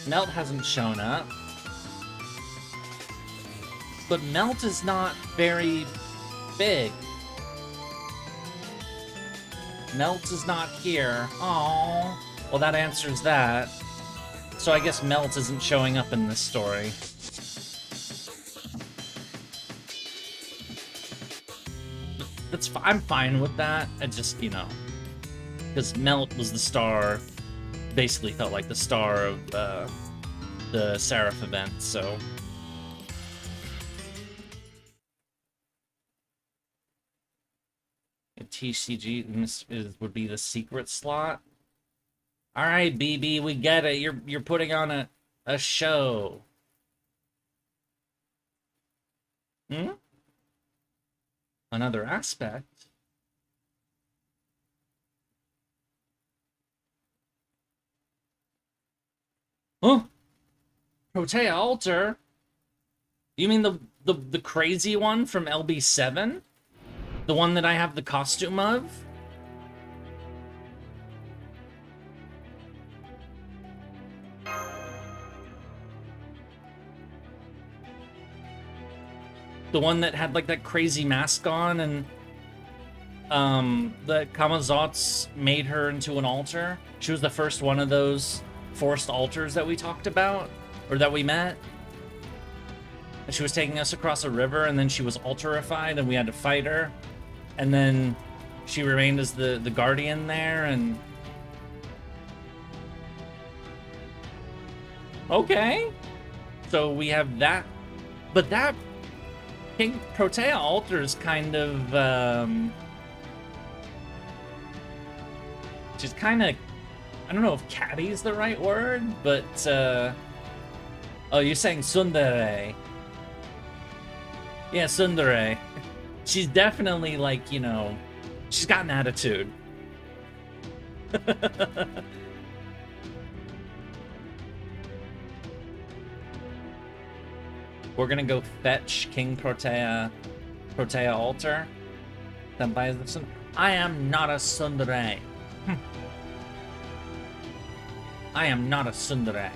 Melt hasn't shown up. But Melt is not very big. Melt is not here. Oh, well, that answers that. So I guess Melt isn't showing up in this story. I'm fine with that. I just, you know, because Melt was the star, basically felt like the star of the Seraph event, so. TCG would be the secret slot. All right, BB, we get it. You're putting on a show. Hmm? Another aspect. Oh, Protea Altar. You mean the crazy one from LB7? The one that I have the costume of? The one that had like that crazy mask on and the Kamazots made her into an altar. She was the first one of those forced altars that we talked about, or that we met. And she was taking us across a river, and then she was altarified, and we had to fight her. And then she remained as the guardian there, and... Okay. So we have that. But that King Protea altar is kind of, she's kind of, I don't know if catty is the right word, but, oh, you're saying tsundere. Yeah, tsundere. She's definitely, like, you know, she's got an attitude. We're gonna go fetch King Protea altar. Then buy the sun. I am not a tsundere. I am not a tsundere.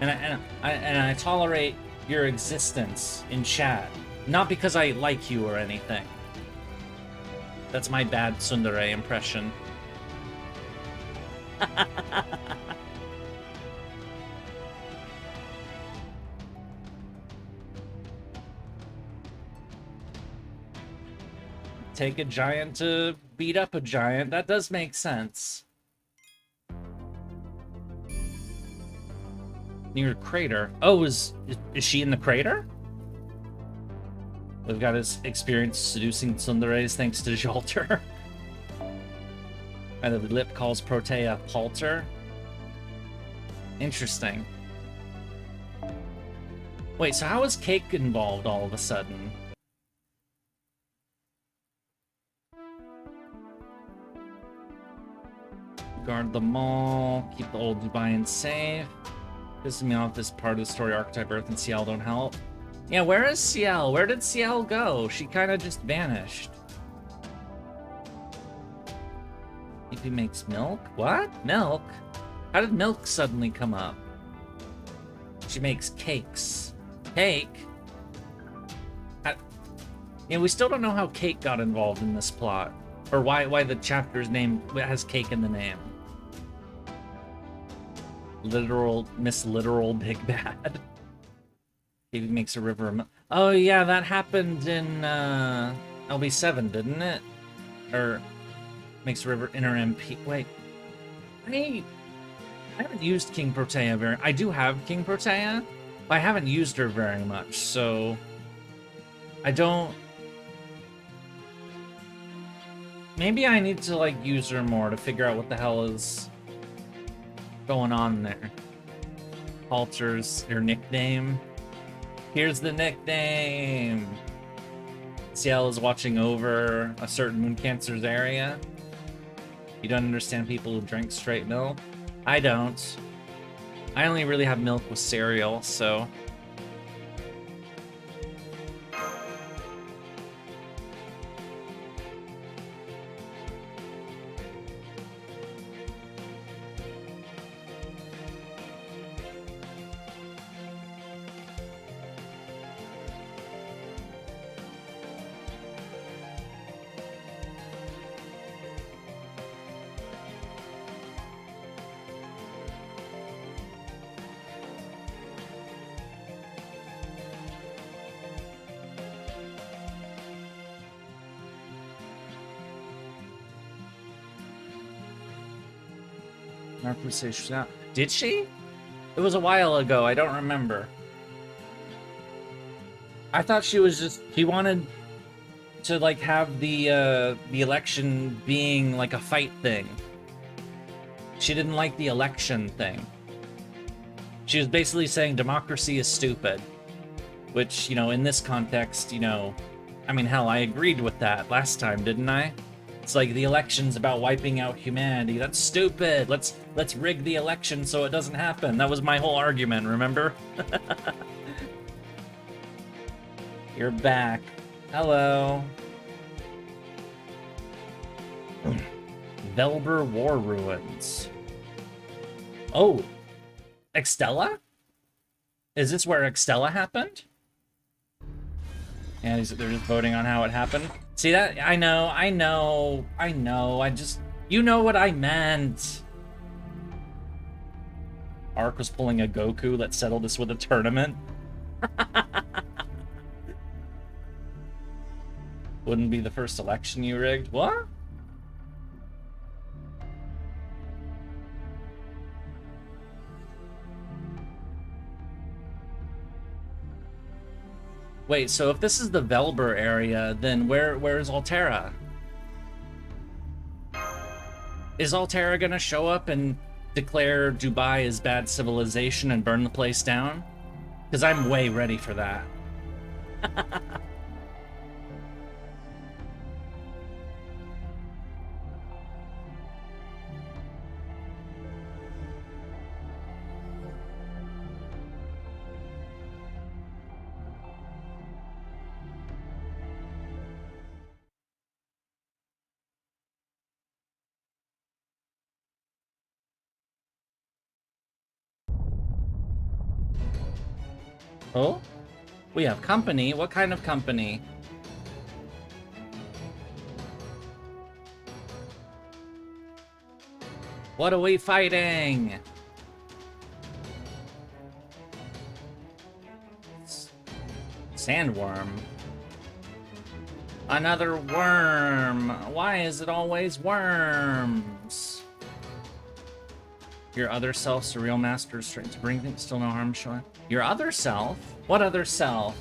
And I tolerate your existence in chat, not because I like you or anything. That's my bad tsundere impression. Take a giant to beat up a giant. That does make sense. Near a crater. Oh, is she in the crater? We've got his experience seducing tsunderes thanks to Jolter. And the lip calls Protea Palter. Interesting. Wait, so how is Cake involved all of a sudden? Guard the mall, keep the old Dubayan safe. Pisses me off this part of the story, Archetype Earth and Ciel don't help. Yeah, where is Ciel? Where did Ciel go? She kind of just vanished. If he makes milk? What? Milk? How did milk suddenly come up? She makes cakes. Cake? Yeah, we still don't know how cake got involved in this plot. Or why the chapter's name has cake in the name. Miss Literal Big Bad. He makes a river. Oh yeah, that happened in LB7, didn't it? Or makes a river inner MP. Wait, I haven't used King Protea very. I do have King Protea, but I haven't used her very much, so I don't. Maybe I need to like use her more to figure out what the hell is going on there. Halter's your nickname. Here's the nickname. Ciel is watching over a certain Moon Cancer's area. You don't understand people who drink straight milk? I don't. I only really have milk with cereal, so... Did she? It was a while ago. I don't remember. I thought she was just... She wanted to, like, have the election being, like, a fight thing. She didn't like the election thing. She was basically saying democracy is stupid. Which, you know, in this context, you know... I mean, hell, I agreed with that last time, didn't I? It's like the election's about wiping out humanity. That's stupid. Let's rig the election so it doesn't happen. That was my whole argument, remember? You're back. Hello. Velber War Ruins. Oh. Extella? Is this where Extella happened? Yeah, they're just voting on how it happened. See that? I know. I just... You know what I meant. Ark was pulling a Goku. Let's settle this with a tournament. Wouldn't be the first election you rigged. What? Wait, so if this is the Velber area, then where's Altera? Is Altera gonna show up and declare Dubai as bad civilization and burn the place down? Because I'm way ready for that. Oh? We have company? What kind of company? What are we fighting? Sandworm. Another worm. Why is it always worms? Your other self's a real master straight to bring things, still no harm showing. Your other self? What other self?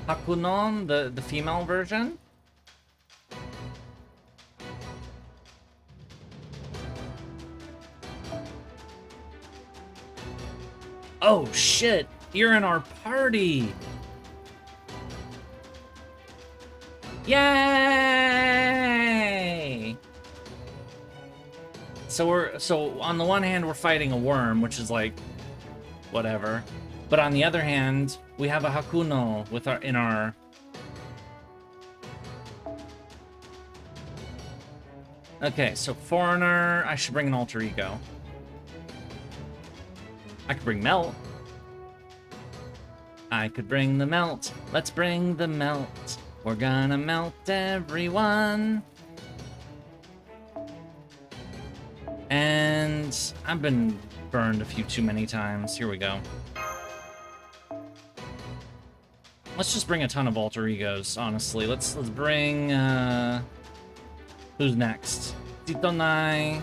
Hakunon, the female version? Oh shit! You're in our party! Yay! So on the one hand we're fighting a worm, which is like whatever. But on the other hand, we have a Hakuno with our Okay, so foreigner, I should bring an alter ego. I could bring melt. I could bring the melt. Let's bring the melt. We're gonna melt everyone. And I've been burned a few too many times. Here we go. Let's just bring a ton of alter egos, honestly. Let's bring who's next? Titonai.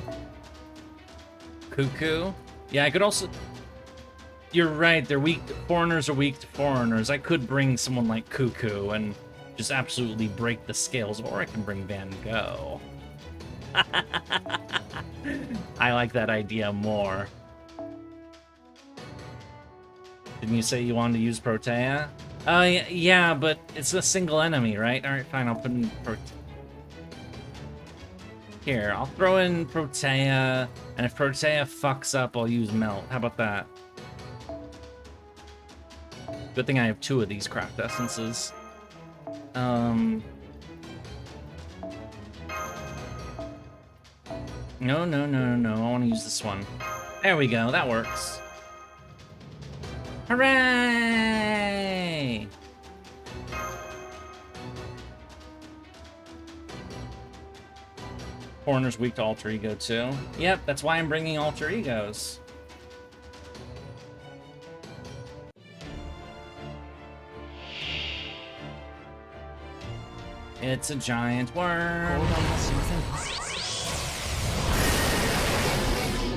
Cuckoo. Yeah, I could also... You're right, they're weak. Foreigners are weak to foreigners. I could bring someone like Cuckoo and just absolutely break the scales, or I can bring Van Gogh. I like that idea more. Didn't you say you wanted to use Protea? Yeah, but it's a single enemy, right? Alright, fine, I'll put in Protea. Here, I'll throw in Protea, and if Protea fucks up, I'll use Melt. How about that? Good thing I have 2 of these craft essences. No, I want to use this one. There we go, that works. Hooray! Foreigner's weak to alter ego too. Yep, that's why I'm bringing alter egos. It's a giant worm.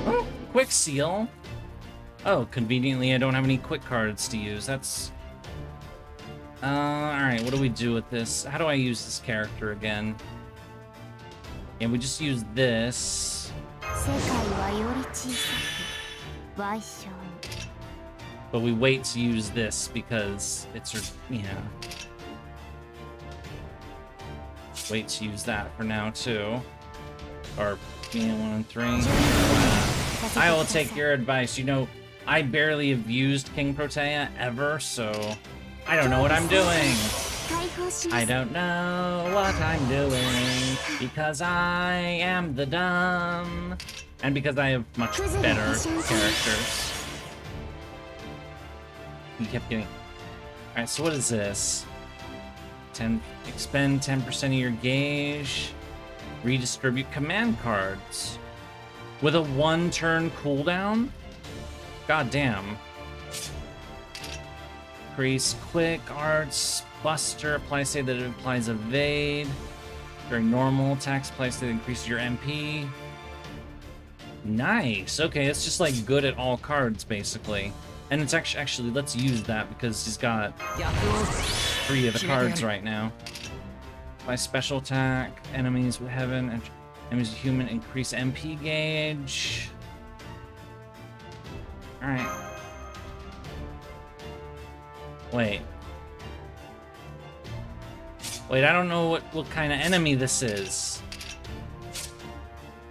Oh, quick seal. Oh, conveniently I don't have any quick cards to use. That's... alright, what do we do with this? How do I use this character again? Yeah, we just use this. But we wait to use this because it's... yeah. Wait to use that for now, too. Or, yeah, 1 and 3. I will take your advice. You know, I barely have used King Protea ever, so I don't know what I'm doing. I don't know what I'm doing because I am the dumb. And because I have much better characters. You kept getting... Alright, so what is this? Expend 10% of your gauge. Redistribute command cards. With a 1-turn cooldown? God damn. Increase quick, arts, buster, apply save that it applies evade. During normal attacks, apply save that increases your MP. Nice. Okay, it's just like good at all cards, basically. And it's actually let's use that because he's got 3 of the cards right now. By special attack, enemies with heaven, and enemies with human increase MP gauge. Alright. Wait, I don't know what kind of enemy this is.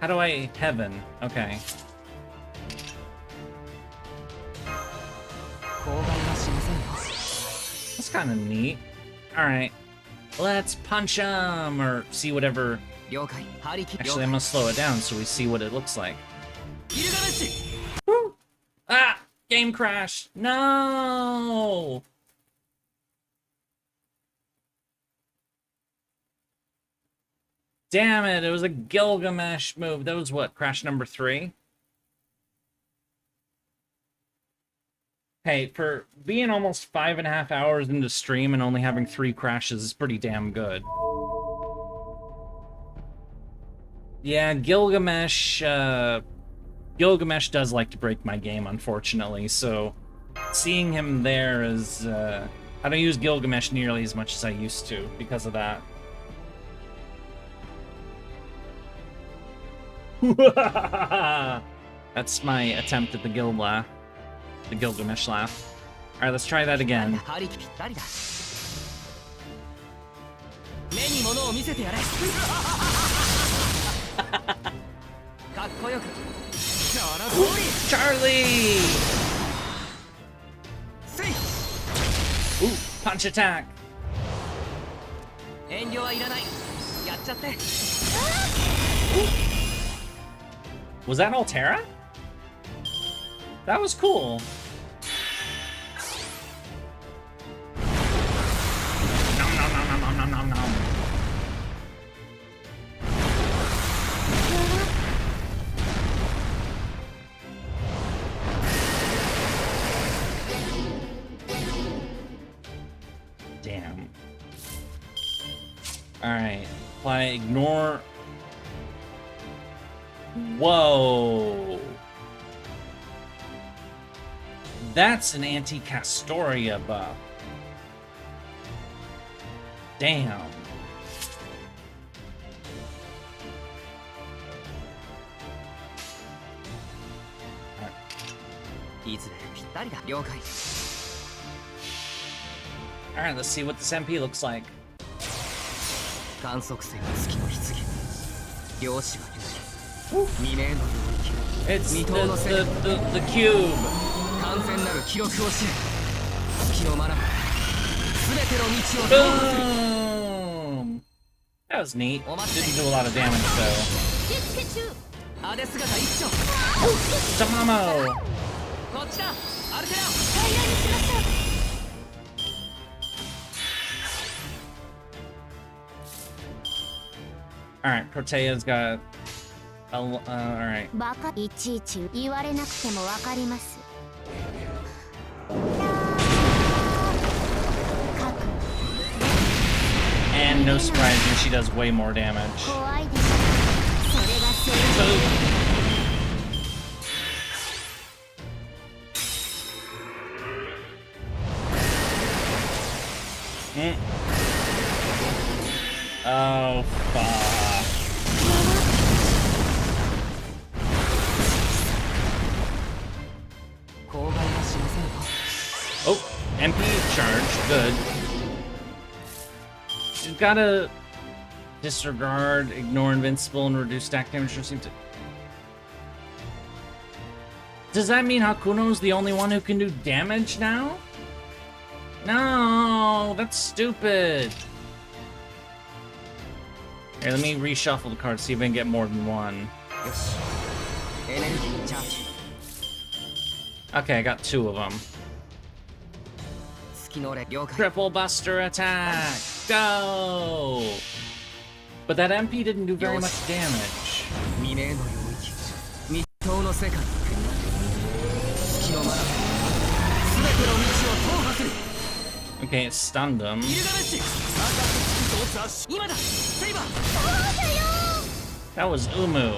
How do I... Heaven. Okay. That's kind of neat. Alright. Let's punch him, or see whatever... Actually, I'm gonna slow it down so we see what it looks like. Woo! Ah! Game crash! No! Damn it, it was a Gilgamesh move. That was what, crash number 3? Hey, for being almost 5.5 hours into stream and only having 3 crashes is pretty damn good. Yeah, Gilgamesh does like to break my game, unfortunately, so seeing him there is... I don't use Gilgamesh nearly as much as I used to because of that. That's my attempt at the Gilgamesh laugh. Alright, let's try that again. Charlie! Ooh, punch attack! Was that Altera? That was cool. Nom, nom, nom, nom, nom, nom, nom, nom. Damn. Alright. Apply ignore. Whoa. That's an anti-Castoria buff. Damn. いずれぴったりだ。了解。 Alright, let's see what this MP looks like. 観測船月の棺。漁師は言う。未明の領域。 It's the 未踏の世界。 the cube. 完全なる記録を知れ。月の学ぶ。すべての道を踏破する。 Boom! That was neat. Didn't do a lot of damage though. アデ姿一丁。 Tamamo! こっちだ。アルテナ。 Alright, Protea's got alright. バカいちいち言われなくてもわかります。 And no surprising, she does way more damage. 怖いでしょ。それが正常。 Oh, fuck. Oh, MP charge. Good. She's gotta disregard, ignore invincible, and reduce stack damage. Does that mean Hakuno's the only one who can do damage now? No, that's stupid. Here, let me reshuffle the cards, see if I can get more than one. Okay, I got two of them. Triple Buster attack! Go! But that MP didn't do very much damage. Okay, it stunned him. That was Umu.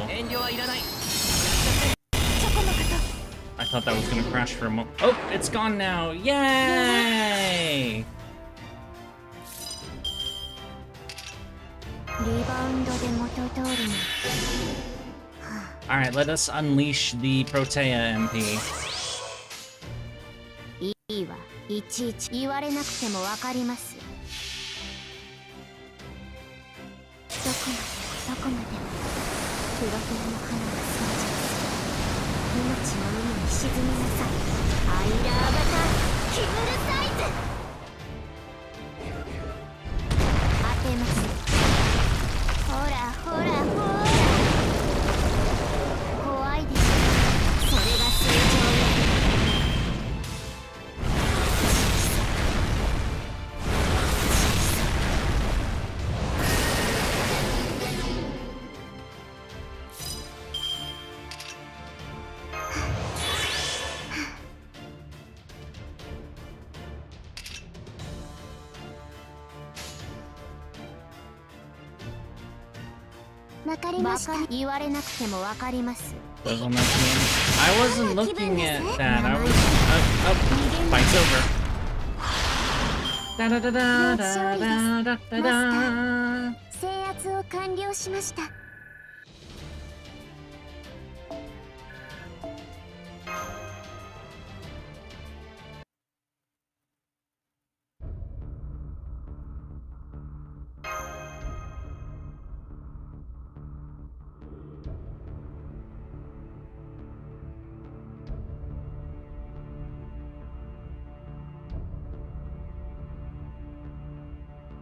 I thought that was gonna crash for a moment. Oh, it's gone now. Yay! Alright, let us unleash the Protea MP. いいわ。いちいち言われなくてもわかります。どこまでもプロテアの花が成長する。命の海に沈みなさい。アイラーバターキュールサイズ。当てます。ほらほらほら。怖いでしょ。それが正常よ。 言われなくてもわかります。 Doesn't that mean? I wasn't looking at that. I was fight's over. Da da da da da da da da. 制圧を完了しました。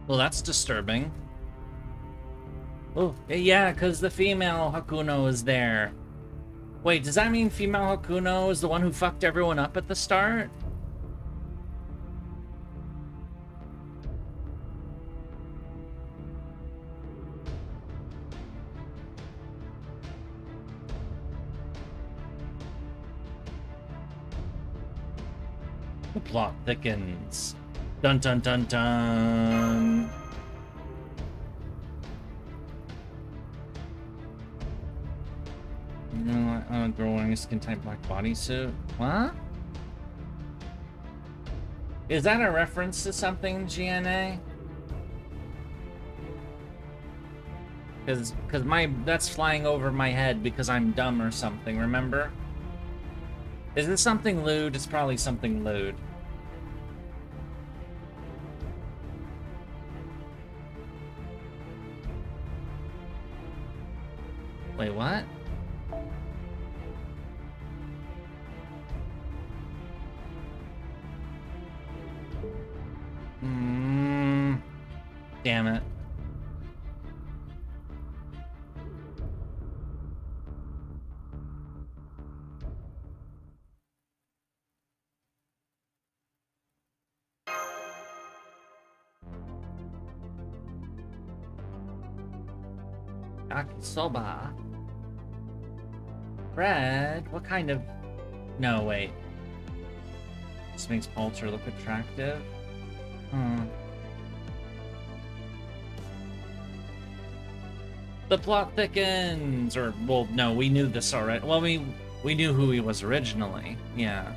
Well, that's disturbing. Oh, yeah, because the female Hakuno is there. Wait, does that mean female Hakuno is the one who fucked everyone up at the start? The plot thickens. Dun dun dun dun. You know, a girl wearing a skin type black bodysuit. What? Is that a reference to something, GNA? Cause that's flying over my head because I'm dumb or something, remember? Is this something lewd? It's probably something lewd. Wait, what? Damn it. Yakisoba. Bread? What kind of... No, wait. This makes Palter look attractive? The plot thickens! Or, well, no, we knew this already. Well, we knew who he was originally. Yeah.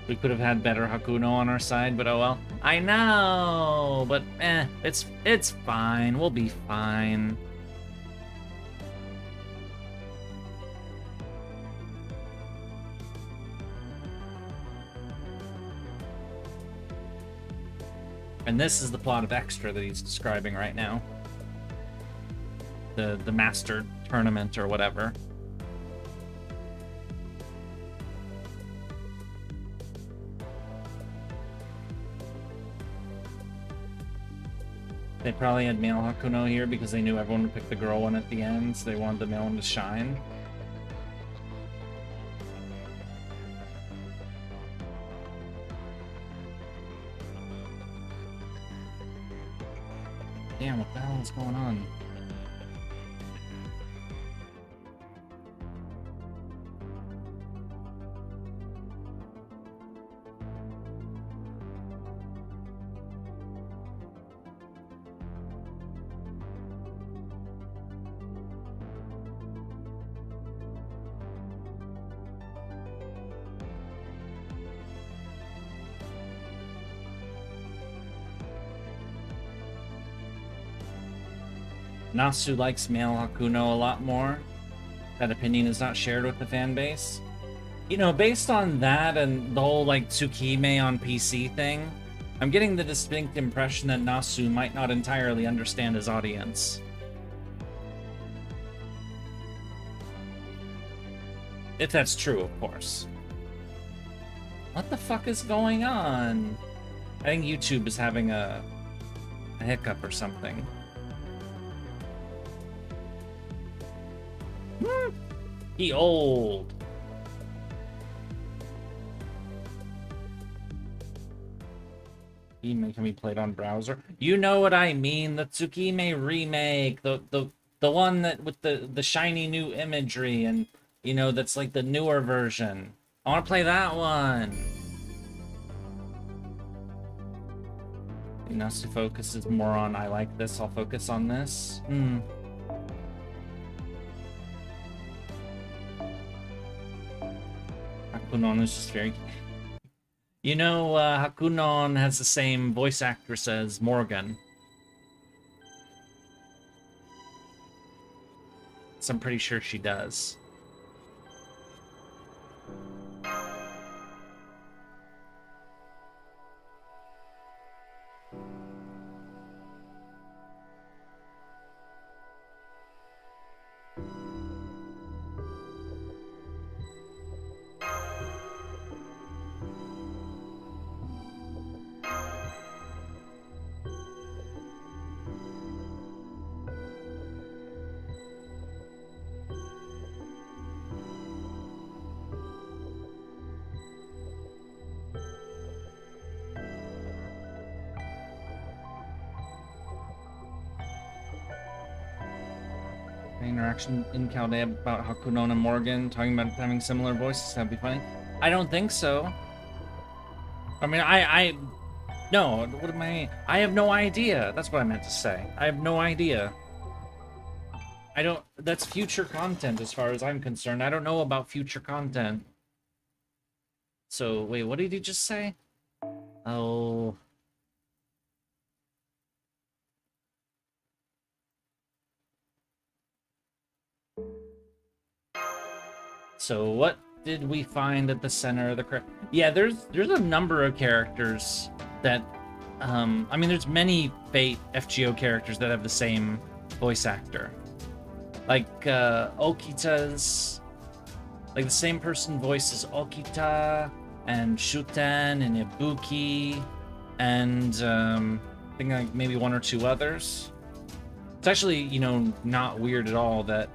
We could have had better Hakuno on our side, but oh well. I know! But, it's fine. We'll be fine. And this is the plot of Extra that he's describing right now. The Master Tournament or whatever. They probably had male Hakuno here because they knew everyone would pick the girl one at the end, so they wanted the male one to shine. Damn, what the hell is going on? Nasu likes male Hakuno a lot more. That opinion is not shared with the fan base. You know, based on that and the whole, like, Tsukime on PC thing, I'm getting the distinct impression that Nasu might not entirely understand his audience. If that's true, of course. What the fuck is going on? I think YouTube is having a hiccup or something. He old. Tsukime can be played on browser. You know what I mean? The Tsukime remake, the one that with the shiny new imagery, and you know that's like the newer version. I want to play that one. Nasu focuses more on I like this. I'll focus on this. Hakunon is just very... You know, Hakunon has the same voice actress as Morgan. So I'm pretty sure she does. interaction in Chaldea about Hakunon and Morgan talking about having similar voices. That'd be funny. I don't think so. I mean, no, what am I have no idea. That's what I meant to say. I have no idea. I don't, that's future content as far as I'm concerned. I don't know about future content. So, wait, what did he just say? Oh. So what did we find at the center of the Yeah, there's a number of characters that I mean there's many Fate FGO characters that have the same voice actor. Like Okita's like the same person voices Okita and Shuten and Ibuki and I think like maybe one or two others. It's actually, you know, not weird at all that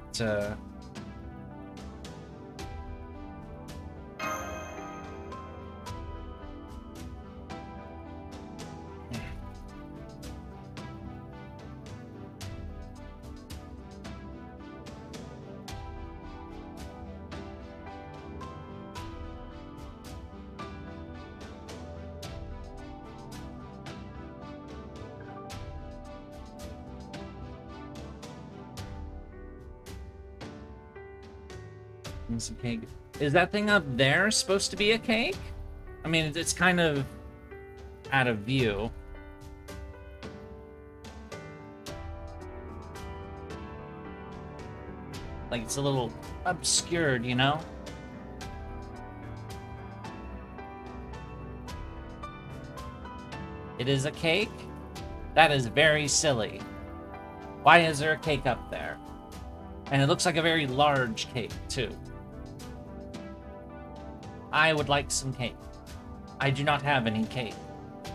some cake. Is that thing up there supposed to be a cake? I mean, it's kind of out of view. Like it's a little obscured, you know? It is a cake? That is very silly. Why is there a cake up there? And it looks like a very large cake, too. I would like some cake. I do not have any cake,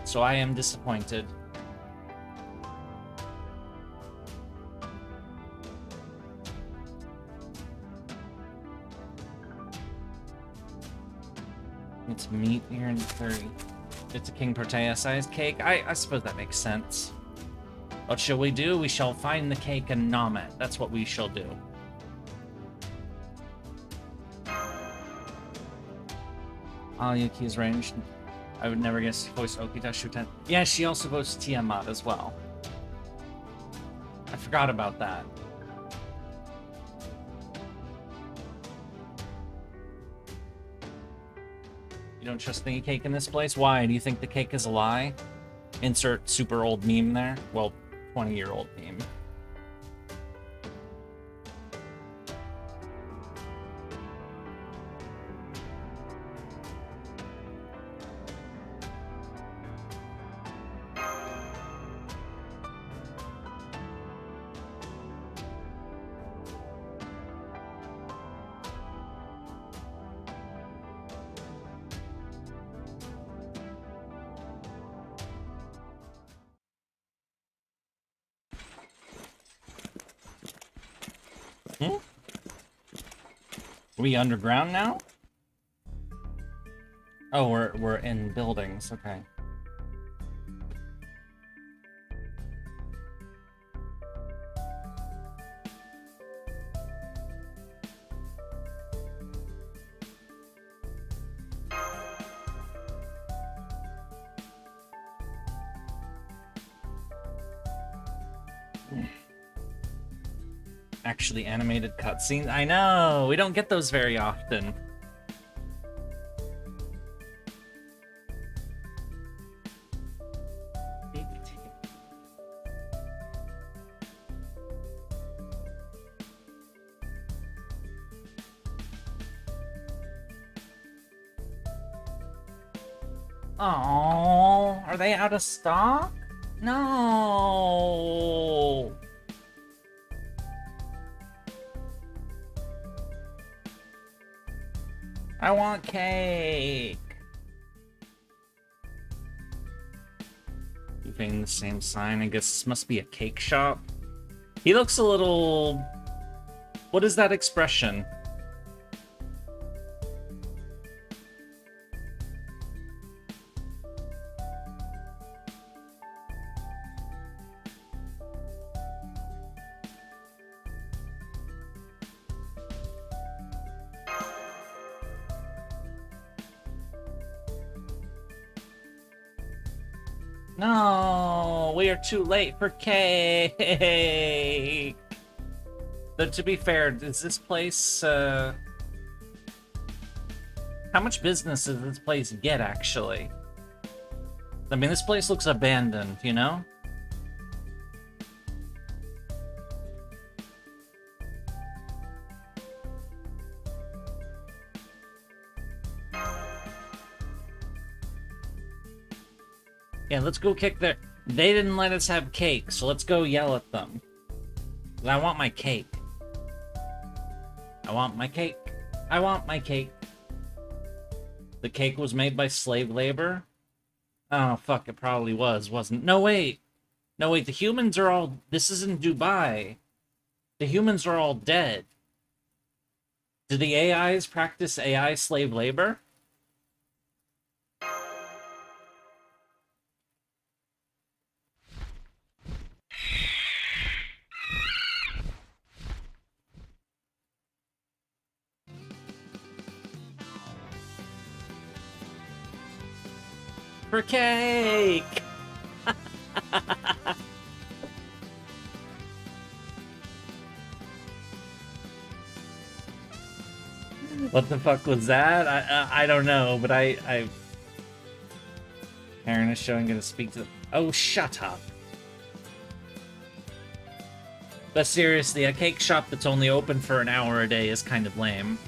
so I am disappointed. It's meat here and curry. It's a King Protea-sized cake. I suppose that makes sense. What shall we do? We shall find the cake and nom it. That's what we shall do. Yuki's ranged. I would never guess she voiced Okita Shuten. Yeah, she also voiced Tiamat as well. I forgot about that. You don't trust the cake in this place? Why? Do you think the cake is a lie? Insert super old meme there. Well, 20-year-old meme. Are we underground now? Oh, we're in buildings. Okay. Actually animated cutscenes. I know, we don't get those very often. Oh, are they out of stock? No. I want cake. Keeping the same sign. I guess this must be a cake shop. He looks a little... What is that expression? No, we are too late for cake. But to be fair, is this place, how much business does this place get, actually? I mean, this place looks abandoned, you know? Yeah, let's go kick their... They didn't let us have cake, so let's go yell at them. 'Cause I want my cake. I want my cake. I want my cake. The cake was made by slave labor? Oh, fuck, it probably was, wasn't... No, wait! No, wait, the humans are all... This isn't Dubai. The humans are all dead. Do the AIs practice AI slave labor? For cake! What the fuck was that? I don't know, but Aaron is showing gonna speak to... Oh, shut up. But seriously, a cake shop that's only open for an hour a day is kind of lame.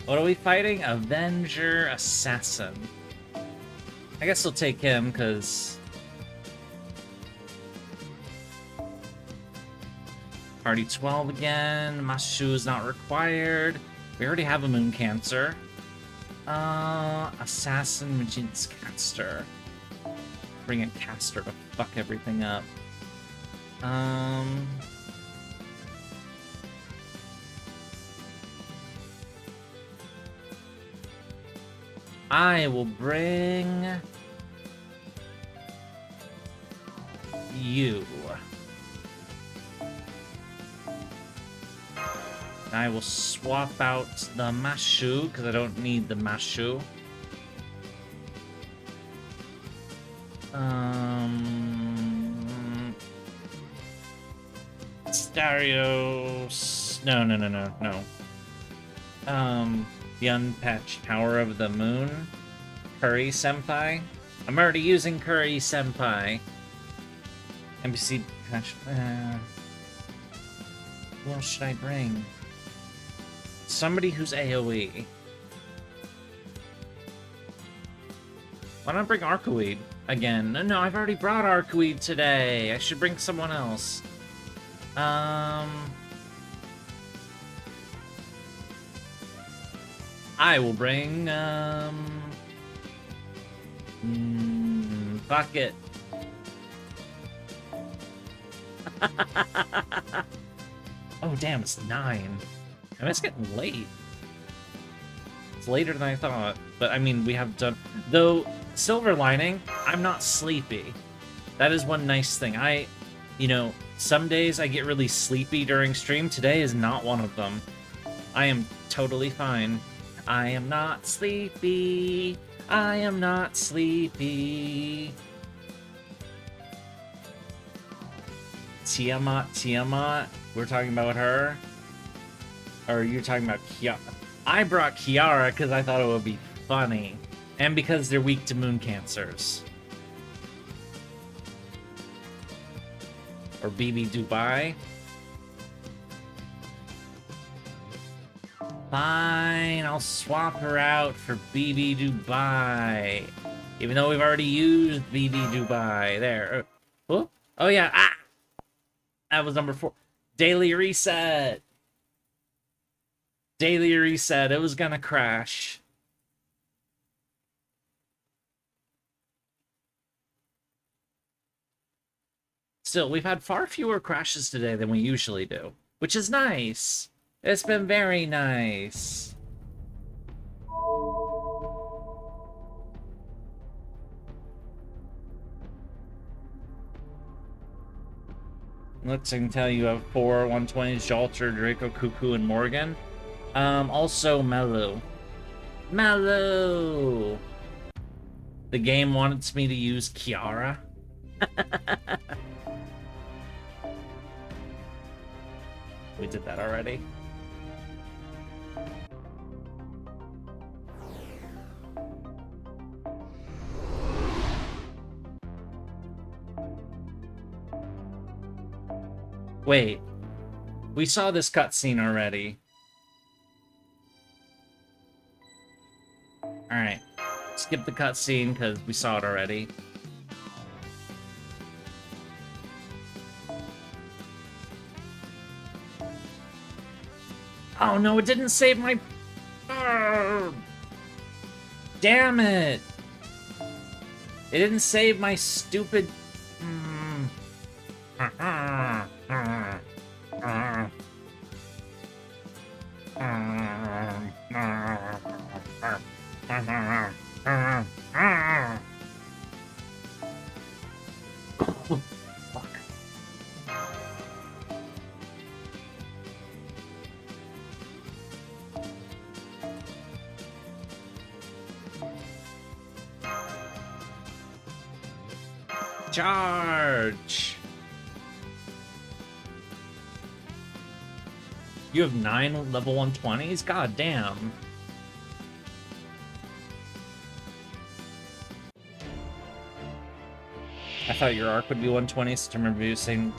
What are we fighting? Avenger Assassin. I guess we'll take him, because... Party 12 again. Mashu is not required. We already have a Moon Cancer. Assassin, Magician's Caster. Bring a caster to fuck everything up. I will bring you. I will swap out the Mashu, because I don't need the Mashu. Starios. No. The Unpatched Power of the Moon. Curry Senpai. I'm already using Curry Senpai. NPC patch. Who else should I bring? Somebody who's AoE. Why not bring Arcoweed again? No, I've already brought Arcoweed today. I should bring someone else. I will bring, fuck it. Oh, damn, it's 9. I mean, it's getting late. It's later than I thought. But, I mean, we have done... Though, silver lining, I'm not sleepy. That is one nice thing. You know, some days I get really sleepy during stream. Today is not one of them. I am totally fine. I am not sleepy. I am not sleepy. Tiamat. We're talking about her? Or are you talking about Kiara? I brought Kiara because I thought it would be funny. And because they're weak to moon cancers. Or BB Dubai. Fine, I'll swap her out for BB Dubai. Even though we've already used BB Dubai. There. Oh yeah. Ah! That was number 4. Daily reset. Daily reset. It was gonna crash. Still, we've had far fewer crashes today than we usually do, which is nice. It's been very nice. Let's I can tell you have 4 120s, Jalter, Draco, Cuckoo, and Morgan. Also Melu. Mellow. The game wants me to use Kiara. We did that already. Wait. We saw this cutscene already. Alright. Skip the cutscene because we saw it already. Oh no, it didn't save my... Damn it! It didn't save my stupid... Fuck. Charge! You have 9 level 120s? God damn. I thought your arc would be 120s to remember you saying...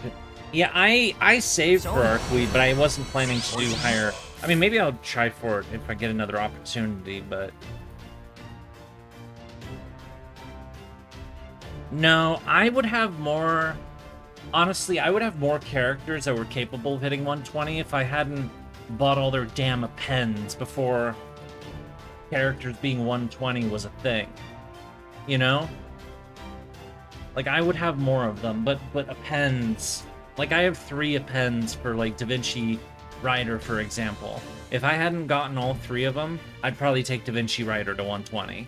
Yeah, I saved for Arcweed, but I wasn't planning to do higher... I mean, maybe I'll try for it if I get another opportunity, but... No, I would have more... Honestly, I would have more characters that were capable of hitting 120 if I hadn't bought all their damn appends before characters being 120 was a thing. You know? Like, I would have more of them, but appends... Like, I have 3 appends for, like, Da Vinci Rider, for example. If I hadn't gotten all 3 of them, I'd probably take Da Vinci Rider to 120.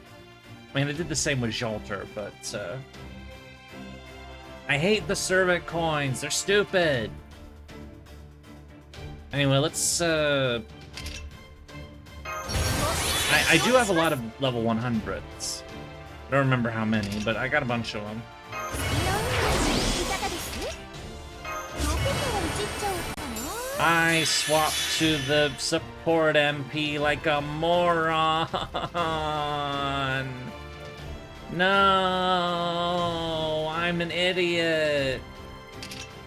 I mean, I did the same with Jolter, but, I hate the Servant coins. They're stupid. Anyway, let's, I do have a lot of level 100s. I don't remember how many, but I got a bunch of them. I swapped to the support MP like a moron. No, I'm an idiot.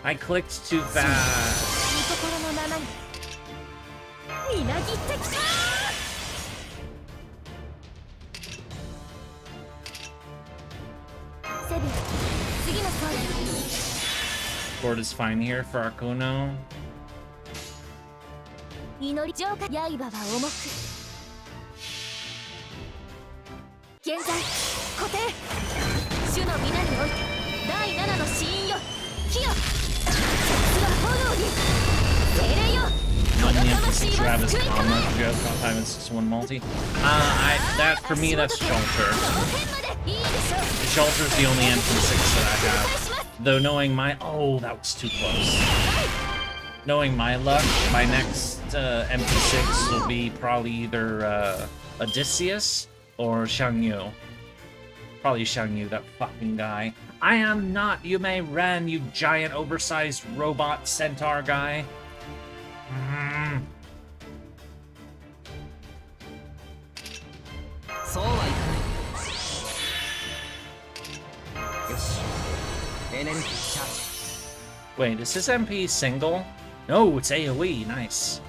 I clicked too fast. Sword is fine here for Arcuno. 祈り浄化刃は重く現在固定主の皆において第7の死因よ火よ鉄は炎に精霊よこの魂は救いたまえ 561 multi. That for me, that's Shelter. Shelter's the only MP6 that I have. Though knowing my... Oh, that was too close. Knowing my luck, my next MP6 will be probably either Odysseus or Xiangyu. Probably Xiangyu, that fucking guy. I am not Yume Ren, you giant oversized robot centaur guy. Wait, is this MP single? No, it's AoE, nice.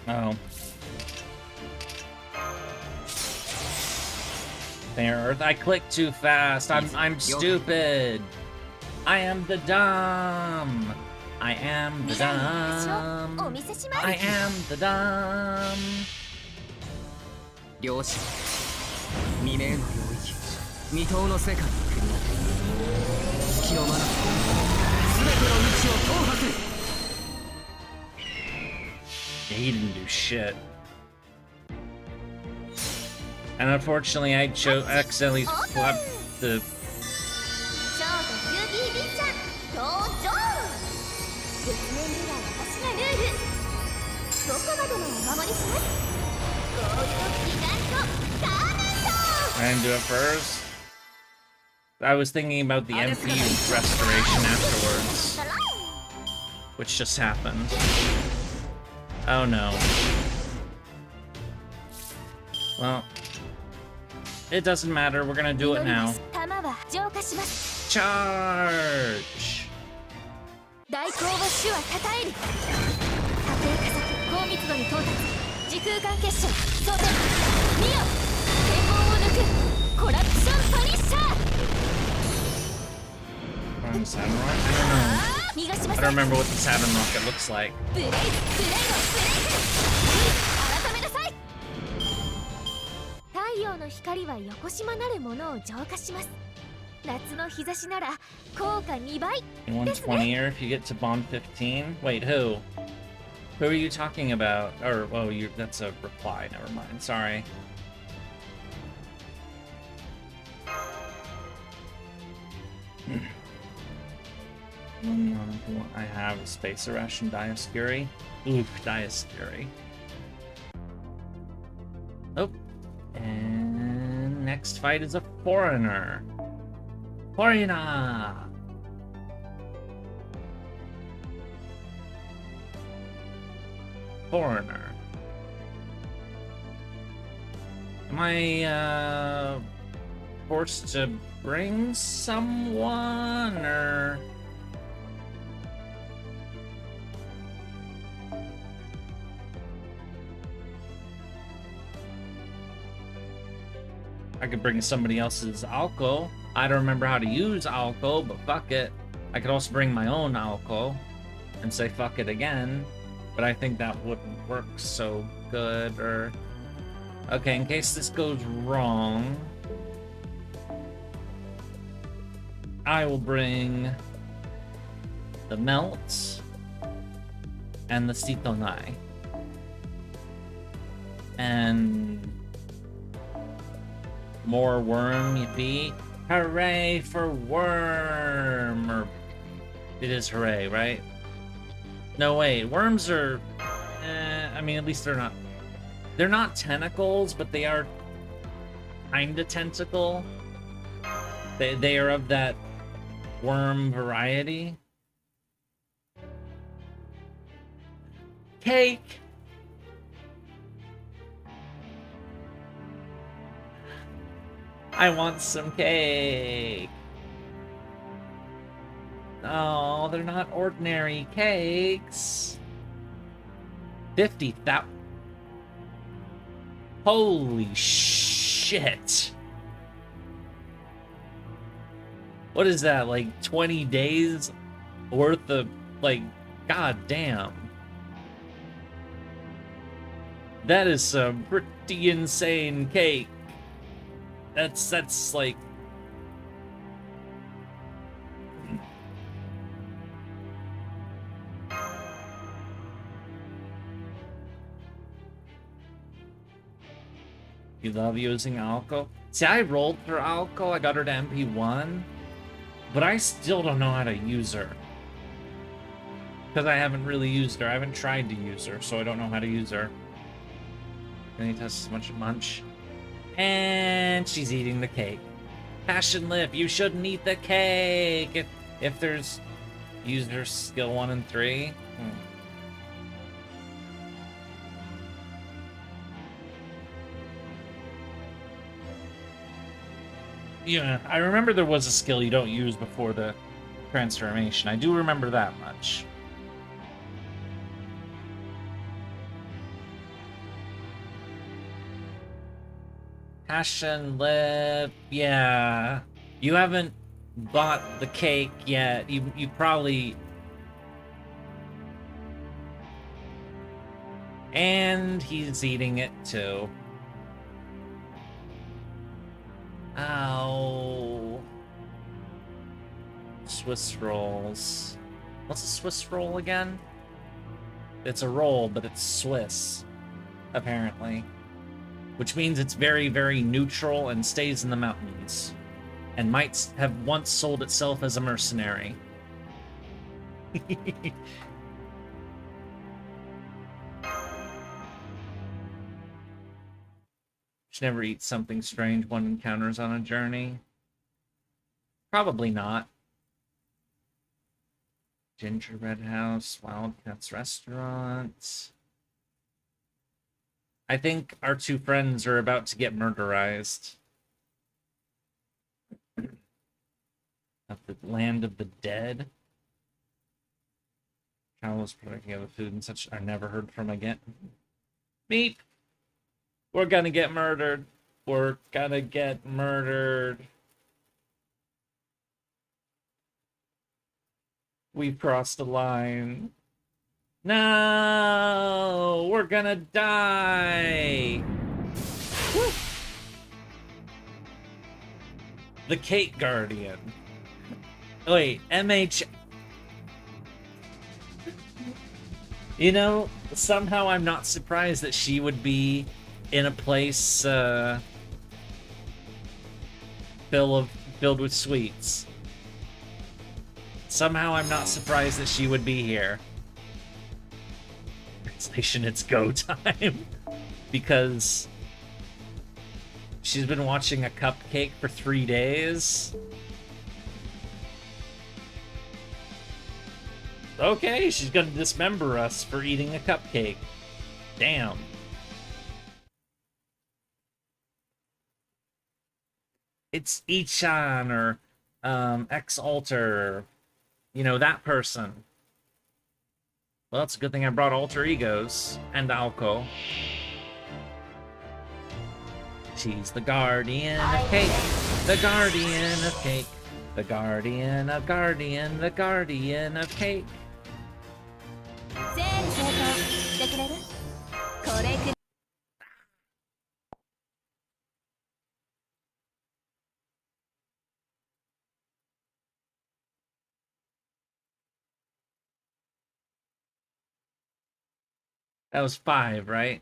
Oh. There, I clicked too fast. I'm stupid. I am the dumb. I am the dumb. I am the dumb. 両者未明の領域未踏の世界の国月の眼全ての道を踏破せ He didn't do shit. And unfortunately, I accidentally slapped the... します。ゴールドギガントガーメント。 I didn't do it first. I was thinking about the MP restoration afterwards, which just happened. Oh no. Well, it doesn't matter. We're gonna do it now. 弾は浄化します。 Charge! 大光は主はたたえる。波形加速高密度に到達。時空間結晶装填。見よ天門を抜くコラプションパニッシャー。 Saturn rocket? 逃がしま I せ don't ん。 remember what the Saturn rocket looks like. ブレイドブレイドブレイク。改めなさい。太陽の光は横島なるものを浄化します。夏の日差しなら効果2倍。 120 here if you get to Bond 15. Wait, who? Who are you talking about? Or, oh, that's a reply. Never mind. Sorry. I have Spacer Rush and Dioscuri. Ooh, Dioscuri. Oh. And next fight is a foreigner. Foreigner! Foreigner. Am I, forced to bring someone, or... I could bring somebody else's Alco. I don't remember how to use Alco, but fuck it. I could also bring my own Alco and say fuck it again, but I think that wouldn't work so good, or... Okay, in case this goes wrong, I will bring the Melt and the Sitonai. And more worm, yippee. Hooray for worm! Or it is hooray, right? No, wait, worms are... I mean, at least they're not... They're not tentacles, but they are kinda tentacle. They are of that worm variety. Cake! I want some cake. Oh, they're not ordinary cakes. 50,000. Holy shit. What is that, like 20 days worth of, like, goddamn. That is some pretty insane cake. That's like... You love using Alco? See, I rolled for Alco, I got her to MP1, but I still don't know how to use her. Because I haven't really used her. I haven't tried to use her, so I don't know how to use her. Any test as much munch? And she's eating the cake. Passion Lip, you shouldn't eat the cake! If there's user skill 1 and 3. Yeah, I remember there was a skill you don't use before the transformation. I do remember that much. Passion Lip, yeah. You haven't bought the cake yet. You probably... And he's eating it too. Ow. Swiss rolls. What's a Swiss roll again? It's a roll, but it's Swiss, apparently. Which means it's very, very neutral and stays in the mountains. And might have once sold itself as a mercenary. Should never eat something strange one encounters on a journey. Probably not. Gingerbread House, Wildcats Restaurant. I think our two friends are about to get murderized. Of the land of the dead. Cows producing other food and such are never heard from again. Meep! We're gonna get murdered. We're gonna get murdered. We've crossed the line. No! We're gonna die! Woo. The Cake Guardian. Wait, MH... You know, somehow I'm not surprised that she would be in a place filled with sweets. Somehow I'm not surprised that she would be here. Translation, it's go time. Because she's been watching a cupcake for 3 days. Okay, she's gonna dismember us for eating a cupcake. Damn. It's Ichan or X-Alter. You know, that person. Well, it's a good thing I brought alter egos and Alco. She's the guardian of cake. The guardian of cake. The guardian of guardian. The guardian of cake. That was 5, right?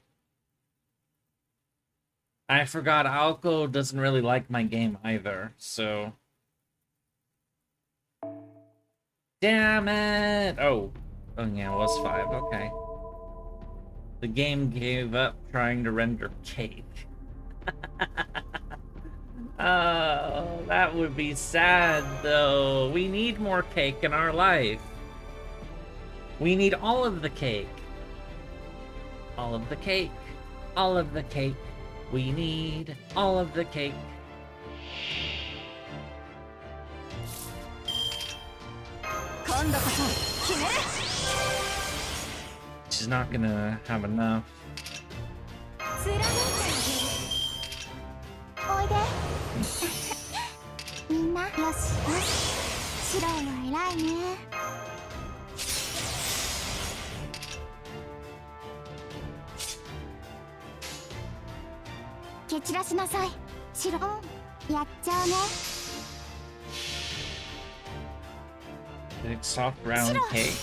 I forgot Alco doesn't really like my game either, so... Damn it! Oh yeah, it was 5, okay. The game gave up trying to render cake. Oh, that would be sad, though. We need more cake in our life. We need all of the cake. All of the cake. All of the cake. We need all of the cake. She's not gonna have enough. Big soft round cakes.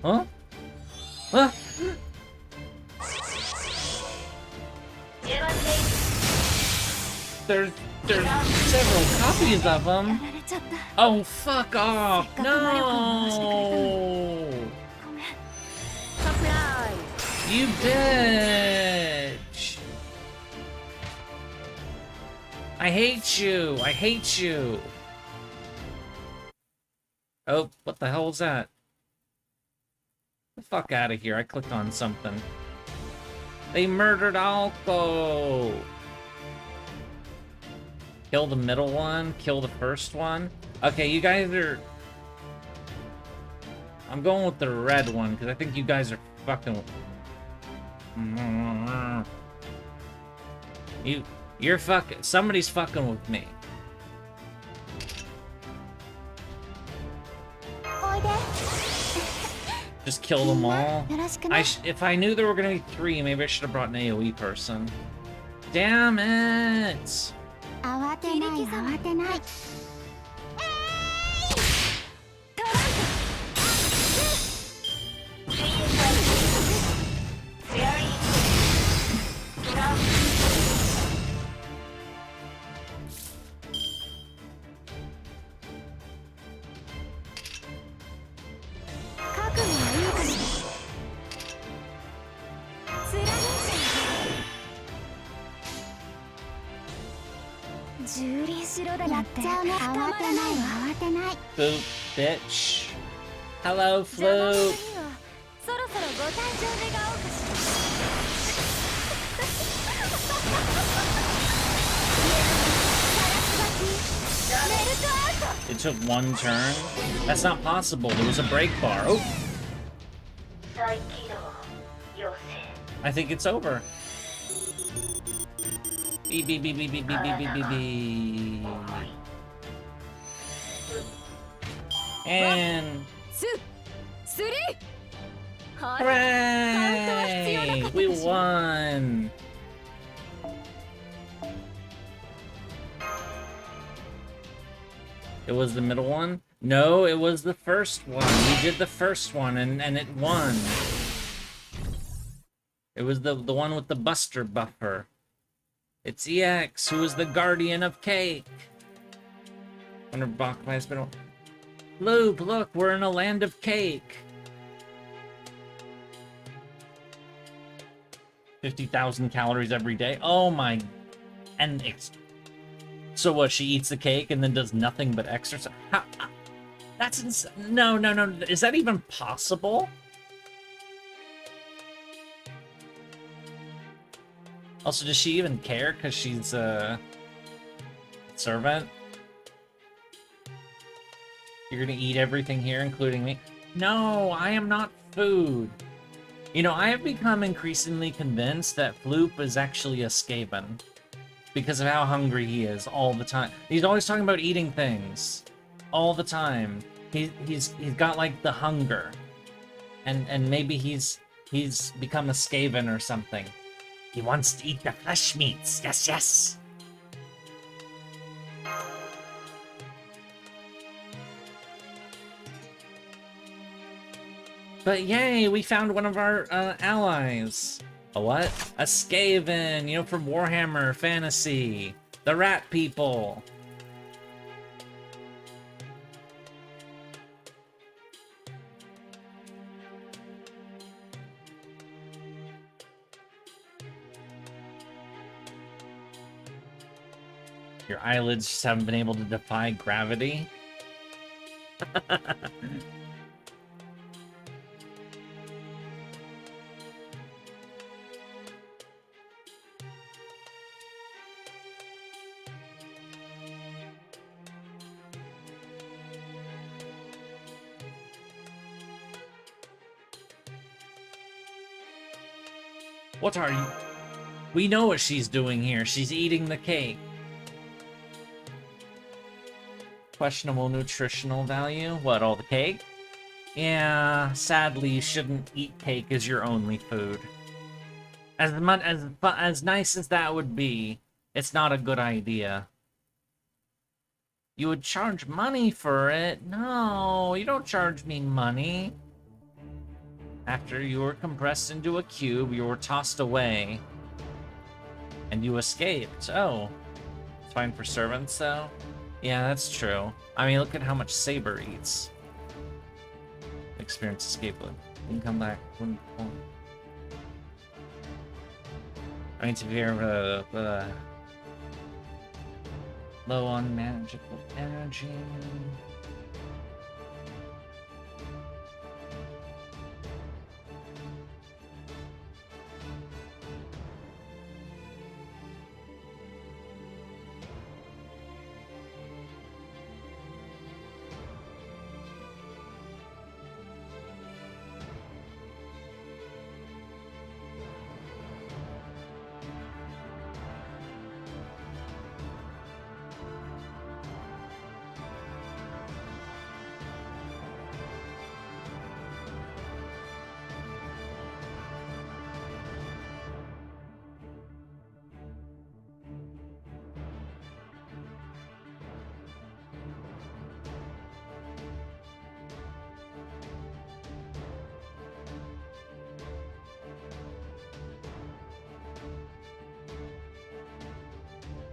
Huh? Huh? There's several copies of them. Oh, fuck off! No! You bitch! I hate you! I hate you! Oh, what the hell was that? The fuck out of here. I clicked on something. They murdered Alco! Kill the middle one, kill the first one. Okay, you guys are... I'm going with the red one, because I think you guys are fucking... You're fucking... Somebody's fucking with me. Just kill them all. If I knew there were gonna be 3, maybe I should have brought an AoE person. Damn it! 蹂躙しろだなんて慌てない慌てない Floop, bitch. Hello, 邪魔者 Floop. にはそろそろご誕生願おうかしらメルトアウト It took one turn? That's not possible. There was a break bar. Oh, I think it's over. Beep, beep, beep, beep, beep, beep, beep, beep, beep, beep. And... スリーはい Hooray! We won! It was the middle one? No, it was the first one. We did the first one and it won. It was the one with the Buster buffer. It's EX, who is the guardian of cake. Wonder Bach has been... Loop, look, we're in a land of cake. 50,000 calories every day. Oh my... And so what, she eats the cake and then does nothing but exercise? How... That's insane. No, no, no. Is that even possible? Also, does she even care because she's a servant? You're gonna eat everything here, including me? No, I am not food. You know, I have become increasingly convinced that Floop is actually a Skaven because of how hungry he is all the time. He's always talking about eating things all the time. He's got like the hunger, and maybe he's become a Skaven or something. He wants to eat the flesh meats. Yes, yes. But yay, we found one of our allies. A what? A Skaven, you know, from Warhammer Fantasy. The rat people. Your eyelids just haven't been able to defy gravity. What are you? We know what she's doing here. She's eating the cake. Questionable nutritional value. What, all the cake? Yeah, sadly, you shouldn't eat cake as your only food. As nice as that would be, it's not a good idea. You would charge money for it? No, you don't charge me money. After you were compressed into a cube, you were tossed away. And you escaped. Oh. It's fine for servants, though? Yeah, that's true. I mean, look at how much Saber eats. Experience escape loop. You can come back. I mean, to be low on magical energy.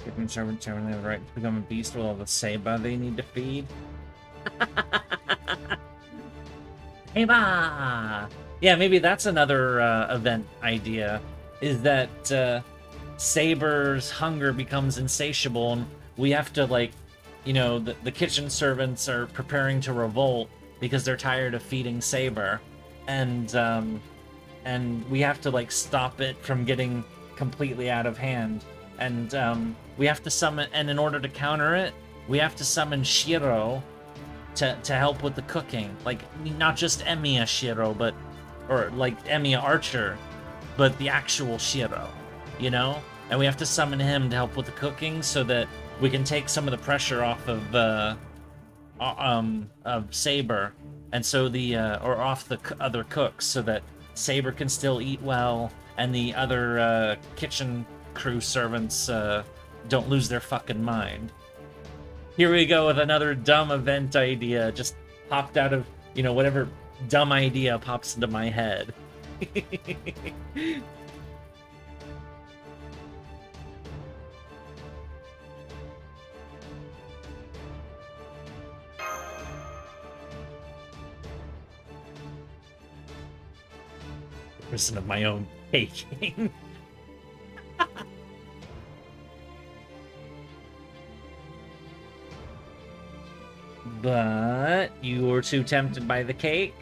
Giving servants the right to become a beast with all the Seba they need to feed. Seba! Yeah, maybe that's another event idea. Is that Saber's hunger becomes insatiable, and we have to, like, you know, the kitchen servants are preparing to revolt because they're tired of feeding Saber, and we have to, like, stop it from getting completely out of hand, and we have to summon, and in order to counter it, we have to summon Shiro to help with the cooking, like, not just Emiya Shiro, but, or like Emiya Archer, but the actual Shiro, you know? And we have to summon him to help with the cooking so that we can take some of the pressure off of Saber, and so or off the other cooks, so that Saber can still eat well, and the other kitchen crew servants don't lose their fucking mind. Here we go with another dumb event idea, just popped out of, you know, whatever dumb idea pops into my head. Person of my own taking. But you were too tempted by the cake.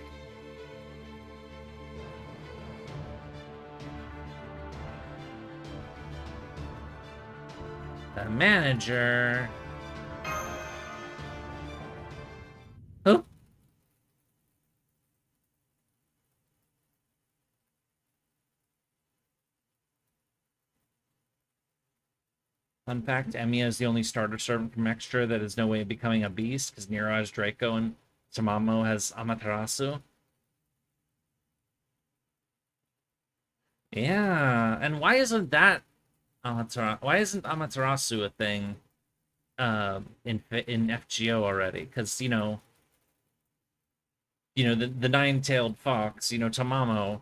The manager. Oh. Fun fact, Emiya is the only starter servant from Extra that has no way of becoming a beast, because Nero has Draco and Tamamo has Amaterasu. Yeah, and why isn't that why isn't Amaterasu a thing in FGO already? Because, you know, the nine-tailed fox, you know, Tamamo,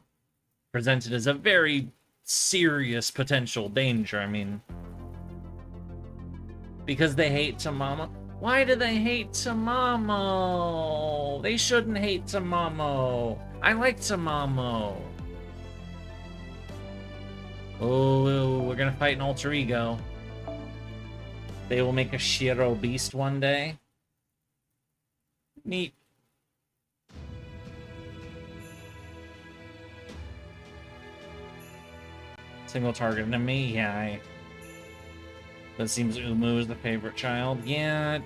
presented as a very serious potential danger. I mean, because they hate Tamamo. Why do they hate Tamamo? They shouldn't hate Tamamo. I like Tamamo. Oh, we're gonna fight an alter ego. They will make a Shiro beast one day. Neat. Single target enemy, yeah. That seems Umu is the favorite child. Yeah, it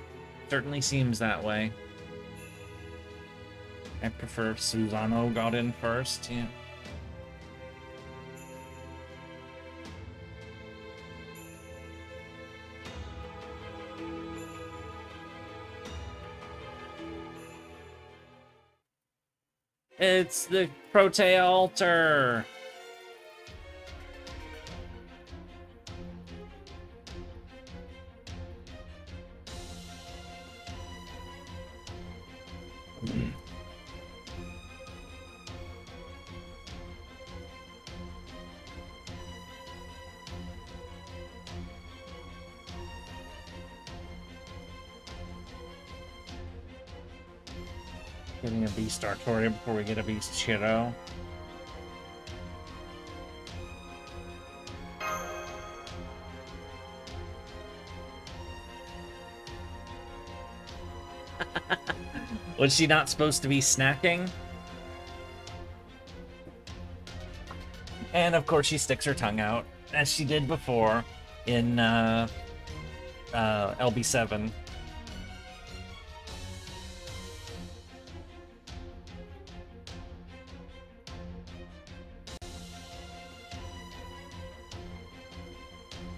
certainly seems that way. I prefer Susano got in first, yeah. It's the Protea altar! Getting a Beast Artoria before we get a Beast Shiro. Was she not supposed to be snacking? And of course she sticks her tongue out, as she did before in LB7.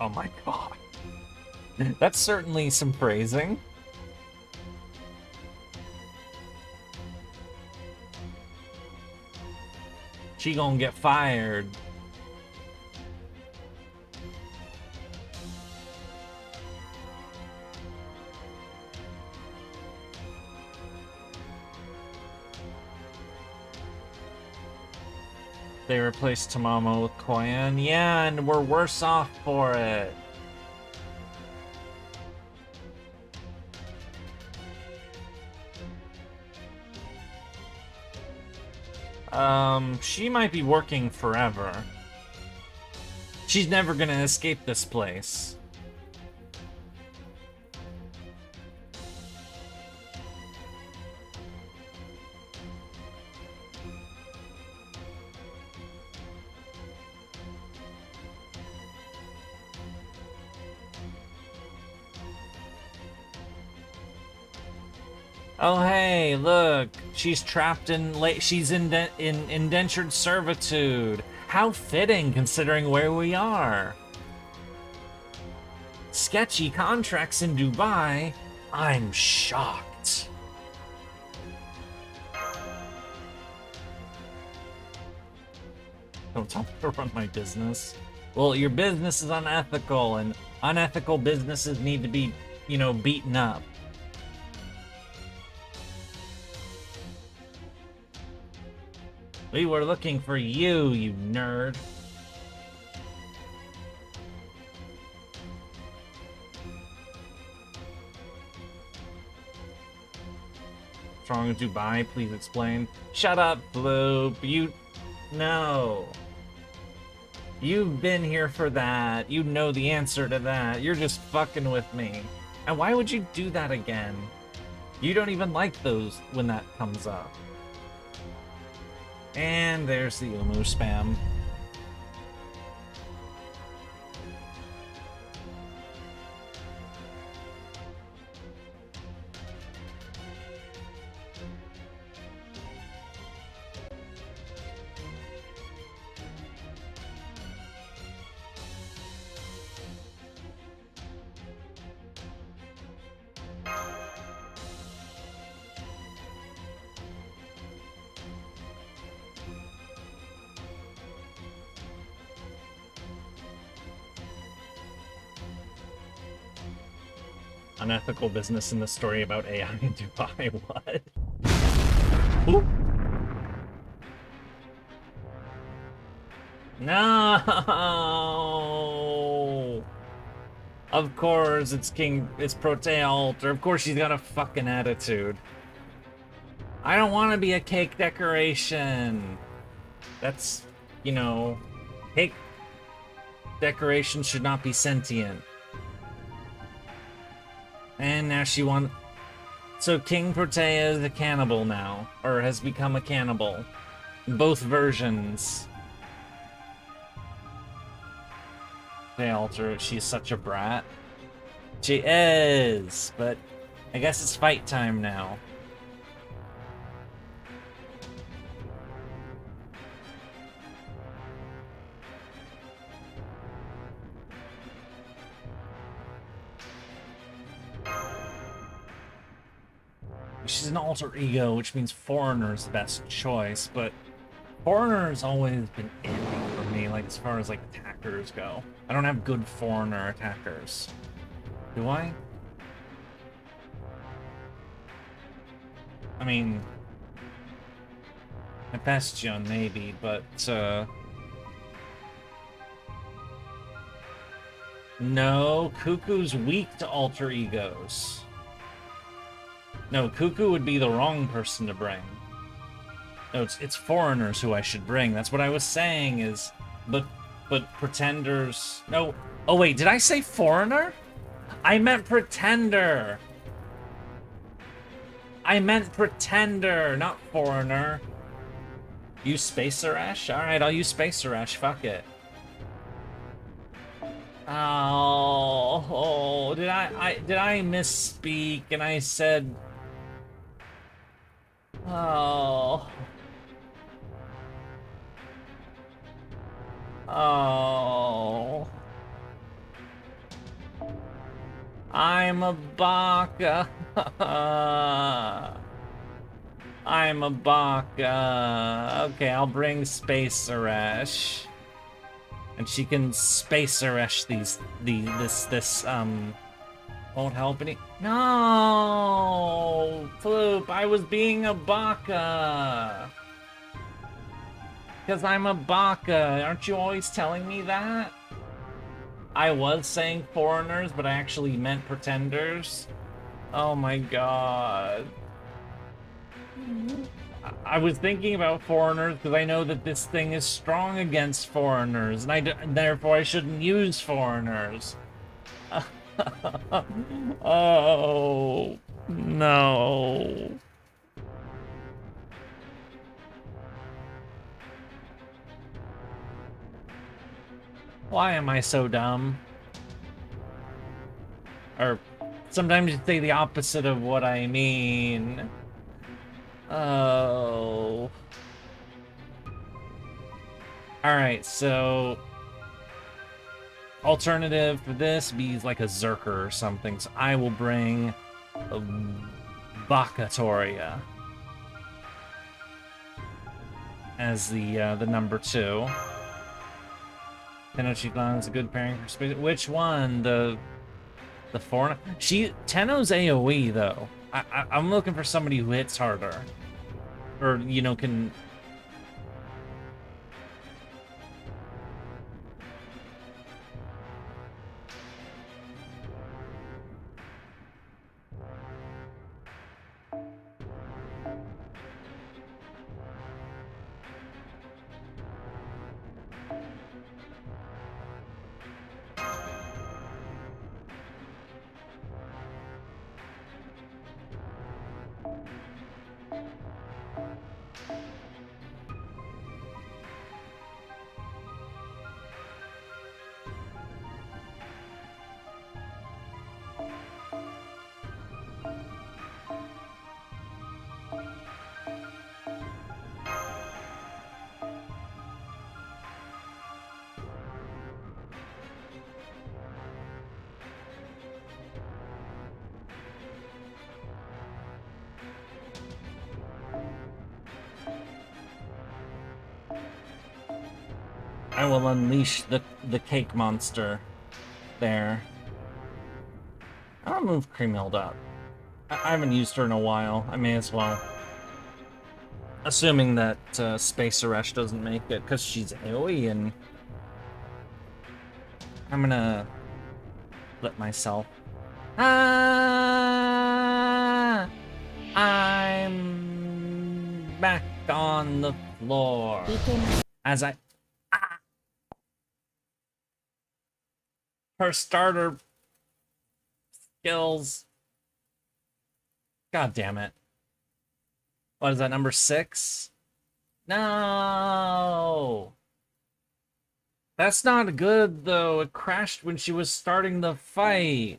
Oh my god. That's certainly some phrasing. She gonna get fired. They replaced Tamamo with Koyan. Yeah, and we're worse off for it. She might be working forever. She's never gonna escape this place. Oh hey, look, she's trapped in she's in indentured servitude. How fitting considering where we are. Sketchy contracts in Dubai. I'm shocked. Don't tell me to run my business. Well, your business is unethical, and unethical businesses need to be, you know, beaten up. We were looking for you, you nerd. What's wrong with Dubai? Please explain. Shut up, Bloop. You... No. You've been here for that. You know the answer to that. You're just fucking with me. And why would you do that again? You don't even like those when that comes up. And there's the Umu spam. Unethical business in the story about AI in Dubai. What? Oop. No. Of course, it's Protea Alter. Of course, she's got a fucking attitude. I don't want to be a cake decoration. That's, you know, cake decorations should not be sentient. And now she won. So King Protea is a cannibal now, or has become a cannibal. Both versions. They alter. She's such a brat. She is, but I guess it's fight time now. She's an alter ego, which means Foreigner's the best choice, but Foreigner's always been iffy for me, like as far as like attackers go. I don't have good Foreigner attackers. Do I? I mean, a Bastion maybe, but no, Cuckoo's weak to alter egos. No, Cuckoo would be the wrong person to bring. No, it's Foreigners who I should bring. That's what I was saying is, but Pretenders... No, oh wait, did I say Foreigner? I meant Pretender. I meant Pretender, not Foreigner. Use Spacer Ash? Alright, I'll use Spacer Ash, fuck it. Oh, did I misspeak and I said... Oh. Oh. I'm a baka. I'm a baka. Okay, I'll bring Spacer Ash. And she can Spacer Ash this won't help any. No, Floop, I was being a baka. Because I'm a baka. Aren't you always telling me that? I was saying Foreigners, but I actually meant Pretenders. Oh my god. I was thinking about foreigners because I know that this thing is strong against foreigners, and therefore I shouldn't use foreigners. Oh, no. Why am I so dumb? Or sometimes you say the opposite of what I mean. Oh. Alright, so alternative for this be like a Zerker or something. So I will bring a Bakatoria as the number 2. Tenochtitlan is a good pairing for space. Which one? The foreign? Tenno's AoE though. I'm looking for somebody who hits harder, or you know can. I will unleash the cake monster there. I'll move Creamhild up. I haven't used her in a while. I may as well. Assuming that Space Aresh doesn't make it, because she's AoE, and I'm gonna let myself. I'm back on the floor as I. Her starter skills. God damn it. What is that, number 6? No! That's not good, though. It crashed when she was starting the fight.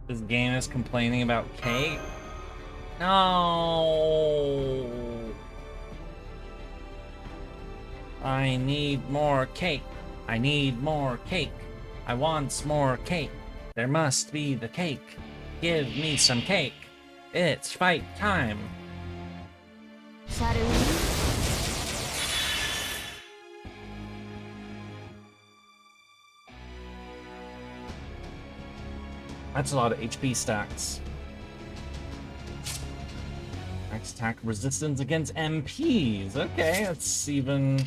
This game is complaining about Kate? No! I need more cake. I need more cake. I want more cake. There must be the cake. Give me some cake. It's fight time. Shall we? That's a lot of HP stacks. Max attack resistance against MPs. Okay, that's even.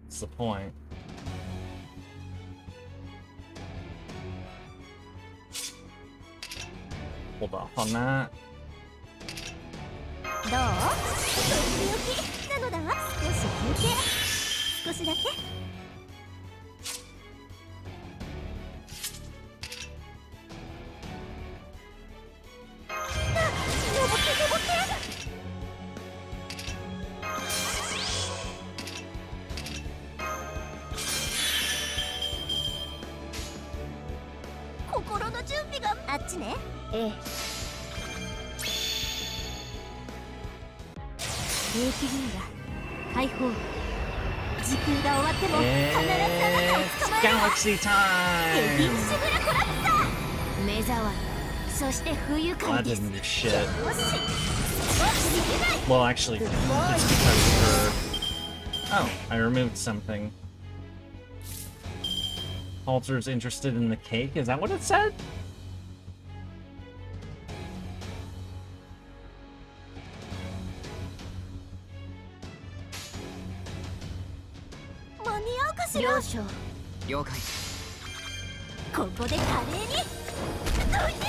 What's the point? Hold off on that. どう？とっておきなのだわ。少し休憩。少しだけ。心の準備があっちね。ええ。平気銀河解放。時空が終わっても必ずあなたを捕まえるわ。 Galaxy time! エビンシブラコラッサー。目障り。そして不愉快です。 That didn't do shit. よし。そう逃げない。 Well, actually, it's because her. Oh, I removed something. Halter's interested in the cake? Is that what it said? 将了解。ここで華麗にどいて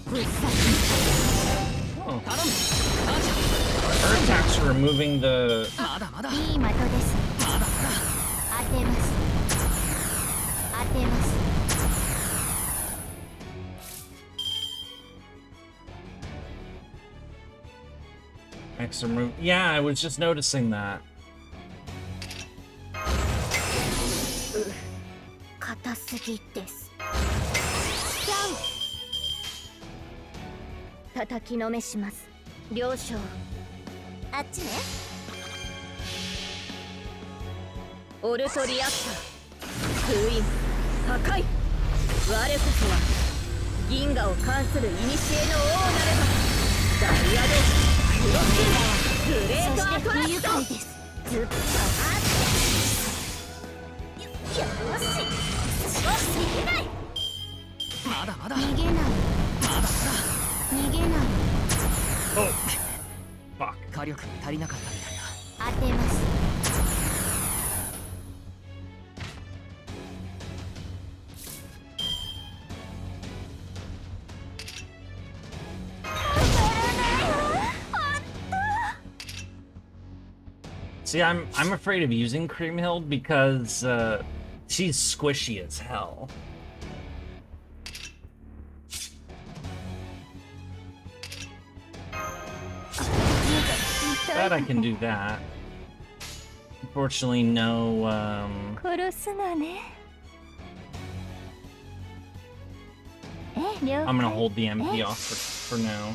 ぶっ刺 Oh. 頼むアーチャ Her attacks are removing the. ー。まだまだすいい的ですまだまだ。当てます当てます Attacks are remove. Yeah, I was just noticing that. 硬すぎです叩きのめします両将あっちねオルトリアクター封印破壊我こそは銀河を関する古の王なればダイヤドクロスグレートアトラクションですずっとよし逃げないまだまだ逃げない逃げない Oh, fuck. 火力足りなかったみたいだ。当てますSee, I'm afraid of using Creamhild because she's squishy as hell. But I can do that. Unfortunately, no. 殺すのね了 I'm gonna hold the MP off for now.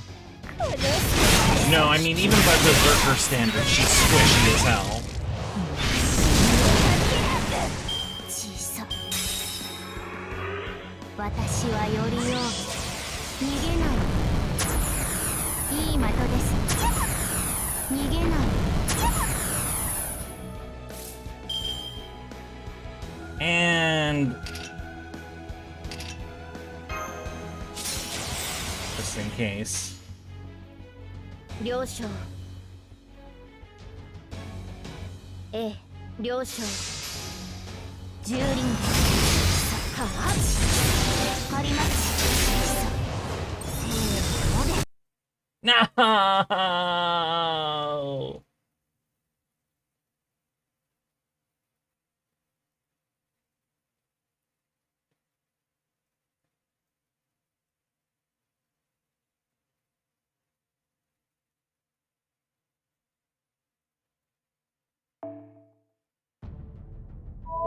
No, I mean even by Berserker standards, she's squishy as hell. 小さ私はよりよ逃げないいい的です逃げない And just in case. 両将ええ両将蹂躙さあ光りますせーので No!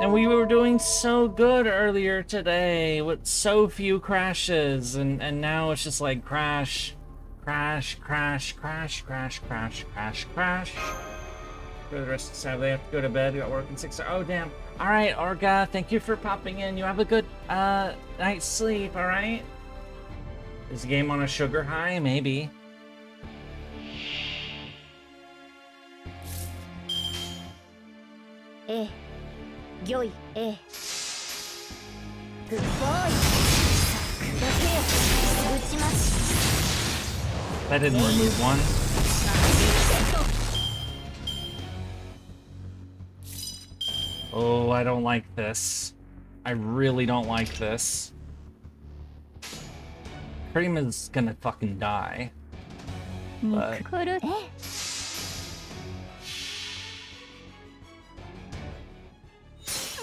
And we were doing so good earlier today with so few crashes, and now it's just like crash, crash, crash, crash, crash, crash, crash, crash. For the rest of the Saturday, I have to go to bed. We got work in 6 hours. Oh, damn. All right, Orga, thank you for popping in. You have a good night's sleep, all right? Is the game on a sugar high? Maybe. Eh. 御意ええグッボーイだけ打ちます That didn't remove one. Oh, I don't like this. I really don't like this. Cream is gonna fucking die. But え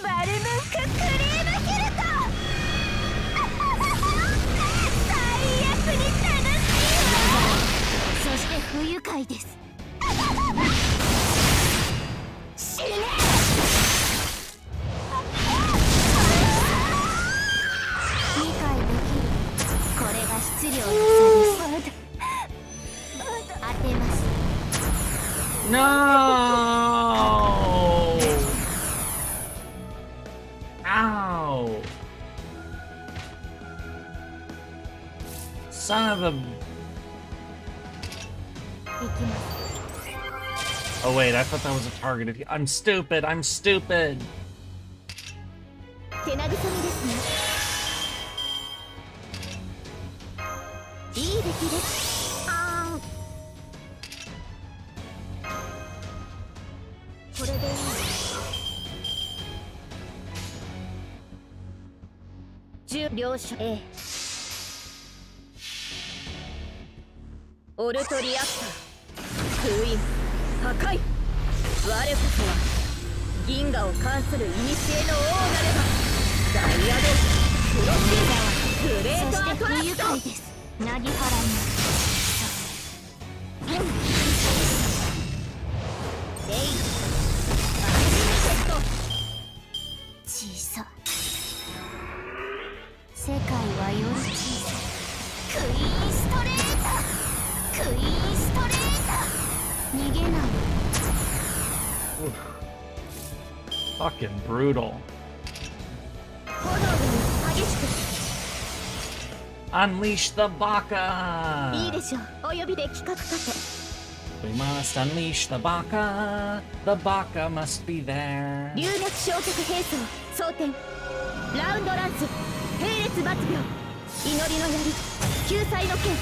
バルムンククリームヒルト最悪に楽しいそして不愉快です死ね理解できるこれが質量の差です当てます no! Ow! Son of a... いきます Oh wait, I thought that was a targeted... I'm stupid! I'm stupid! 手慰みですねいい出来ですあーこれでいい両者 A オルトリアクター封印破壊我こそは銀河を関する古の王なればダイヤドプロシーザーグレートアトラクションです。なぎ払いのレイ小さ世界はより小さいクイーンストレートクイーンストレート逃げない Fucking brutal. 炎で激しく Unleash the Baka! いいでしょうお呼びで企画立て We must unleash the Baka. The Baka must be there. 流脈焼却兵装装填ラウンドランス並列抜病祈りの槍救済の剣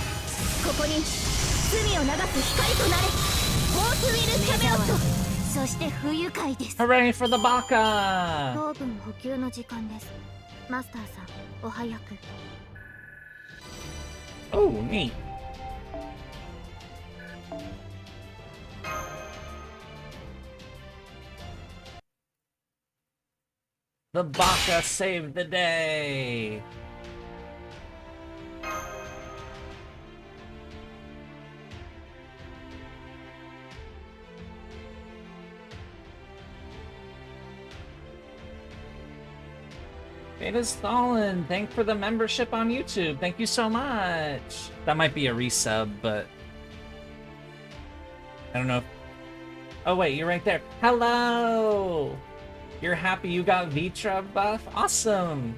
ここに罪を流す光となれフォースウィルキャメオットそして不愉快です Hooray for the Baka! 糖分補給の時間ですマスターさんお早く Oh, neat. The Baka saved the day. Beta Stalin, thank for the membership on YouTube. Thank you so much. That might be a resub, but I don't know. Oh wait, you're right there. Hello! You're happy you got Vitra buff? Awesome!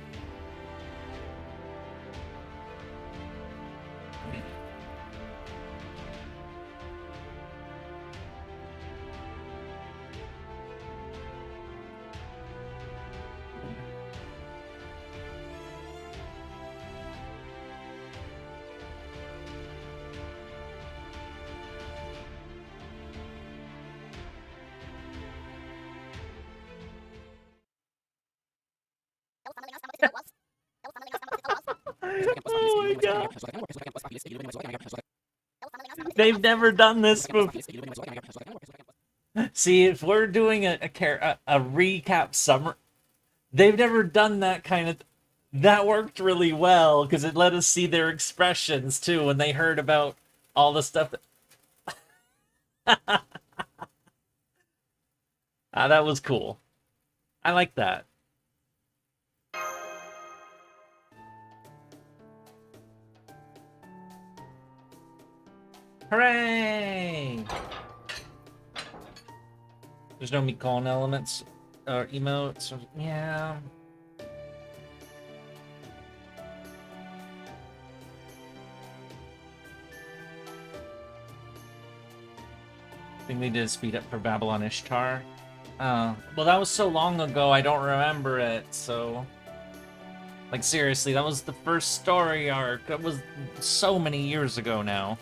Oh my god. They've never done this before. See, if we're doing a recap summer, they've never done that kind of. That worked really well because it let us see their expressions too when they heard about all the stuff that. That was cool. I like that. Hooray! There's no meat calling elements or emotes. Or, yeah. I think they did speed up for Babylon Ishtar. Well, that was so long ago, I don't remember it, so... Like, seriously, that was the first story arc. That was so many years ago now.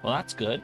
Well, that's good.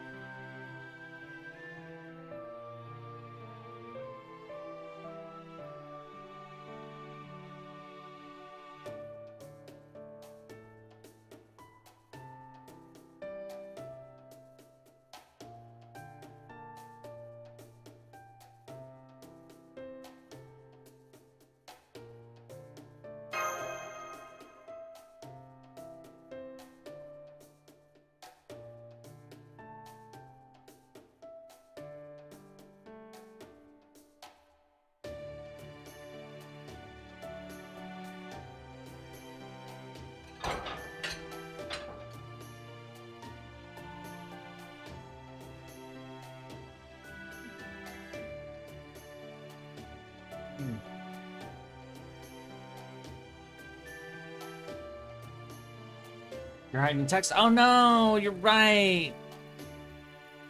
You're hiding text? Oh no, you're right.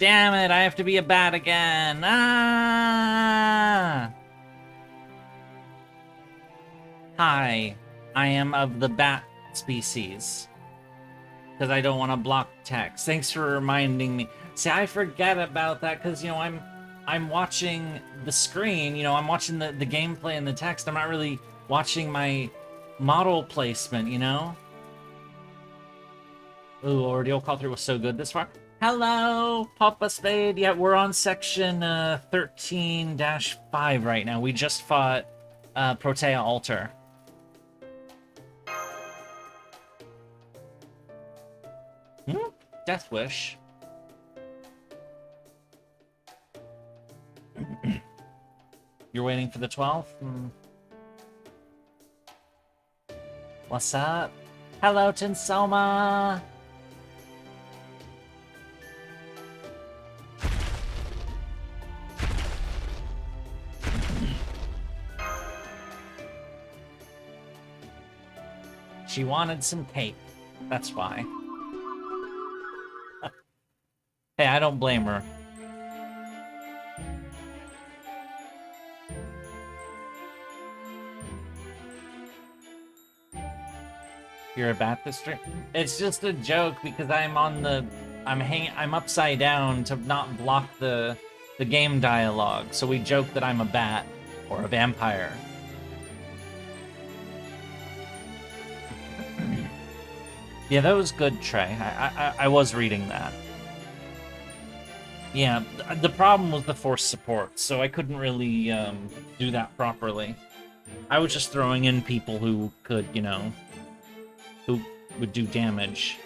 Damn it, I have to be a bat again. Ah! Hi, I am of the bat species. Because I don't want to block text. Thanks for reminding me. See, I forget about that because, you know, I'm watching the screen, you know, I'm watching the gameplay and the text. I'm not really watching my model placement, you know? Ooh, Ordeal Call through was so good this far. Hello, Papa Spade. Yeah, we're on section 13-5 right now. We just fought Protea Altar. Death Wish. You're waiting for the 12th? What's up? Hello, Tinsoma! She wanted some cake. That's why. Hey, I don't blame her. You're a bat this stream? It's just a joke because I'm on the... I'm upside down to not block the game dialogue. So we joke that I'm a bat or a vampire. Yeah, that was good, Trey. I was reading that. Yeah, the problem was the force support, so I couldn't really do that properly. I was just throwing in people who could, you know, who would do damage.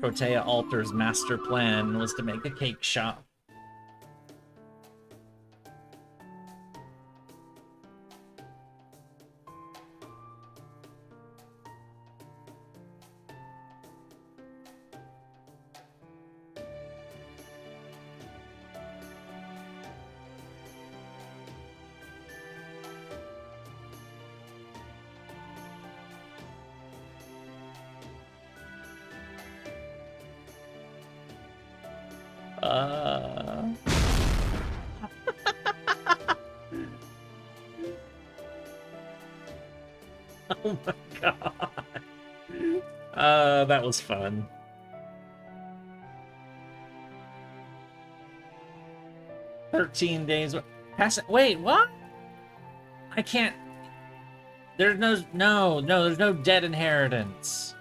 Protea Altar's master plan was to make a cake shop. Oh my god. That was fun. "13 days. Wait, what? I can't. There's no, there's no dead inheritance.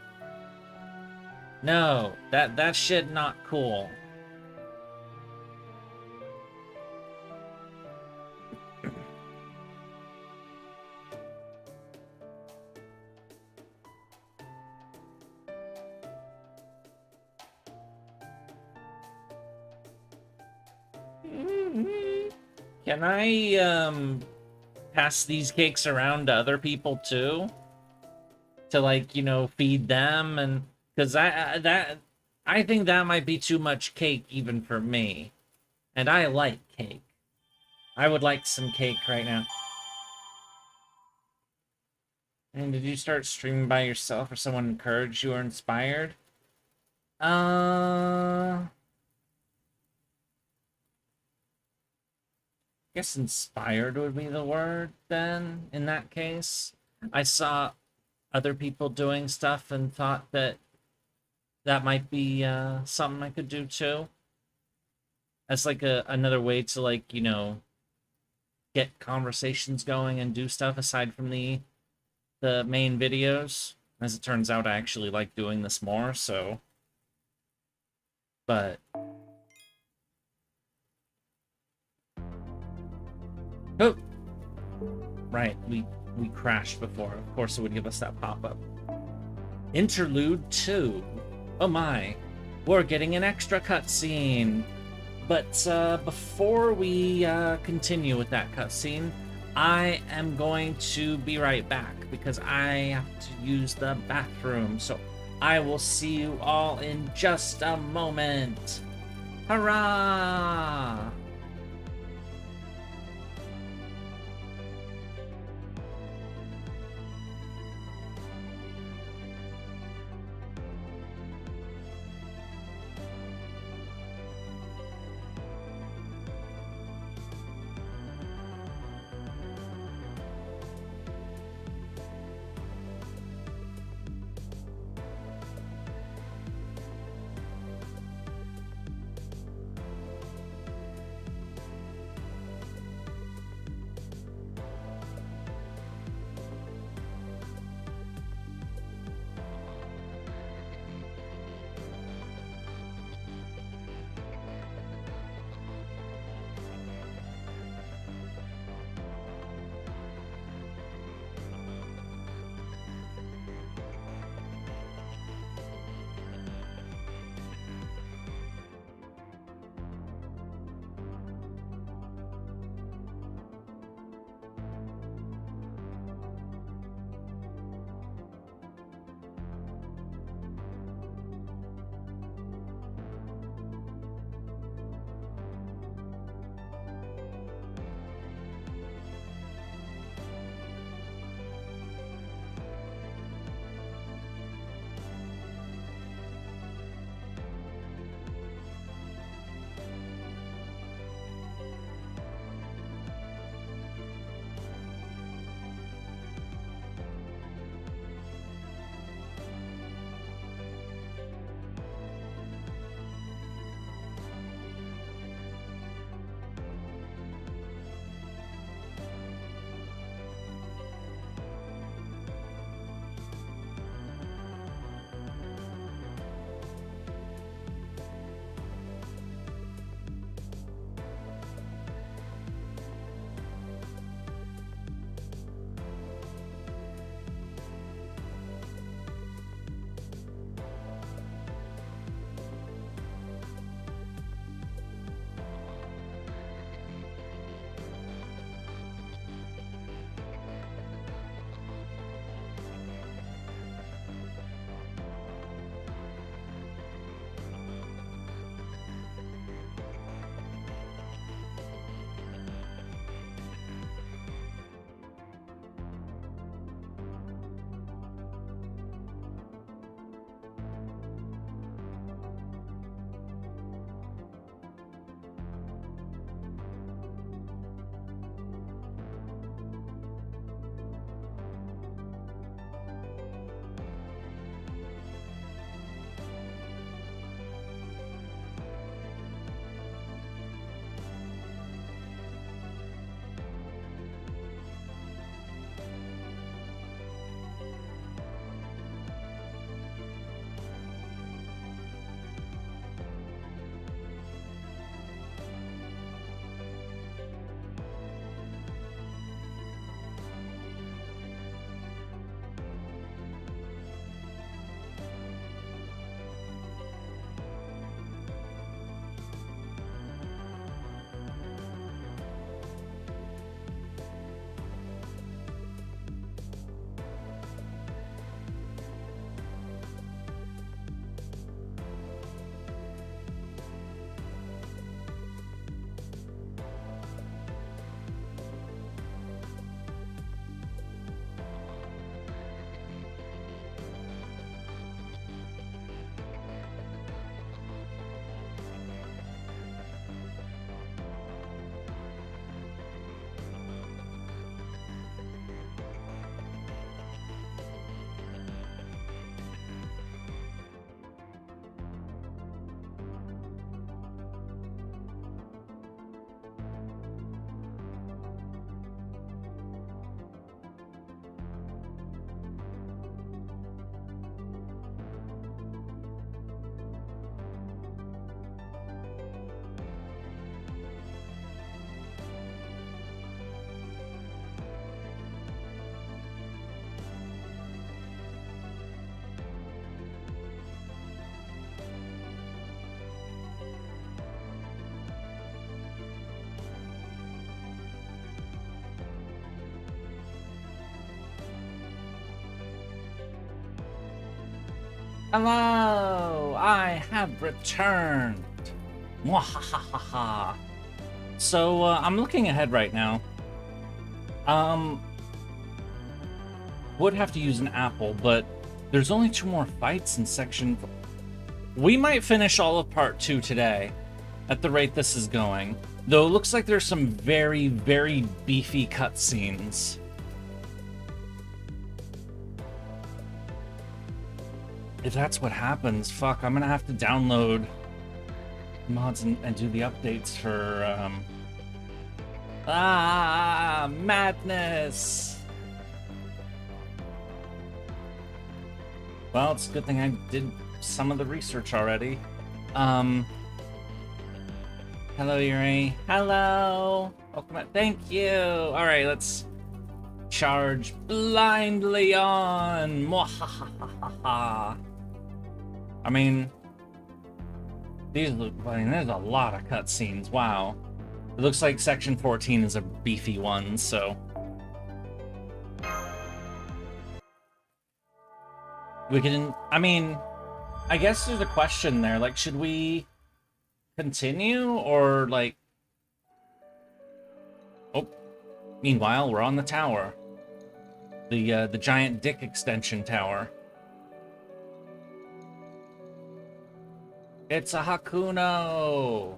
No, that shit not cool. Can I pass these cakes around to other people too? To, like, you know, feed them? And because I think that might be too much cake even for me. And I like cake. I would like some cake right now. And did you start streaming by yourself or someone encouraged you or inspired? I guess inspired would be the word then, in that case. I saw other people doing stuff and thought that that might be something I could do too. As like another way to, like, you know, get conversations going and do stuff aside from the main videos. As it turns out, I actually like doing this more, so... But... Oh! Right, we crashed before. Of course it would give us that pop-up. Interlude 2. Oh my. We're getting an extra cutscene. But before we continue with that cutscene, I am going to be right back because I have to use the bathroom. So I will see you all in just a moment. Hurrah! Hello! I have returned! Mwahahaha. So, I'm looking ahead right now. Would have to use an apple, but there's only 2 more fights in section... We might finish all of part 2 today, at the rate this is going. Though it looks like there's some very, very beefy cutscenes. If that's what happens, fuck, I'm gonna have to download mods and do the updates for, madness! Well, it's a good thing I did some of the research already. Hello, Yurie. Hello! Welcome back. Thank you! Alright, let's charge blindly on! Mwahahaha. I mean, these look, I mean, there's a lot of cutscenes. Wow. It looks like section 14 is a beefy one, so. We can, I mean, I guess there's a question there. Like, should we continue or, like. Oh. Meanwhile, we're on the tower. The giant dick extension tower. It's a Hakuno!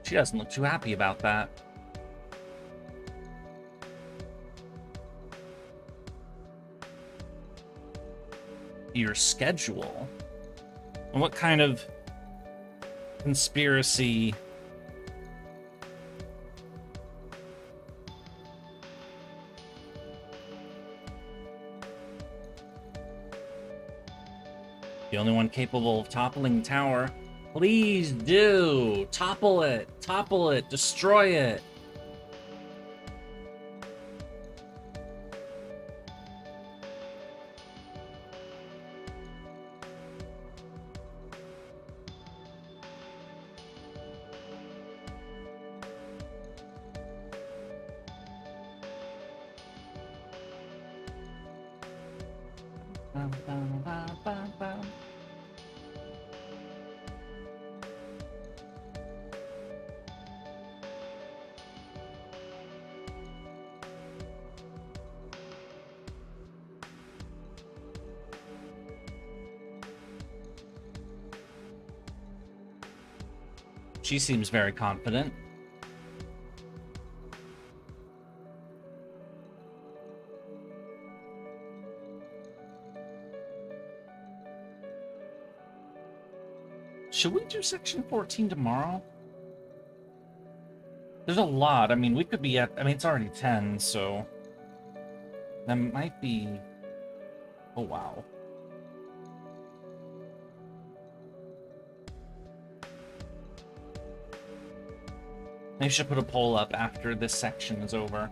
She doesn't look too happy about that. Your schedule? And what kind of conspiracy? The only one capable of toppling the tower. Please do! Topple it! Topple it! Destroy it! She seems very confident. Should we do section 14 tomorrow? There's a lot. I mean, we could be at... I mean, it's already 10, so... That might be... Oh, wow. Maybe I should put a poll up after this section is over.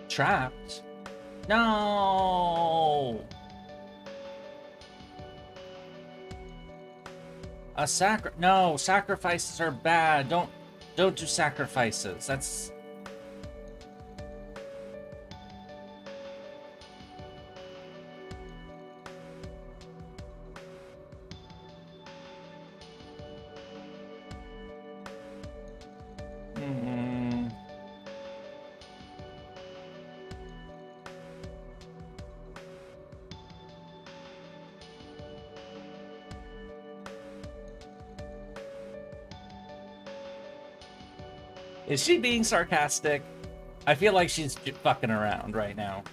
Trapped? No! No, sacrifices are bad. Don't do sacrifices. That's... Is she being sarcastic? I feel like she's fucking around right now.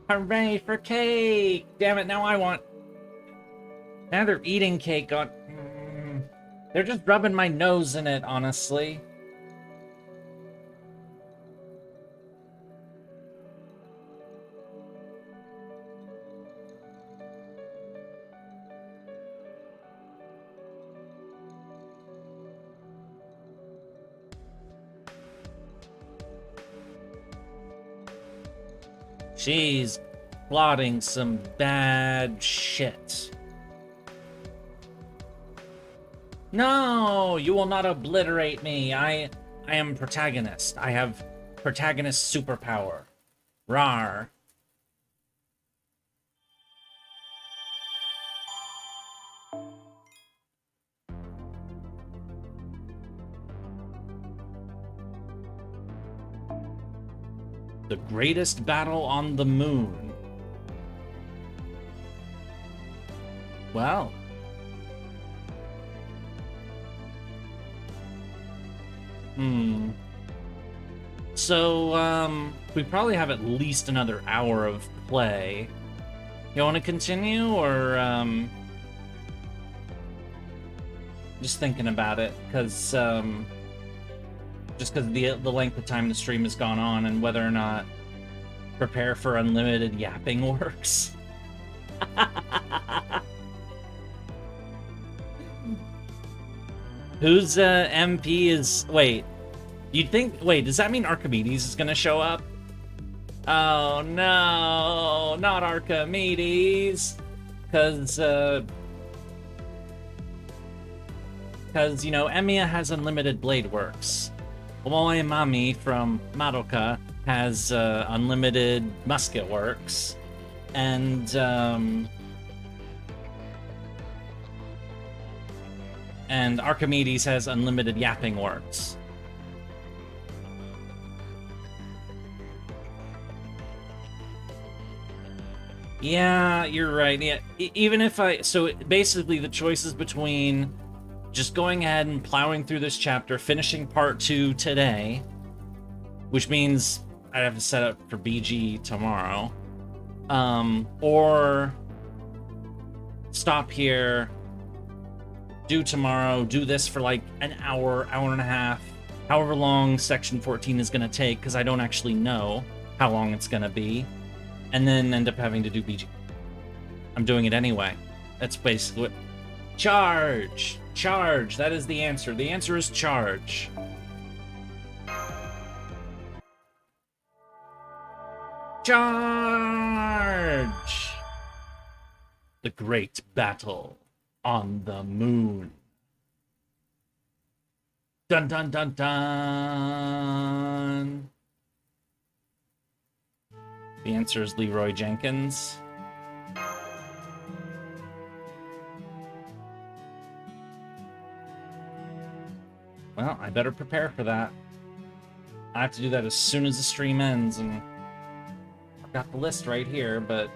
Hooray for cake! Damn it, now I want Now they're eating cake on... They're just rubbing my nose in it, honestly. She's plotting some bad shit. No, you will not obliterate me. I am protagonist. I have protagonist superpower. Rar. The greatest battle on the moon. Well. So, we probably have at least another hour of play. You want to continue, or, just thinking about it, because, just because the length of time the stream has gone on and whether or not prepare for unlimited yapping works. Whose MP is... Wait. You'd think... Wait, does that mean Archimedes is gonna show up? Oh, no. Not Archimedes. Because, you know, Emiya has unlimited blade works. Omoe Mami from Madoka has unlimited musket works. And Archimedes has unlimited yapping works. Yeah, you're right. Yeah, even if so basically the choice is between just going ahead and plowing through this chapter, finishing part 2 today, which means I have to set up for BG tomorrow, or stop here, do tomorrow, do this for like an hour, hour and a half, however long section 14 is going to take, because I don't actually know how long it's going to be, and then end up having to do BG. I'm doing it anyway. That's basically what... Charge! Charge! That is the answer. The answer is charge. Charge! The great battle on the moon. Dun dun dun dun! The answer is Leroy Jenkins. Well, I better prepare for that. I have to do that as soon as the stream ends, and I've got the list right here, but...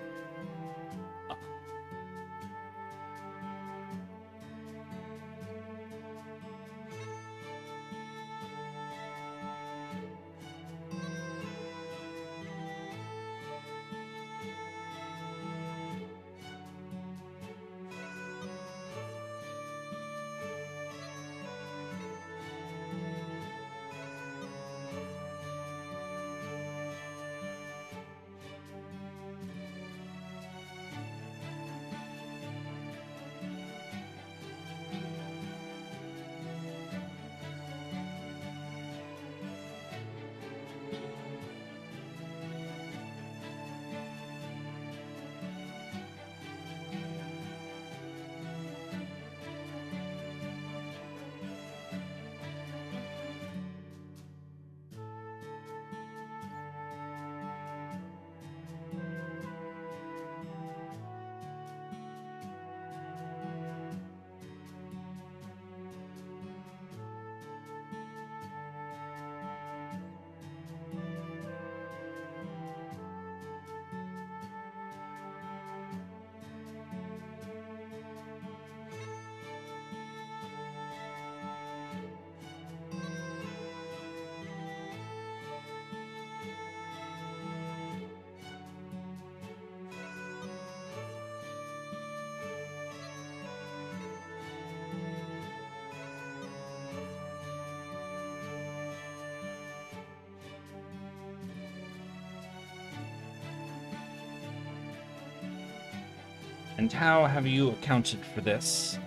And how have you accounted for this?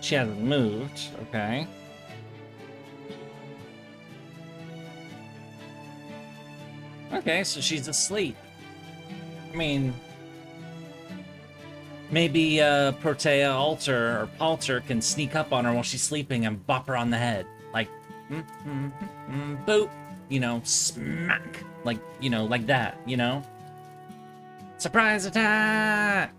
She hasn't moved, okay. Okay, so she's asleep. I mean, maybe Protea Alter or Palter can sneak up on her while she's sleeping and bop her on the head. Like, boop, you know, smack. Like, you know, like that, you know? Surprise attack!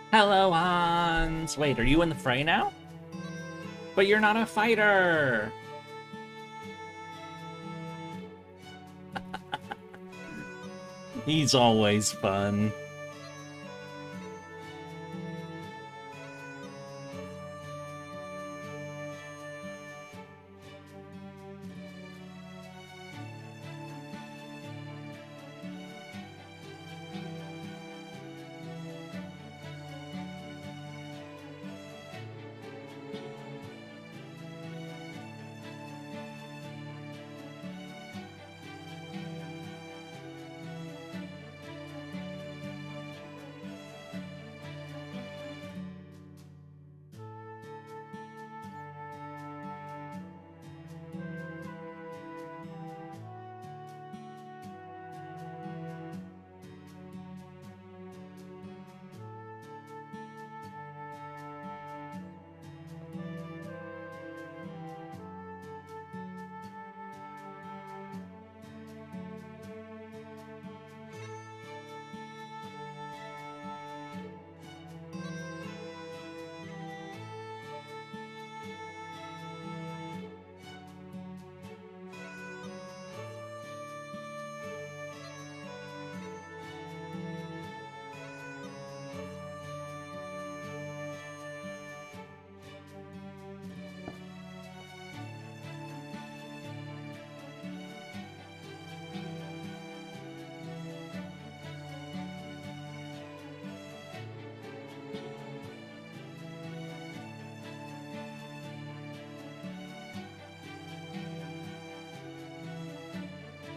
Hello, Hans! Wait, are you in the fray now? But you're not a fighter! He's always fun.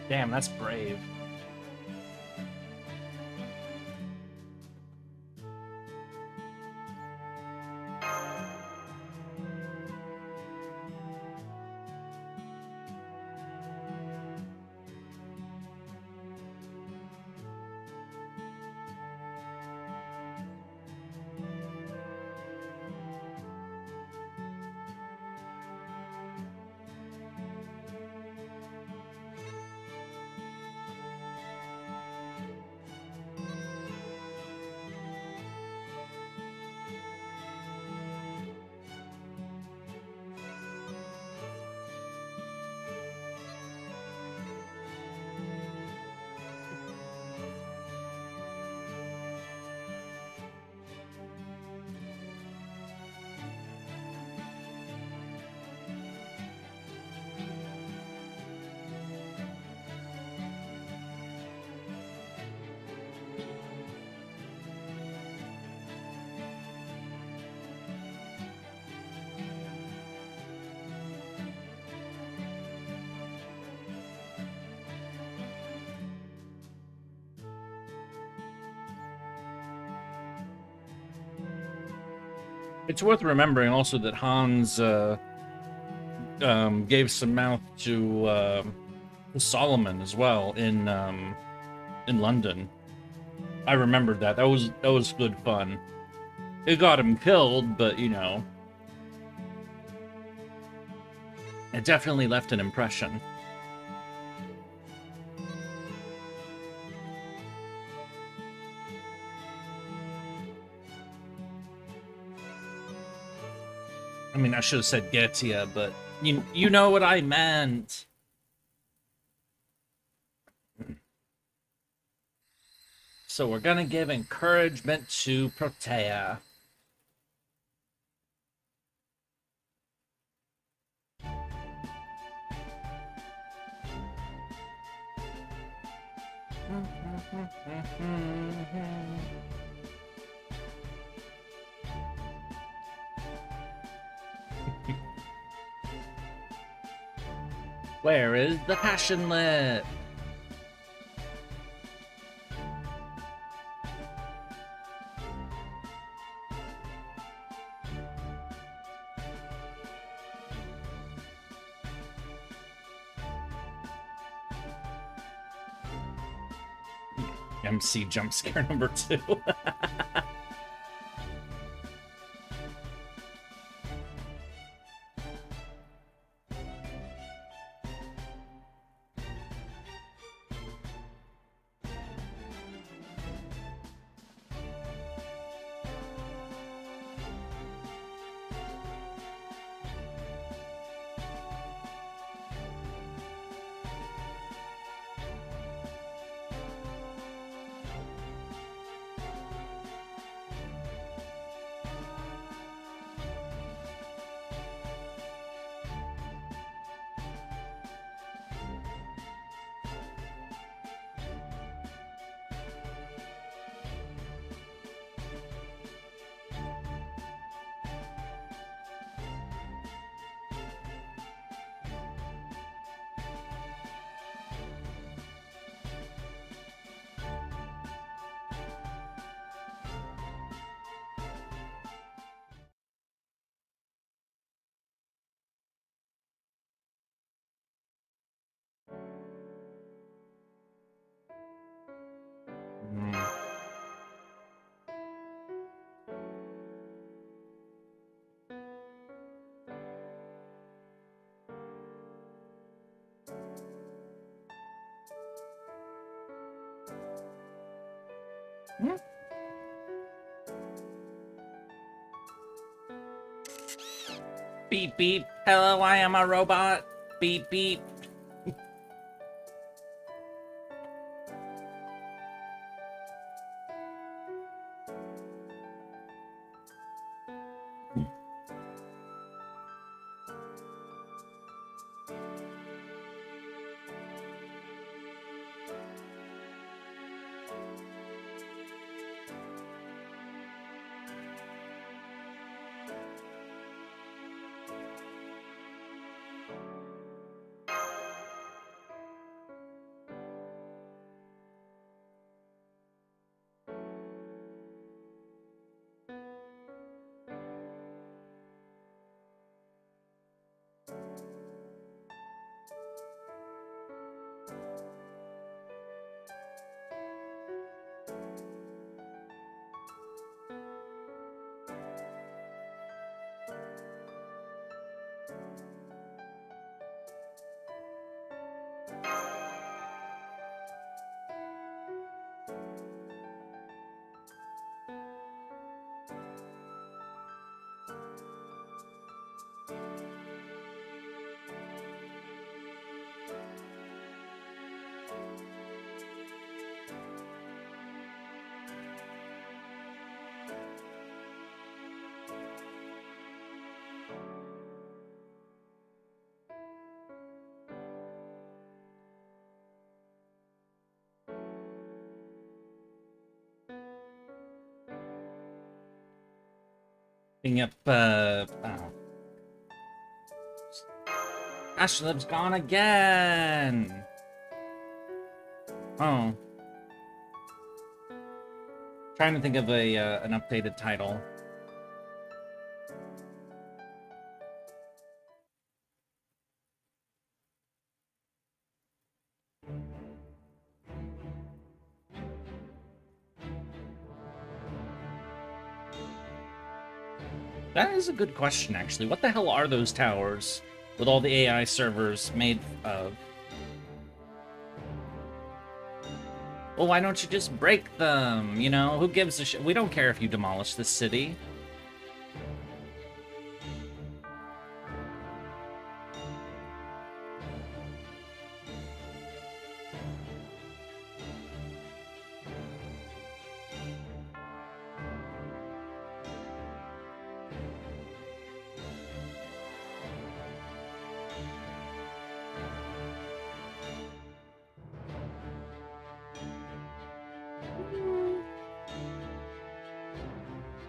Damn, that's brave. It's worth remembering also that Hans gave some mouth to Solomon as well in London. I remembered that. That was good fun. It got him killed, but you know, it definitely left an impression. I mean, I should have said Getia, but you know what I meant. So we're gonna give encouragement to Protea. Where is the passion lit? MC jump scare number 2. Beep beep. Hello, I am a robot. Beep beep. Picking up, oh. Ashlip's gone again! Oh. Trying to think of a an updated title. That is a good question, actually. What the hell are those towers with all the AI servers made of? Well, why don't you just break them? You know, who gives a shit? We don't care if you demolish this city.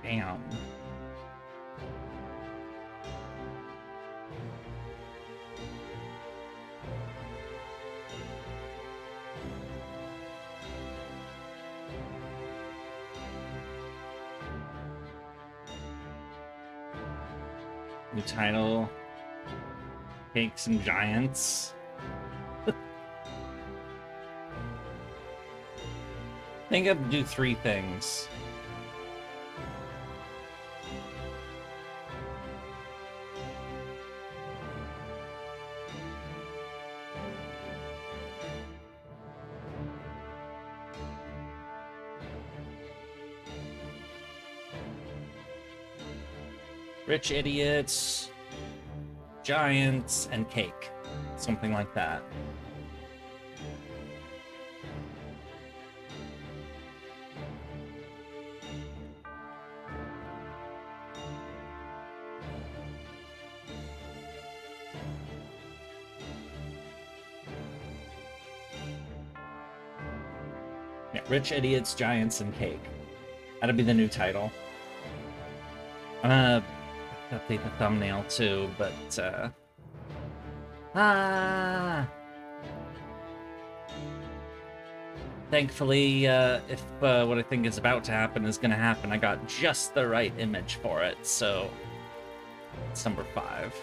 Damn. New title. Cakes and Giants. I think I'd do 3 things. Rich idiots, giants, and cake. Something like that. Yeah, Rich Idiots, Giants, and Cake. That'll be the new title. I'm gonna update the thumbnail too, but thankfully, if what I think is about to happen is gonna happen, I got just the right image for it, so it's number 5.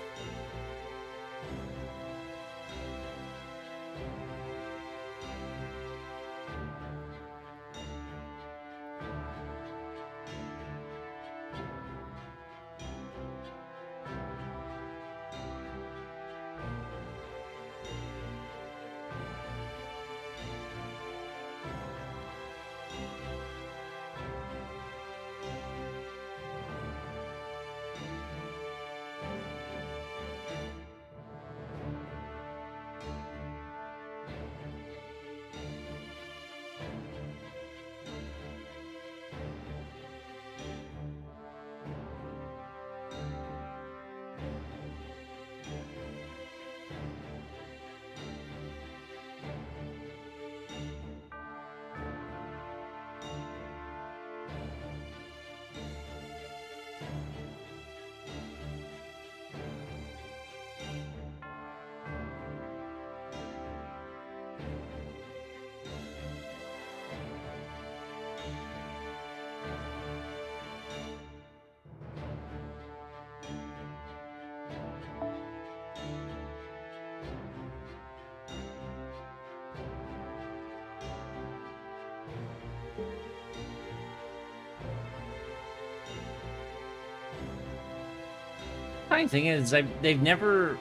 Funny thing is, they've never,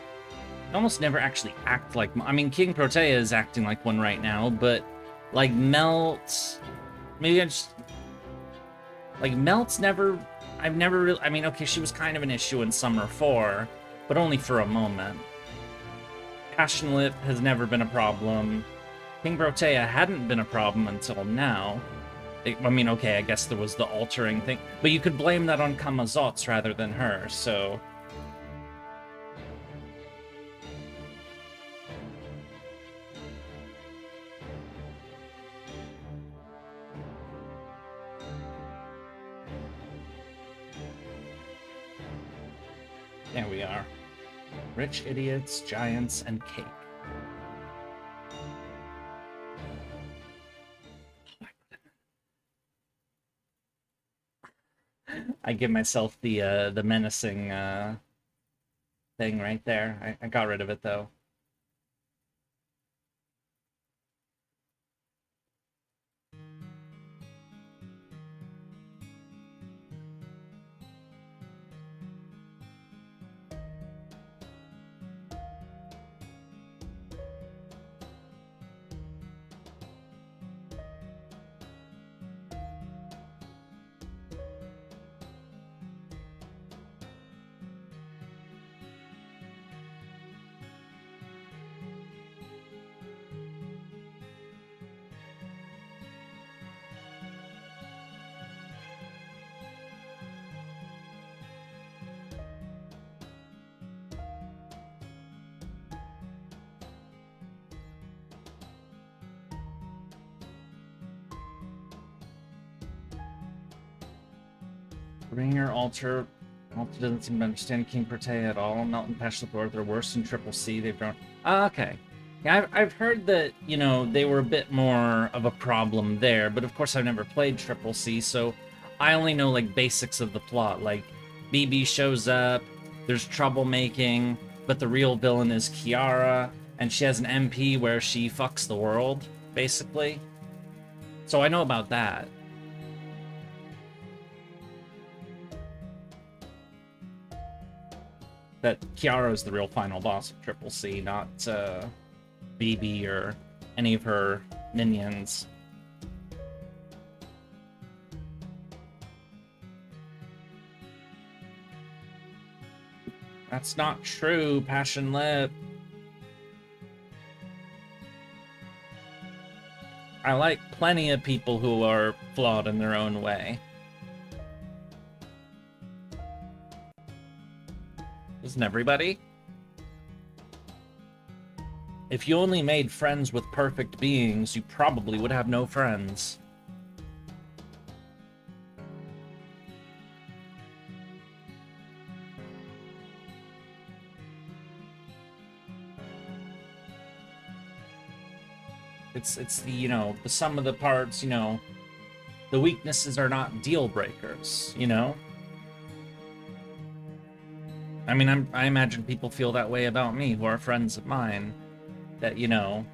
almost never actually act like. I mean, King Protea is acting like one right now, but like Melt, maybe I just like Melt's never. I've never really. I mean, okay, she was kind of an issue in Summer 4, but only for a moment. Passion Lip has never been a problem. King Protea hadn't been a problem until now. I mean, okay, I guess there was the altering thing, but you could blame that on Kamazots rather than her, so. There we are. Rich Idiots, Giants, and Cake. I give myself the menacing thing right there. I got rid of it though. Ringer, Alter doesn't seem to understand King Protea at all. Melt and Passion Lord, they're worse than Triple C. They've grown. Okay. Yeah, I've heard that, you know, they were a bit more of a problem there, but of course I've never played Triple C, so I only know, like, basics of the plot. Like, BB shows up, there's troublemaking, but the real villain is Kiara, and she has an MP where she fucks the world, basically. So I know about that. That Kiara is the real final boss of Triple C, not BB or any of her minions. That's not true, Passion Lip. I like plenty of people who are flawed in their own way. Isn't everybody? If you only made friends with perfect beings, you probably would have no friends. It's the, you know, the sum of the parts, you know, the weaknesses are not deal breakers, you know? I mean, I imagine people feel that way about me who are friends of mine. That, you know,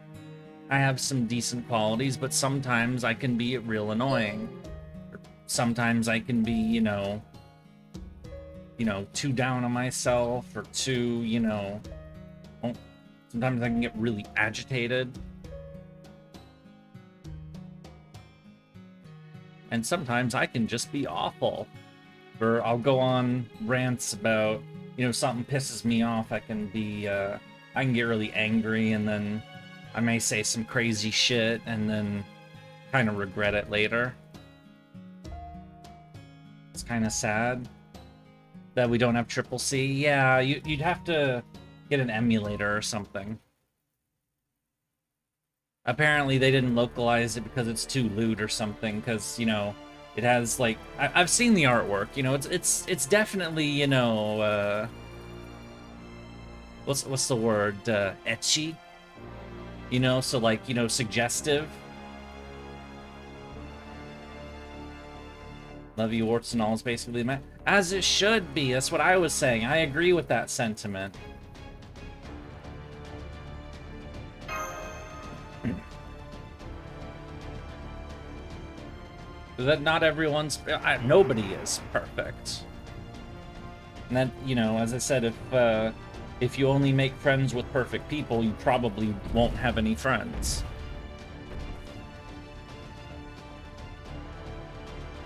I have some decent qualities, but sometimes I can be real annoying. Or sometimes I can be, you know, too down on myself, or too, you know, sometimes I can get really agitated. And sometimes I can just be awful. Or I'll go on rants about, you know, something pisses me off. I can be, I can get really angry, and then I may say some crazy shit, and then kind of regret it later. It's kind of sad that we don't have Triple C. Yeah, you'd have to get an emulator or something. Apparently they didn't localize it because it's too lewd or something, because, you know, it has, like, I've seen the artwork, you know, it's definitely, you know, what's the word, etchy? You know, so, like, you know, suggestive. Love you, warts and all is basically the as it should be. That's what I was saying. I agree with that sentiment. That not everyone's, nobody is perfect. And that, you know, as I said, if you only make friends with perfect people, you probably won't have any friends.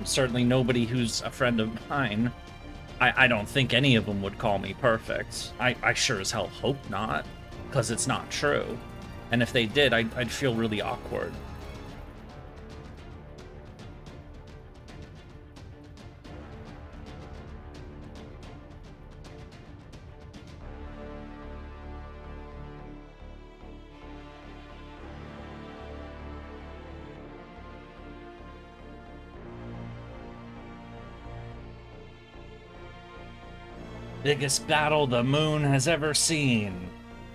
Certainly nobody who's a friend of mine, I don't think any of them would call me perfect. I sure as hell hope not, because it's not true. And if they did, I'd feel really awkward. Biggest battle the moon has ever seen.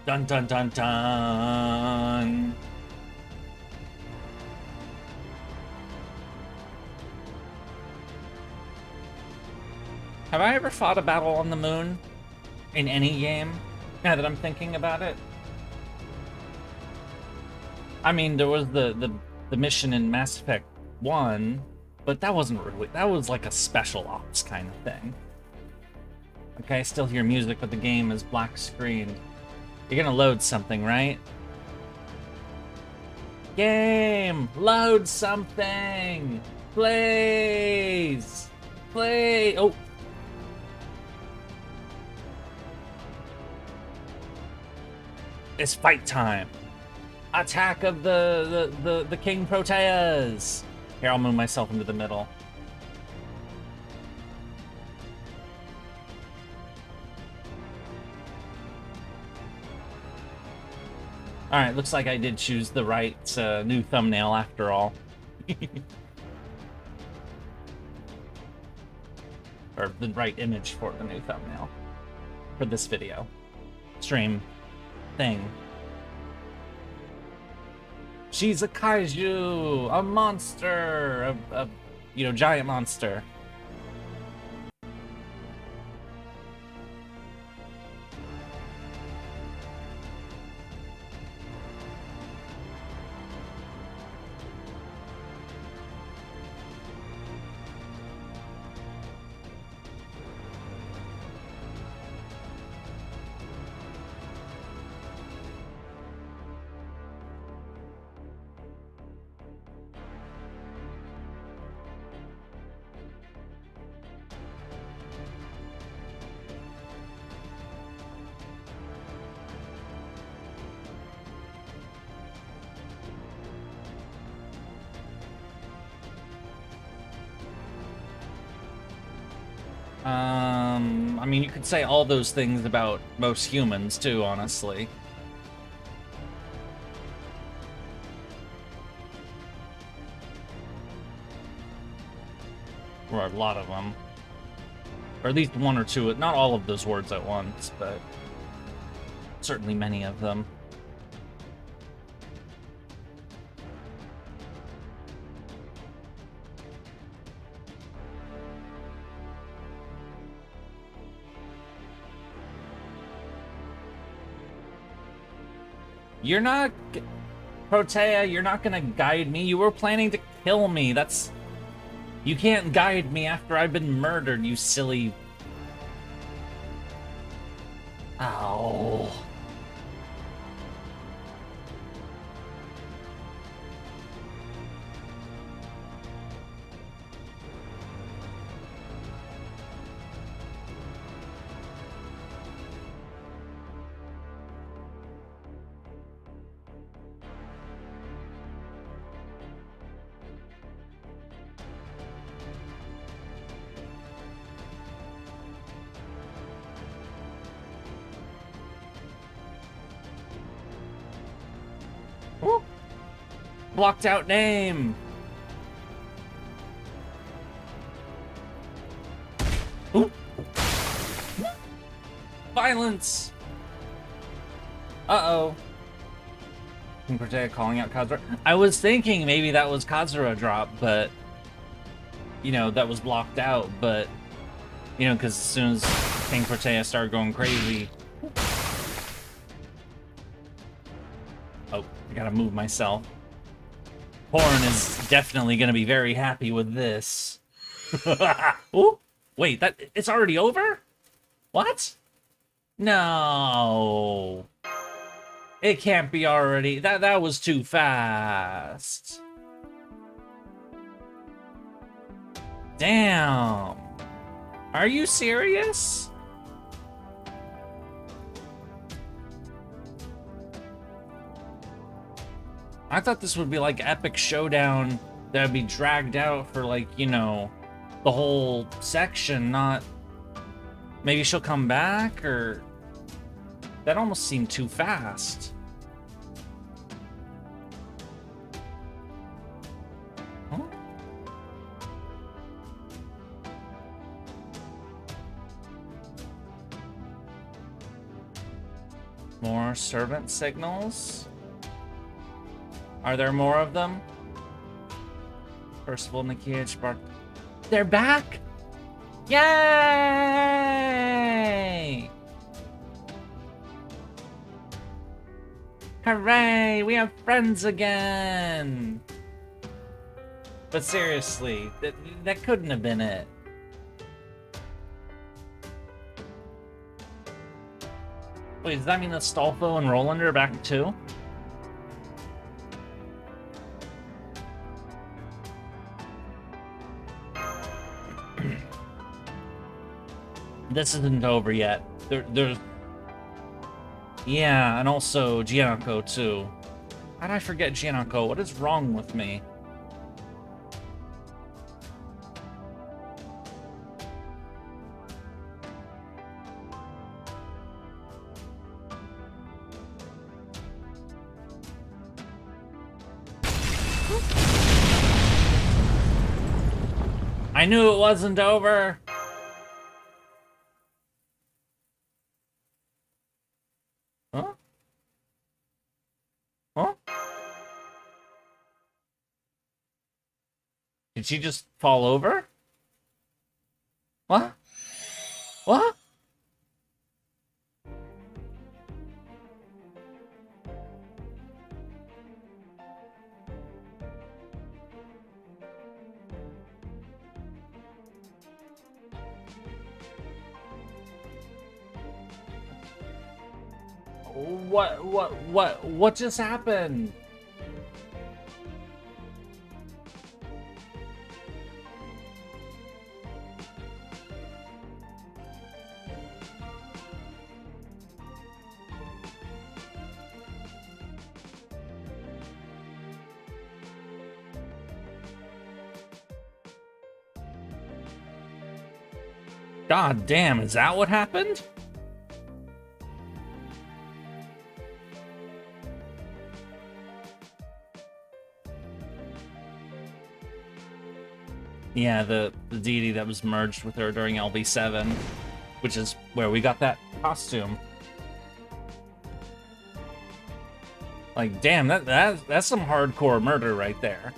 Dun dun dun dun. Have I ever fought a battle on the moon? In any game? Now that I'm thinking about it. I mean, there was the mission in Mass Effect 1, but that wasn't really, that was like a special ops kind of thing. Okay, I still hear music, but the game is black screened. You're gonna load something, right? Game! Load something! Please! Please! Oh! It's fight time! Attack of the King Proteas! Here, I'll move myself into the middle. Alright, looks like I did choose the right new thumbnail after all. Or the right image for the new thumbnail. For this video. Stream. Thing. She's a kaiju! A monster! A you know, giant monster. I mean, you could say all those things about most humans, too, honestly. Or a lot of them. Or at least one or two, not all of those words at once, but certainly many of them. You're not... Protea, you're not gonna guide me. You were planning to kill me. That's... You can't guide me after I've been murdered, you silly... Ow. Ooh. Blocked out name. Ooh. Violence. Uh-oh. King Protea calling out Kazuradrop. I was thinking maybe that was Kazuradrop, but you know, that was blocked out, but you know, because as soon as King Protea started going crazy. Oh, I gotta move myself. Horn is definitely gonna be very happy with this. Ooh, wait, it's already over? What? No. It can't be already. That was too fast. Damn. Are you serious? I thought this would be like epic showdown that would be dragged out for like, you know, the whole section, not... Maybe she'll come back, or... That almost seemed too fast. Huh? More servant signals? Are there more of them? Percival, Nikia, Spark. They're back! Yay! Hooray! We have friends again! But seriously, that couldn't have been it. Wait, does that mean that Stolfo and Roland are back too? This isn't over yet. There's... Yeah, and also Gianako too. How did I forget Gianako? What is wrong with me? I knew it wasn't over. Huh? Huh? Did she just fall over? What? What? What just happened? God damn, is that what happened? Yeah, the deity that was merged with her during LB7, which is where we got that costume. Like, damn, that's some hardcore murder right there.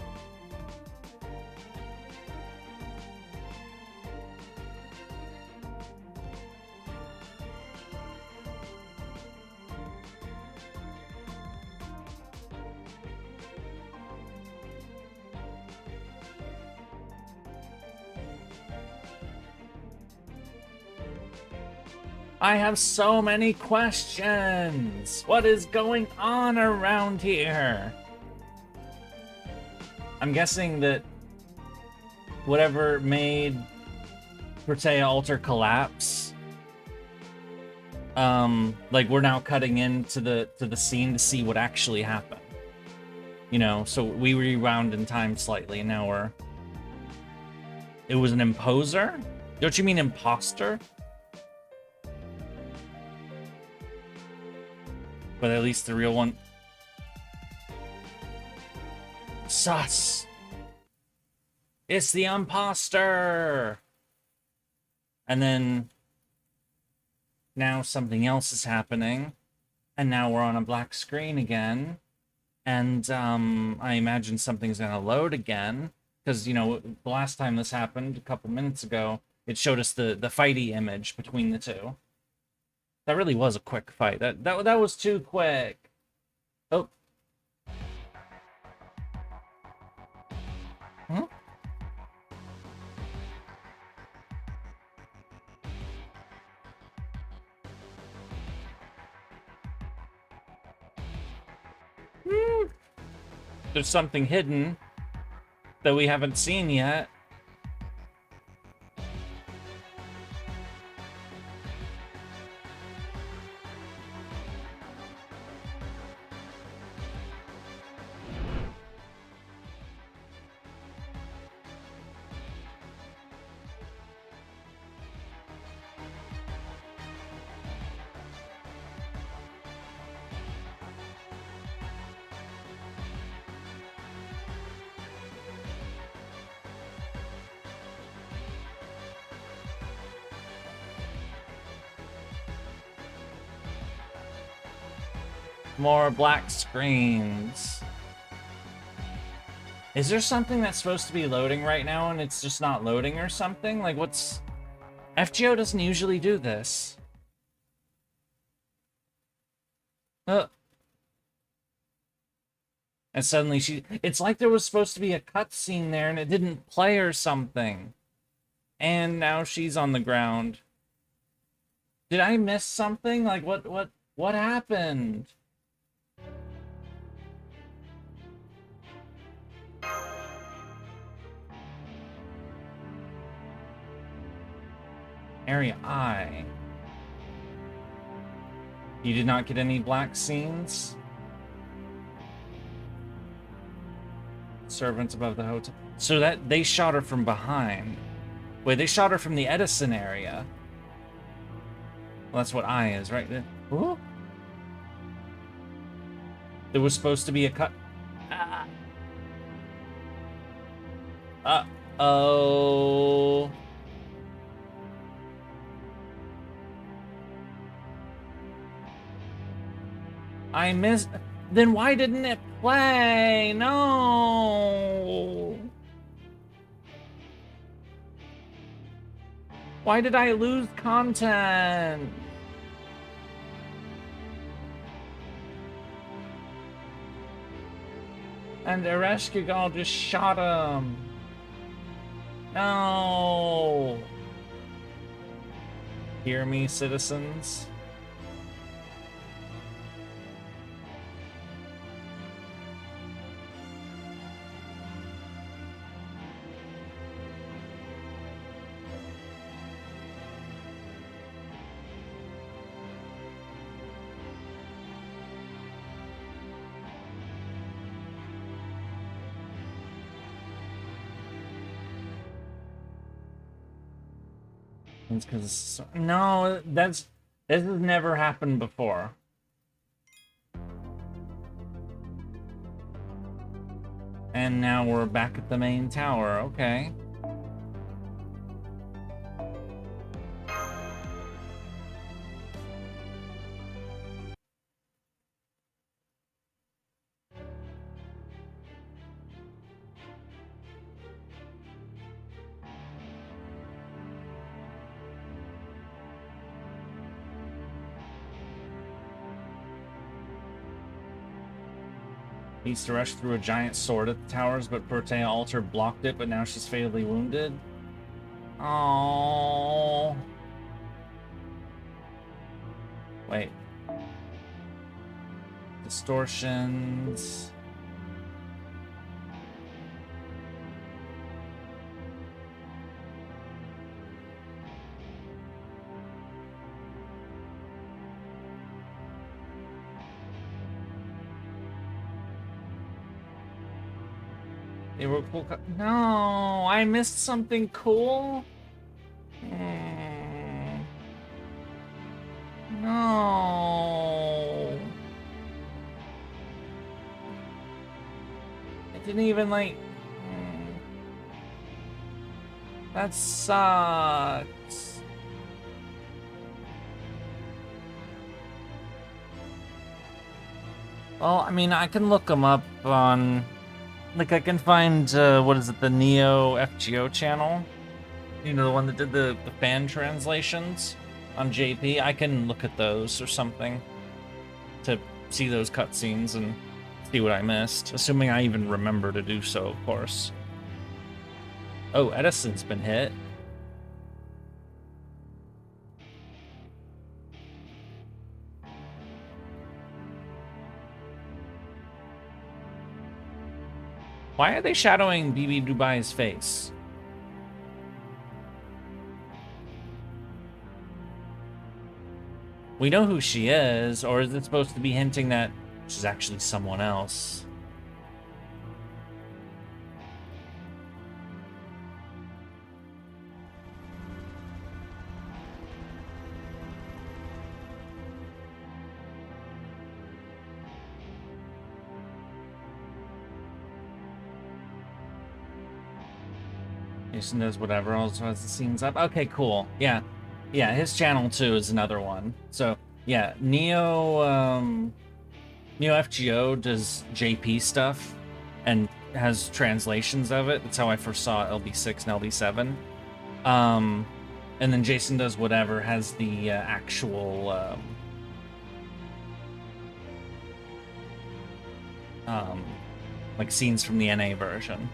I have so many questions. What is going on around here? I'm guessing that whatever made Protea Altar collapse, like we're now cutting into the scene to see what actually happened. You know, so we rewound in time slightly, and now we're. It was an imposer? Don't you mean imposter? But at least the real one. Sus! It's the imposter! And then now something else is happening. And now we're on a black screen again. And I imagine something's gonna load again. Because, you know, the last time this happened, a couple minutes ago, it showed us the fighty image between the two. That really was a quick fight. That was too quick. Oh. Huh? There's something hidden that we haven't seen yet. More black screens. Is there something that's supposed to be loading right now and it's just not loading or something? Like, what's... FGO doesn't usually do this. And suddenly she... It's like there was supposed to be a cutscene there and it didn't play or something. And now she's on the ground. Did I miss something? Like, what happened? Area I. You did not get any black scenes? Servants above the hotel. So that they shot her from behind. Wait, they shot her from the Edison area. Well, that's what I is, right? Ooh. There was supposed to be a cut. Uh-oh. I missed. Then why didn't it play? No. Why did I lose content? And Ereshkigal just shot him. No. Hear me, citizens? It's because no, this has never happened before. And now we're back at the main tower. Okay. Needs to rush through a giant sword at the towers, but Protea Alter blocked it, but now she's fatally wounded. Oh. Wait. Distortions. They were cool. No, I missed something cool. No. It didn't even like. That sucks. Well, I mean, I can look them up on. Like, I can find, what is it, the Neo FGO channel? You know, the one that did the fan translations on JP? I can look at those or something to see those cutscenes and see what I missed. Assuming I even remember to do so, of course. Oh, Edison's been hit. Why are they shadowing BB Dubai's face? We know who she is, or is it supposed to be hinting that she's actually someone else? Jason does whatever, also has the scenes up. Okay, cool. Yeah. Yeah, his channel too is another one. So, yeah, Neo FGO does JP stuff and has translations of it. That's how I first saw LB6 and LB7. And then Jason does whatever, has the actual like scenes from the NA version.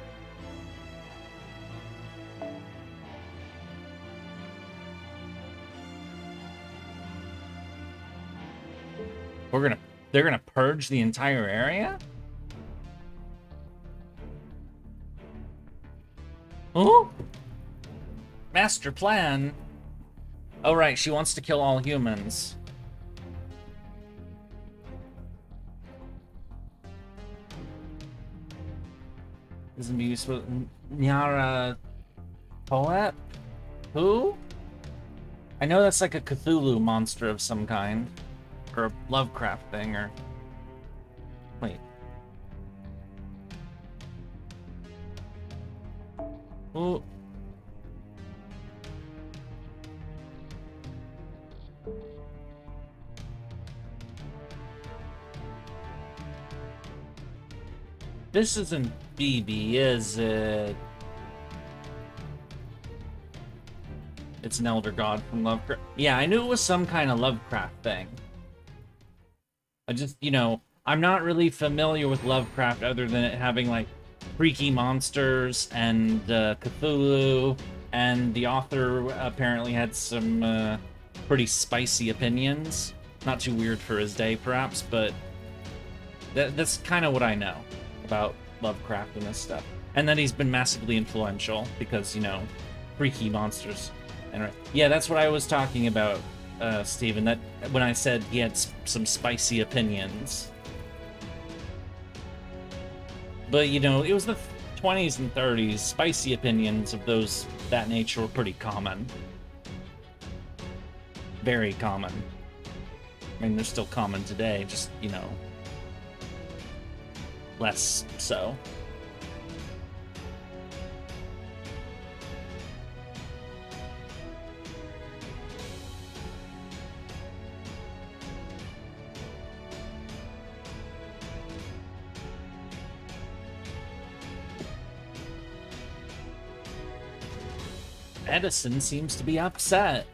They're gonna purge the entire area? Oh? Master plan. Oh right, she wants to kill all humans. Isn't be useful. Nyara Poet? Who? I know that's like a Cthulhu monster of some kind. Or a Lovecraft thing, or... Wait. Ooh. This isn't BB, is it? It's an elder god from Lovecraft. Yeah, I knew it was some kind of Lovecraft thing. I just, you know, I'm not really familiar with Lovecraft other than it having, like, freaky monsters and Cthulhu, and the author apparently had some pretty spicy opinions. Not too weird for his day, perhaps, but that's kind of what I know about Lovecraft and this stuff. And that he's been massively influential because, you know, freaky monsters. And yeah, that's what I was talking about, Steven, that when I said he had some spicy opinions. But, you know, it was the 20s and 30s. Spicy opinions of that nature were pretty common. very common. I mean, they're still common today, just, you know, less so. Edison seems to be upset.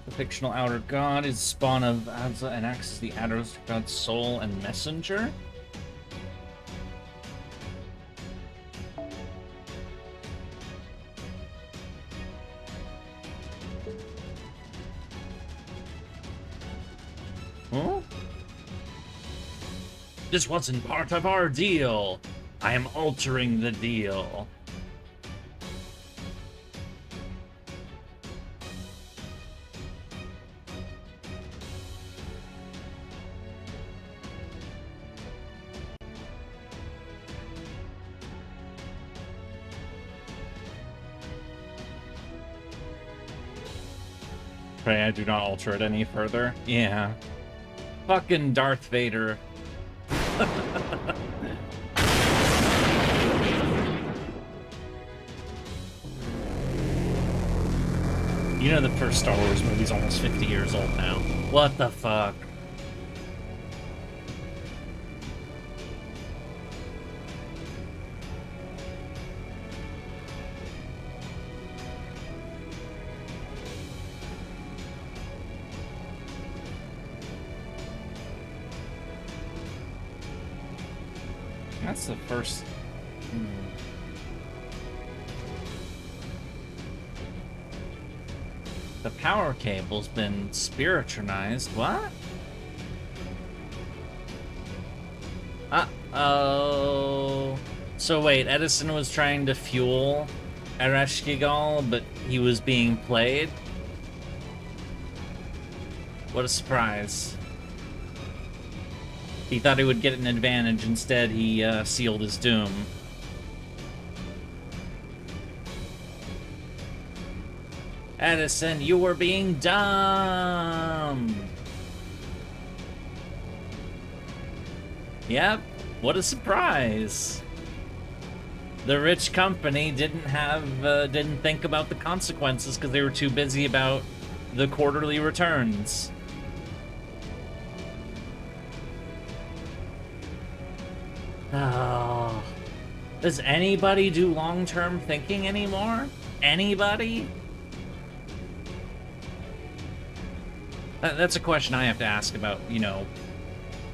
The fictional outer god is spawn of Abza and acts as the outer god's soul and messenger. Huh? This wasn't part of our deal. I am altering the deal. Pray I do not alter it any further. Yeah. Fucking Darth Vader. You know the first Star Wars movie's almost 50 years old now. What the fuck? That's the first... The power cable's been spiritualized. What? Uh-oh. So wait, Edison was trying to fuel Ereshkigal, but he was being played? What a surprise. He thought he would get an advantage. Instead, he sealed his doom. Edison, you were being dumb! Yep, what a surprise. The rich company didn't think about the consequences because they were too busy about the quarterly returns. Oh. Does anybody do long-term thinking anymore? Anybody? That's a question I have to ask about, you know,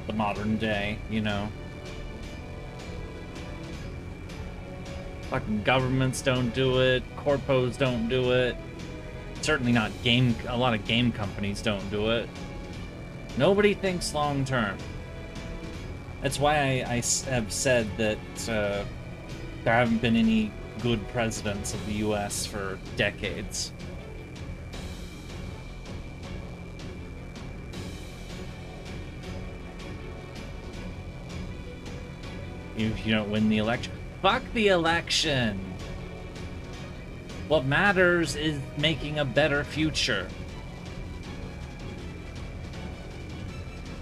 the modern day, you know. Fucking governments don't do it, corpos don't do it. Certainly not a lot of game companies don't do it. Nobody thinks long-term. That's why I have said that there haven't been any good presidents of the US for decades. If you don't win the election, fuck the election! What matters is making a better future.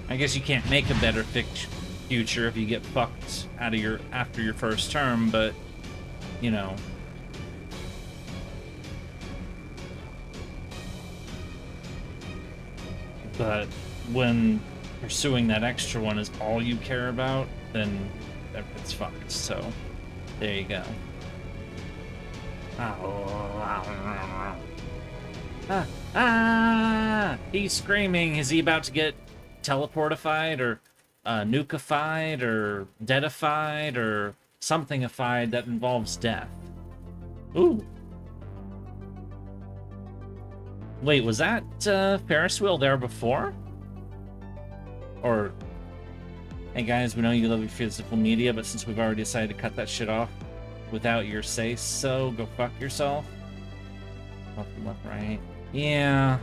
I guess you can't make a better future if you get fucked out of after your first term, but you know. But when pursuing that extra one is all you care about, then it's fucked. So there you go. He's screaming. Is he about to get teleportified or nukeified or deadified or somethingified that involves death? Ooh. Wait, was that Ferris wheel there before? Or, hey guys, we know you love your physical media, but since we've already decided to cut that shit off without your say-so, go fuck yourself. Left, left, right. Yeah.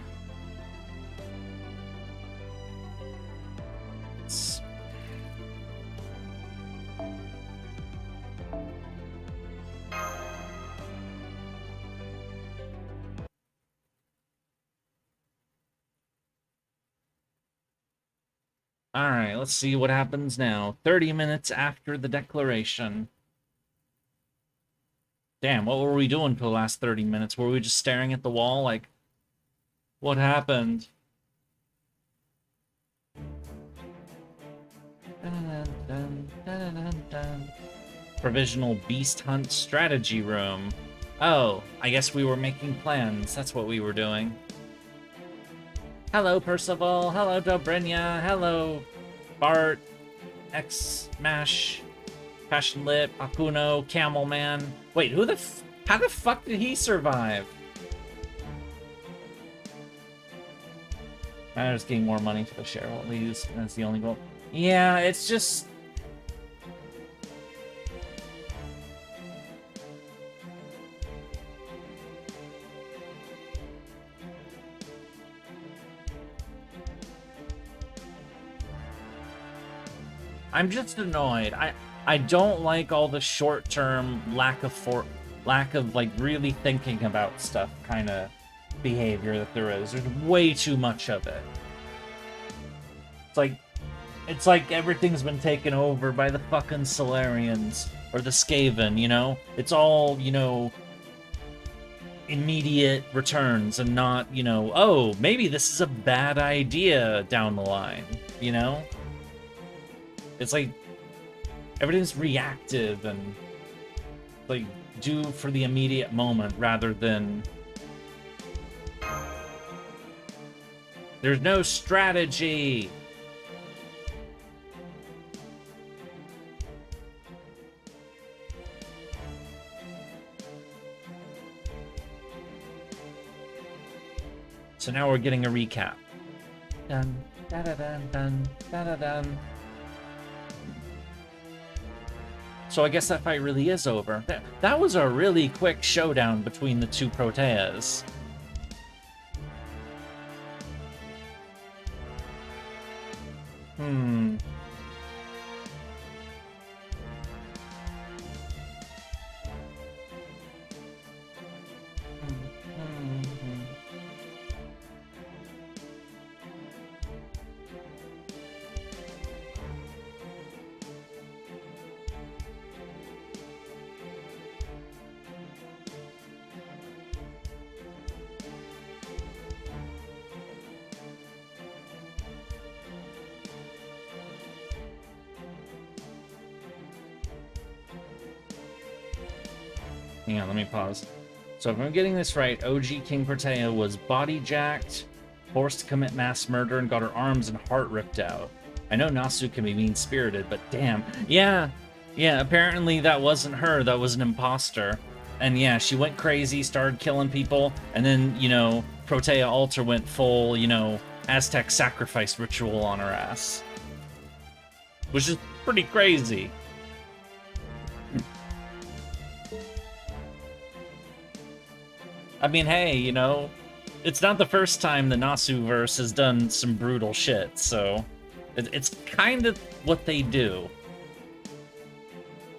Alright, let's see what happens now. 30 minutes after the declaration. Damn, what were we doing for the last 30 minutes? Were we just staring at the wall like, what happened? Provisional Beast Hunt Strategy Room. Oh, I guess we were making plans. That's what we were doing. Hello, Percival. Hello, Dobrynya. Hello, Bart. X-Mash. Passion Lip. Akuno. Camel Man. Wait, how the fuck did he survive? I'm just getting more money for the shareholders. That's the only goal. Yeah, it's just... I'm just annoyed. I don't like all the short-term lack of like really thinking about stuff kind of behavior that there is. There's way too much of it. It's like everything's been taken over by the fucking Solarians or the Skaven, you know? It's all, you know, immediate returns and not, you know, oh, maybe this is a bad idea down the line, you know? It's like everything's reactive and like do for the immediate moment rather than there's no strategy. So now we're getting a recap. Dun da da dun dun da da dun. So I guess that fight really is over. That was a really quick showdown between the two Proteas. Hmm. Hang on, let me pause. So if I'm getting this right, OG King Protea was body-jacked, forced to commit mass murder, and got her arms and heart ripped out. I know Nasu can be mean-spirited, but damn. Yeah, apparently that wasn't her, that was an imposter. And yeah, she went crazy, started killing people, and then, you know, Protea Altar went full, you know, Aztec sacrifice ritual on her ass. Which is pretty crazy. I mean, hey, you know, it's not the first time the Nasu-verse has done some brutal shit, so it's kind of what they do.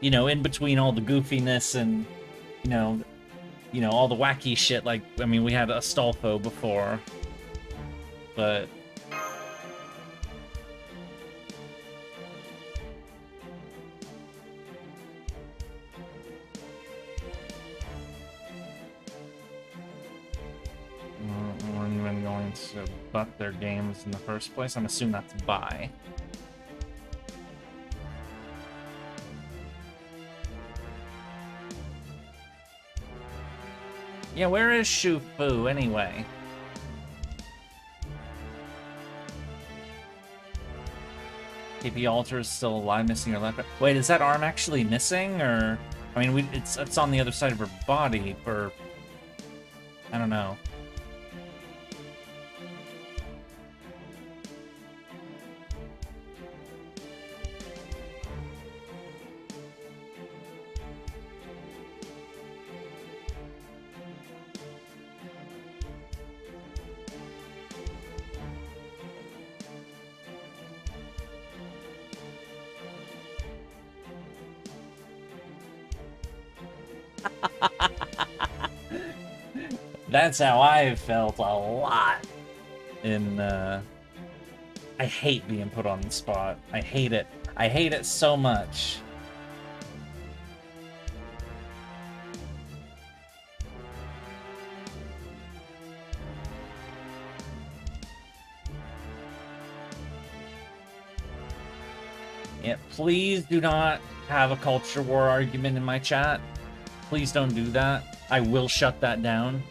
You know, in between all the goofiness and, you know, all the wacky shit, like, I mean, we had Astolfo before, but... we're even going to butt their games in the first place. I'm assuming that's buy. Yeah, where is Shufu anyway? KP Altar is still alive, missing her left. Wait, is that arm actually missing, or I mean, it's on the other side of her body, or I don't know. That's how I felt a lot in I hate being put on the spot. I hate it. I hate it so much. Yeah, please do not have a culture war argument in my chat. Please don't do that. I will shut that down.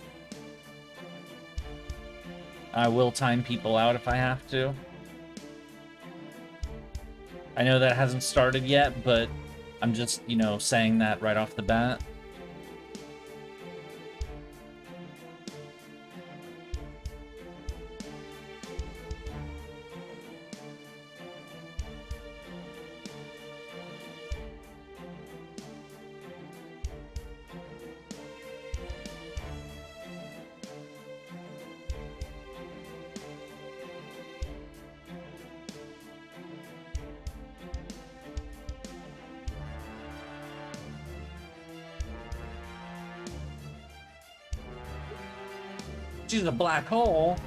I will time people out if I have to. I know that hasn't started yet, but I'm just, you know, saying that right off the bat. She's a black hole.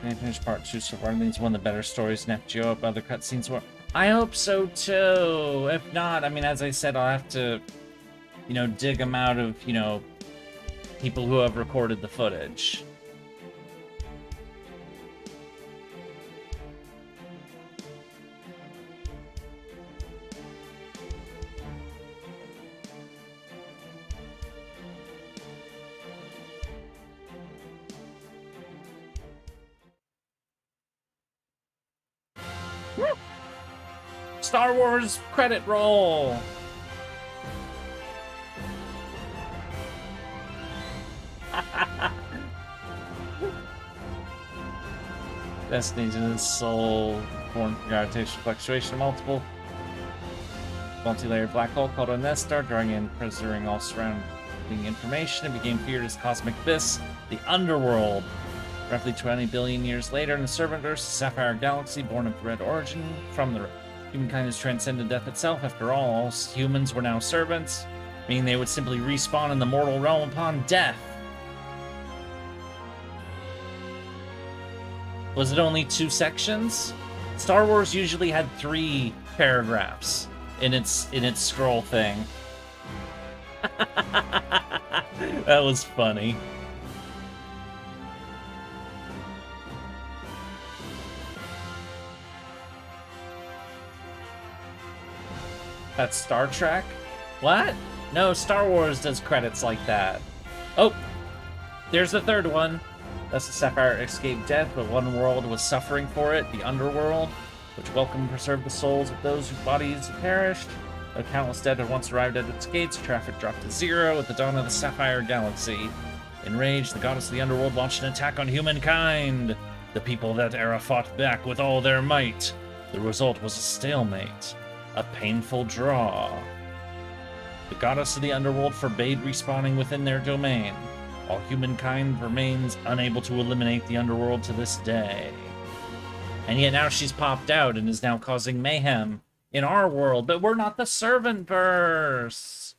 I finished part 2 so far. I think it's one of the better stories in FGO. Other cutscenes were. I hope so too. If not, I mean, as I said, I'll have to, you know, dig them out of, you know, people who have recorded the footage. Star Wars credit roll. Destinies in his soul, born from gravitational fluctuation, multi-layered black hole called a Nestar, drawing in, preserving all surrounding information. It became feared as cosmic abyss, the underworld. Roughly 20 billion years later, in the Servant-verse, Sapphire Galaxy, born of red origin, from the humankind has transcended death itself. After all humans were now servants, meaning they would simply respawn in the mortal realm upon death. Was it only 2 sections? Star Wars usually had 3 paragraphs in its scroll thing. That was funny. That's Star Trek? What? No, Star Wars does credits like that. Oh, there's the third one. Thus the Sapphire escaped death, but one world was suffering for it, the underworld, which welcomed and preserved the souls of those whose bodies had perished. Though countless dead had once arrived at its gates, traffic dropped to 0 at the dawn of the Sapphire Galaxy. Enraged, the goddess of the underworld launched an attack on humankind. The people of that era fought back with all their might. The result was a stalemate. A painful draw. The goddess of the underworld forbade respawning within their domain. All humankind remains unable to eliminate the underworld to this day. And yet now she's popped out and is now causing mayhem in our world, but we're not the Servant-verse.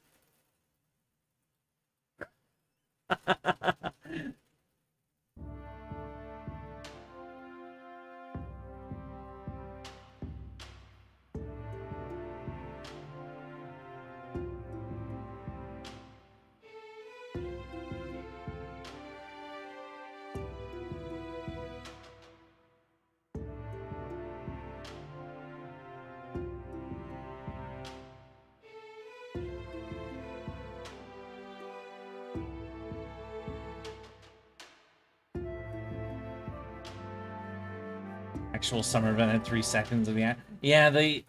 Actual summer event had 3 seconds of the end. Yeah, the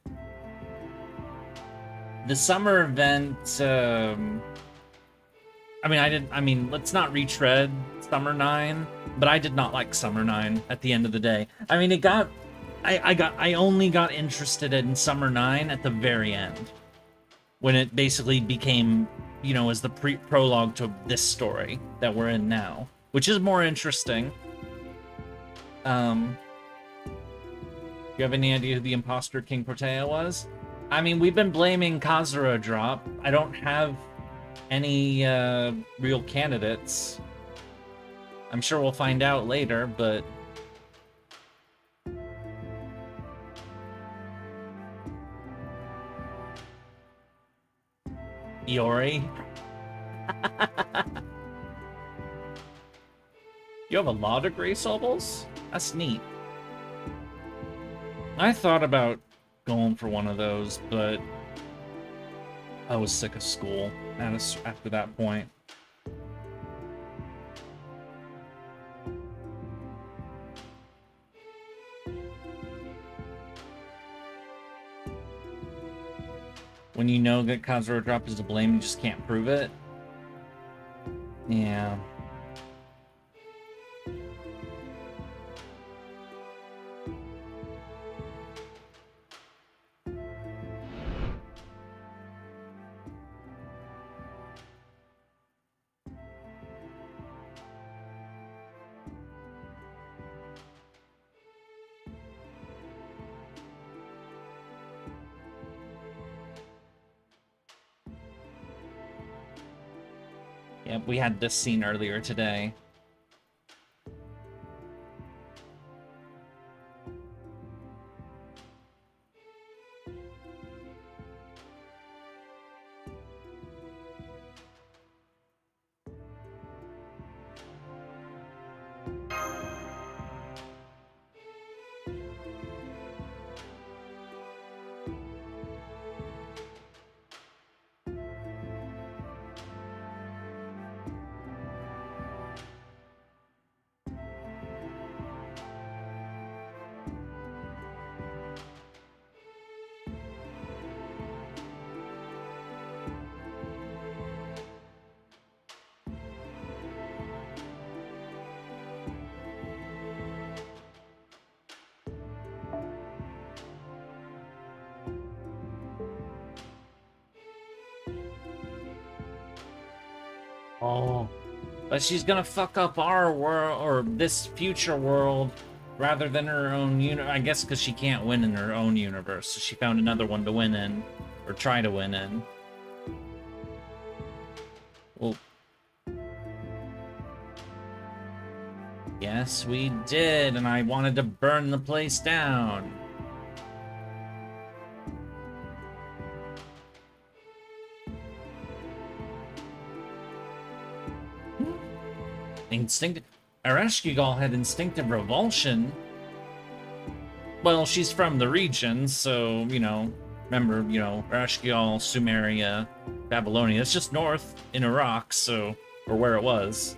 summer event. I mean, let's not retread Summer 9, but I did not like Summer 9 at the end of the day. I mean, I only got interested in Summer 9 at the very end, when it basically became, you know, as the prologue to this story that we're in now, which is more interesting. Do you have any idea who the imposter King Protea was? I mean, we've been blaming Kazuradrop. I don't have any real candidates. I'm sure we'll find out later, but... Yurie? You have a law degree, Sobbles? That's neat. I thought about going for one of those, but I was sick of school after that point. When you know that Kazuradrop is to blame, you just can't prove it. Yeah. Yep, we had this scene earlier today. Oh, but she's gonna fuck up our world, or this future world, rather than her own I guess because she can't win in her own universe, so she found another one to win in, or try to win in. Well, yes, we did, and I wanted to burn the place down. Ereshkigal had instinctive revulsion. Well, she's from the region, so, you know, remember, you know, Ereshkigal, Sumeria, Babylonia. It's just north in Iraq, so, or where it was.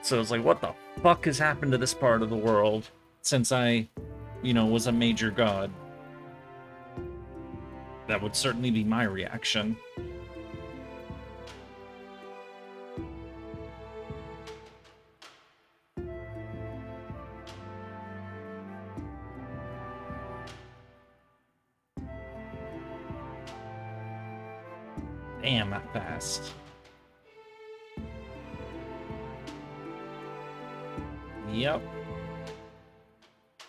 So it's like, what the fuck has happened to this part of the world since I, you know, was a major god? That would certainly be my reaction. Damn, that fast. Yep.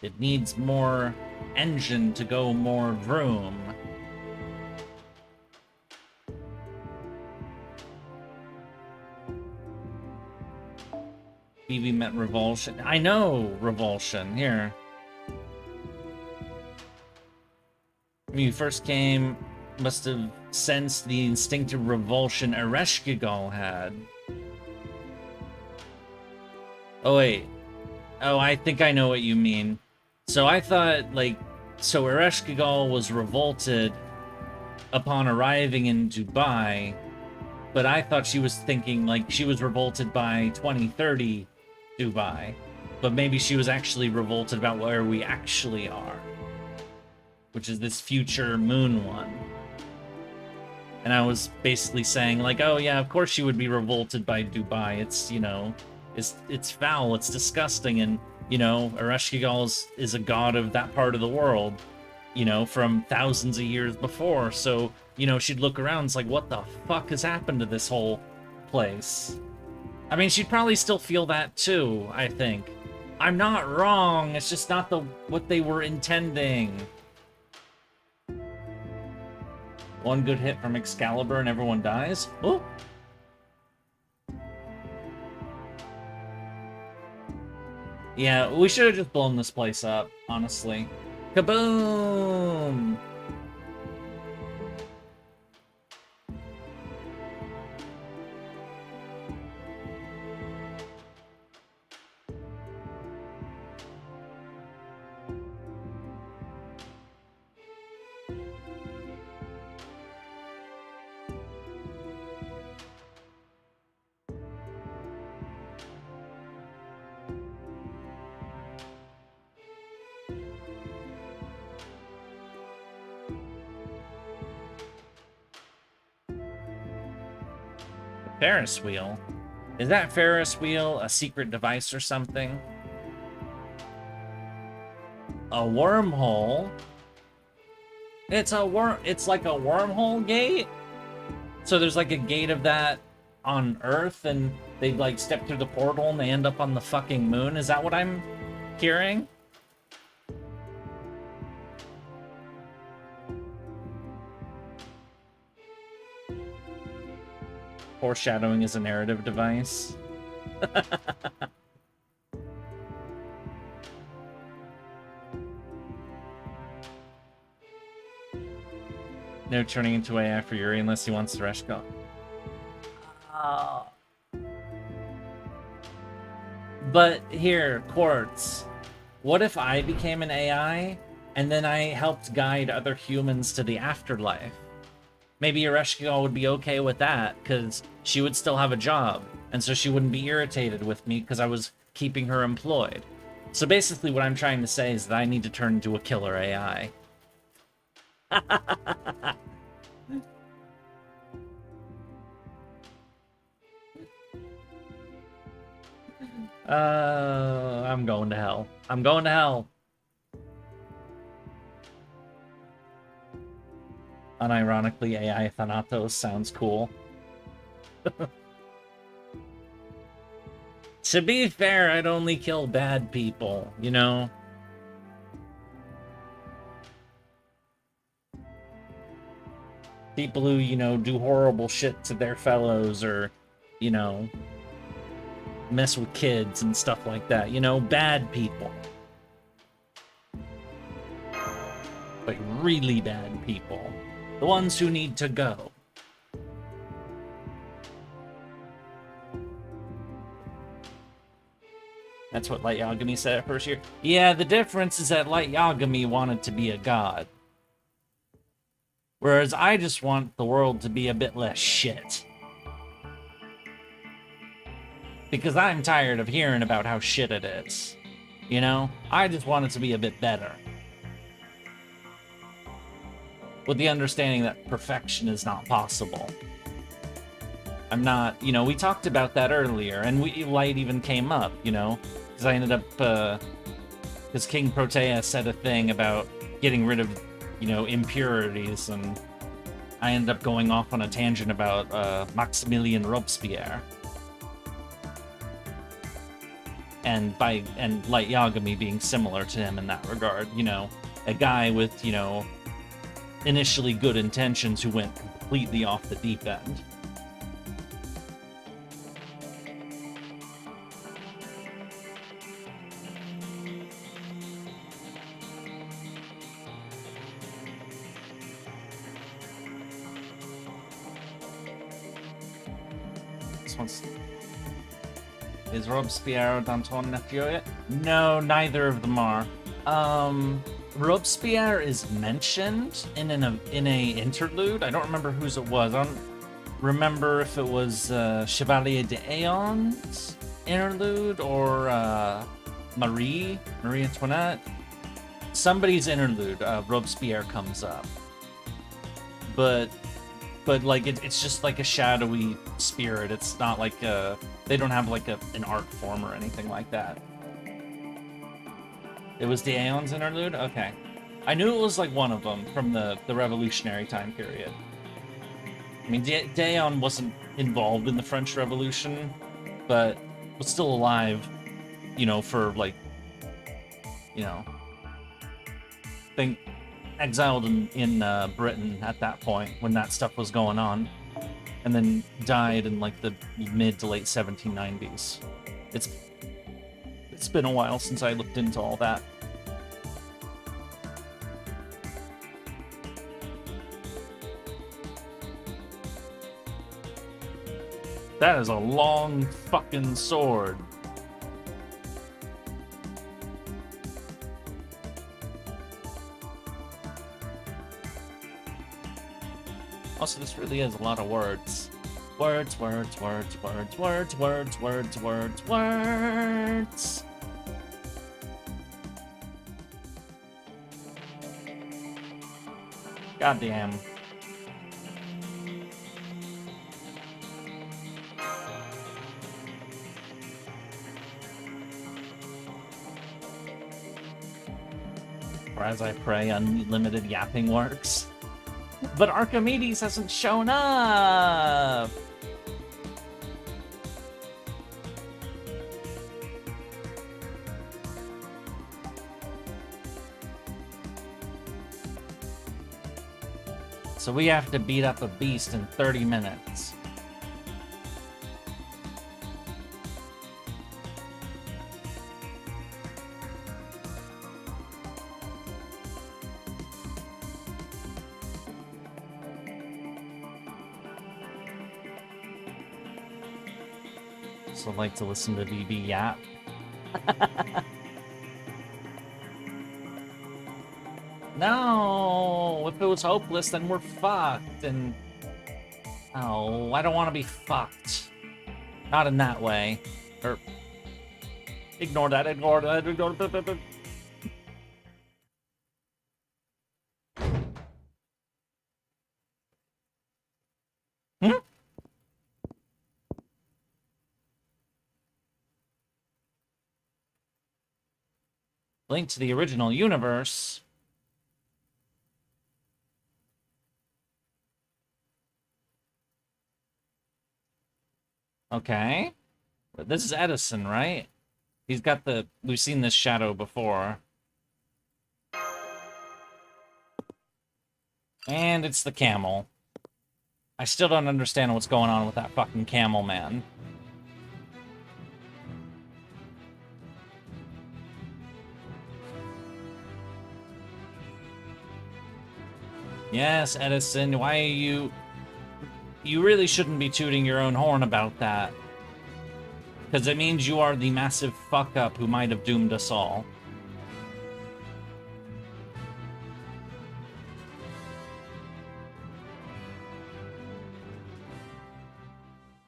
It needs more engine to go more vroom. BB met revulsion. I know revulsion. Here. When you first came, must have sensed the instinctive revulsion Ereshkigal had. Oh, wait. Oh, I think I know what you mean. So I thought, like, so Ereshkigal was revolted upon arriving in Dubai, but I thought she was thinking, like, she was revolted by 2030 Dubai. But maybe she was actually revolted about where we actually are, which is this future moon one. And I was basically saying, like, oh yeah, of course she would be revolted by Dubai. It's, you know, it's foul, it's disgusting, and, you know, Ereshkigal is a god of that part of the world, you know, from thousands of years before. So, you know, she'd look around, it's like, what the fuck has happened to this whole place? I mean, she'd probably still feel that too, I think. I'm not wrong, it's just not what they were intending. One good hit from Excalibur and everyone dies. Oh. Yeah, we should have just blown this place up, honestly. Kaboom! Ferris wheel? Is that Ferris wheel a secret device or something? A wormhole? It's like a wormhole gate? So there's like a gate of that on Earth and they like step through the portal and they end up on the fucking moon? Is that what I'm hearing? Foreshadowing is a narrative device. No turning into AI for Yurie unless he wants the rest go. But here, Quartz, what if I became an AI and then I helped guide other humans to the afterlife? Maybe Ereshkigal would be okay with that, because she would still have a job, and so she wouldn't be irritated with me because I was keeping her employed. So basically what I'm trying to say is that I need to turn into a killer AI. I'm going to hell. I'm going to hell. Unironically, AI Thanatos sounds cool. To be fair, I'd only kill bad people, you know? People who, you know, do horrible shit to their fellows or, you know, mess with kids and stuff like that. You know, bad people. Like, really bad people. The ones who need to go. That's what Light Yagami said at first here. Yeah, the difference is that Light Yagami wanted to be a god. Whereas I just want the world to be a bit less shit. Because I'm tired of hearing about how shit it is. You know? I just want it to be a bit better. With the understanding that perfection is not possible. I'm not, you know, we talked about that earlier, and Light even came up, you know, because I ended up, because King Protea said a thing about getting rid of, you know, impurities, and I ended up going off on a tangent about Maximilien Robespierre. And Light Yagami being similar to him in that regard, you know, a guy with, you know, initially good intentions who went completely off the deep end. This one's... Is Robespierre or Danton nephew? No, neither of them are. Robespierre is mentioned in a interlude. I don't remember whose it was. I don't remember if it was Chevalier d'Aeon's interlude or Marie Antoinette. Somebody's interlude. Robespierre comes up, but like it's just like a shadowy spirit. It's not like they don't have like an art form or anything like that. It was the Aeon's interlude? Okay. I knew it was like one of them from the revolutionary time period. I mean, Daeon wasn't involved in the French Revolution, but was still alive, you know, for like, you know, think exiled in Britain at that point when that stuff was going on, and then died in like the mid to late 1790s. It's been a while since I looked into all that. That is a long fucking sword. Also, this really is a lot of words. Words, words, words, words, words, words, words, words, words. Goddamn. Or as I pray, unlimited yapping works. But Archimedes hasn't shown up! So we have to beat up a beast in 30 minutes. So like to listen to DB yap. No, if it was hopeless, then we're fucked. And oh, I don't want to be fucked. Not in that way. Or ignore that. Ignore that. Ignore that. Link to the original universe. Okay. But this is Edison, right? He's got the... We've seen this shadow before. And it's the camel. I still don't understand what's going on with that fucking camel, man. Yes, Edison, why are you... You really shouldn't be tooting your own horn about that. Because it means you are the massive fuck-up who might have doomed us all.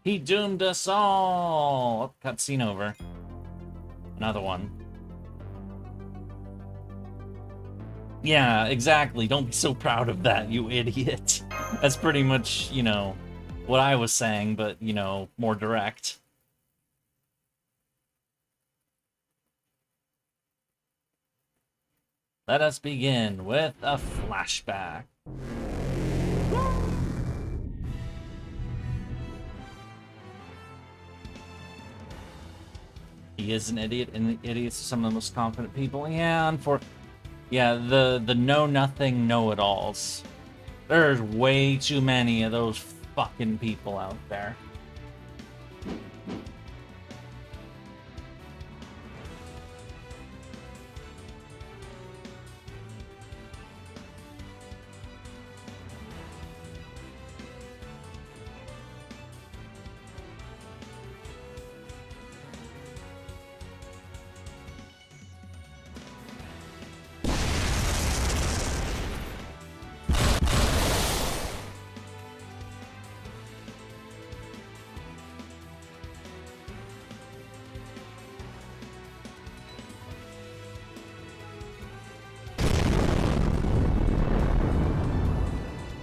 He doomed us all! Oh, cutscene over. Another one. Yeah, exactly. Don't be so proud of that, you idiot. That's pretty much, you know, what I was saying, but, you know, more direct. Let us begin with a flashback. He is an idiot, and idiots are some of the most confident people. Yeah, yeah, the know-nothing know-it-alls. There's way too many of those fucking people out there.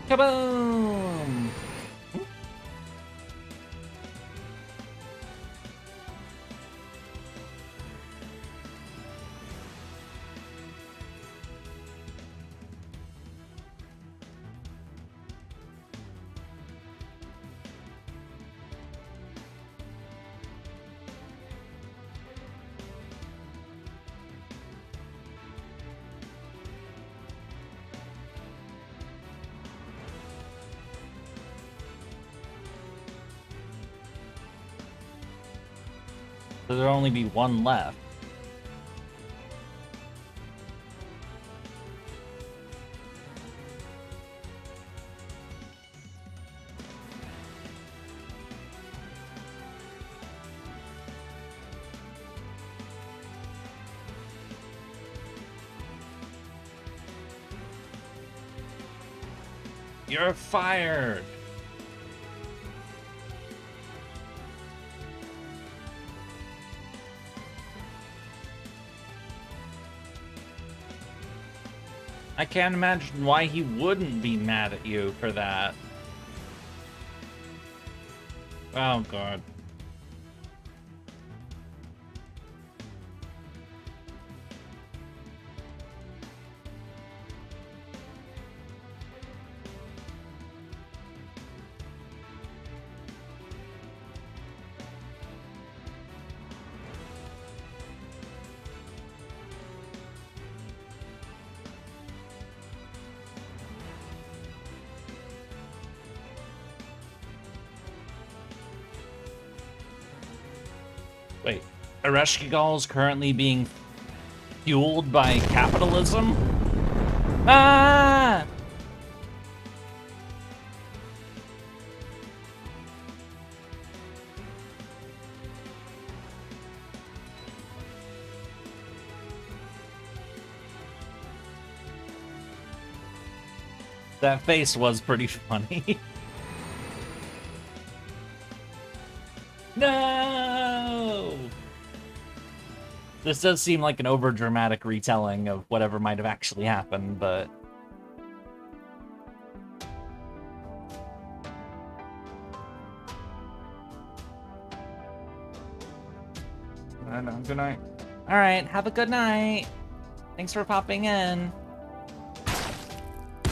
Kaboom! So there'll only be one left. You're fired! I can't imagine why he wouldn't be mad at you for that. Oh, God. Wait, Ereshkigal is currently being fueled by capitalism? Ah! That face was pretty funny. No! This does seem like an over-dramatic retelling of whatever might have actually happened, but... I know, good night. Alright, have a good night! Thanks for popping in.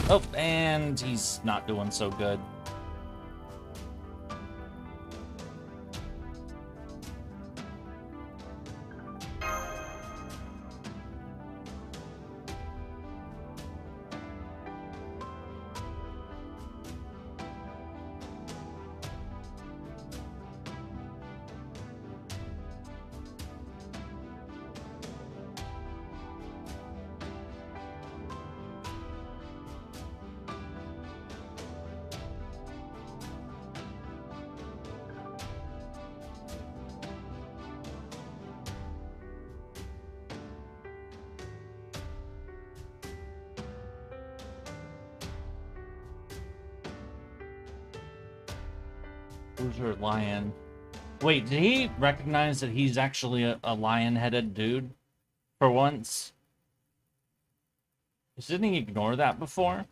Oh, and he's not doing so good. Who's lion? Wait, did he recognize that he's actually a lion-headed dude? For once? Didn't he ignore that before?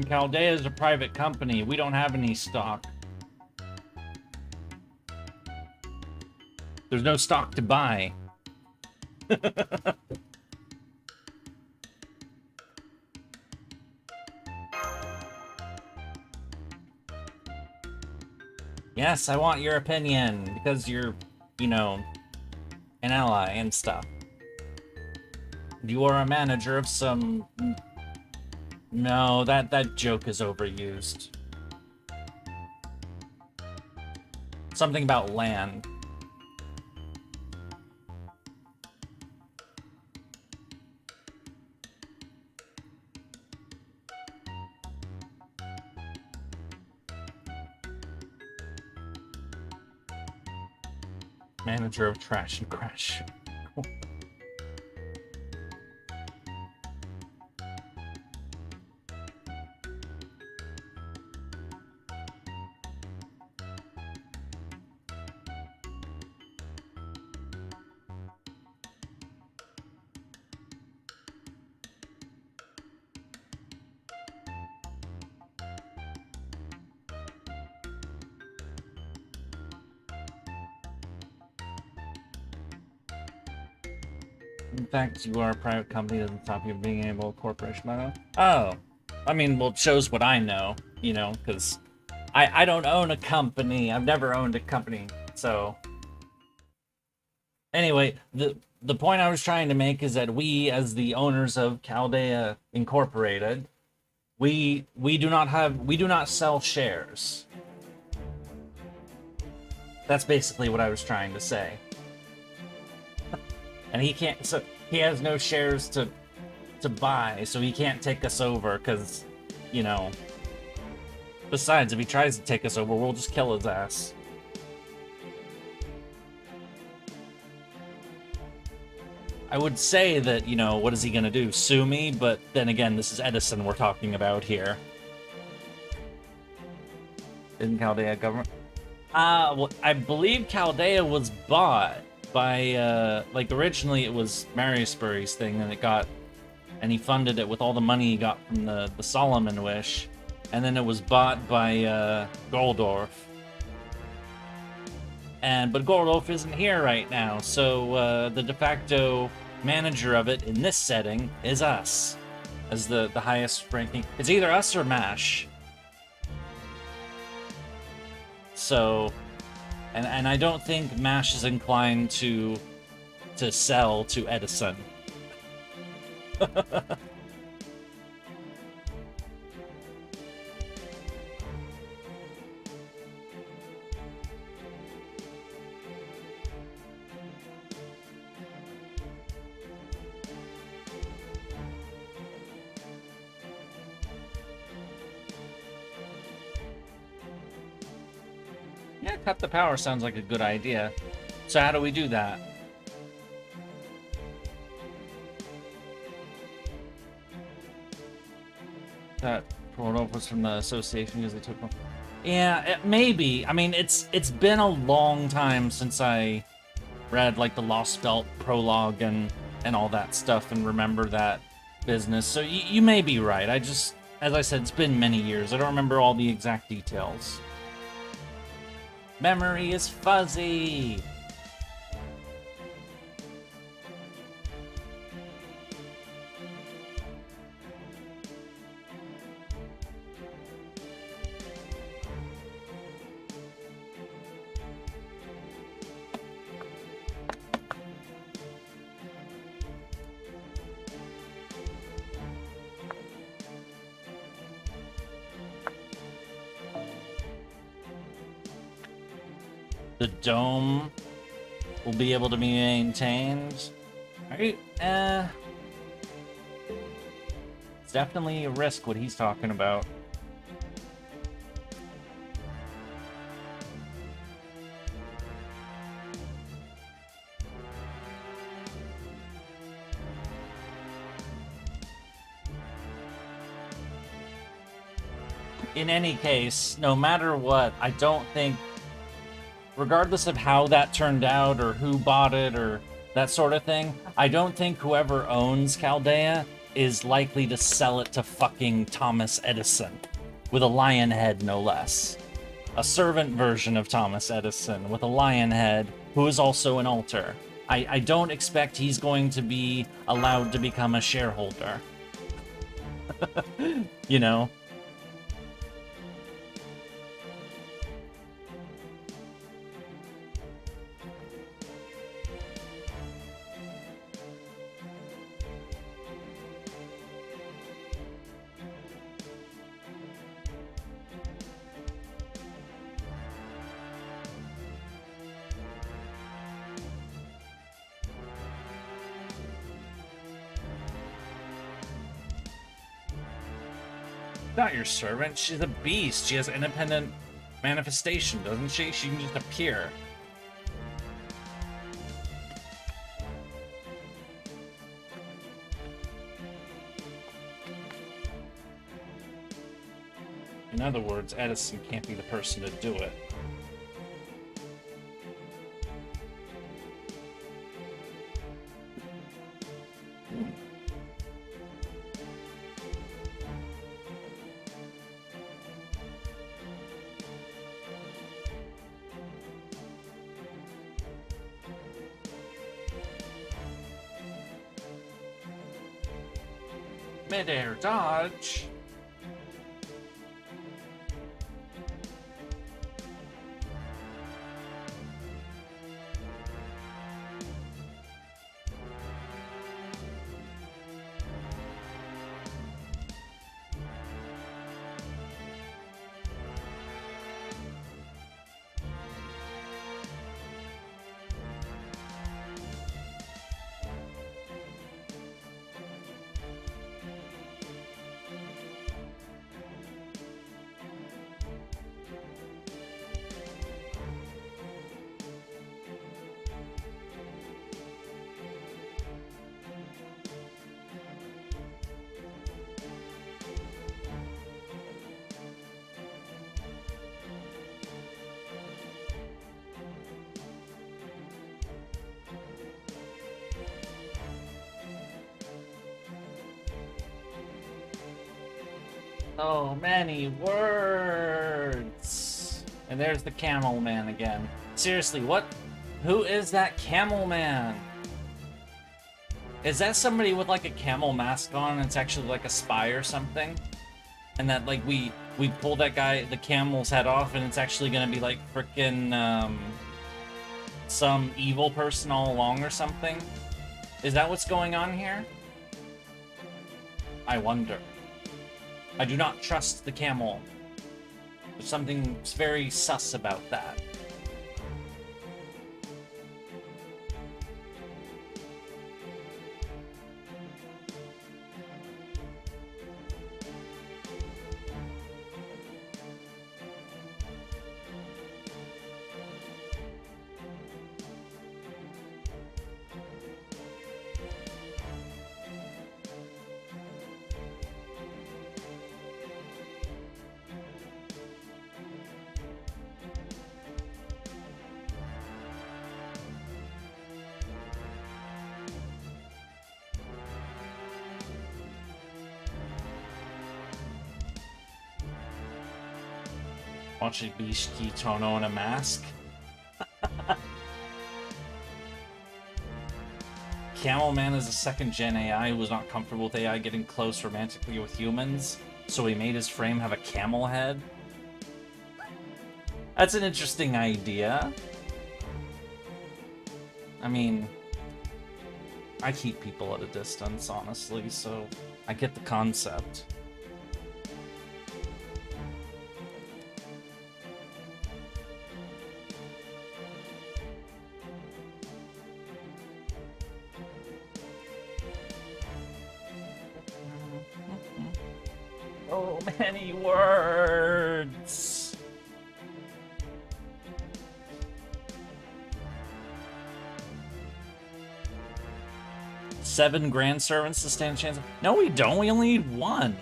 Chaldea is a private company. We don't have any stock. There's no stock to buy. Yes, I want your opinion, because you're, you know, an ally and stuff. You are a manager of some... No, that joke is overused. Something about land. Manager of Trash and Crash. In fact, you are a private company doesn't stop you being able to corporation. Oh, I mean, well, it shows what I know, you know, because I don't own a company. I've never owned a company, so anyway, the point I was trying to make is that we, as the owners of Chaldea Incorporated, we do not sell shares. That's basically what I was trying to say. And he can't, so he has no shares to buy, so he can't take us over, because, you know, besides, if he tries to take us over, we'll just kill his ass. I would say that, you know, what is he gonna do? Sue me? But then again, this is Edison we're talking about here. Isn't Chaldea government? Well, I believe Chaldea was bought by, like, originally it was Mariusbury's thing, and he funded it with all the money he got from the Solomon Wish, and then it was bought by, Goldorf. But Goldorf isn't here right now, so, the de facto manager of it in this setting is us, as the highest ranking. It's either us or MASH. So, and I don't think MASH is inclined to sell to Edison. Yeah, cut the power sounds like a good idea. So how do we do that? That Rodolph was from the association because they took one. Yeah, maybe. I mean, it's been a long time since I read like the Lost Belt prologue and all that stuff and remember that business. So you may be right. I just, as I said, it's been many years. I don't remember all the exact details. Memory is fuzzy. The dome will be able to be maintained. Right? It's definitely a risk what he's talking about. In any case, no matter what, I don't think, regardless of how that turned out or who bought it or that sort of thing, I don't think whoever owns Chaldea is likely to sell it to fucking Thomas Edison, with a lion head no less. A servant version of Thomas Edison with a lion head who is also an alter. I don't expect he's going to be allowed to become a shareholder. You know? Not your servant. She's a beast. She has independent manifestation, doesn't she? She can just appear. In other words, Edison can't be the person to do it. Mid-air dodge. So many words. And there's the camel man again. Seriously, what? Who is that camel man? Is that somebody with like a camel mask on and it's actually like a spy or something? And that like we pull that guy, the camel's head off, and it's actually gonna be like frickin' some evil person all along or something? Is that what's going on here? I wonder. I do not trust the camel. There's something very sus about that. Watch it be Shiki Tono in a mask. Camel Man is a second-gen AI who was not comfortable with AI getting close romantically with humans, so he made his frame have a camel head. That's an interesting idea. I mean, I keep people at a distance, honestly, so I get the concept. So many words. Seven grand servants to stand a chance. No, we don't. We only need one.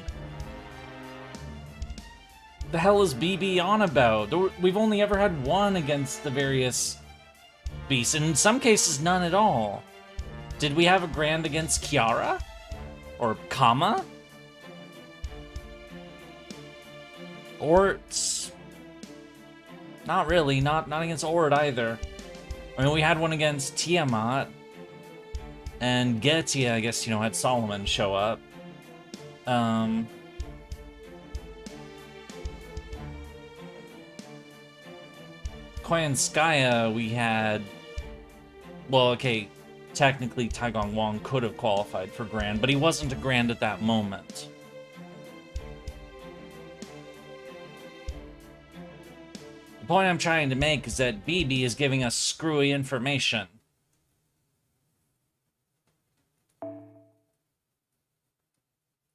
The hell is BB on about? We've only ever had one against the various beasts, and in some cases, none at all. Did we have a grand against Kiara? Or Kama? Orts? Not really. Not against Ord either. I mean, we had one against Tiamat. And Getia, I guess, you know, had Solomon show up. Koyanskaya, we had... Well, okay, technically Taigong Wong could have qualified for Grand, but he wasn't a Grand at that moment. The point I'm trying to make is that BB is giving us screwy information.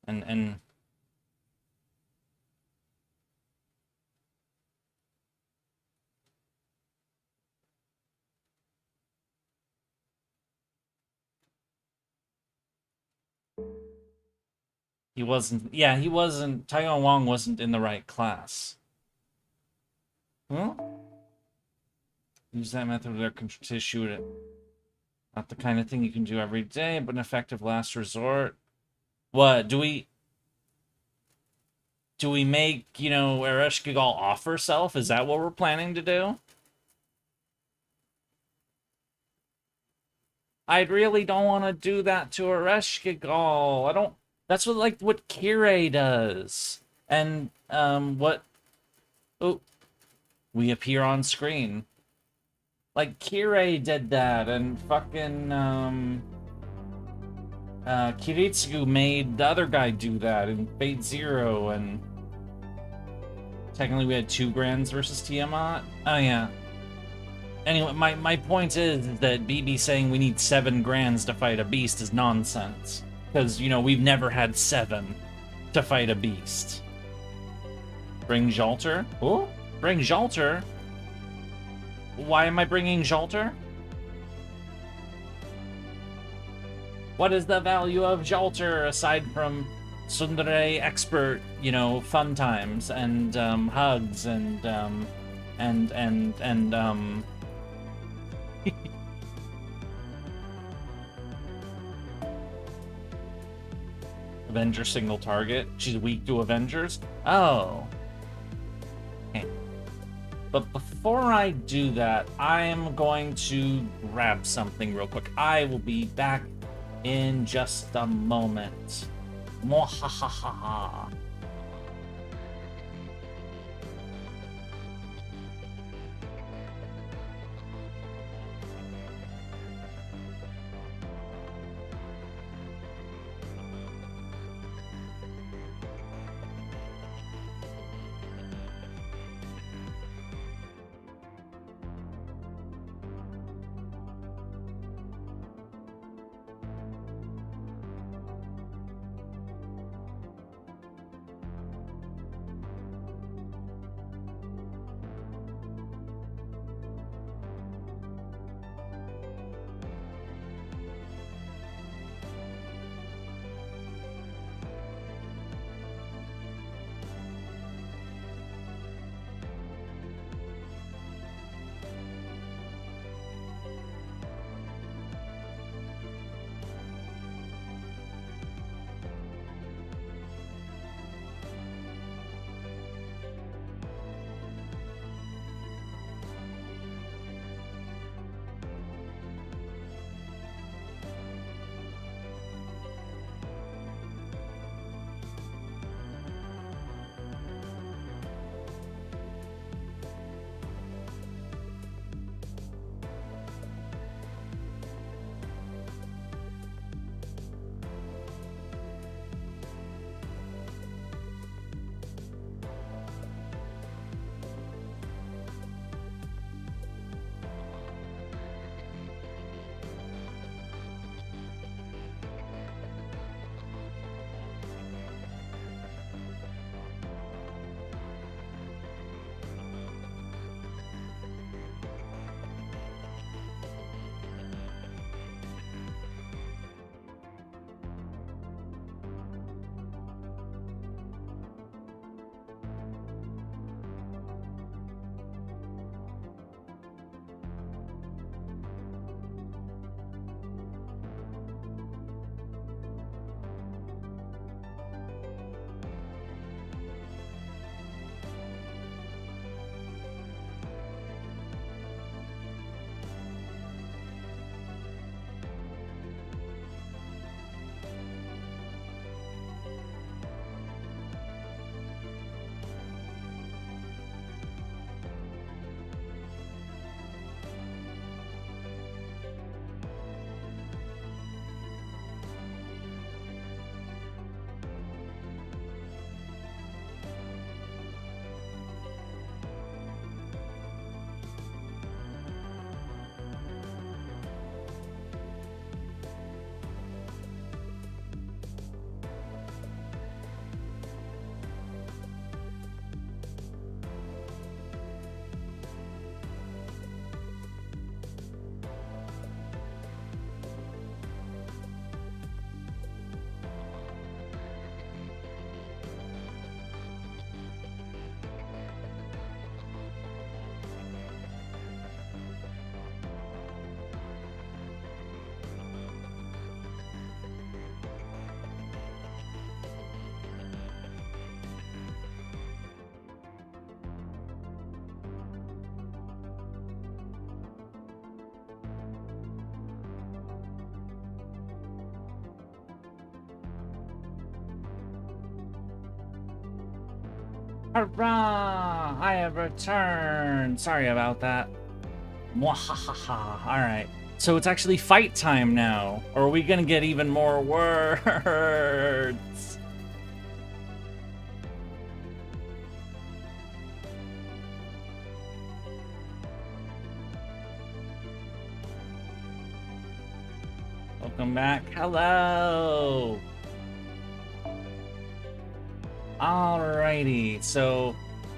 And he wasn't, yeah, he wasn't, Taiyong Wong wasn't in the right class. Well, use that method to shoot it. Not the kind of thing you can do every day, but an effective last resort. What, do we make, you know, Ereshkigal off herself? Is that what we're planning to do? I really don't want to do that to Ereshkigal. That's what Kirei does. And what oh, we appear on screen. Like Kirei did that, and fucking Kiritsugu made the other guy do that in Fate Zero, and technically we had 2 Grands versus Tiamat. Oh yeah. Anyway, my point is that BB saying we need 7 Grands to fight a beast is nonsense. Because, you know, we've never had 7 to fight a beast. Bring Jalter? Oh, bring Jalter? Why am I bringing Jalter? What is the value of Jalter aside from Tsundere expert, you know, fun times and hugs and Avenger single target. She's weak to Avengers. Oh. Okay. But before I do that, I am going to grab something real quick. I will be back in just a moment. Mwahahaha. Hurrah! I have returned. Sorry about that. Mwahaha. Alright. So it's actually fight time now. Or are we gonna get even more words? Welcome back. Hello! Alrighty, so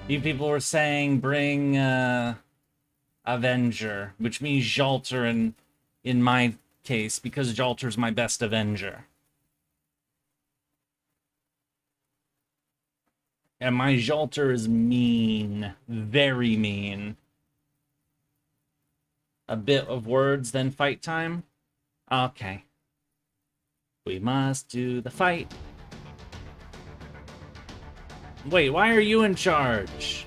you people were saying bring Avenger, which means Jalter in my case, because Jalter's my best Avenger. And my Jalter is mean. Very mean. A bit of words, then fight time? Okay. We must do the fight. Wait, why are you in charge?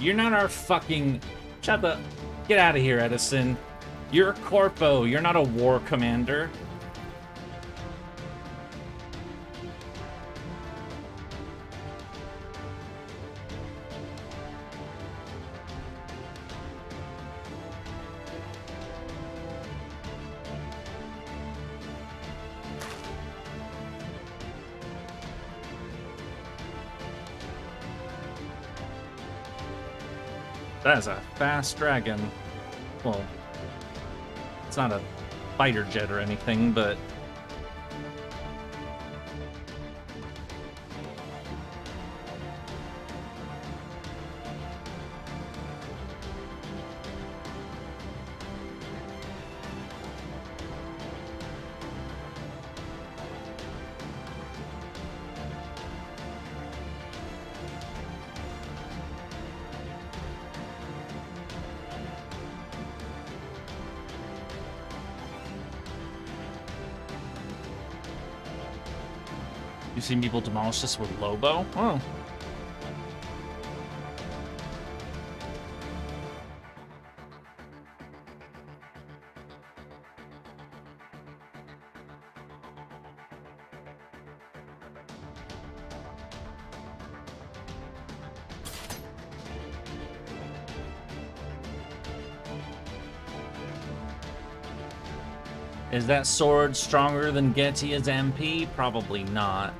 You're not our fucking... Shut the... Get out of here, Edison. You're a corpo. You're not a war commander. That is a fast dragon. Well, it's not a fighter jet or anything, but... You've seen people demolish this with Lobo? Oh. Is that sword stronger than Getia's MP? Probably not.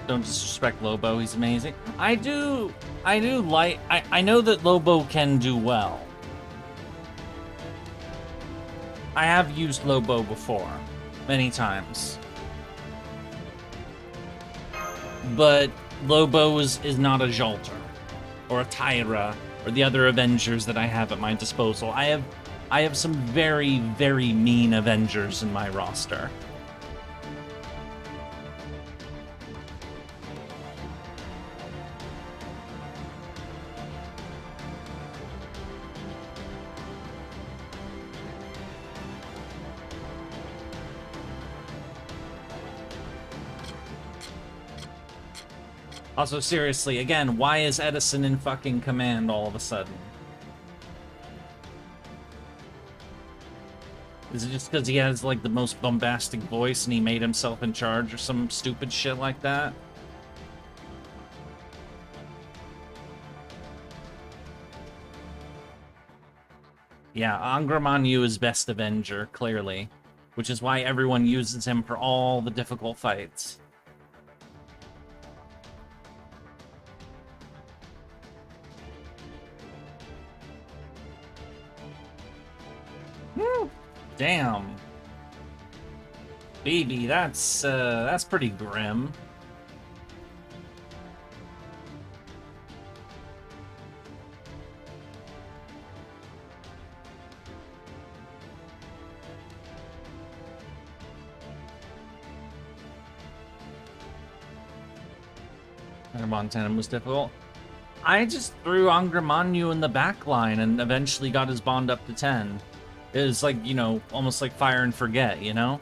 Don't disrespect Lobo, he's amazing. I know that Lobo can do well. I have used Lobo before, many times. But Lobo is not a Jalter, or a Tyra, or the other Avengers that I have at my disposal. I have some very, very mean Avengers in my roster. Also, seriously, again, why is Edison in fucking command all of a sudden? Is it just because he has, like, the most bombastic voice and he made himself in charge or some stupid shit like that? Yeah, Angramanyu is best Avenger, clearly. Which is why everyone uses him for all the difficult fights. Woo! Damn. Baby, that's pretty grim. Montana was difficult. I just threw Angramanyu in the back line and eventually got his bond up to 10. It was like, you know, almost like fire and forget, you know?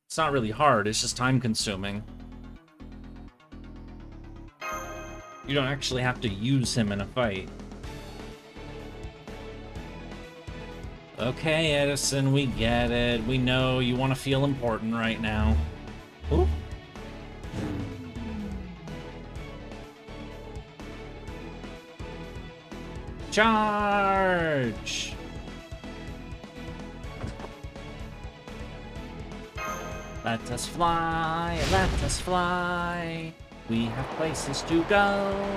It's not really hard, it's just time consuming. You don't actually have to use him in a fight. Okay, Edison, we get it. We know you want to feel important right now. Ooh. Charge! Let us fly, let us fly. We have places to go.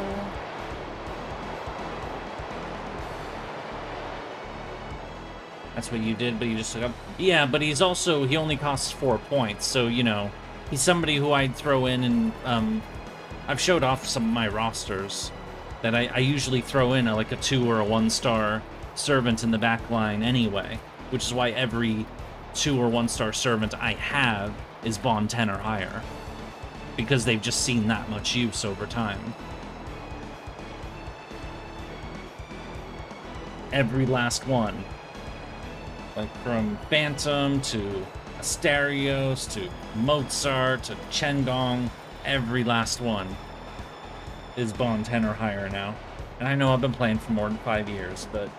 That's what you did, but you just took up. Yeah, but he only costs 4 points, so, you know, he's somebody who I'd throw in, and I've showed off some of my rosters that I usually throw in like a 2 or a 1-star servant in the back line anyway, which is why every 2 or 1-star servant I have is Bond 10 or higher, because they've just seen that much use over time. Every last one. Like from Phantom to Asterios to Mozart to Chendong, every last one is Bond 10 or higher now. And I know I've been playing for more than 5 years, but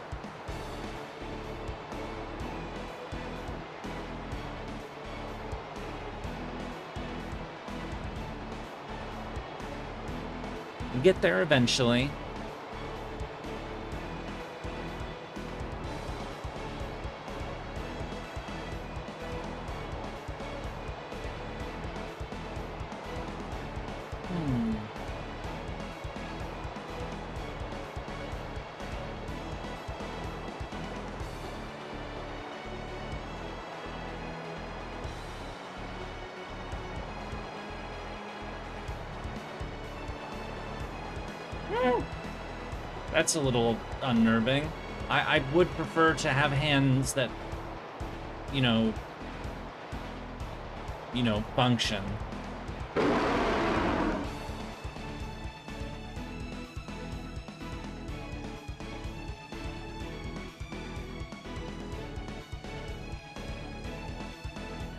you get there eventually. That's a little unnerving. I would prefer to have hands that, you know, function.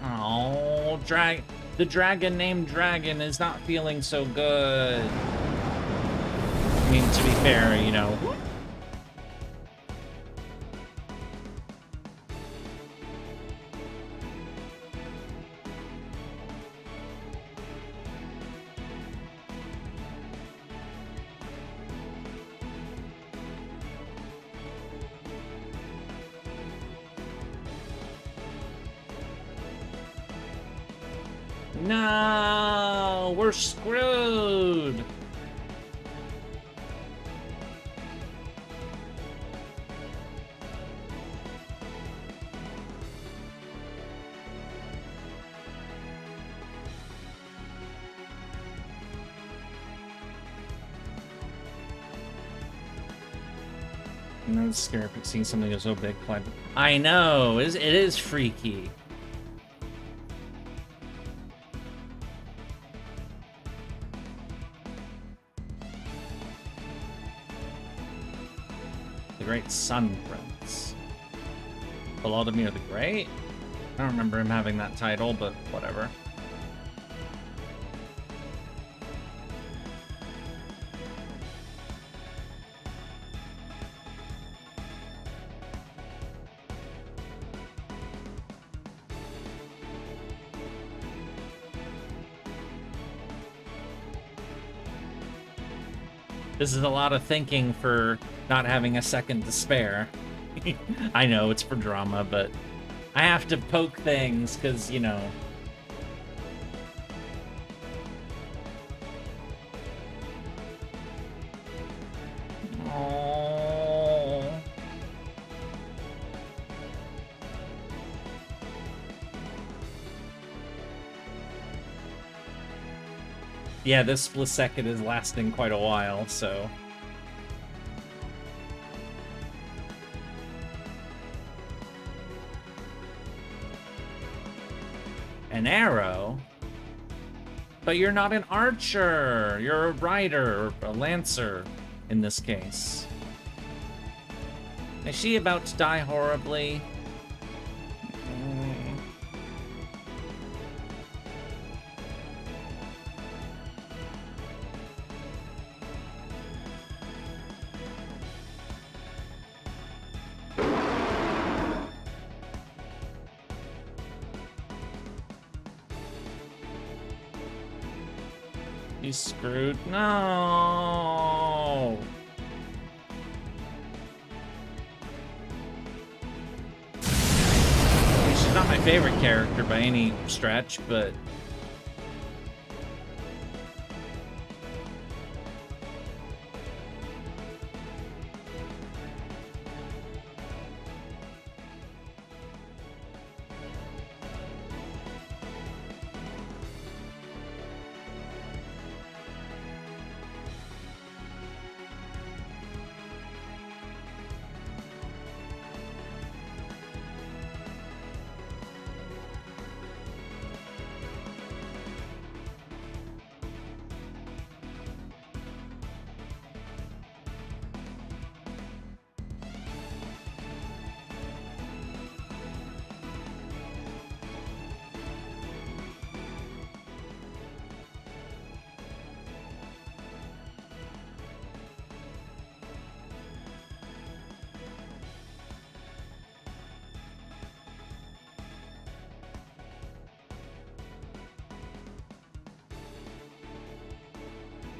Oh, the dragon named Dragon is not feeling so good. I mean, to be fair, you know. No, we're screwed. I'm scared of seeing something go so big. I know, it is freaky. The Great Sun Prince. Volodymyr the Great? I don't remember him having that title, but whatever. This is a lot of thinking for not having a second to spare. I know, it's for drama, but I have to poke things, because, you know. Oh. Yeah, this split second is lasting quite a while, so. An arrow? But you're not an archer! You're a rider, or a lancer, in this case. Is she about to die horribly? He's screwed. No. not my favorite character by any stretch, but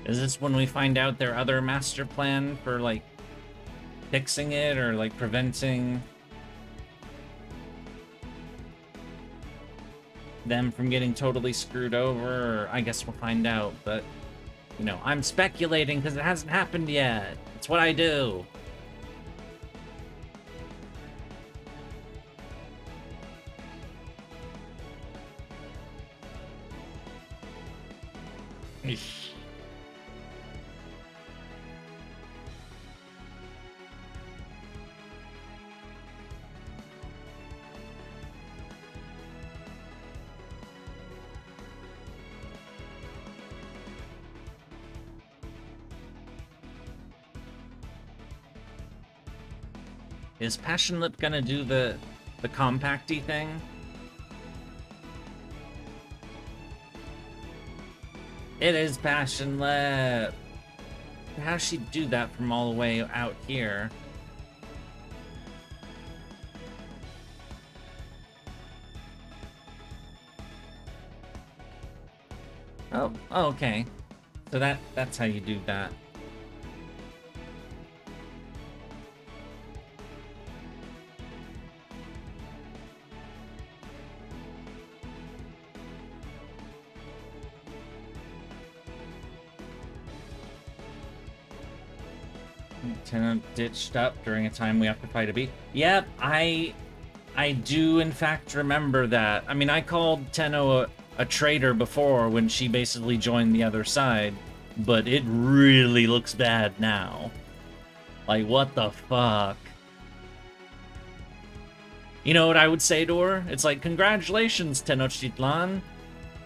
is this when we find out their other master plan for, like, fixing it or, like, preventing them from getting totally screwed over? Or I guess we'll find out, but, you know, I'm speculating because it hasn't happened yet. It's what I do. Eesh. Is Passion Lip gonna do the compacty thing? It is Passion Lip. How does she do that from all the way out here? Oh, okay. So that's how you do that. Tenno ditched up during a time we have to fight a beast. Yep, I do in fact remember that. I mean, I called Tenno a traitor before when she basically joined the other side, but it really looks bad now. Like, what the fuck? You know what I would say to her? It's like, congratulations, Tenochtitlan.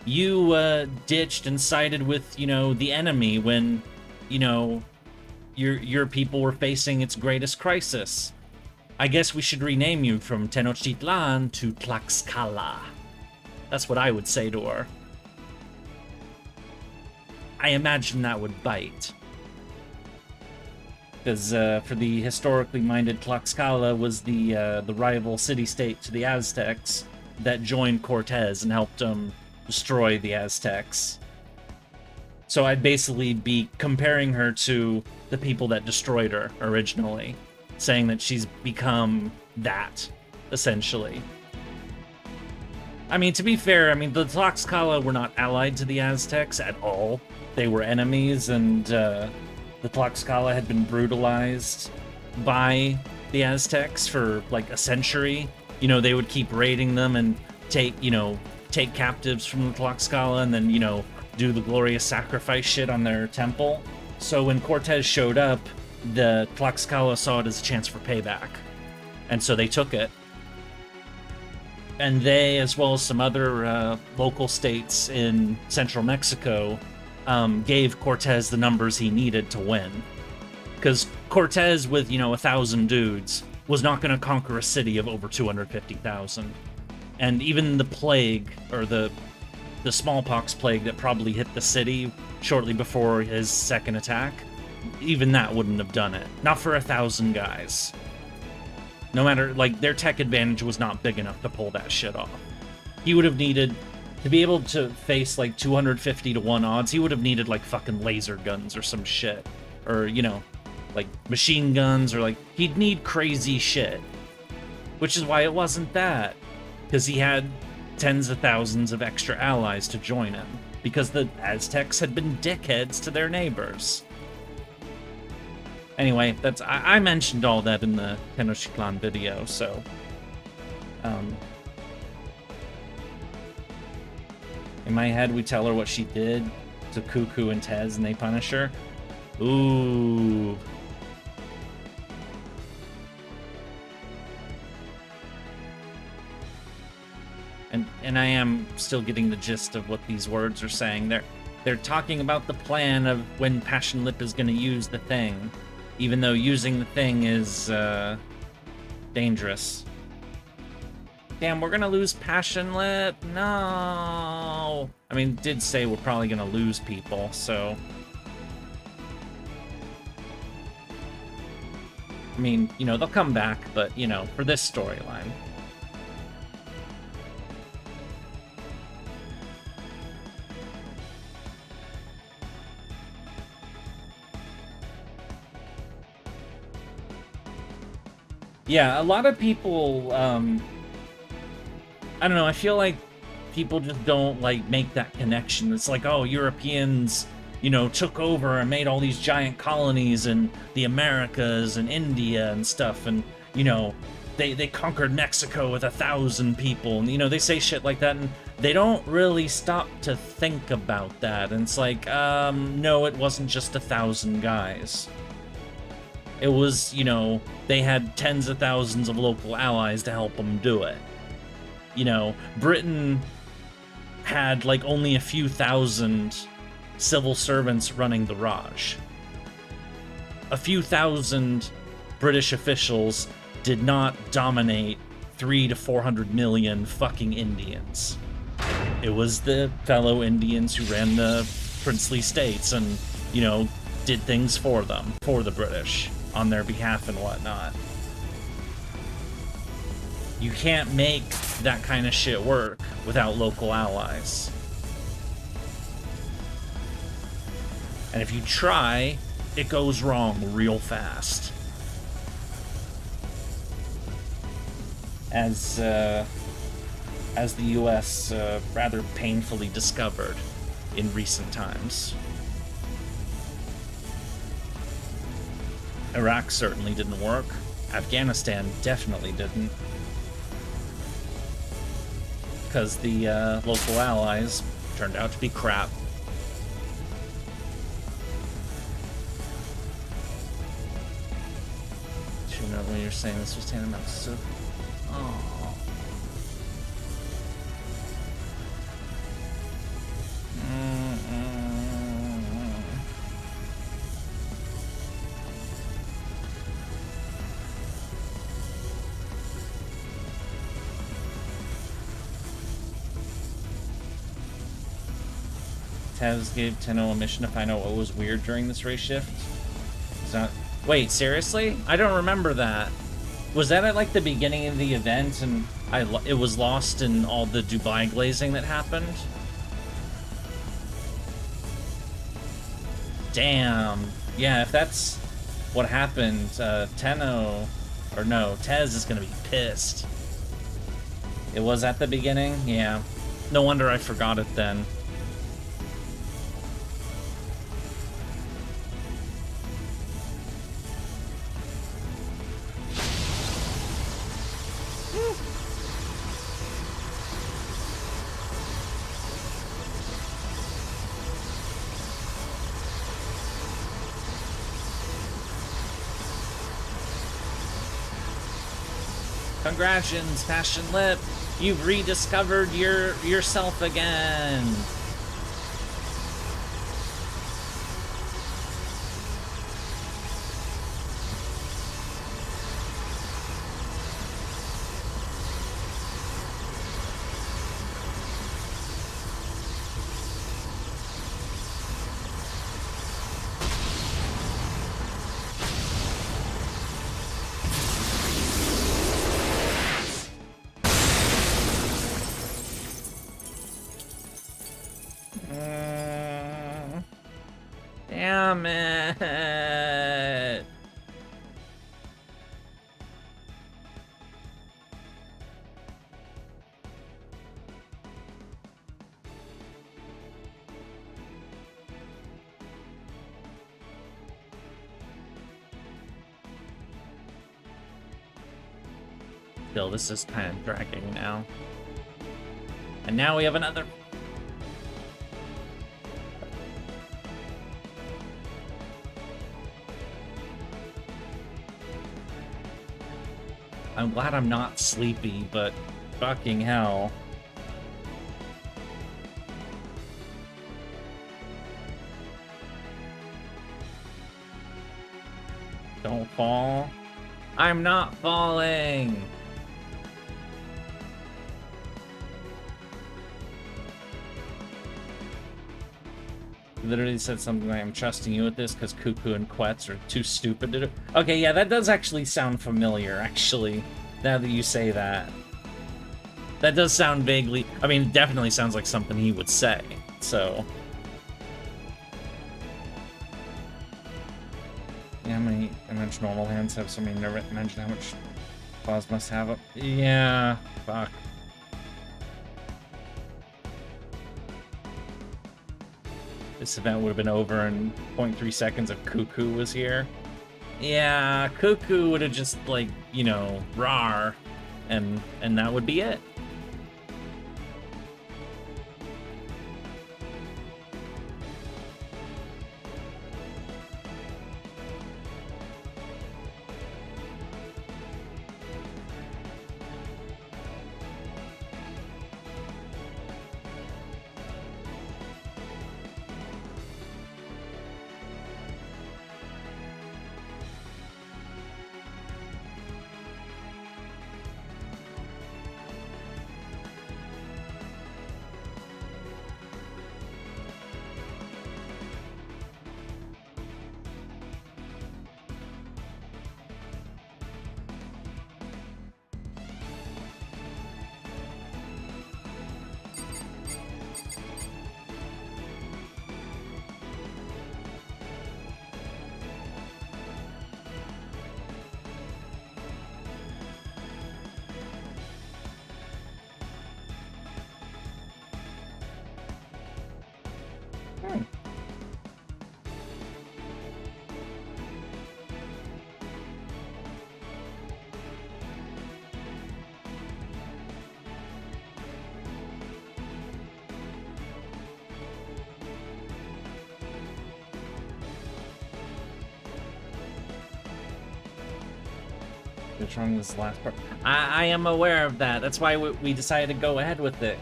You ditched and sided with, you know, the enemy when, you know, your people were facing its greatest crisis. I guess we should rename you from Tenochtitlan to Tlaxcala. That's what I would say to her. I imagine that would bite. Because for the historically minded, Tlaxcala was the rival city-state to the Aztecs that joined Cortez and helped destroy the Aztecs. So I'd basically be comparing her to the people that destroyed her originally, saying that she's become that, essentially. I mean, to be fair, I mean, the Tlaxcala were not allied to the Aztecs at all. They were enemies, and the Tlaxcala had been brutalized by the Aztecs for, like, a century. You know, they would keep raiding them and take captives from the Tlaxcala and then, you know, do the glorious sacrifice shit on their temple. So when Cortez showed up, the Tlaxcala saw it as a chance for payback. And so they took it. And they, as well as some other local states in central Mexico, gave Cortez the numbers he needed to win. Because Cortez, with, you know, 1,000 dudes, was not going to conquer a city of over 250,000. And even the plague, or the smallpox plague that probably hit the city shortly before his second attack, even that wouldn't have done it. Not for 1,000 guys. No matter, like, their tech advantage was not big enough to pull that shit off. He would have needed, to be able to face, like, 250 to 1 odds, he would have needed, like, fucking laser guns or some shit. Or, you know, like, machine guns, or, like, he'd need crazy shit. Which is why it wasn't that. because he had tens of thousands of extra allies to join him, because the Aztecs had been dickheads to their neighbors. Anyway, that's I mentioned all that in the Tenochtitlan video, so in my head we tell her what she did to Cuckoo and Tez and they punish her. Ooh. And I am still getting the gist of what these words are saying. They're talking about the plan of when Passion Lip is going to use the thing, even though using the thing is dangerous. Damn, we're going to lose Passion Lip. No. I mean, it did say we're probably going to lose people, so. I mean, you know, they'll come back, but, you know, for this storyline. Yeah, a lot of people, I don't know, I feel like people just don't, like, make that connection. It's like, oh, Europeans, you know, took over and made all these giant colonies in the Americas and India and stuff, and, you know, they conquered Mexico with 1,000 people, and, you know, they say shit like that, and they don't really stop to think about that, and it's like, no, it wasn't just 1,000 guys. It was, you know, they had tens of thousands of local allies to help them do it. You know, Britain had, like, only a few thousand civil servants running the Raj. A few thousand British officials did not dominate 300 to 400 million fucking Indians. It was the fellow Indians who ran the princely states and, you know, did things for them, for the British, on their behalf and whatnot. You can't make that kind of shit work without local allies. And if you try, it goes wrong real fast. As the US rather painfully discovered in recent times. Iraq certainly didn't work. Afghanistan definitely didn't. Because the local allies turned out to be crap. Do you know when you're saying this was tantamount to... Oh. Taz gave Tenno a mission to find out what was weird during this race shift. Is that... Wait, seriously? I don't remember that. Was that at, like, the beginning of the event and it was lost in all the Dubai glazing that happened? Damn. Yeah, if that's what happened, Tenno... Or no, Tez is gonna be pissed. It was at the beginning? Yeah. No wonder I forgot it then. Congratulations, Passion Lip! You've rediscovered yourself again! Damn it. still. This is kind of dragging now. And now we have another... I'm glad I'm not sleepy, but fucking hell. Don't fall. I'm not falling! Literally said something like, I'm trusting you with this because Cuckoo and Quetz are too stupid to do. Okay, yeah, that does actually sound familiar, actually, now that you say that. That does sound vaguely... I mean, it definitely sounds like something he would say, so... Yeah, how many dimensional normal hands have so many? Never mentioned how much claws must have up. Yeah, fuck. This event would have been over in 0.3 seconds if Cuckoo was here. Yeah, Cuckoo would have just, like, you know, rawr, and that would be it. What's wrong with this last part? I am aware of that. That's why we decided to go ahead with it.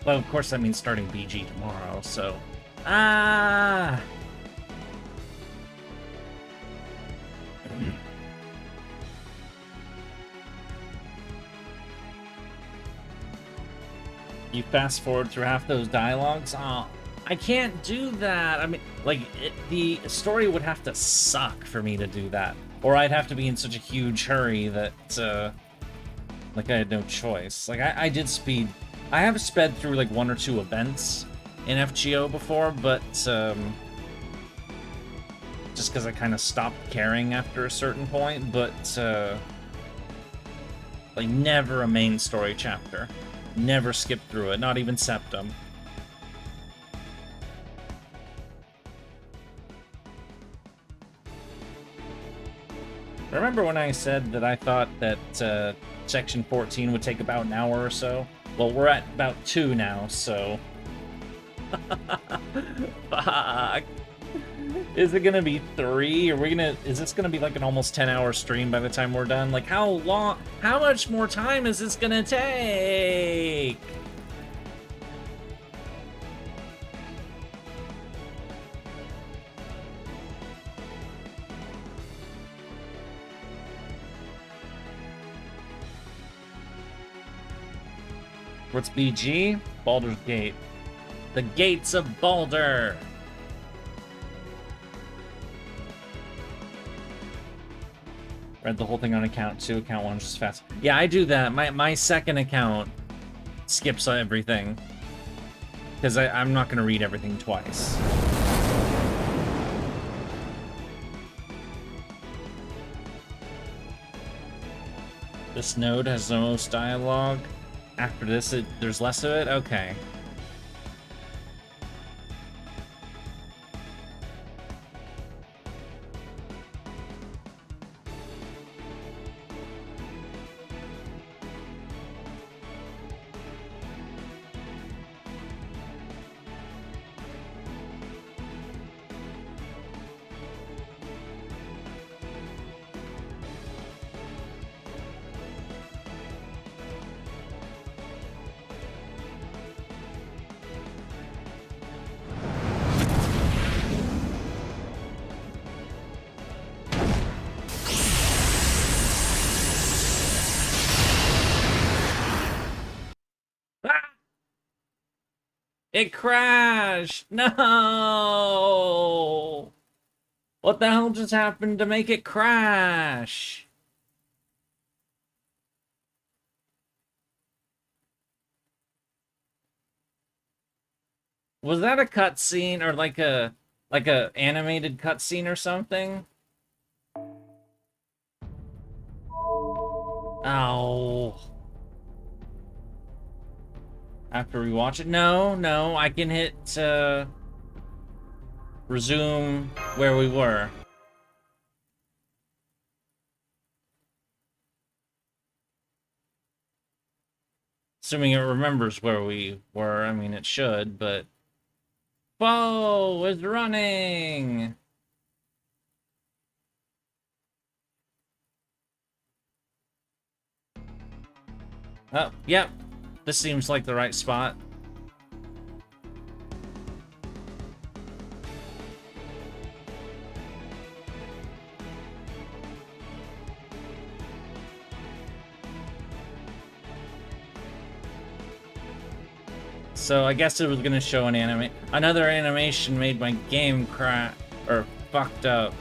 Well, of course, that means starting BG tomorrow, so... Ah! You fast forward through half those dialogues? Oh, I can't do that. I mean, like, the story would have to suck for me to do that. Or I'd have to be in such a huge hurry that, like, I had no choice. Like, I did speed... I have sped through, like, 1 or 2 events in FGO before, but, just because I kind of stopped caring after a certain point, but, like, never a main story chapter. Never skipped through it, not even Septum. Remember when I said that I thought that Section 14 would take about an hour or so? Well, we're at about 2 now, so... Fuck. Is it gonna be 3? Is this gonna be like an almost 10-hour stream by the time we're done? Like, how much more time is this gonna take? What's BG? Baldur's Gate. The Gates of Baldur! Read the whole thing on account 2, account 1 just fast. Yeah, I do that. My second account skips everything. Because I'm not going to read everything twice. This node has the most dialogue. After this, there's less of it? Okay. It crashed! No! What the hell just happened to make it crash? Was that a cutscene or like a animated cutscene or something? Oh. After we watch it? No, I can hit resume where we were. Assuming it remembers where we were. I mean, it should, but... Whoa, it's running! Oh, yep. This seems like the right spot. So I guess it was gonna show another animation made my game crash or fucked up.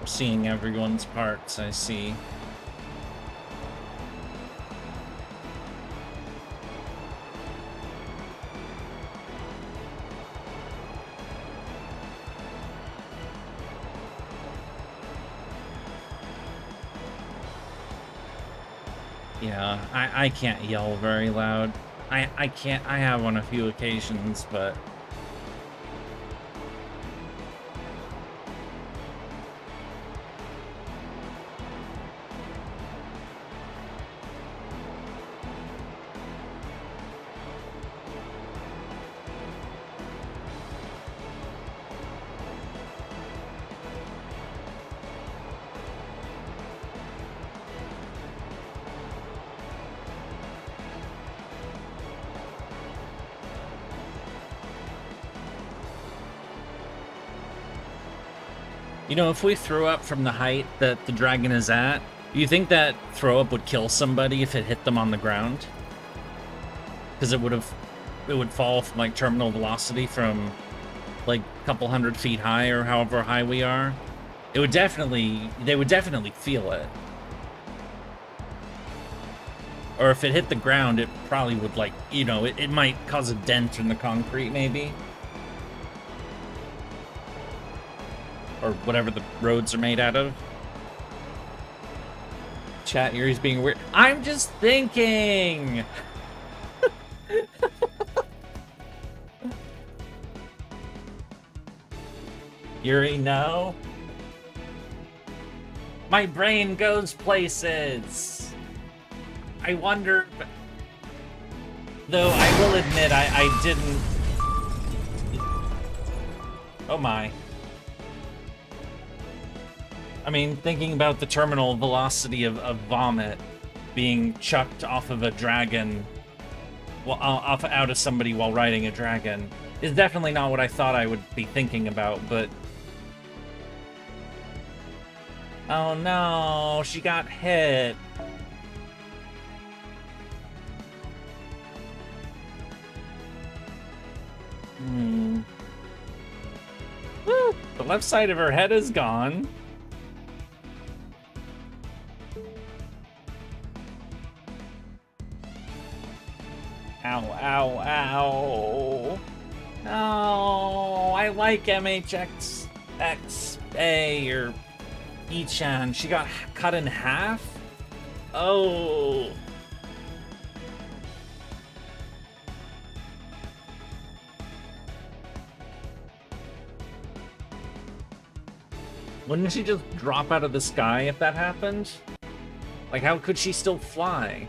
Seeing everyone's parts, I see. Yeah, I can't yell very loud. I can't. I have on a few occasions, but... You know, if we threw up from the height that the dragon is at, do you think that throw up would kill somebody if it hit them on the ground? Because it would fall from like terminal velocity from like a couple hundred feet high or however high we are. They would definitely feel it. Or if it hit the ground, it probably would, like, you know, it might cause a dent in the concrete maybe. Or whatever the roads are made out of. Chat, Yuri's being weird. I'm just thinking! Yuri, no? My brain goes places! I wonder... Though, I will admit, I didn't... Oh my. I mean, thinking about the terminal velocity of vomit being chucked off of a dragon, well, out of somebody while riding a dragon, is definitely not what I thought I would be thinking about, but... Oh no, she got hit. Woo! The left side of her head is gone. Ow, ow, ow. No, I like MHXXA or E-chan. She got cut in half? Oh. Wouldn't she just drop out of the sky if that happened? Like, how could she still fly?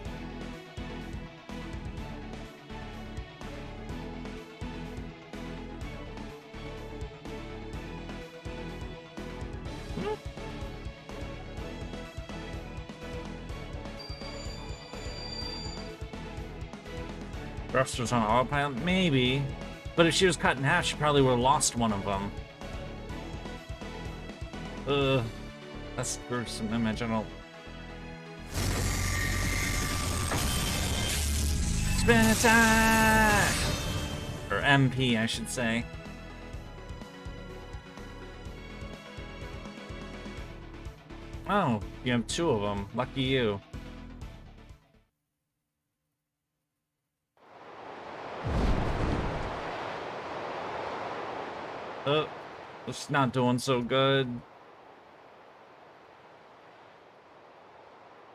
Thrusters on autopilot? Maybe. But if she was cut in half, she probably would have lost one of them. Ugh. That's a gruesome image. I don't... Spin attack! Or MP, I should say. Oh, you have two of them. Lucky you. It's not doing so good.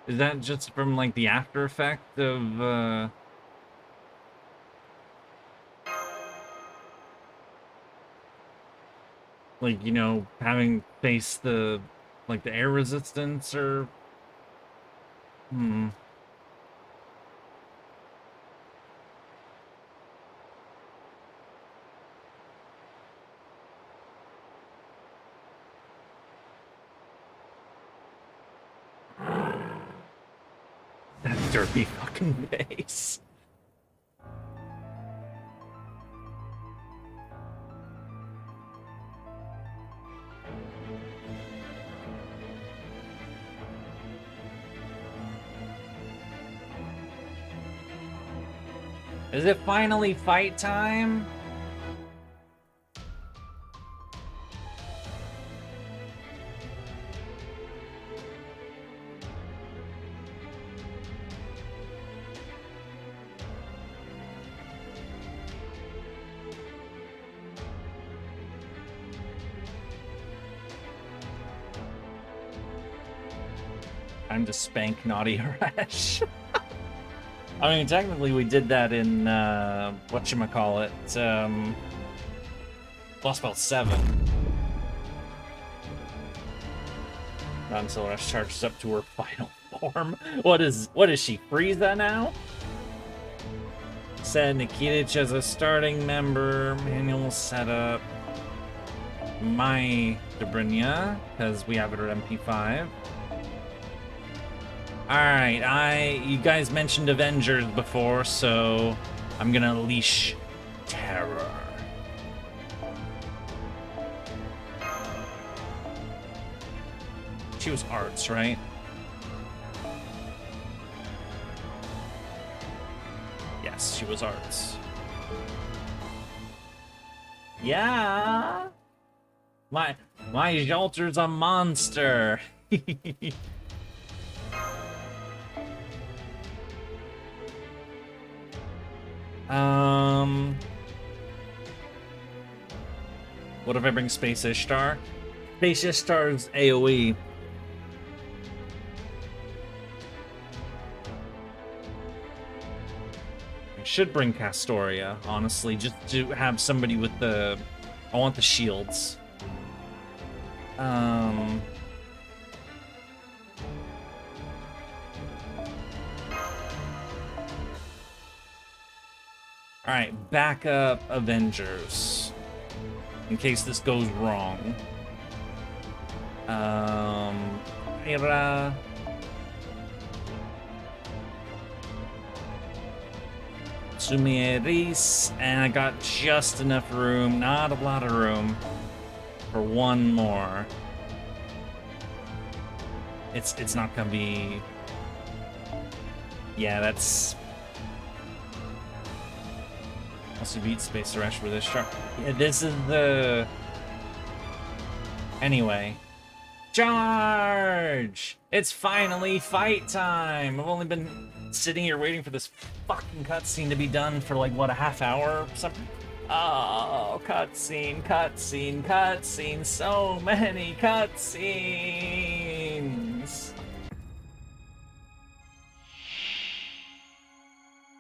Is that just from, like, the after effect of, like, you know, having faced the, like, the air resistance, or... That derpy fucking face. Is it finally fight time? Time to spank Naughty Harash. I mean, technically we did that in, whatchamacallit, Lost Belt 7. Not until Harash charges up to her final form. What is she, Frieza now? Set Nikitich as a starting member, manual setup. My Dobrynya, because we have it at MP5. Alright, you guys mentioned Avengers before, so I'm gonna unleash terror. She was arts, right? Yes, she was arts. Yeah! My Jolter's a monster! What if I bring Space Ishtar? Space Ishtar's AoE. I should bring Castoria, honestly, just to have somebody with the... I want the shields. Alright, backup Avengers. In case this goes wrong. Hera. Sumieris, and I got just enough room, not a lot of room, for one more. It's not gonna be... Yeah, that's... Also beat Space Rush with this shark. Yeah, this is the... Anyway. Charge! It's finally fight time! I've only been sitting here waiting for this fucking cutscene to be done for like, what, a half hour or something? Oh, cutscene, cutscene, cutscene, so many cutscenes!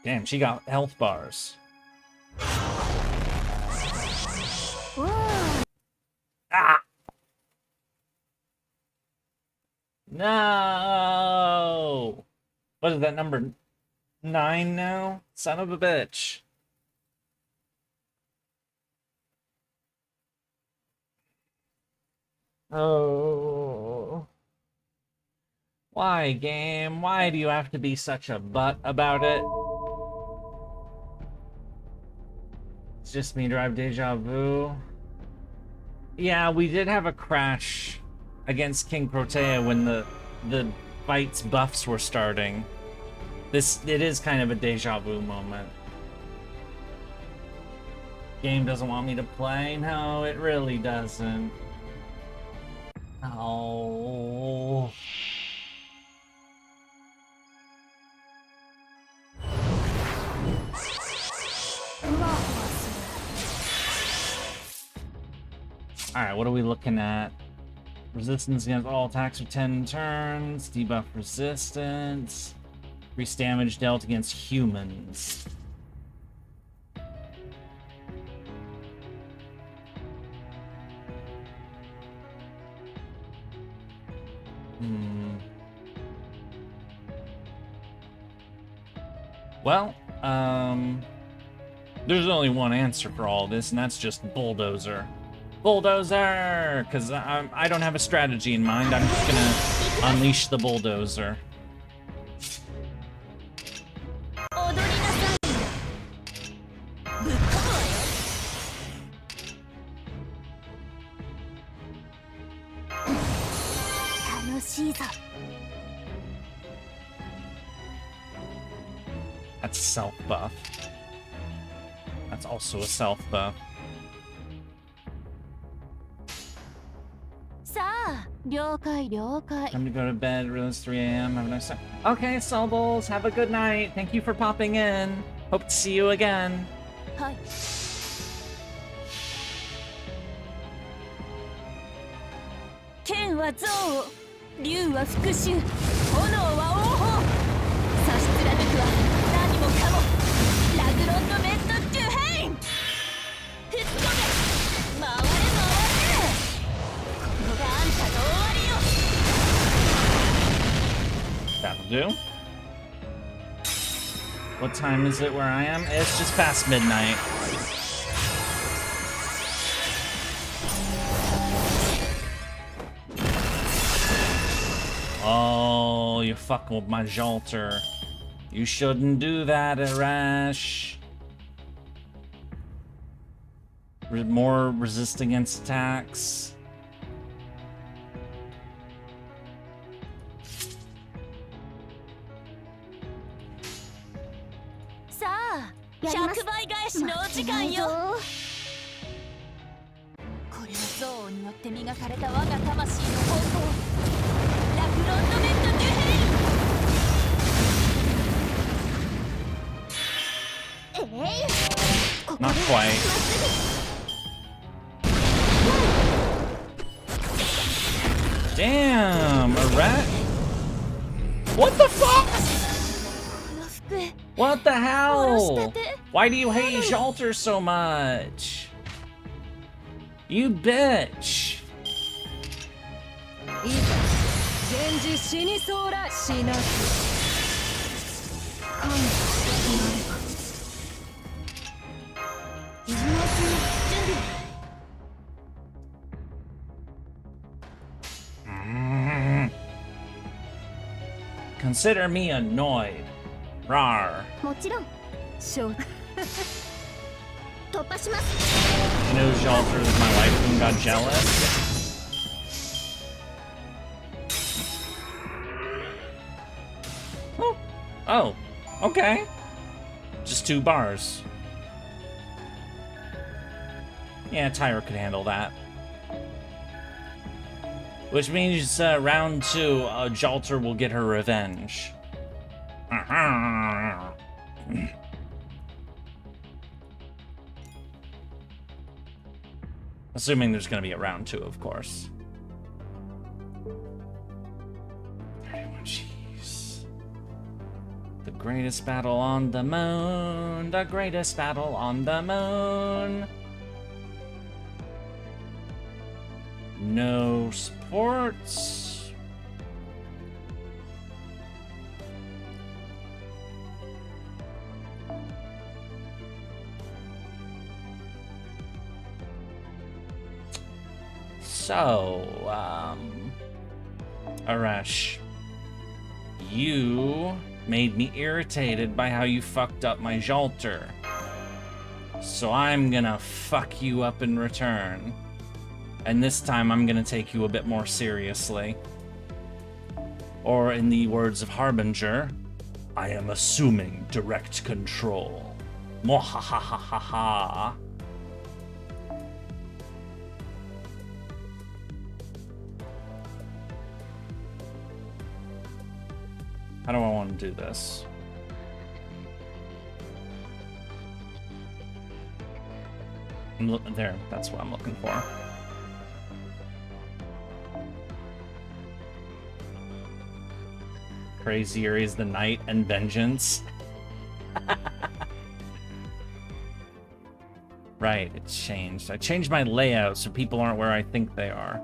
Damn, she got health bars. Whoa. Ah! No! What is that, number 9 now? Son of a bitch. Oh. Why, game? Why do you have to be such a butt about it? It's just me drive deja vu. Yeah, we did have a crash against King Protea when the fight's buffs were starting. It is kind of a deja vu moment. Game doesn't want me to play? No, it really doesn't. Oh. Alright, what are we looking at? Resistance against all attacks for 10 turns. Debuff resistance. Increase damage dealt against humans. Well, there's only one answer for all this, and that's just bulldozer. Bulldozer! Because I don't have a strategy in mind. I'm just gonna unleash the bulldozer. That's self buff. That's also a self buff. Time to go to bed. It's 3 a.m. Have a nice time. Okay, Sobbles, have a good night. Thank you for popping in. Hope to see you again. Hi. 剣は憎悪、竜は復讐、炎は王鵬。差し貫くは何もかも。ラグロンドメットデュヘイン。吹っ飛べ、回れ回れ。ここがあんたの終わりよ。 That'll do. What time is it where I am? It's just past midnight. Oh, you fucking with my Jalter. You shouldn't do that, Arash. More resist against attacks.さあ、100倍返しのお時間よ。これは憎悪によって磨かれた我が魂の方向。ラグロンドメットデュヘイン。Not quite. Damn, a rat? What the fuck? What the hell? Why do you hate Jalter so much? You bitch. 源氏死にそうら死なず。神なれば。今すぐ準備。Consider me annoyed. Rawr. もちろん。突破します。 You know Jalter is my wife and got jealous. Oh, okay. Just 2 bars. Yeah, Tyra could handle that. Which means round 2, Jalter will get her revenge. Assuming there's going to be a round 2, of course. 31 G's. The greatest battle on the moon. The greatest battle on the moon. No sports. So, Arash, you made me irritated by how you fucked up my Jalter. So I'm gonna fuck you up in return. And this time I'm gonna take you a bit more seriously. Or in the words of Harbinger, I am assuming direct control. Mwahahaha. How do I want to do this? There, that's what I'm looking for. Crazy Yurie is the Knight and Vengeance. Right, it changed. I changed my layout so people aren't where I think they are.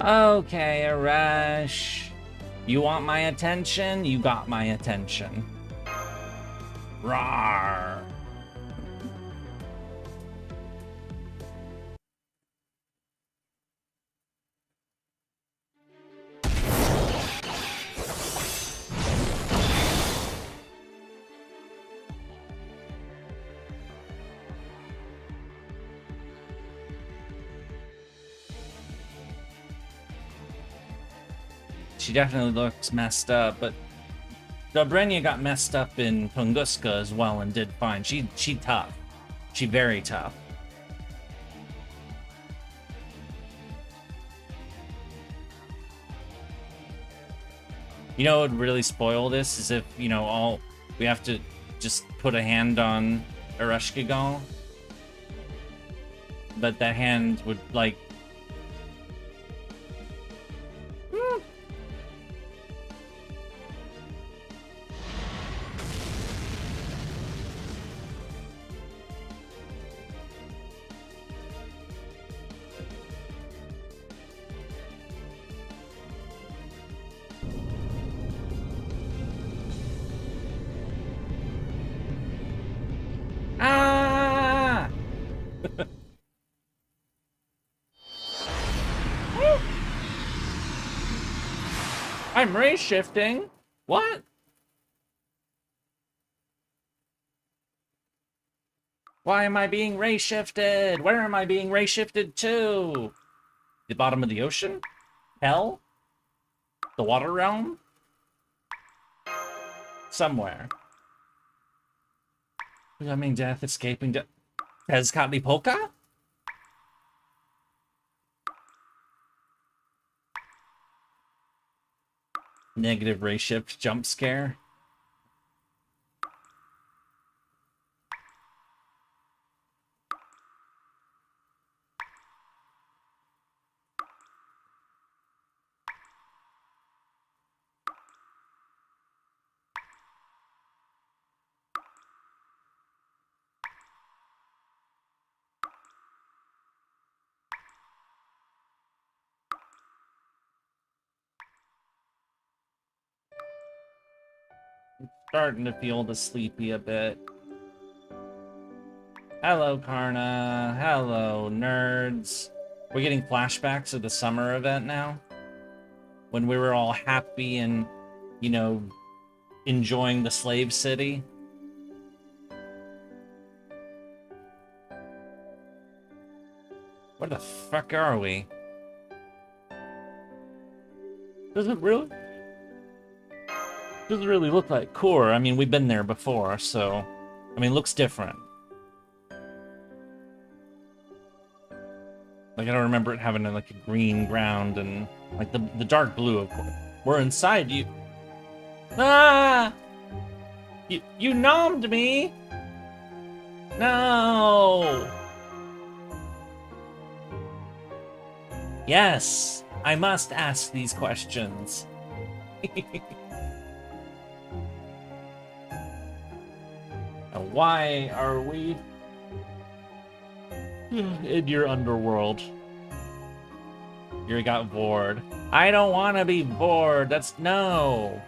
Okay, Arash. You want my attention? You got my attention. Rawr. She definitely looks messed up, but Dobrenya got messed up in Tunguska as well and did fine. She tough. She very tough. You know what would really spoil this is if, you know, we have to just put a hand on Ereshkigal. But that hand would, like... Ah! I'm race shifting. What? Why am I being race shifted? Where am I being race shifted to? The bottom of the ocean? Hell? The water realm? Somewhere. Becoming death, escaping death. Tezcatli Polka? Negative ray shift jump scare. Starting to feel the sleepy a bit. Hello, Karna. Hello, nerds. We're getting flashbacks of the summer event now. When we were all happy and, you know, enjoying the slave city. Where the fuck are we? Doesn't really look like Core. I mean, we've been there before, so... I mean, it looks different. Like, I don't remember it having, like, a green ground and... Like, the dark blue, of course. We're inside you. Ah! You nommed me! No! Yes, I must ask these questions. Now, why are we in your underworld? You got bored. I don't want to be bored. That's no.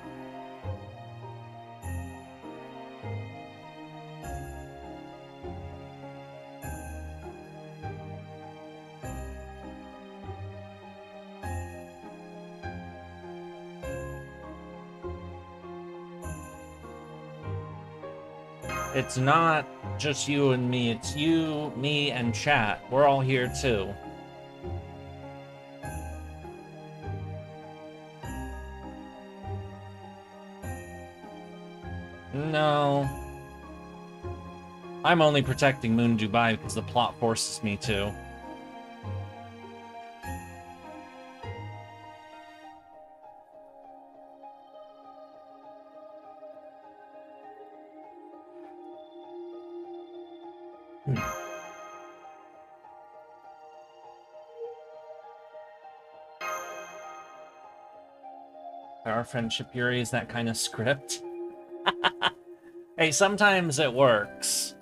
It's not just you and me. It's you, me, and chat. We're all here too. No. I'm only protecting Moon Dubai because the plot forces me to. Our friendship, Yurie, is that kind of script. Hey, sometimes it works.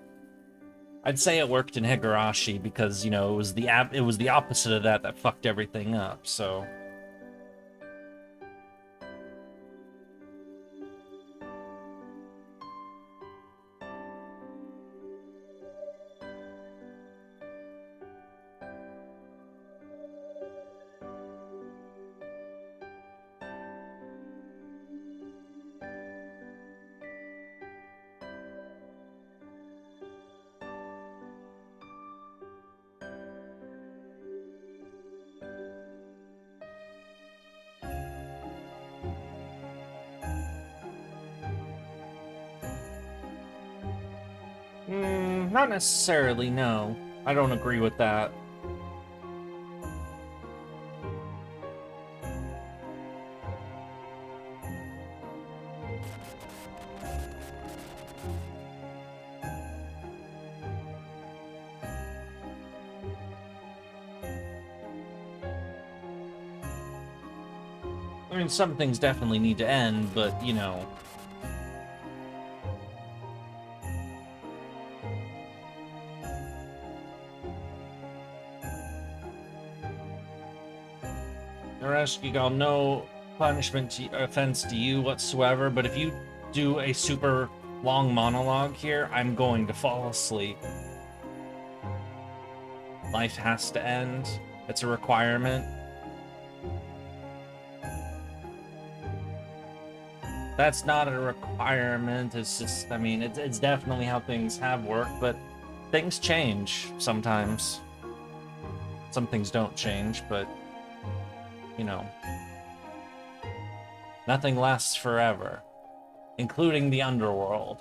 I'd say it worked in Higurashi because, you know, it was the opposite of that fucked everything up, so... Not necessarily, no. I don't agree with that. I mean, some things definitely need to end, but, you know... Narashkigal, no offense to you whatsoever, but if you do a super long monologue here, I'm going to fall asleep. Life has to end. It's a requirement. That's not a requirement, it's just, I mean, it's definitely how things have worked, but things change sometimes. Some things don't change, but, you know, nothing lasts forever, including the underworld.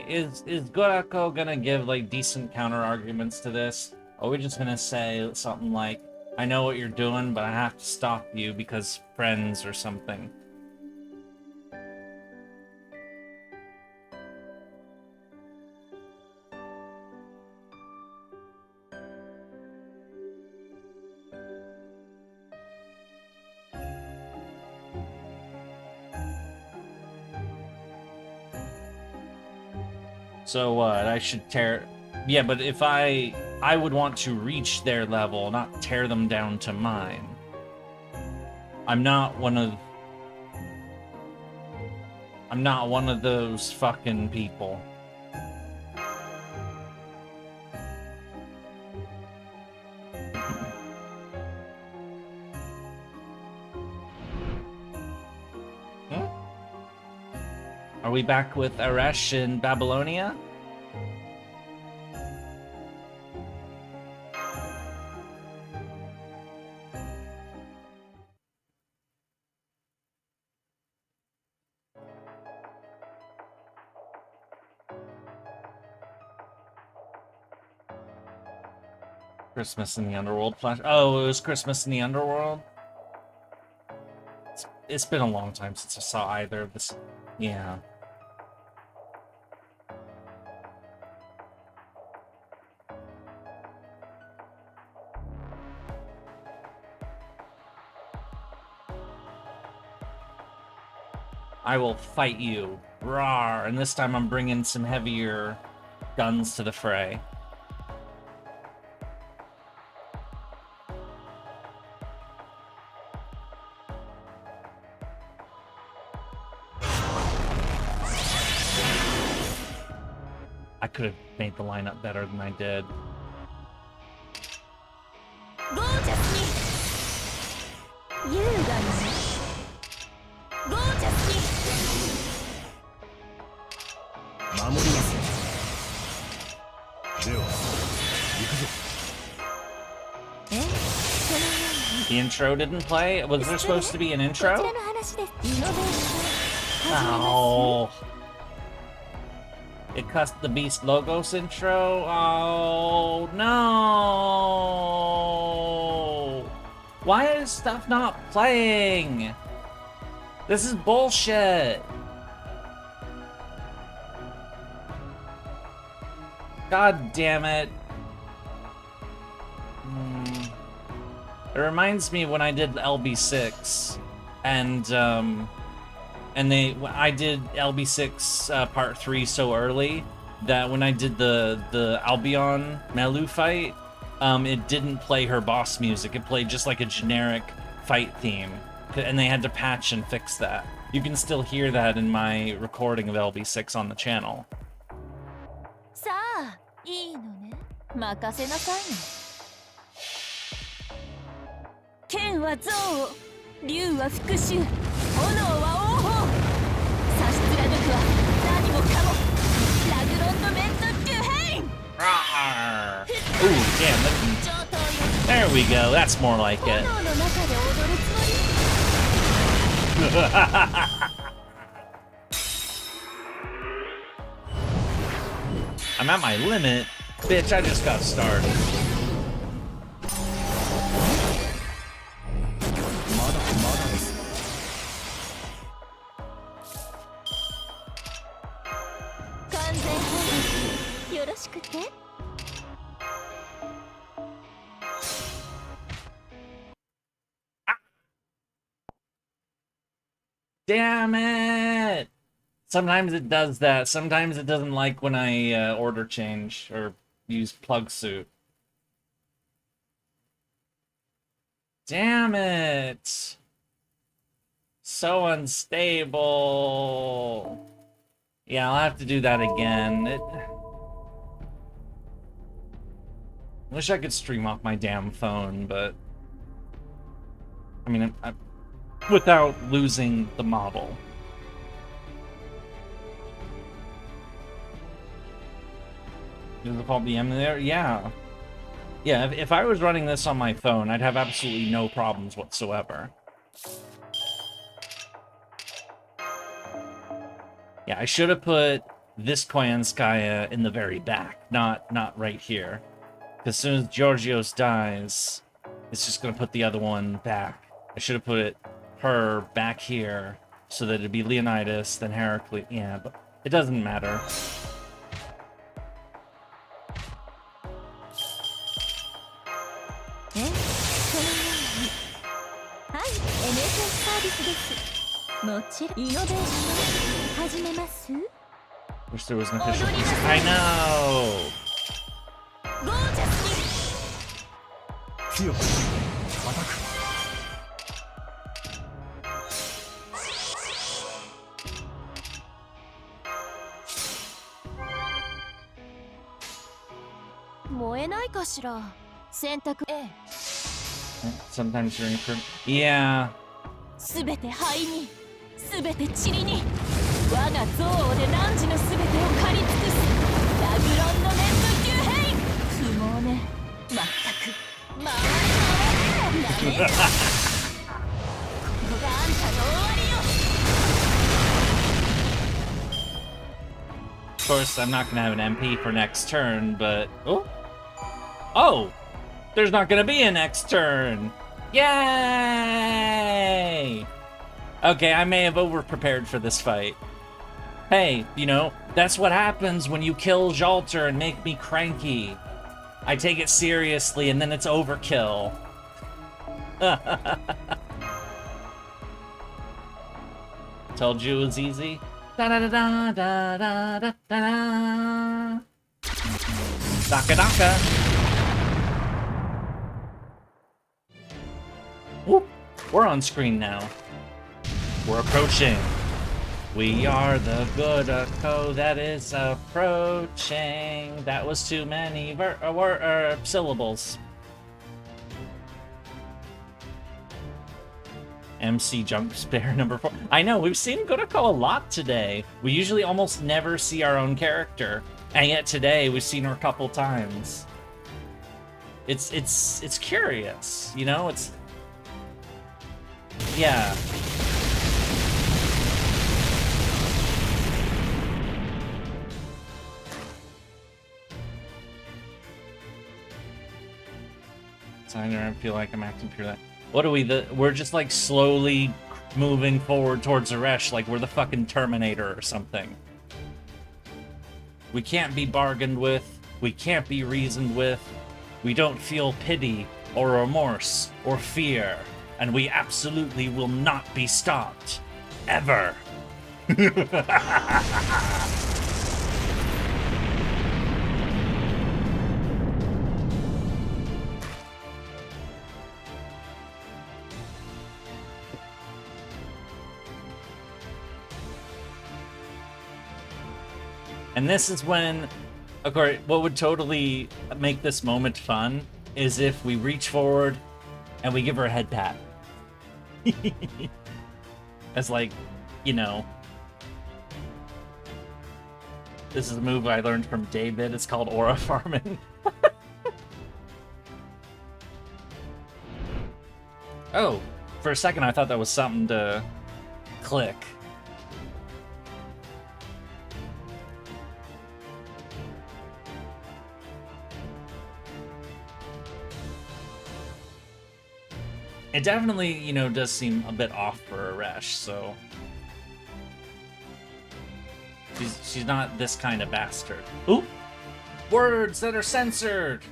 Is Gorako gonna give, like, decent counter-arguments to this? Or are we just gonna say something like, I know what you're doing, but I have to stop you because friends or something? So what? I should tear... Yeah, but if I would want to reach their level, not tear them down to mine. I'm not one of those fucking people. Are we back with Aresh in Babylonia? Christmas in the Underworld flash. Oh, it was Christmas in the Underworld? It's been a long time since I saw either of this. Yeah. I will fight you. Rawr. And this time I'm bringing some heavier guns to the fray. I could have made the lineup better than I did. The intro didn't play? Was there supposed to be an intro? Oh. It cussed the Beast Logos intro? Oh, no! Why is stuff not playing? This is bullshit! God damn it. It reminds me when I did LB6, and I did LB6 part 3 so early that when I did the Albion Melu fight, it didn't play her boss music. It played just like a generic fight theme, and they had to patch and fix that. You can still hear that in my recording of LB6 on the channel. さあ、いいのね。任せなさいね。剣は憎悪、竜は復讐、炎は王鵬。差し貫くは何もかも。ラグロンドメントデュヘイン。Ooh, damn! There we go. That's more like it. 炎の中で踊るつもり。I'm at my limit. Bitch, I just got started. Damn it! Sometimes it does that. Sometimes it doesn't like when I order change or use plug suit. Damn it! So unstable. Yeah, I'll have to do that again. I wish I could stream off my damn phone, but I mean, without losing the model. Is the fault BM there? Yeah. Yeah, if I was running this on my phone, I'd have absolutely no problems whatsoever. Yeah, I should have put this Koyanskaya in the very back, not right here. Because as soon as Georgios dies, it's just going to put the other one back. I should have put her back here, so that it'd be Leonidas, then Heracles. Yeah, but it doesn't matter. Wish there was an official piece. I know! Sometimes you're in. Yeah. すべて灰に、すべて塵に。我が憎悪で汝の全てを狩り尽くすラグロンの熱の急変不毛ねまったく回れなめんなここがあんたの終わりよ Of course, I'm not gonna have an MP for next turn, but... Oh! There's not gonna be a next turn! Yay! Okay, I may have over-prepared for this fight. Hey, you know, that's what happens when you kill Jalter and make me cranky. I take it seriously, and then it's overkill. Told you it was easy. Da da da da da da da da. Daka daka. Whoop! We're on screen now. We're approaching. We are the good co that is approaching. That was too many syllables. MC Jump Spare number 4. I know, we've seen Gorako a lot today. We usually almost never see our own character. And yet today, we've seen her a couple times. It's curious, you know? It's... Yeah. I don't feel like I'm acting pure. What are we? We're just like slowly moving forward towards Aresh, like we're the fucking Terminator or something. We can't be bargained with. We can't be reasoned with. We don't feel pity or remorse or fear, and we absolutely will not be stopped, ever. And this is when, of course, what would totally make this moment fun is if we reach forward and we give her a head pat. As like, you know, this is a move I learned from David. It's called aura farming. Oh, for a second I thought that was something to click. It definitely, you know, does seem a bit off for Aresh, so... She's not this kind of bastard. Ooh! Words that are censored!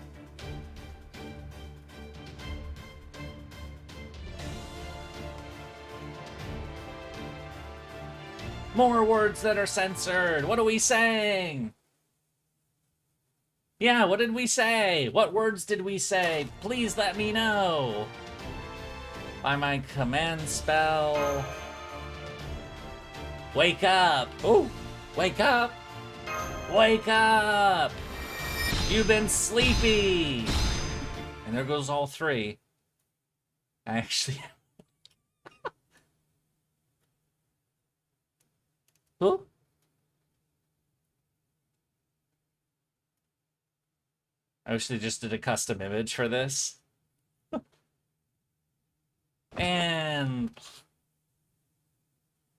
More words that are censored! What are we saying? Yeah, what did we say? What words did we say? Please let me know! By my command spell. Wake up! Oh! Wake up! Wake up! You've been sleepy! And there goes all three. I actually... Oh? I wish they just did a custom image for this. And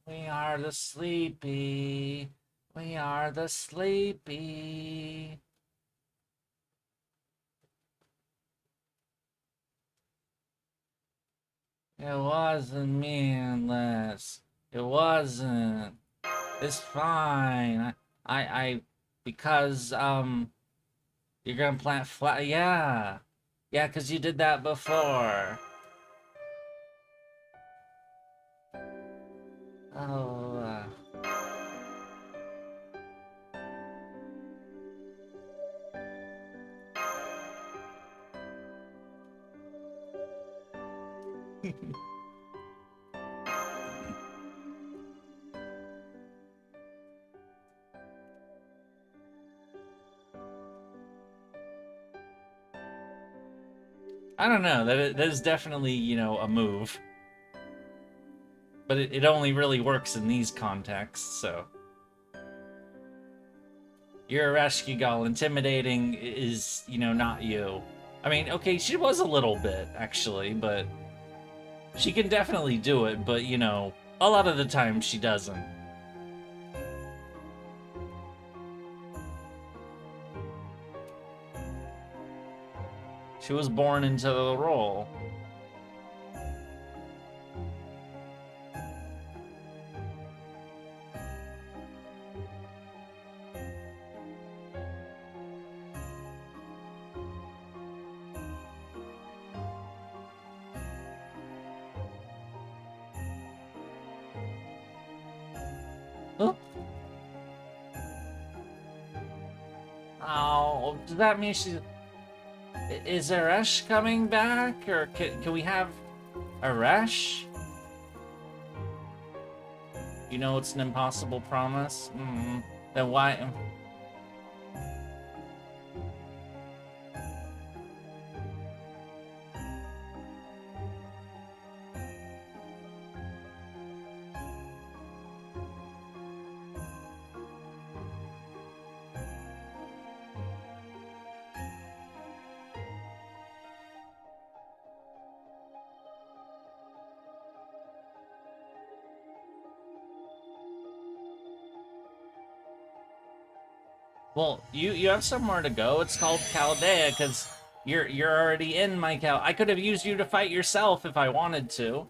we are the sleepy. We are the sleepy. It wasn't meaningless. It wasn't. It's fine. Because you're gonna plant flat. Yeah, yeah, because you did that before. Oh, I don't know. That is definitely, you know, a move. But it only really works in these contexts, so. You're a Rashkigal. Intimidating is, you know, not you. I mean, okay, she was a little bit, actually, but she can definitely do it, but, you know, a lot of the time she doesn't. She was born into the role. Oh, does that mean she's... Is Aresh coming back? Or can we have Aresh? You know it's an impossible promise? Then why... Well, you have somewhere to go. It's called Chaldea, because you're already in my Cal. I could have used you to fight yourself if I wanted to.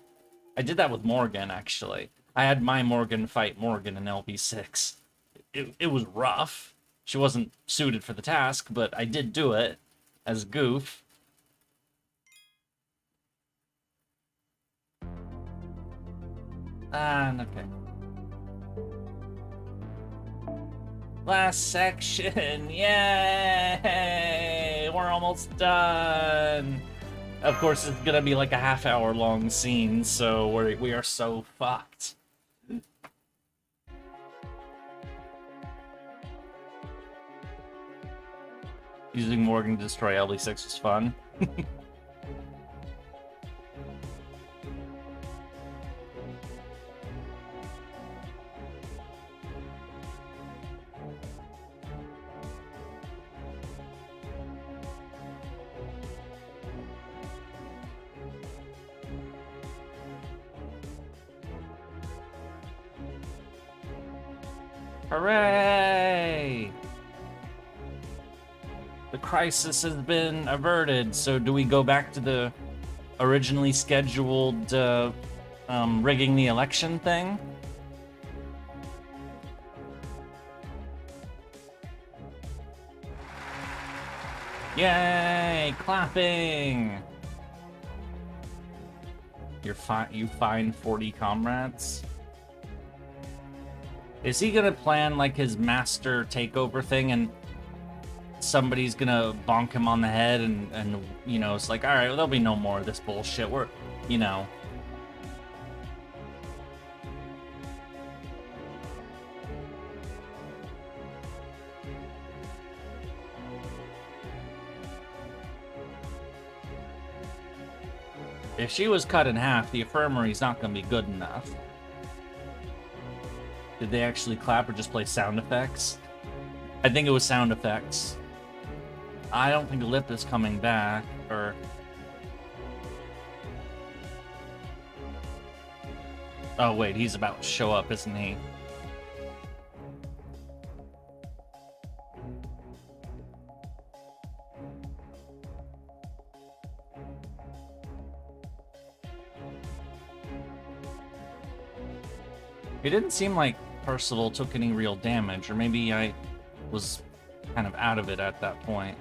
I did that with Morgan, actually. I had my Morgan fight Morgan in LP6. It was rough. She wasn't suited for the task, but I did do it as goof. Okay. Last section, yay! We're almost done. Of course, it's gonna be like a half-hour long scene, so we are so fucked. Using Morgan to destroy LB6 was fun. Hooray! The crisis has been averted, so do we go back to the originally scheduled rigging the election thing? Yay! Clapping! You find 40 comrades? Is he gonna plan like his master takeover thing and somebody's gonna bonk him on the head and you know, it's like, alright, well, there'll be no more of this bullshit. We're, you know. If she was cut in half, the infirmary's not gonna be good enough. Did they actually clap or just play sound effects? I think it was sound effects. I don't think Lip is coming back, or... Oh wait, he's about to show up, isn't he? It didn't seem like Percival took any real damage, or maybe I was kind of out of it at that point.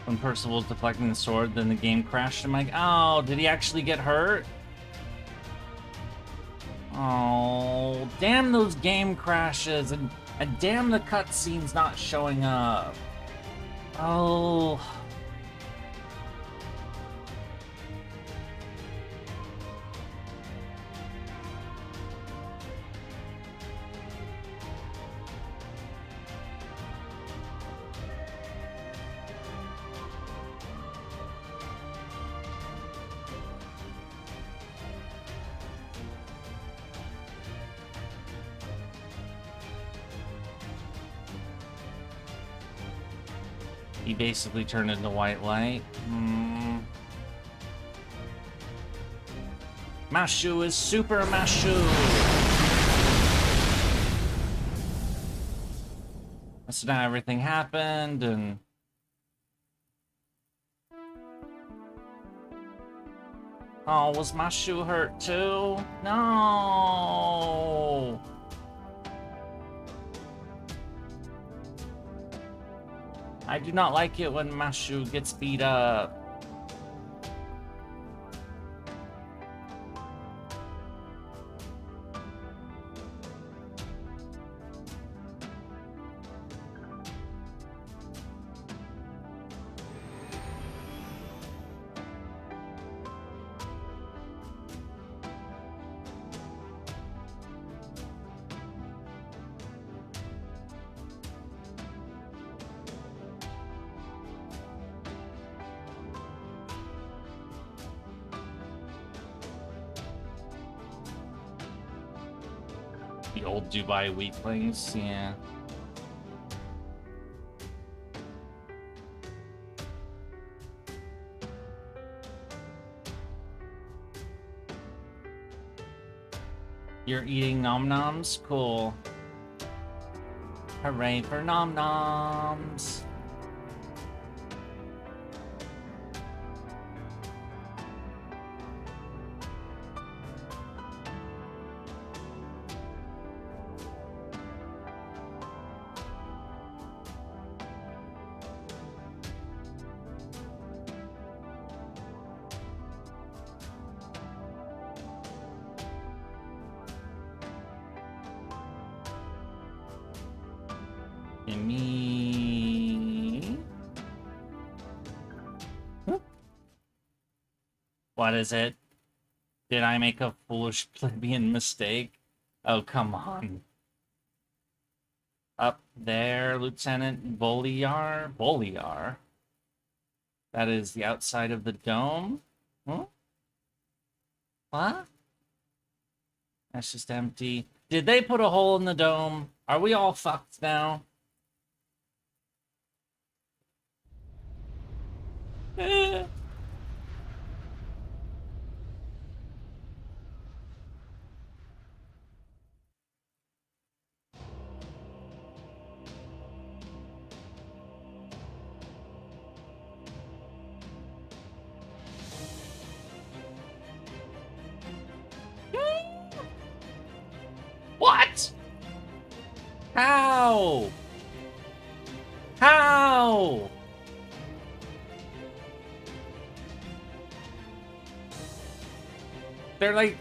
When Percival was deflecting the sword, then the game crashed. I'm like, oh, did he actually get hurt? Oh, damn those game crashes. And And damn, the cutscene's not showing up. Oh. He basically turned into white light. Mashu is super Mashu! So now everything happened, and... Oh, was Mashu hurt too? No! I do not like it when Mashu gets beat up. The old Dubai weaklings, yeah. You're eating nom noms? Cool. Hooray for nom noms! Me. What is it? Did I make a foolish plebeian mistake? Oh, come on. Up there, Lieutenant Boliar? Boliar? That is the outside of the dome? Huh? What? That's just empty. Did they put a hole in the dome? Are we all fucked now? What? How? How? They're like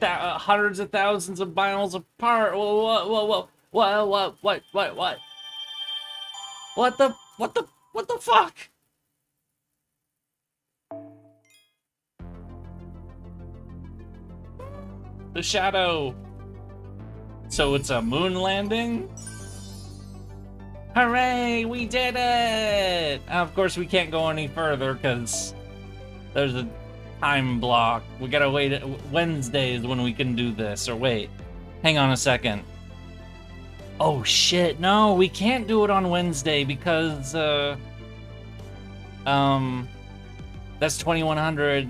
hundreds of thousands of miles apart. What? What the fuck? The shadow. So it's a moon landing? Hooray, we did it! Of course, we can't go any further because there's a time block. We gotta wait. Wednesday is when we can do this. Or wait, hang on a second. Oh shit, no, we can't do it on Wednesday because, that's 2100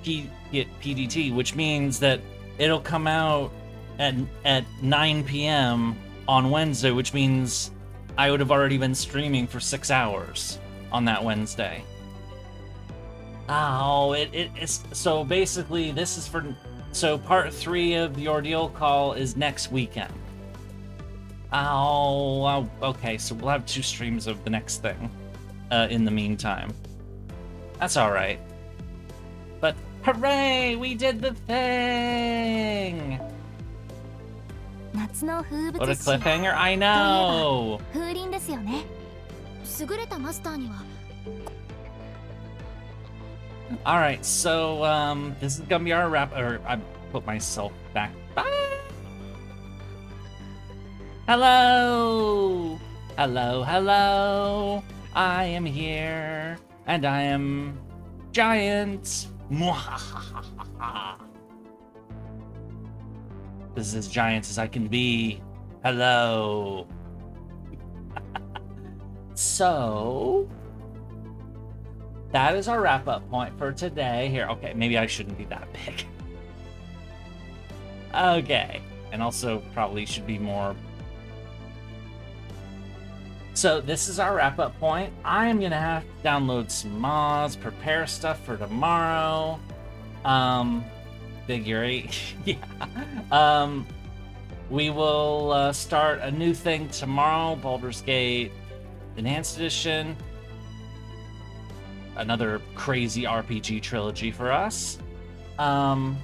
PDT, which means that it'll come out at 9 p.m. on Wednesday, which means I would have already been streaming for 6 hours on that Wednesday. Oh, it's so basically this is for, so part 3 of the Ordeal Call is next weekend. Oh, okay, so we'll have 2 streams of the next thing in the meantime. That's all right. But hooray, we did the thing! 夏夏の風 What a 物詩 cliffhanger! I know! 風鈴ですよね。優れたマスターには Alright, so, this is gonna be our wrap, or I put myself back. Bye! Hello! Hello, hello! I am here, and I am giant! This is as giant as I can be. Hello! So... that is our wrap-up point for today. Here, okay, maybe I shouldn't be that big. Okay, and also probably should be more... So this is our wrap-up point. I am gonna have to download some mods, prepare stuff for tomorrow. Big Yurie, yeah. We will start a new thing tomorrow, Baldur's Gate Enhanced Edition. Another crazy RPG trilogy for us. I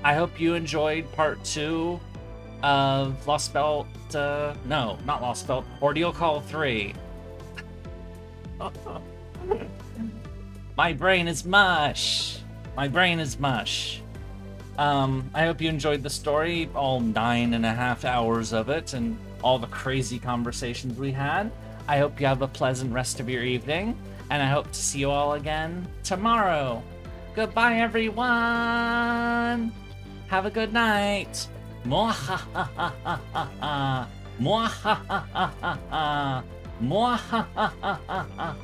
hope you enjoyed part 2 of Lost Belt, no, not Lost Belt, Ordeal Call 3. My brain is mush. My brain is mush. I hope you enjoyed the story, all 9.5 hours of it, and all the crazy conversations we had. I hope you have a pleasant rest of your evening, and I hope to see you all again tomorrow. Goodbye, everyone! Have a good night! Mwahahahaha! Mwahahahaha! Mwahahahaha!